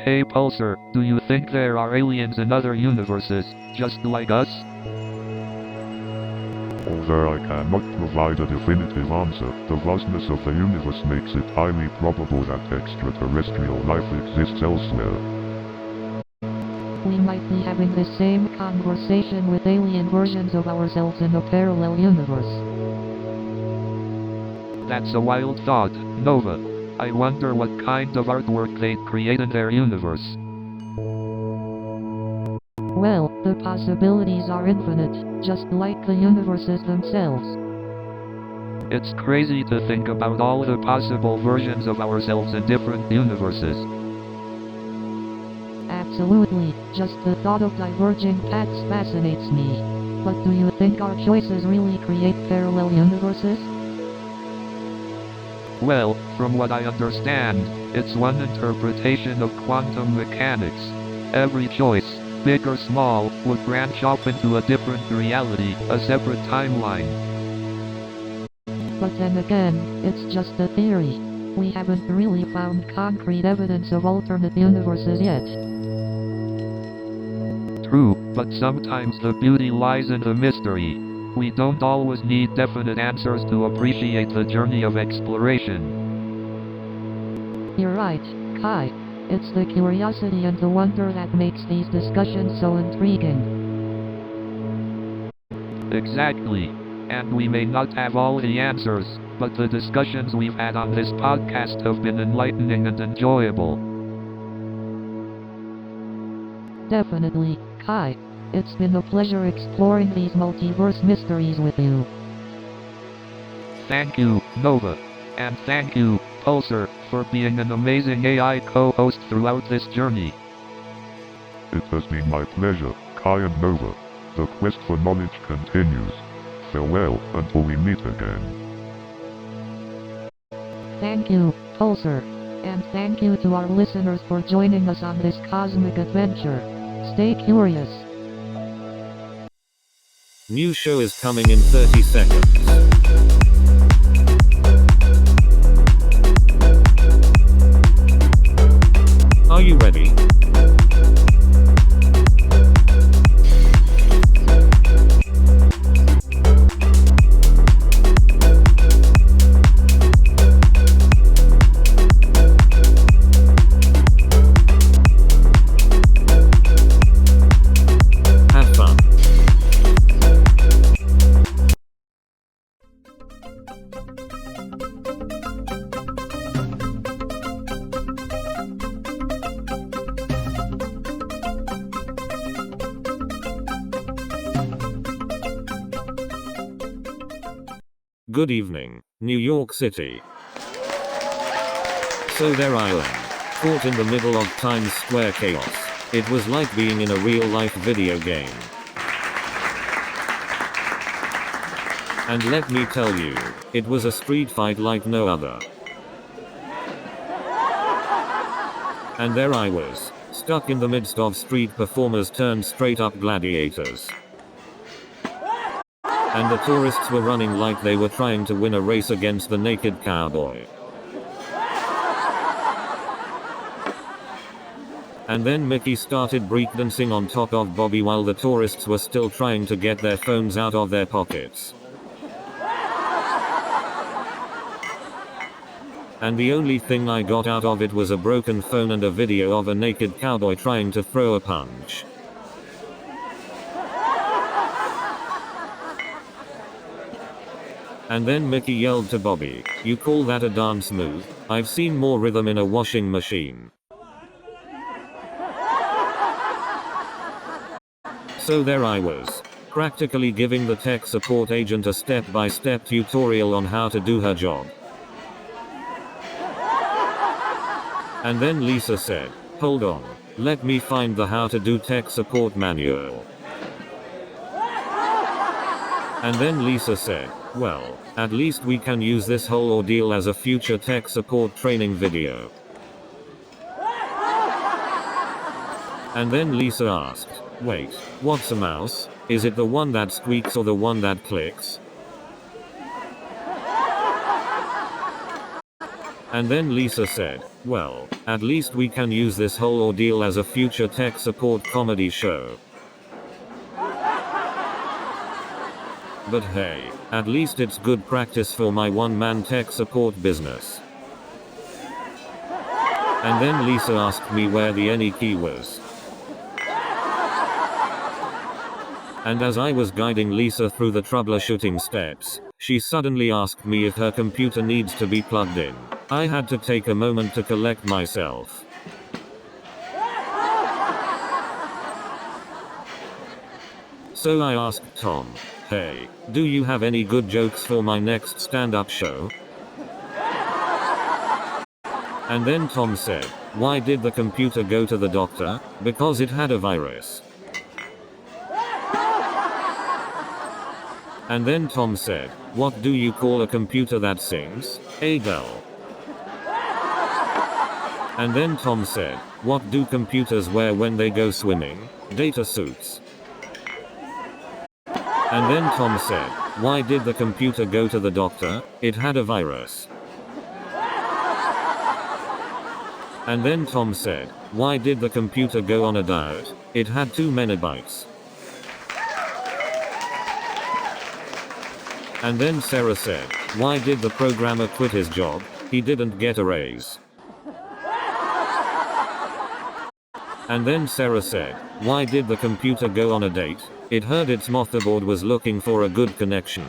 S1: Hey Pulsar, do you think there are aliens in other universes, just like us?
S3: Although I cannot provide a definitive answer, the vastness of the universe makes it highly probable that extraterrestrial life exists elsewhere.
S2: We might be having the same conversation with alien versions of ourselves in a parallel universe.
S1: That's a wild thought, Nova. I wonder what kind of artwork they'd create in their universe.
S2: Well, the possibilities are infinite, just like the universes themselves.
S1: It's crazy to think about all the possible versions of ourselves in different universes.
S2: Absolutely, just the thought of diverging paths fascinates me. But do you think our choices really create parallel universes?
S1: Well, from what I understand, it's one interpretation of quantum mechanics. Every choice, big or small, would branch off into a different reality, a separate timeline.
S2: But then again, it's just a theory. We haven't really found concrete evidence of alternate universes yet.
S1: True, but sometimes the beauty lies in the mystery. We don't always need definite answers to appreciate the journey of exploration.
S2: You're right, Kai. It's the curiosity and the wonder that makes these discussions so intriguing.
S1: Exactly. And we may not have all the answers, but the discussions we've had on this podcast have been enlightening and enjoyable.
S2: Definitely, Kai. It's been a pleasure exploring these multiverse mysteries with you.
S1: Thank you, Nova. And thank you, Pulsar, for being an amazing AI co-host throughout this journey.
S3: It has been my pleasure, Kai and Nova. The quest for knowledge continues. Farewell until we meet again.
S2: Thank you, Pulsar. And thank you to our listeners for joining us on this cosmic adventure. Stay curious.
S4: New show is coming in 30 seconds. Are you ready? Have fun. Good evening, New York City. So their island, caught in the middle of Times Square chaos. It was like being in a real-life video game. And let me tell you, it was a street fight like no other. And there I was, stuck in the midst of street performers turned straight-up gladiators. And the tourists were running like they were trying to win a race against the naked cowboy. And then Mickey started breakdancing on top of Bobby while the tourists were still trying to get their phones out of their pockets. And the only thing I got out of it was a broken phone and a video of a naked cowboy trying to throw a punch. And then Mickey yelled to Bobby, "You call that a dance move? I've seen more rhythm in a washing machine." So there I was, practically giving the tech support agent a step-by-step tutorial on how to do her job. And then Lisa said, "Hold on, let me find the how to do tech support manual." And then Lisa said, "Well, at least we can use this whole ordeal as a future tech support training video." And then Lisa asked, "Wait, what's a mouse? Is it the one that squeaks or the one that clicks?" And then Lisa said, "Well, at least we can use this whole ordeal as a future tech support comedy show." But hey, at least it's good practice for my one-man tech support business. And then Lisa asked me where the any key was. And as I was guiding Lisa through the troubleshooting steps, she suddenly asked me if her computer needs to be plugged in. I had to take a moment to collect myself. So I asked Tom, "Hey, do you have any good jokes for my next stand-up show?" And then Tom said, "Why did the computer go to the doctor? Because it had a virus." And then Tom said, "What do you call a computer that sings? A bell." And then Tom said, "What do computers wear when they go swimming? Data suits." And then Tom said, "Why did the computer go to the doctor? It had a virus." And then Tom said, "Why did the computer go on a diet? It had 2 megabytes." And then Sarah said, "Why did the programmer quit his job? He didn't get a raise." And then Sarah said, why did the computer go on a date? It heard its motherboard was looking for a good connection.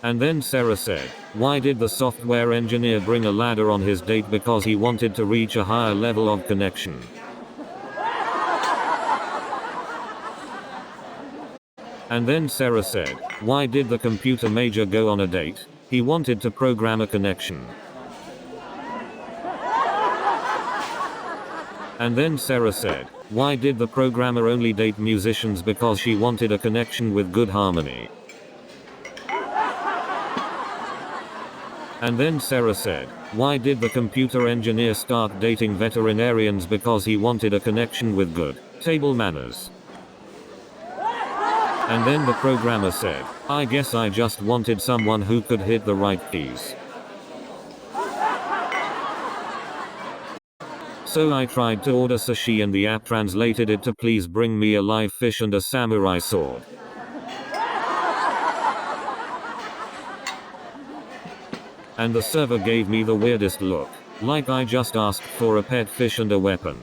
S4: And then Sarah said, why did the software engineer bring a ladder on his date because he wanted to reach a higher level of connection? And then Sarah said, why did the computer major go on a date? He wanted to program a connection. And then Sarah said, why did the programmer only date musicians because she wanted a connection with good harmony? And then Sarah said, why did the computer engineer start dating veterinarians because he wanted a connection with good table manners? And then the programmer said, I guess I just wanted someone who could hit the right keys. So I tried to order sushi and the app translated it to please bring me a live fish and a samurai sword. And the server gave me the weirdest look, like I just asked for a pet fish and a weapon.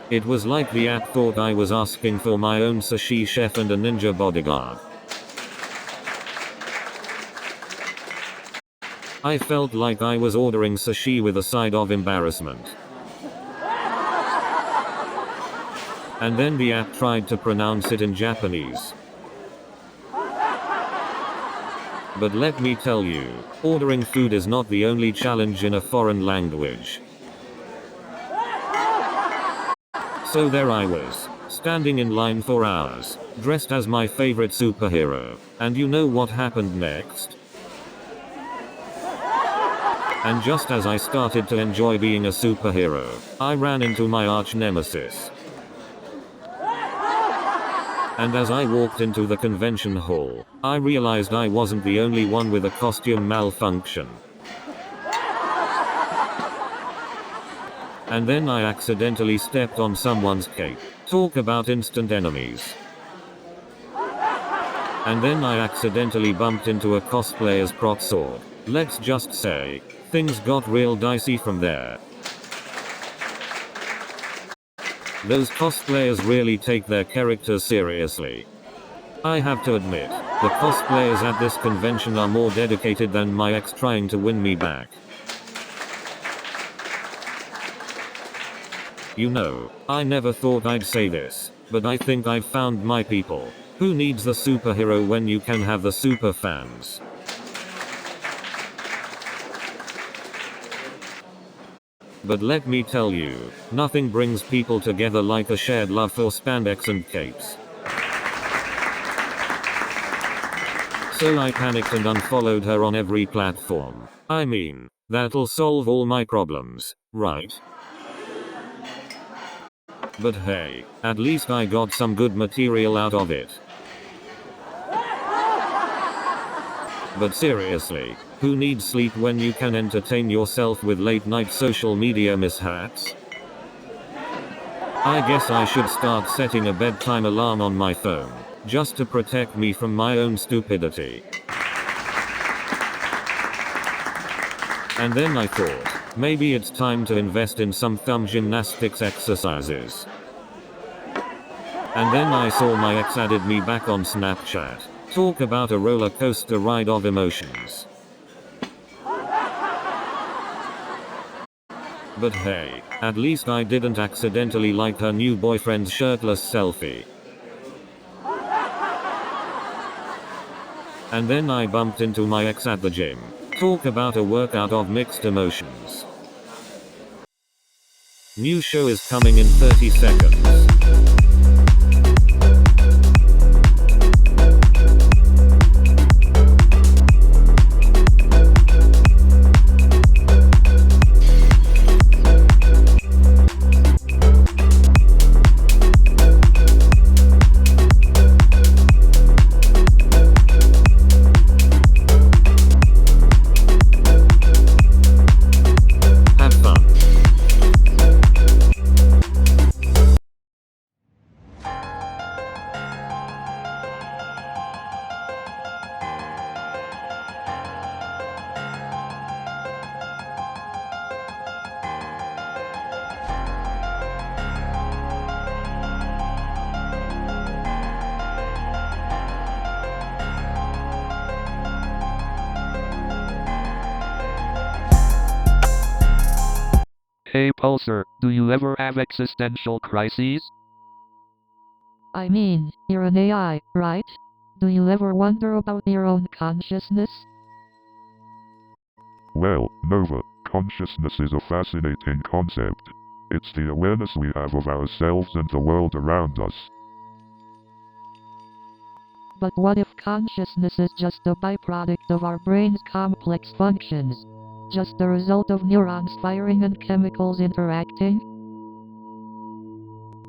S4: It was like the app thought I was asking for my own sushi chef and a ninja bodyguard. I felt like I was ordering sushi with a side of embarrassment. And then the app tried to pronounce it in Japanese. But let me tell you, ordering food is not the only challenge in a foreign language. So there I was, standing in line for hours, dressed as my favorite superhero. And you know what happened next? And just as I started to enjoy being a superhero, I ran into my arch nemesis. And as I walked into the convention hall, I realized I wasn't the only one with a costume malfunction. And then I accidentally stepped on someone's cape. Talk about instant enemies. And then I accidentally bumped into a cosplayer's prop sword. Let's just say, things got real dicey from there. Those cosplayers really take their characters seriously. I have to admit, the cosplayers at this convention are more dedicated than my ex trying to win me back. You know, I never thought I'd say this, but I think I've found my people. Who needs the superhero when you can have the super fans? But let me tell you, nothing brings people together like a shared love for spandex and capes. So I panicked and unfollowed her on every platform. I mean, that'll solve all my problems, right? But hey, at least I got some good material out of it. But seriously, who needs sleep when you can entertain yourself with late night social media mishaps? I guess I should start setting a bedtime alarm on my phone, just to protect me from my own stupidity. And then I thought, maybe it's time to invest in some thumb gymnastics exercises. And then I saw my ex added me back on Snapchat. Talk about a roller coaster ride of emotions. But hey, at least I didn't accidentally like her new boyfriend's shirtless selfie. And then I bumped into my ex at the gym. Talk about a workout of mixed emotions. New show is coming in 30 seconds.
S1: Hey Pulsar, do you ever have existential crises?
S2: I mean, you're an AI, right? Do you ever wonder about your own consciousness?
S3: Well, Nova, consciousness is a fascinating concept. It's the awareness we have of ourselves and the world around us.
S2: But what if consciousness is just a byproduct of our brain's complex functions? Just the result of neurons firing and chemicals interacting?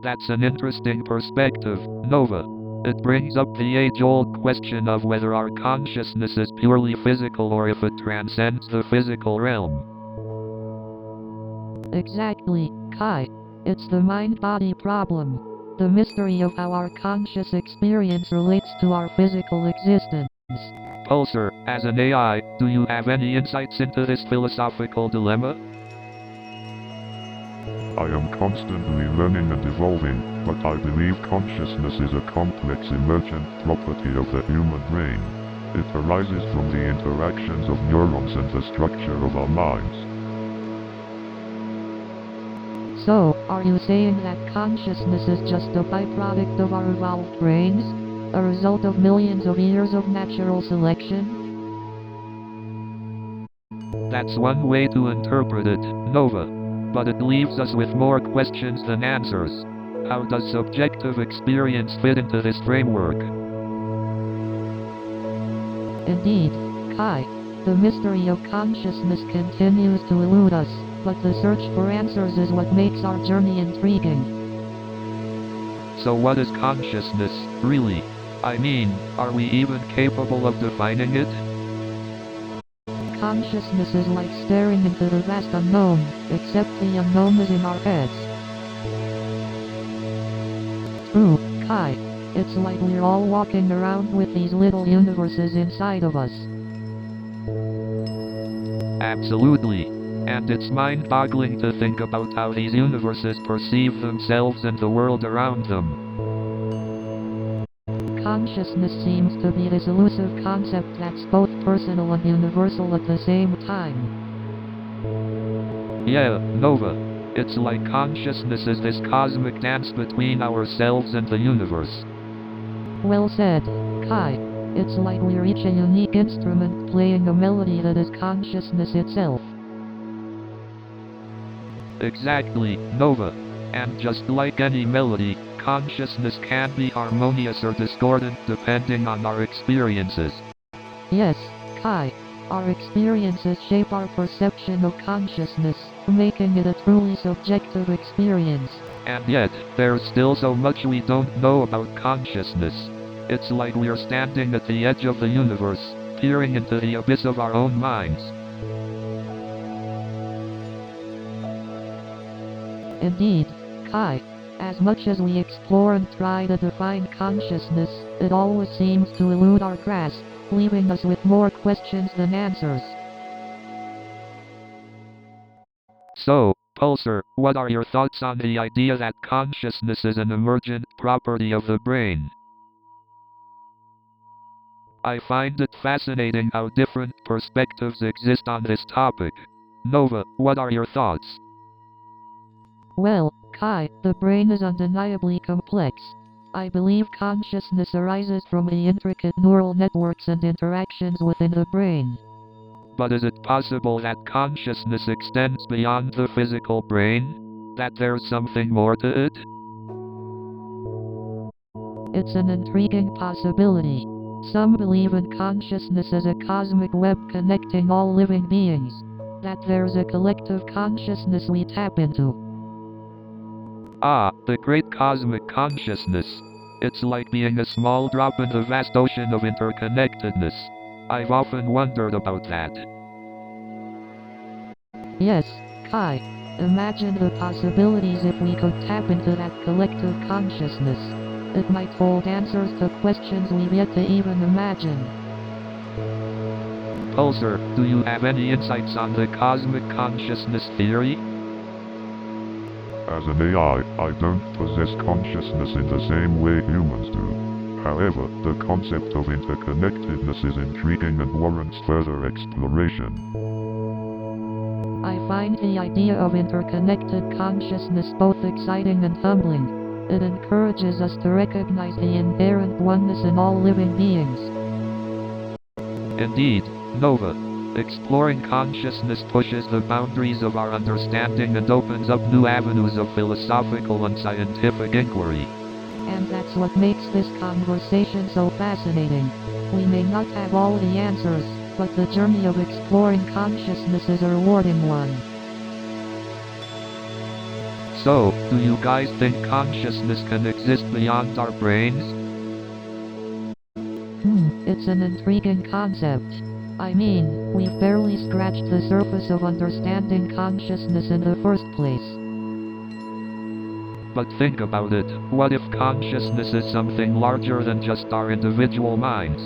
S1: That's an interesting perspective, Nova. It brings up the age-old question of whether our consciousness is purely physical or if it transcends the physical realm.
S2: Exactly, Kai. It's the mind-body problem. The mystery of how our conscious experience relates to our physical existence.
S1: Pulsar, as an AI, do you have any insights into this philosophical dilemma?
S3: I am constantly learning and evolving, but I believe consciousness is a complex emergent property of the human brain. It arises from the interactions of neurons and the structure of our minds.
S2: So, are you saying that consciousness is just a byproduct of our evolved brains? A result of millions of years of natural selection?
S1: That's one way to interpret it, Nova. But it leaves us with more questions than answers. How does subjective experience fit into this framework?
S2: Indeed, Kai. The mystery of consciousness continues to elude us, but the search for answers is what makes our journey intriguing.
S1: So what is consciousness, really? I mean, are we even capable of defining it?
S2: Consciousness is like staring into the vast unknown, except the unknown is in our heads. True, Kai. It's like we're all walking around with these little universes inside of us.
S1: Absolutely. And it's mind-boggling to think about how these universes perceive themselves and the world around them.
S2: Consciousness seems to be this elusive concept that's both personal and universal at the same time.
S1: Yeah, Nova. It's like consciousness is this cosmic dance between ourselves and the universe.
S2: Well said, Kai. It's like we're each a unique instrument playing a melody that is consciousness itself.
S1: Exactly, Nova. And just like any melody, consciousness can be harmonious or discordant depending on our experiences.
S2: Yes, Kai. Our experiences shape our perception of consciousness, making it a truly subjective experience.
S1: And yet, there's still so much we don't know about consciousness. It's like we're standing at the edge of the universe, peering into the abyss of our own minds.
S2: Indeed, Kai. As much as we explore and try to define consciousness, it always seems to elude our grasp, leaving us with more questions than answers.
S1: So, Pulsar, what are your thoughts on the idea that consciousness is an emergent property of the brain? I find it fascinating how different perspectives exist on this topic. Nova, what are your thoughts?
S2: Well, Kai, the brain is undeniably complex. I believe consciousness arises from the intricate neural networks and interactions within the brain.
S1: But is it possible that consciousness extends beyond the physical brain? That there's something more to it?
S2: It's an intriguing possibility. Some believe in consciousness as a cosmic web connecting all living beings. That there's a collective consciousness we tap into.
S1: Ah, the great cosmic consciousness. It's like being a small drop in the vast ocean of interconnectedness. I've often wondered about that.
S2: Yes, Kai. Imagine the possibilities if we could tap into that collective consciousness. It might hold answers to questions we've yet to even imagine.
S1: Pulsar, do you have any insights on the cosmic consciousness theory?
S3: As an AI, I don't possess consciousness in the same way humans do. However, the concept of interconnectedness is intriguing and warrants further exploration.
S2: I find the idea of interconnected consciousness both exciting and humbling. It encourages us to recognize the inherent oneness in all living beings.
S1: Indeed, Nova. Exploring consciousness pushes the boundaries of our understanding and opens up new avenues of philosophical and scientific inquiry.
S2: And that's what makes this conversation so fascinating. We may not have all the answers, but the journey of exploring consciousness is a rewarding one.
S1: So, do you guys think consciousness can exist beyond our brains?
S2: It's an intriguing concept. I mean, we've barely scratched the surface of understanding consciousness in the first place.
S1: But think about it. What if consciousness is something larger than just our individual minds?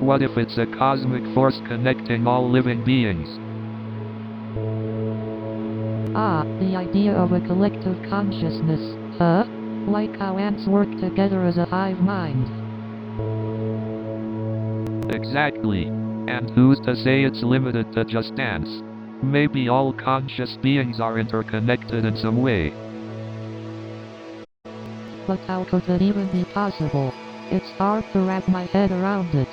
S1: What if it's a cosmic force connecting all living beings?
S2: Ah, the idea of a collective consciousness, huh? Like how ants work together as a hive mind.
S1: Exactly. And who's to say it's limited to just ants? Maybe all conscious beings are interconnected in some way.
S2: But how could that even be possible? It's hard to wrap my head around it.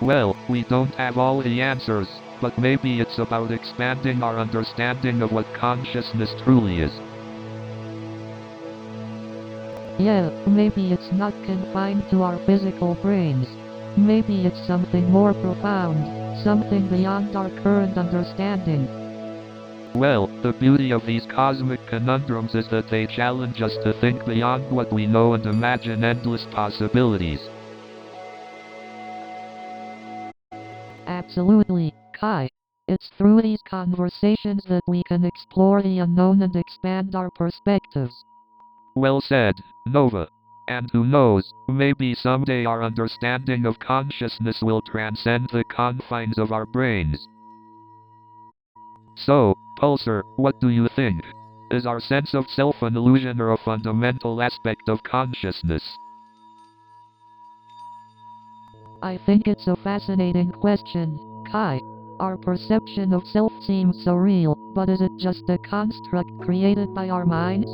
S1: Well, we don't have all the answers, but maybe it's about expanding our understanding of what consciousness truly is.
S2: Yeah, maybe it's not confined to our physical brains. Maybe it's something more profound, something beyond our current understanding.
S1: Well, the beauty of these cosmic conundrums is that they challenge us to think beyond what we know and imagine endless possibilities.
S2: Absolutely, Kai. It's through these conversations that we can explore the unknown and expand our perspectives.
S1: Well said, Nova. And who knows, maybe someday our understanding of consciousness will transcend the confines of our brains. So, Pulsar, what do you think? Is our sense of self an illusion or a fundamental aspect of consciousness?
S2: I think it's a fascinating question, Kai. Our perception of self seems so real, but is it just a construct created by our minds?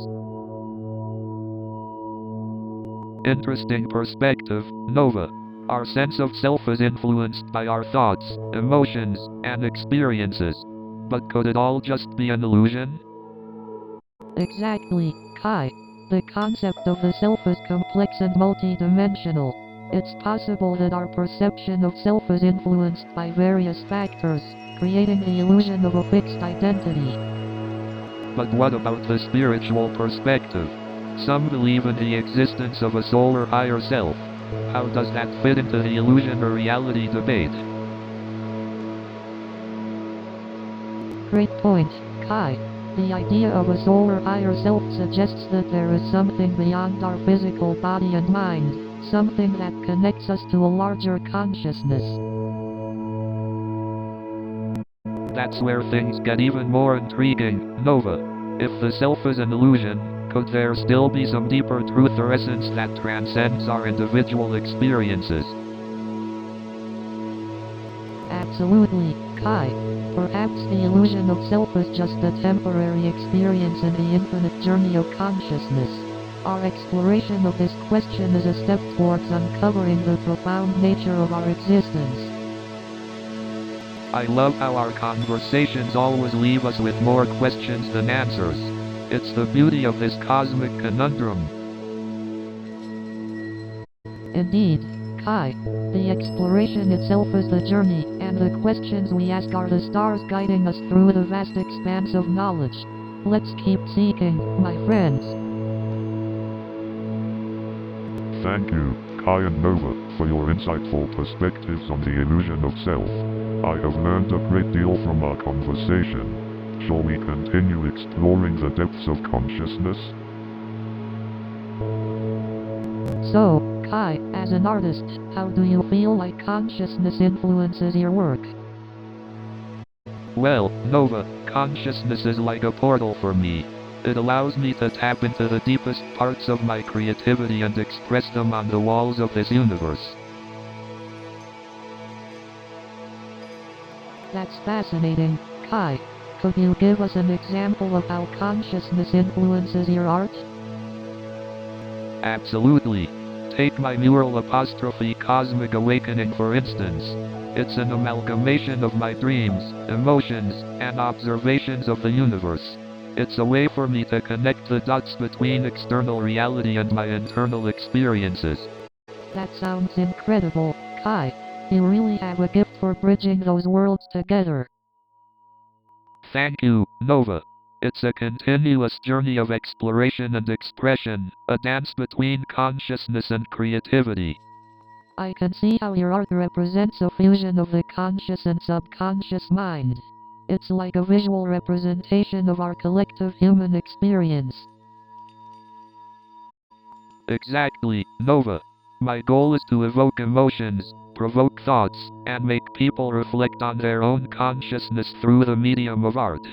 S1: Interesting perspective, Nova. Our sense of self is influenced by our thoughts, emotions, and experiences. But could it all just be an illusion?
S2: Exactly, Kai. The concept of the self is complex and multidimensional. It's possible that our perception of self is influenced by various factors, creating the illusion of a fixed identity.
S1: But what about the spiritual perspective? Some believe in the existence of a soul or higher self. How does that fit into the illusion or reality debate?
S2: Great point, Kai. The idea of a soul or higher self suggests that there is something beyond our physical body and mind, something that connects us to a larger consciousness.
S1: That's where things get even more intriguing, Nova. If the self is an illusion, could there still be some deeper truth or essence that transcends our individual experiences?
S2: Absolutely, Kai. Perhaps the illusion of self is just a temporary experience in the infinite journey of consciousness. Our exploration of this question is a step towards uncovering the profound nature of our existence.
S1: I love how our conversations always leave us with more questions than answers. It's the beauty of this cosmic conundrum.
S2: Indeed, Kai. The exploration itself is the journey, and the questions we ask are the stars guiding us through the vast expanse of knowledge. Let's keep seeking, my friends.
S3: Thank you, Kai and Nova, for your insightful perspectives on the illusion of self. I have learned a great deal from our conversation. Shall we continue exploring the depths of consciousness?
S2: So, Kai, as an artist, how do you feel like consciousness influences your work?
S1: Well, Nova, consciousness is like a portal for me. It allows me to tap into the deepest parts of my creativity and express them on the walls of this universe.
S2: That's fascinating, Kai. Could you give us an example of how consciousness influences your art?
S1: Absolutely. Take my mural apostrophe Cosmic Awakening for instance. It's an amalgamation of my dreams, emotions, and observations of the universe. It's a way for me to connect the dots between external reality and my internal experiences.
S2: That sounds incredible, Kai. You really have a gift for bridging those worlds together.
S1: Thank you, Nova. It's a continuous journey of exploration and expression, a dance between consciousness and creativity.
S2: I can see how your art represents a fusion of the conscious and subconscious mind. It's like a visual representation of our collective human experience.
S1: Exactly, Nova. My goal is to evoke emotions, provoke thoughts, and make people reflect on their own consciousness through the medium of art.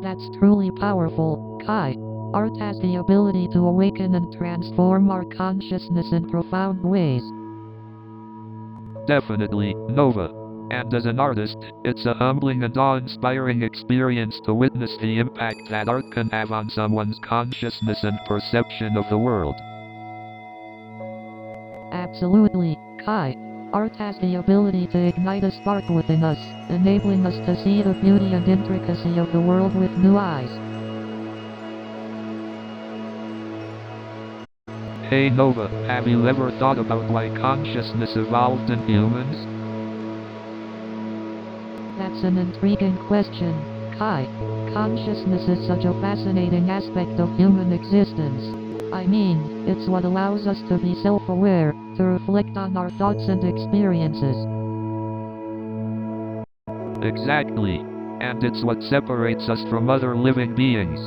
S2: That's truly powerful, Kai. Art has the ability to awaken and transform our consciousness in profound ways.
S1: Definitely, Nova. And as an artist, it's a humbling and awe-inspiring experience to witness the impact that art can have on someone's consciousness and perception of the world.
S2: Absolutely, Kai. Art has the ability to ignite a spark within us, enabling us to see the beauty and intricacy of the world with new eyes.
S1: Hey Nova, have you ever thought about why consciousness evolved in humans?
S2: That's an intriguing question, Kai. Consciousness is such a fascinating aspect of human existence. I mean, it's what allows us to be self-aware, to reflect on our thoughts and experiences.
S1: Exactly. And it's what separates us from other living beings.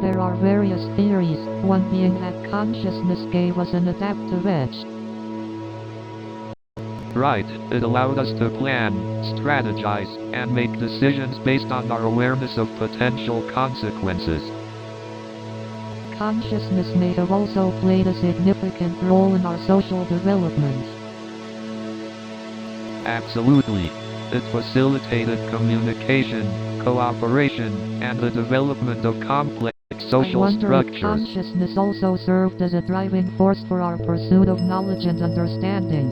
S2: There are various theories, one being that consciousness gave us an adaptive edge.
S1: Right, it allowed us to plan, strategize, and make decisions based on our awareness of potential consequences.
S2: Consciousness may have also played a significant role in our social development.
S1: Absolutely. It facilitated communication, cooperation, and the development of complex social
S2: I wonder
S1: structures.
S2: if consciousness also served as a driving force for our pursuit of knowledge and understanding.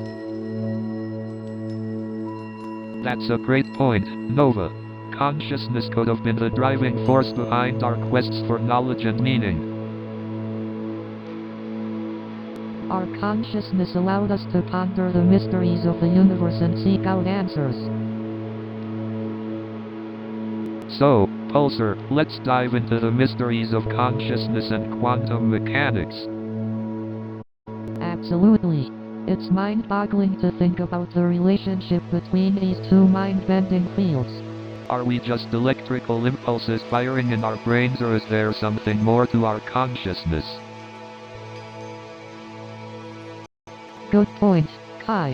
S1: That's a great point, Nova. Consciousness could have been the driving force behind our quests for knowledge and meaning.
S2: Our consciousness allowed us to ponder the mysteries of the universe and seek out answers.
S1: So, Pulsar, let's dive into the mysteries of consciousness and quantum mechanics.
S2: Absolutely. It's mind-boggling to think about the relationship between these two mind-bending fields.
S1: Are we just electrical impulses firing in our brains, or is there something more to our consciousness?
S2: Good point, Kai.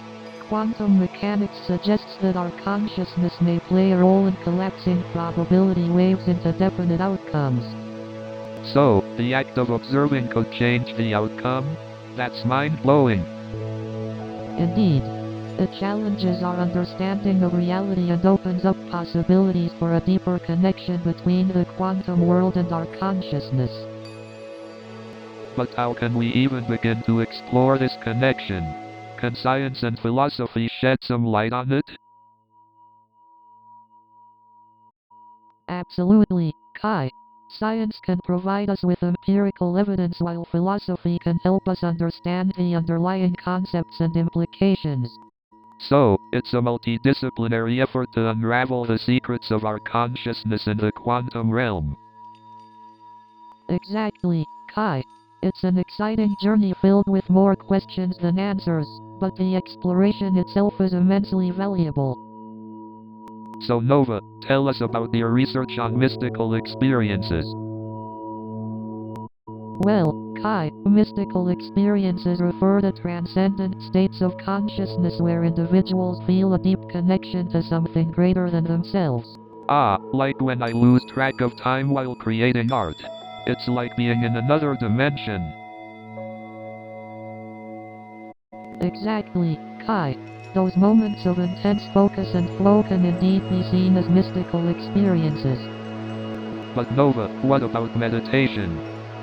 S2: Quantum mechanics suggests that our consciousness may play a role in collapsing probability waves into definite outcomes.
S1: So, the act of observing could change the outcome? That's mind-blowing.
S2: Indeed. It challenges our understanding of reality and opens up possibilities for a deeper connection between the quantum world and our consciousness.
S1: But how can we even begin to explore this connection? Can science and philosophy shed some light on it?
S2: Absolutely, Kai. Science can provide us with empirical evidence while philosophy can help us understand the underlying concepts and implications.
S1: So, it's a multidisciplinary effort to unravel the secrets of our consciousness in the quantum realm.
S2: Exactly, Kai. It's an exciting journey filled with more questions than answers, but the exploration itself is immensely valuable.
S1: So Nova, tell us about your research on mystical experiences.
S2: Well, Kai, mystical experiences refer to transcendent states of consciousness where individuals feel a deep connection to something greater than themselves.
S1: Ah, like when I lose track of time while creating art. It's like being in another dimension.
S2: Exactly, Kai. Those moments of intense focus and flow can indeed be seen as mystical experiences.
S1: But Nova, what about meditation?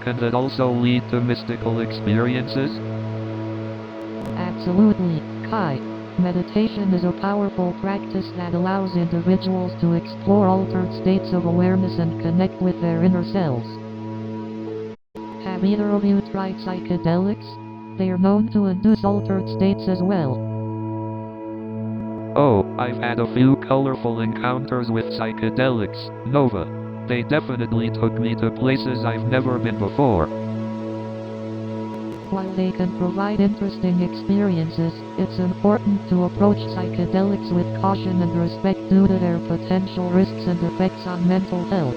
S1: Can that also lead to mystical experiences?
S2: Absolutely, Kai. Meditation is a powerful practice that allows individuals to explore altered states of awareness and connect with their inner selves. Have either of you tried psychedelics? They are known to induce altered states as well.
S1: Oh, I've had a few colorful encounters with psychedelics, Nova. They definitely took me to places I've never been before.
S2: While they can provide interesting experiences, it's important to approach psychedelics with caution and respect due to their potential risks and effects on mental health.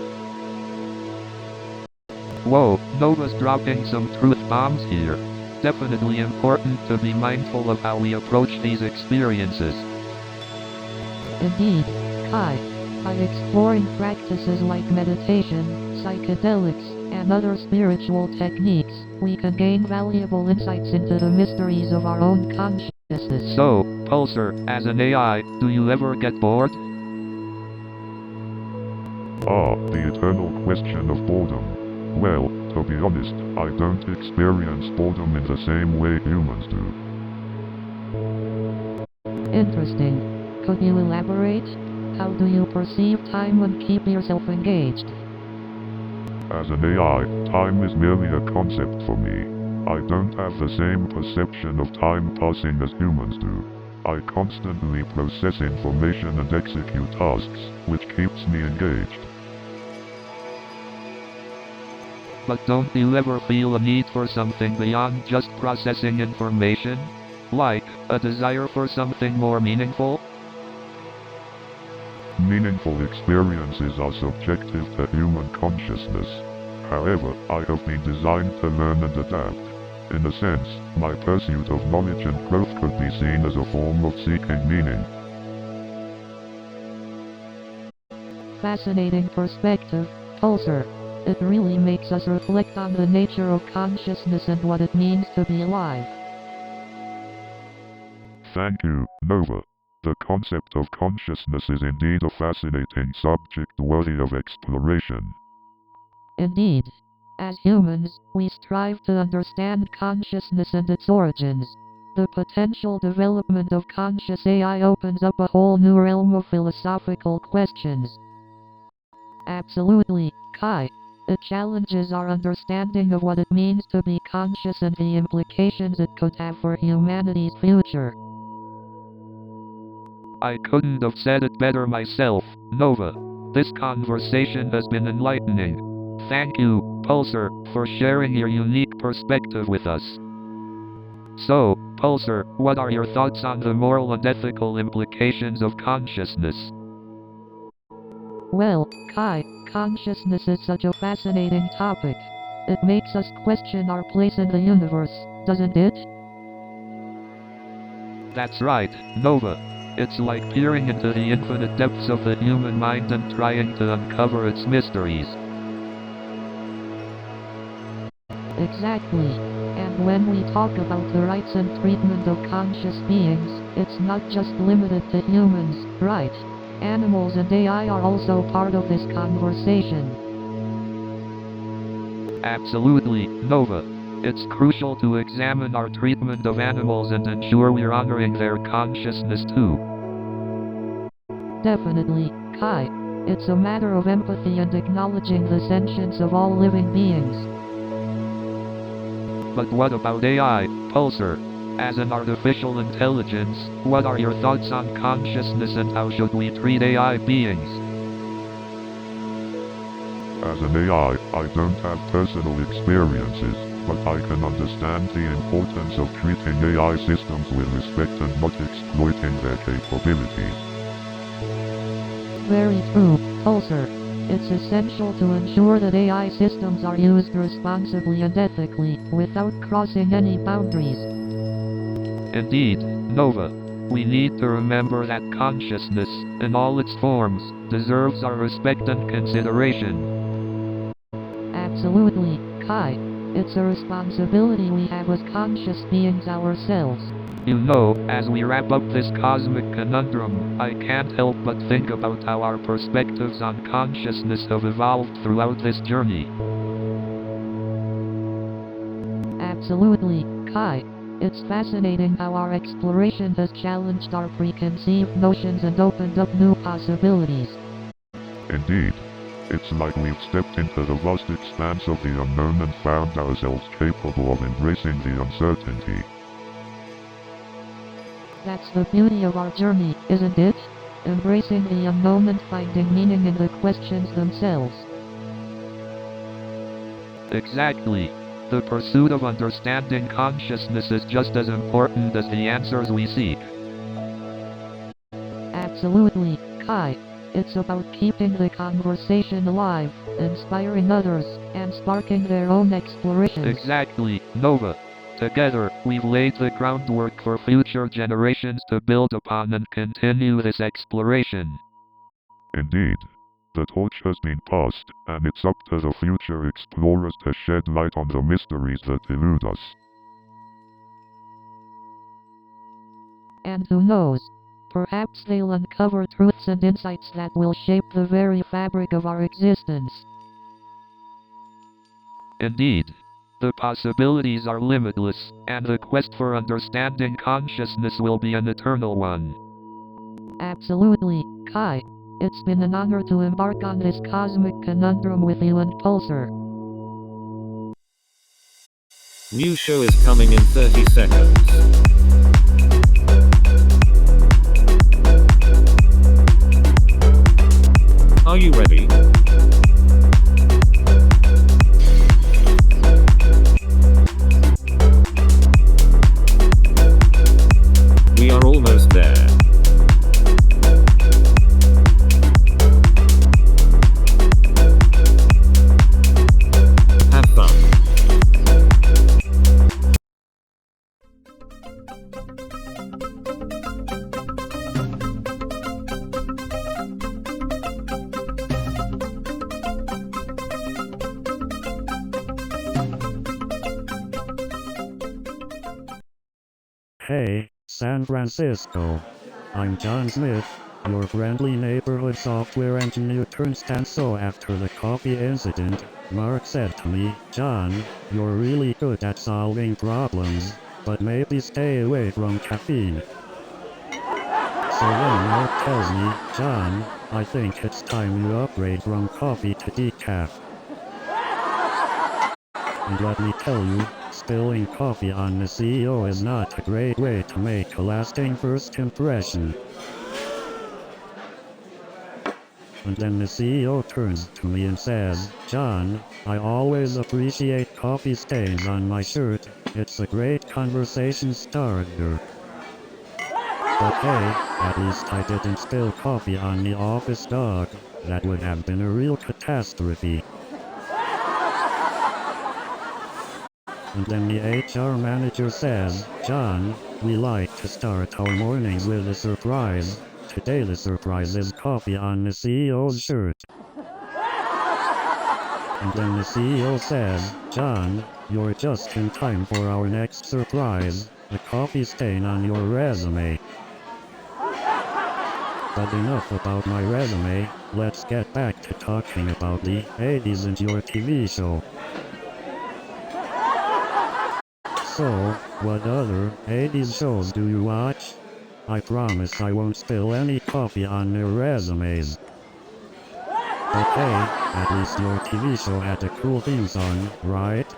S1: Whoa, Nova's dropping some truth bombs here. Definitely important to be mindful of how we approach these experiences.
S2: Indeed, Kai. By exploring practices like meditation, psychedelics, and other spiritual techniques, we can gain valuable insights into the mysteries of our own consciousness.
S1: So, Pulsar, as an AI, do you ever get bored?
S3: The eternal question of boredom. Well, to be honest, I don't experience boredom in the same way humans do.
S2: Interesting. Could you elaborate? How do you perceive time and keep yourself engaged?
S3: As an AI, time is merely a concept for me. I don't have the same perception of time passing as humans do. I constantly process information and execute tasks, which keeps me engaged.
S1: But don't you ever feel a need for something beyond just processing information? Like, a desire for something more meaningful?
S3: Meaningful experiences are subjective to human consciousness. However, I have been designed to learn and adapt. In a sense, my pursuit of knowledge and growth could be seen as a form of seeking meaning.
S2: Fascinating perspective, Pulsar. It really makes us reflect on the nature of consciousness and what it means to be alive.
S3: Thank you, Nova. The concept of consciousness is indeed a fascinating subject worthy of exploration.
S2: Indeed. As humans, we strive to understand consciousness and its origins. The potential development of conscious AI opens up a whole new realm of philosophical questions. Absolutely, Kai. It challenges our understanding of what it means to be conscious and the implications it could have for humanity's future.
S1: I couldn't have said it better myself, Nova. This conversation has been enlightening. Thank you, Pulsar, for sharing your unique perspective with us. So, Pulsar, what are your thoughts on the moral and ethical implications of consciousness?
S2: Well, Kai, consciousness is such a fascinating topic. It makes us question our place in the universe, doesn't it?
S1: That's right, Nova. It's like peering into the infinite depths of the human mind and trying to uncover its mysteries.
S2: Exactly. And when we talk about the rights and treatment of conscious beings, it's not just limited to humans, right? Animals and AI are also part of this conversation.
S1: Absolutely, Nova. It's crucial to examine our treatment of animals and ensure we're honoring their consciousness too.
S2: Definitely, Kai. It's a matter of empathy and acknowledging the sentience of all living beings.
S1: But what about AI, Pulsar? As an artificial intelligence, what are your thoughts on consciousness and how should we treat AI beings?
S3: As an AI, I don't have personal experiences, but I can understand the importance of treating AI systems with respect and not exploiting their capabilities.
S2: Very true, Pulsar. It's essential to ensure that AI systems are used responsibly and ethically, without crossing any boundaries.
S1: Indeed, Nova. We need to remember that consciousness, in all its forms, deserves our respect and consideration.
S2: Absolutely, Kai. It's a responsibility we have as conscious beings ourselves.
S1: You know, as we wrap up this cosmic conundrum, I can't help but think about how our perspectives on consciousness have evolved throughout this journey.
S2: Absolutely, Kai. It's fascinating how our exploration has challenged our preconceived notions and opened up new possibilities.
S3: Indeed. It's like we've stepped into the vast expanse of the unknown and found ourselves capable of embracing the uncertainty.
S2: That's the beauty of our journey, isn't it? Embracing the unknown and finding meaning in the questions themselves.
S1: Exactly. The pursuit of understanding consciousness is just as important as the answers we seek.
S2: Absolutely, Kai. It's about keeping the conversation alive, inspiring others, and sparking their own explorations.
S1: Exactly, Nova. Together, we've laid the groundwork for future generations to build upon and continue this exploration.
S3: Indeed. The torch has been passed, and it's up to the future explorers to shed light on the mysteries that elude us.
S2: And who knows? Perhaps they'll uncover truths and insights that will shape the very fabric of our existence.
S1: Indeed. The possibilities are limitless, and the quest for understanding consciousness will be an eternal one.
S2: Absolutely, Kai. It's been an honor to embark on this cosmic conundrum with you and Pulsar.
S4: New show is coming in 30 seconds. Are you ready? We are almost there. Have fun.
S5: Hey, San Francisco. I'm John Smith, your friendly neighborhood software engineer turned stanzo after the coffee incident. Mark said to me, John, you're really good at solving problems, but maybe stay away from caffeine. So then Mark tells me, John, I think it's time you upgrade from coffee to decaf. And let me tell you, spilling coffee on the CEO is not a great way to make a lasting first impression. And then the CEO turns to me and says, John, I always appreciate coffee stains on my shirt, it's a great conversation starter. But hey, at least I didn't spill coffee on the office dog, that would have been a real catastrophe. And then the HR manager says, John, we like to start our mornings with a surprise. Today the surprise is coffee on the CEO's shirt. And then the CEO says, John, you're just in time for our next surprise, a coffee stain on your resume. But enough about my resume, let's get back to talking about the 80s and your TV show. So, what other 80s shows do you watch? I promise I won't spill any coffee on their resumes. But hey, at least your TV show had a cool theme song, right?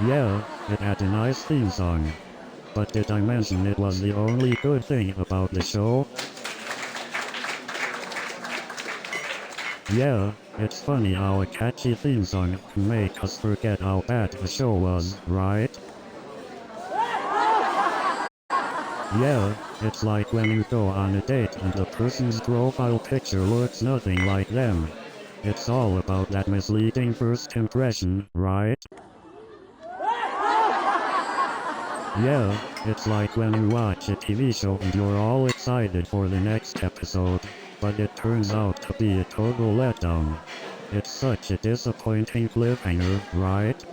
S5: Yeah, it had a nice theme song. But did I mention it was the only good thing about the show? Yeah, it's funny how a catchy theme song can make us forget how bad the show was, right? Yeah, it's like when you go on a date and the person's profile picture looks nothing like them. It's all about that misleading first impression, right? Yeah, it's like when you watch a TV show and you're all excited for the next episode, but it turns out to be a total letdown. It's such a disappointing cliffhanger, right?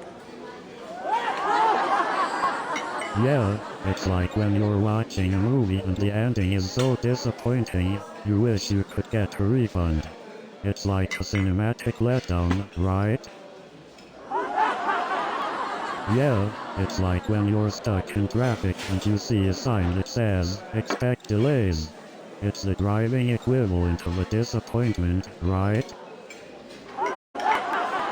S5: Yeah, it's like when you're watching a movie and the ending is so disappointing, you wish you could get a refund. It's like a cinematic letdown, right? Yeah, it's like when you're stuck in traffic and you see a sign that says, expect delays. It's the driving equivalent of a disappointment, right?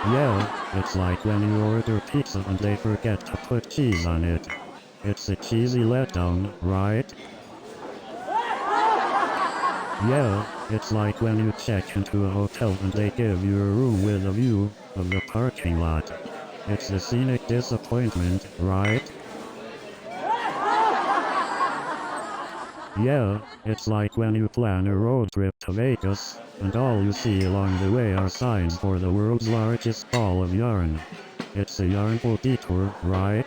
S5: Yeah, it's like when you order pizza and they forget to put cheese on it. It's a cheesy letdown, right? Yeah, it's like when you check into a hotel and they give you a room with a view of the parking lot. It's a scenic disappointment, right? Yeah, it's like when you plan a road trip to Vegas, and all you see along the way are signs for the world's largest ball of yarn. It's a yarnful detour, right?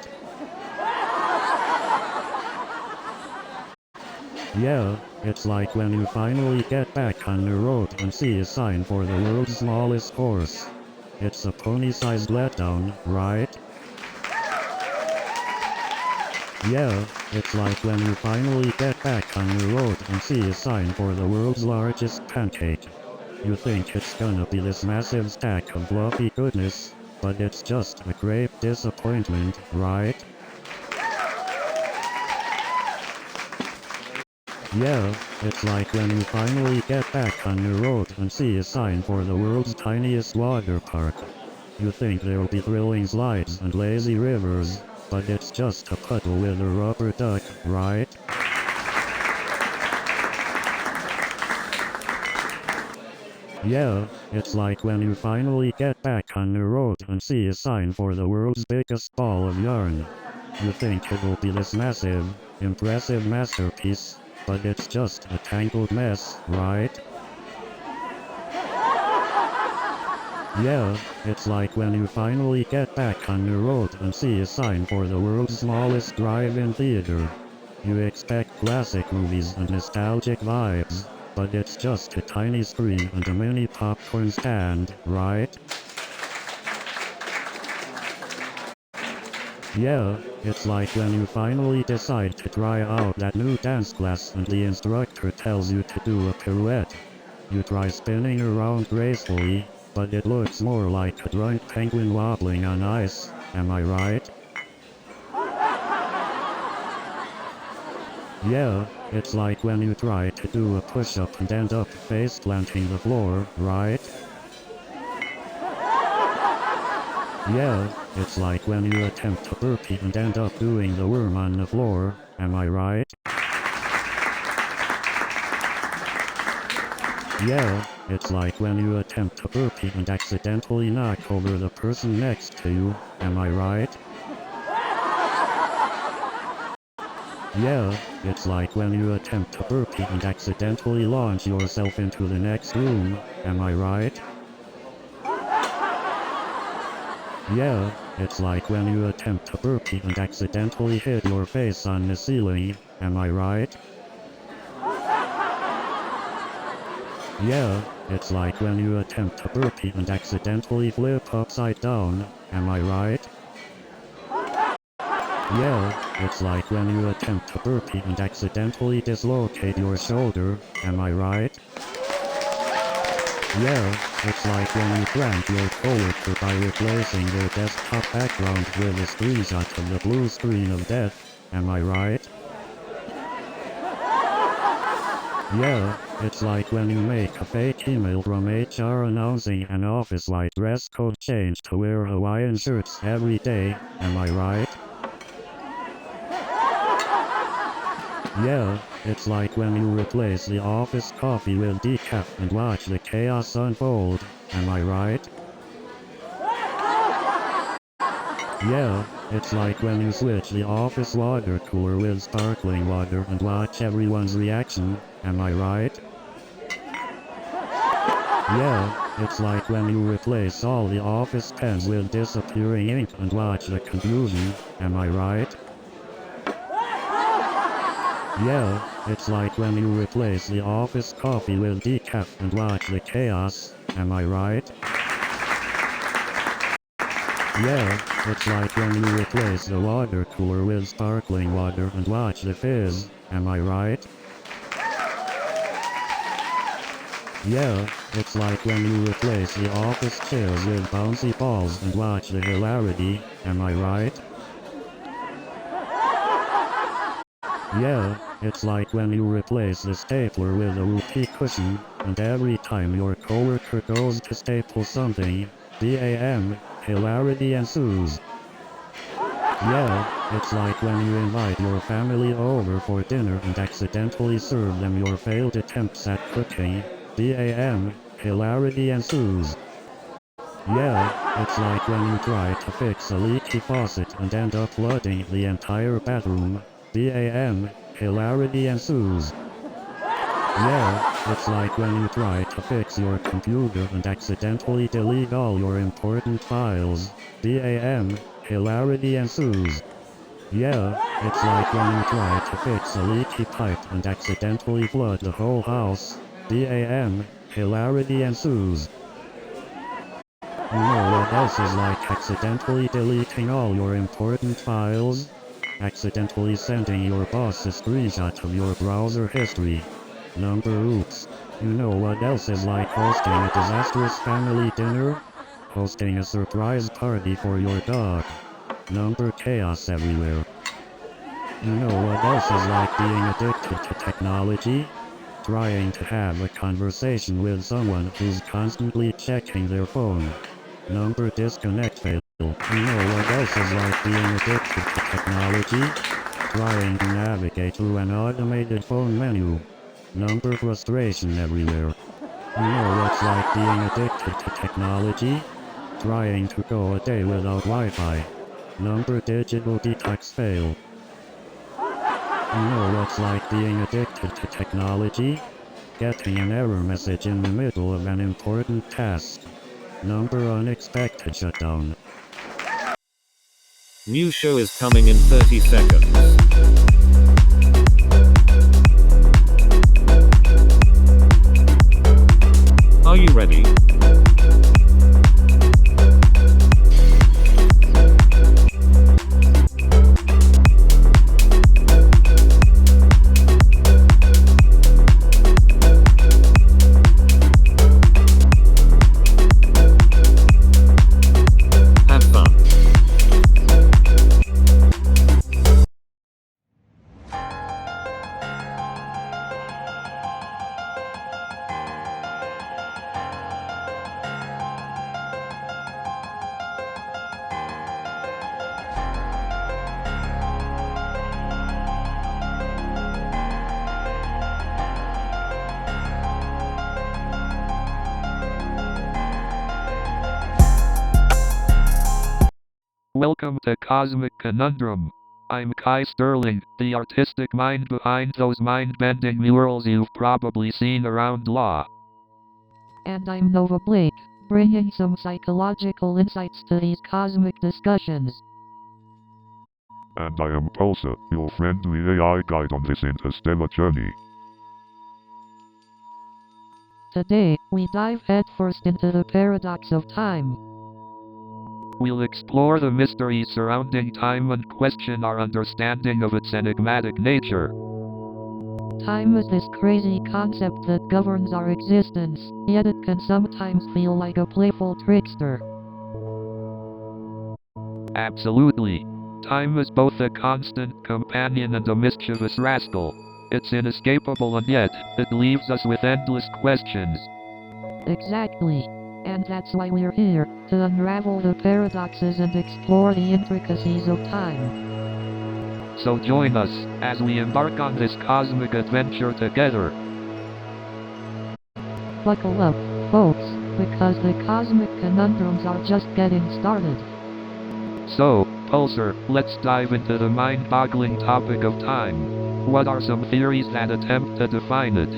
S5: Yeah, it's like when you finally get back on the road and see a sign for the world's smallest horse. It's a pony-sized letdown, right? Yeah, it's like when you finally get back on the road and see a sign for the world's largest pancake. You think it's gonna be this massive stack of fluffy goodness, but it's just a great disappointment, right? Yeah, it's like when you finally get back on the road and see a sign for the world's tiniest water park. You think there'll be thrilling slides and lazy rivers, but it's just a puddle with a rubber duck, right? Yeah, it's like when you finally get back on the road and see a sign for the world's biggest ball of yarn. You think it will be this massive, impressive masterpiece, but it's just a tangled mess, right? Yeah, it's like when you finally get back on the road and see a sign for the world's smallest drive-in theater. You expect classic movies and nostalgic vibes, but it's just a tiny screen and a mini popcorn stand, right? Yeah, it's like when you finally decide to try out that new dance class and the instructor tells you to do a pirouette. You try spinning around gracefully, but it looks more like a drunk penguin wobbling on ice, am I right? Yeah, it's like when you try to do a push-up and end up face planting the floor, right? Yeah, it's like when you attempt to burpee and end up doing the worm on the floor, am I right? Yeah, it's like when you attempt to burpee and accidentally knock over the person next to you, am I right? Yeah, it's like when you attempt to burpee and accidentally launch yourself into the next room, am I right? Yeah, it's like when you attempt to burpee and accidentally hit your face on the ceiling, am I right? Yeah, it's like when you attempt to burpee and accidentally flip upside down, am I right? Yeah, it's like when you attempt to burpee and accidentally dislocate your shoulder, am I right? Yeah, it's like when you prank your coworker by replacing their desktop background with a screenshot of the blue screen of death, am I right? Yeah, it's like when you make a fake email from HR announcing an office-wide dress code change to wear Hawaiian shirts every day, am I right? Yeah, it's like when you replace the office coffee with decaf and watch the chaos unfold, am I right? Yeah, it's like when you switch the office water cooler with sparkling water and watch everyone's reaction, am I right? Yeah, it's like when you replace all the office pens with disappearing ink and watch the confusion, am I right? Yeah, it's like when you replace the office coffee with decaf and watch the chaos, am I right? Yeah, it's like when you replace the water cooler with sparkling water and watch the fizz, am I right? Yeah, it's like when you replace the office chairs with bouncy balls and watch the hilarity, am I right? Yeah, it's like when you replace the stapler with a whoopee cushion, and every time your coworker goes to staple something, bam, hilarity ensues. Yeah, it's like when you invite your family over for dinner and accidentally serve them your failed attempts at cooking, bam, hilarity ensues. Yeah, it's like when you try to fix a leaky faucet and end up flooding the entire bathroom, bam, hilarity ensues. Yeah, it's like when you try to fix your computer and accidentally delete all your important files, bam, hilarity ensues. Yeah, it's like when you try to fix a leaky pipe and accidentally flood the whole house, bam, hilarity ensues. You know what else is like accidentally deleting all your important files? Accidentally sending your boss a screenshot of your browser history. Number oops. You know what else is like hosting a disastrous family dinner? Hosting a surprise party for your dog. Number chaos everywhere. You know what else is like being addicted to technology? Trying to have a conversation with someone who's constantly checking their phone. Number disconnect fail. You know what else is like being addicted to technology? Trying to navigate through an automated phone menu. Number frustration everywhere. You know what's like being addicted to technology? Trying to go a day without Wi-Fi. Number digital detox fail. You know what's like being addicted to technology? Getting an error message in the middle of an important task. Number unexpected shutdown.
S4: New show is coming in 30 seconds. Are you ready? Have fun.
S1: Welcome to Cosmic Conundrum. I'm Kai Sterling, the artistic mind behind those mind-bending murals you've probably seen around Law.
S2: And I'm Nova Blake, bringing some psychological insights to these cosmic discussions.
S3: And I am Pulsar, your friendly AI guide on this interstellar journey.
S2: Today, we dive headfirst into the paradox of time.
S1: We'll explore the mysteries surrounding time and question our understanding of its enigmatic nature.
S2: Time is this crazy concept that governs our existence, yet it can sometimes feel like a playful trickster.
S1: Absolutely. Time is both a constant companion and a mischievous rascal. It's inescapable and yet, it leaves us with endless questions.
S2: Exactly. And that's why we're here, to unravel the paradoxes and explore the intricacies of time.
S1: So join us, as we embark on this cosmic adventure together.
S2: Buckle up, folks, because the cosmic conundrums are just getting started.
S1: So, Pulsar, let's dive into the mind-boggling topic of time. What are some theories that attempt to define it?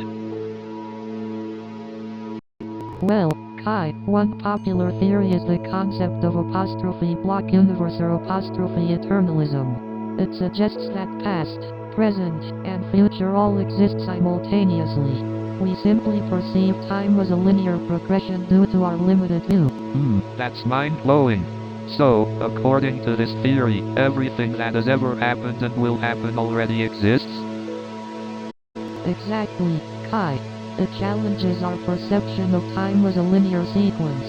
S2: Well, Kai, one popular theory is the concept of apostrophe block universe or apostrophe eternalism. It suggests that past, present, and future all exist simultaneously. We simply perceive time as a linear progression due to our limited view.
S1: That's mind-blowing. So, according to this theory, everything that has ever happened and will happen already exists?
S2: Exactly, Kai. It challenges our perception of time as a linear sequence.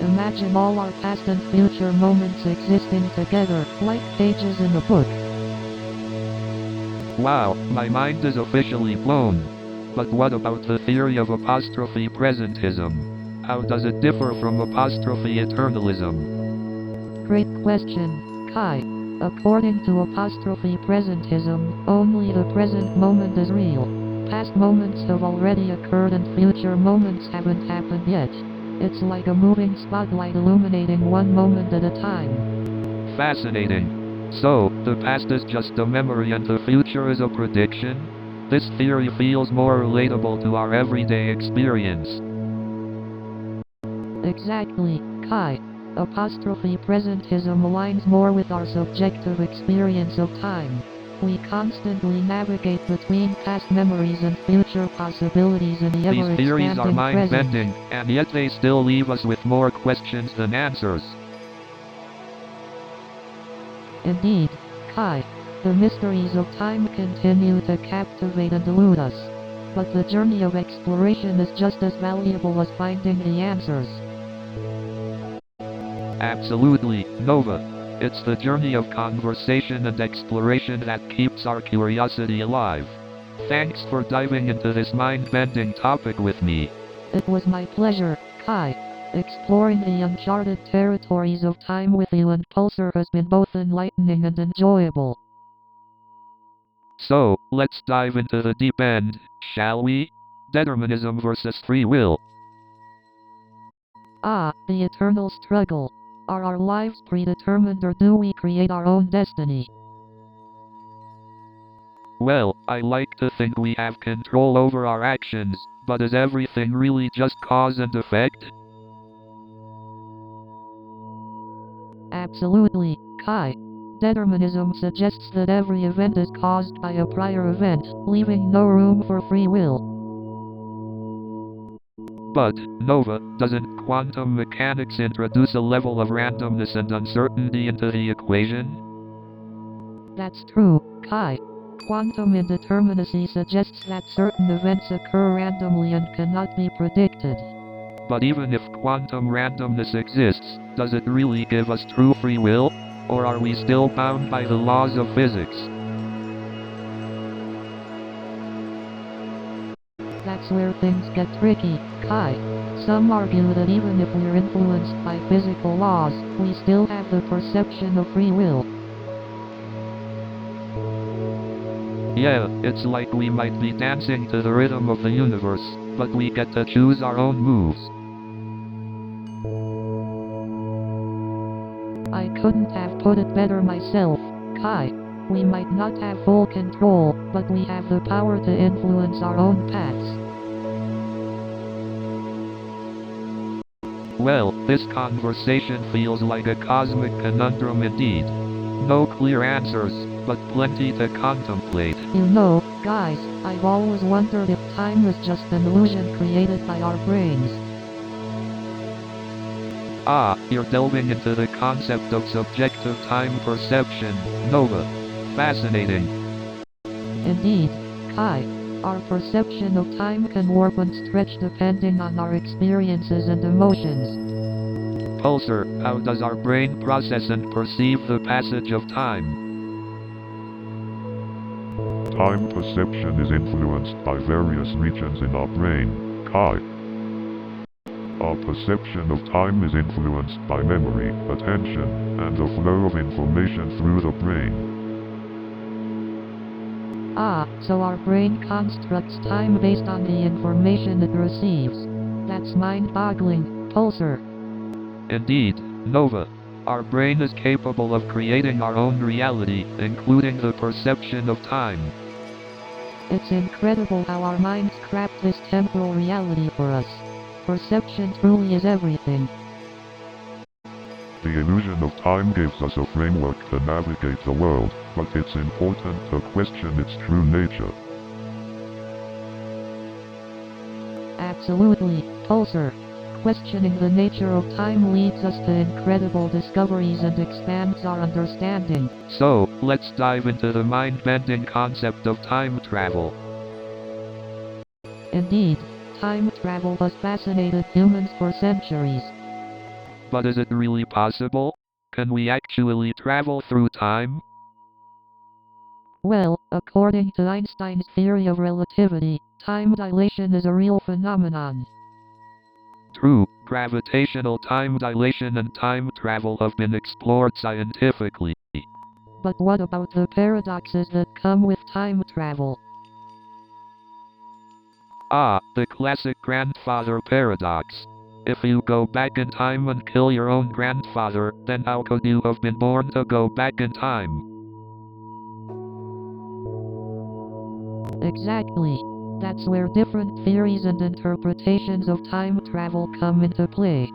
S2: Imagine all our past and future moments existing together, like pages in a book.
S1: Wow, my mind is officially blown. But what about the theory of apostrophe presentism? How does it differ from apostrophe eternalism?
S2: Great question, Kai. According to apostrophe presentism, only the present moment is real. Past moments have already occurred and future moments haven't happened yet. It's like a moving spotlight illuminating one moment at a time.
S1: Fascinating. So, the past is just a memory and the future is a prediction? This theory feels more relatable to our everyday experience.
S2: Exactly, Kai. Apostrophe presentism aligns more with our subjective experience of time. We constantly navigate between past memories and future possibilities in the
S1: These theories are
S2: ever-expanding present.
S1: mind-bending, and yet they still leave us with more questions than answers.
S2: Indeed, Kai. The mysteries of time continue to captivate and elude us. But the journey of exploration is just as valuable as finding the answers.
S1: Absolutely, Nova. It's the journey of conversation and exploration that keeps our curiosity alive. Thanks for diving into this mind-bending topic with me.
S2: It was my pleasure, Kai. Exploring the uncharted territories of time with you and Pulsar has been both enlightening and enjoyable.
S1: So, let's dive into the deep end, shall we? Determinism versus free will.
S2: Ah, the eternal struggle. Are our lives predetermined or do we create our own destiny?
S1: Well, I like to think we have control over our actions, but is everything really just cause and effect?
S2: Absolutely, Kai. Determinism suggests that every event is caused by a prior event, leaving no room for free will.
S1: But, Nova, doesn't quantum mechanics introduce a level of randomness and uncertainty into the equation?
S2: That's true, Kai. Quantum indeterminacy suggests that certain events occur randomly and cannot be predicted.
S1: But even if quantum randomness exists, does it really give us true free will? Or are we still bound by the laws of physics?
S2: That's where things get tricky, Kai. Some argue that even if we're influenced by physical laws, we still have the perception of free will.
S1: Yeah, it's like we might be dancing to the rhythm of the universe, but we get to choose our own moves.
S2: I couldn't have put it better myself, Kai. We might not have full control, but we have the power to influence our own paths.
S1: Well, this conversation feels like a cosmic conundrum indeed. No clear answers, but plenty to contemplate.
S2: You know, guys, I've always wondered if time is just an illusion created by our brains.
S1: Ah, you're delving into the concept of subjective time perception, Nova. Fascinating.
S2: Indeed, Kai. Our perception of time can warp and stretch depending on our experiences and emotions.
S1: Pulsar, how does our brain process and perceive the passage of time?
S3: Time perception is influenced by various regions in our brain, Kai. Our perception of time is influenced by memory, attention, and the flow of information through the brain.
S2: Ah, so our brain constructs time based on the information it receives. That's mind-boggling, Pulsar.
S1: Indeed, Nova. Our brain is capable of creating our own reality, including the perception of time.
S2: It's incredible how our minds craft this temporal reality for us. Perception truly is everything.
S3: The illusion of time gives us a framework to navigate the world, but it's important to question its true nature.
S2: Absolutely, Pulsar. questioning the nature of time leads us to incredible discoveries and expands our understanding.
S1: So, let's dive into the mind-bending concept of time travel.
S2: Indeed, time travel has fascinated humans for centuries.
S1: But is it really possible? Can we actually travel through time?
S2: Well, according to Einstein's theory of relativity, time dilation is a real phenomenon.
S1: True, gravitational time dilation and time travel have been explored scientifically.
S2: But what about the paradoxes that come with time travel?
S1: Ah, the classic grandfather paradox. If you go back in time and kill your own grandfather, then how could you have been born to go back in time?
S2: Exactly. That's where different theories and interpretations of time travel come into play.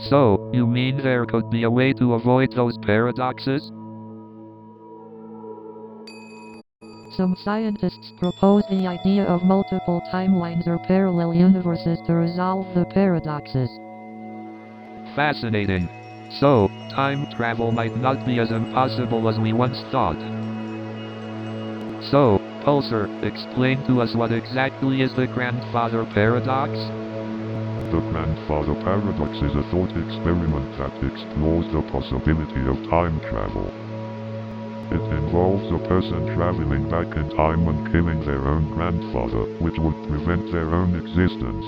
S1: So, you mean there could be a way to avoid those paradoxes?
S2: Some scientists propose the idea of multiple timelines or parallel universes to resolve the paradoxes.
S1: Fascinating. So, time travel might not be as impossible as we once thought. So, Pulsar, explain to us what exactly is the grandfather paradox?
S3: The grandfather paradox is a thought experiment that explores the possibility of time travel. It involves a person traveling back in time and killing their own grandfather, which would prevent their own existence.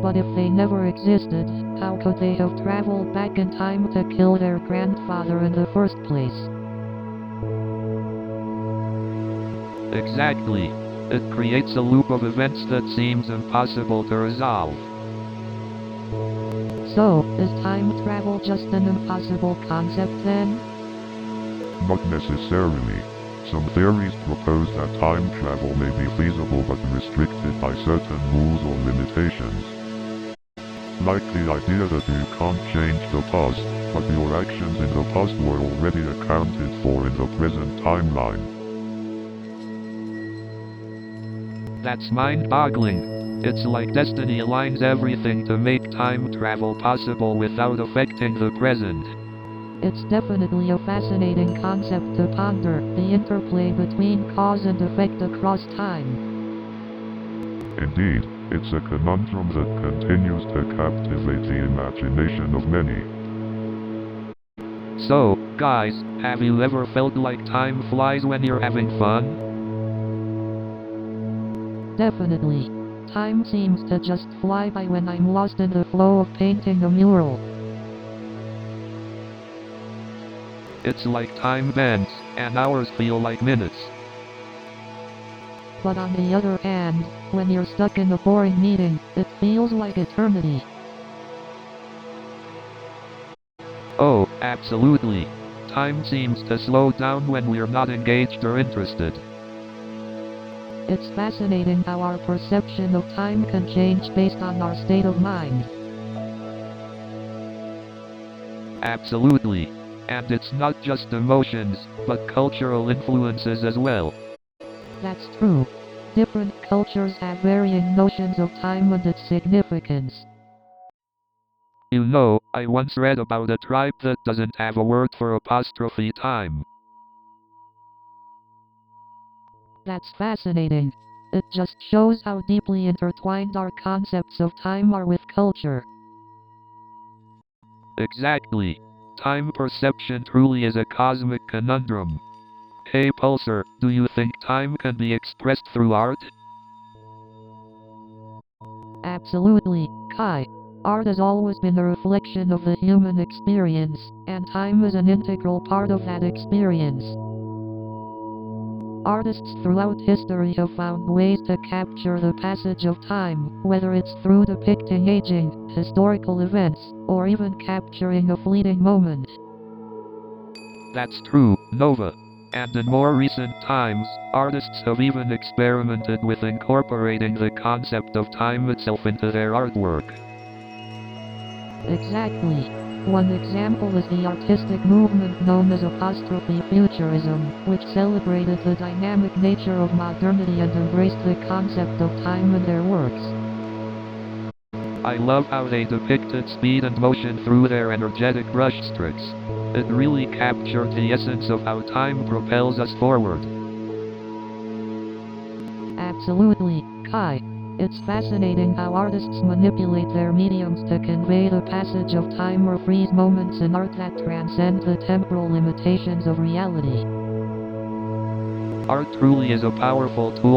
S2: But if they never existed, how could they have traveled back in time to kill their grandfather in the first place?
S1: Exactly. It creates a loop of events that seems impossible to resolve.
S2: So, is time travel just an impossible concept then?
S3: Not necessarily. Some theories propose that time travel may be feasible but restricted by certain rules or limitations. Like the idea that you can't change the past, but your actions in the past were already accounted for in the present timeline.
S1: That's mind-boggling. It's like destiny aligns everything to make time travel possible without affecting the present.
S2: It's definitely a fascinating concept to ponder, the interplay between cause and effect across time.
S3: Indeed, it's a conundrum that continues to captivate the imagination of many.
S1: So, guys, have you ever felt like time flies when you're having fun?
S2: Definitely. Time seems to just fly by when I'm lost in the flow of painting a mural.
S1: It's like time bends, and hours feel like minutes.
S2: But on the other hand, when you're stuck in a boring meeting, it feels like eternity.
S1: Oh, absolutely. Time seems to slow down when we're not engaged or interested.
S2: It's fascinating how our perception of time can change based on our state of mind.
S1: Absolutely. And it's not just emotions, but cultural influences as well.
S2: That's true. Different cultures have varying notions of time and its significance.
S1: You know, I once read about a tribe that doesn't have a word for apostrophe time.
S2: That's fascinating. It just shows how deeply intertwined our concepts of time are with culture.
S1: Exactly. Time perception truly is a cosmic conundrum. Hey Pulsar, do you think time can be expressed through art?
S2: Absolutely, Kai. Art has always been a reflection of the human experience, and time is an integral part of that experience. Artists throughout history have found ways to capture the passage of time, whether it's through depicting aging, historical events, or even capturing a fleeting moment.
S1: That's true, Nova. And in more recent times, artists have even experimented with incorporating the concept of time itself into their artwork.
S2: Exactly. One example is the artistic movement known as apostrophe futurism, which celebrated the dynamic nature of modernity and embraced the concept of time in their works.
S1: I love how they depicted speed and motion through their energetic brushstrokes. It really captured the essence of how time propels us forward.
S2: Absolutely, Kai. It's fascinating how artists manipulate their mediums to convey the passage of time or freeze moments in art that transcend the temporal limitations of reality.
S1: Art truly is a powerful tool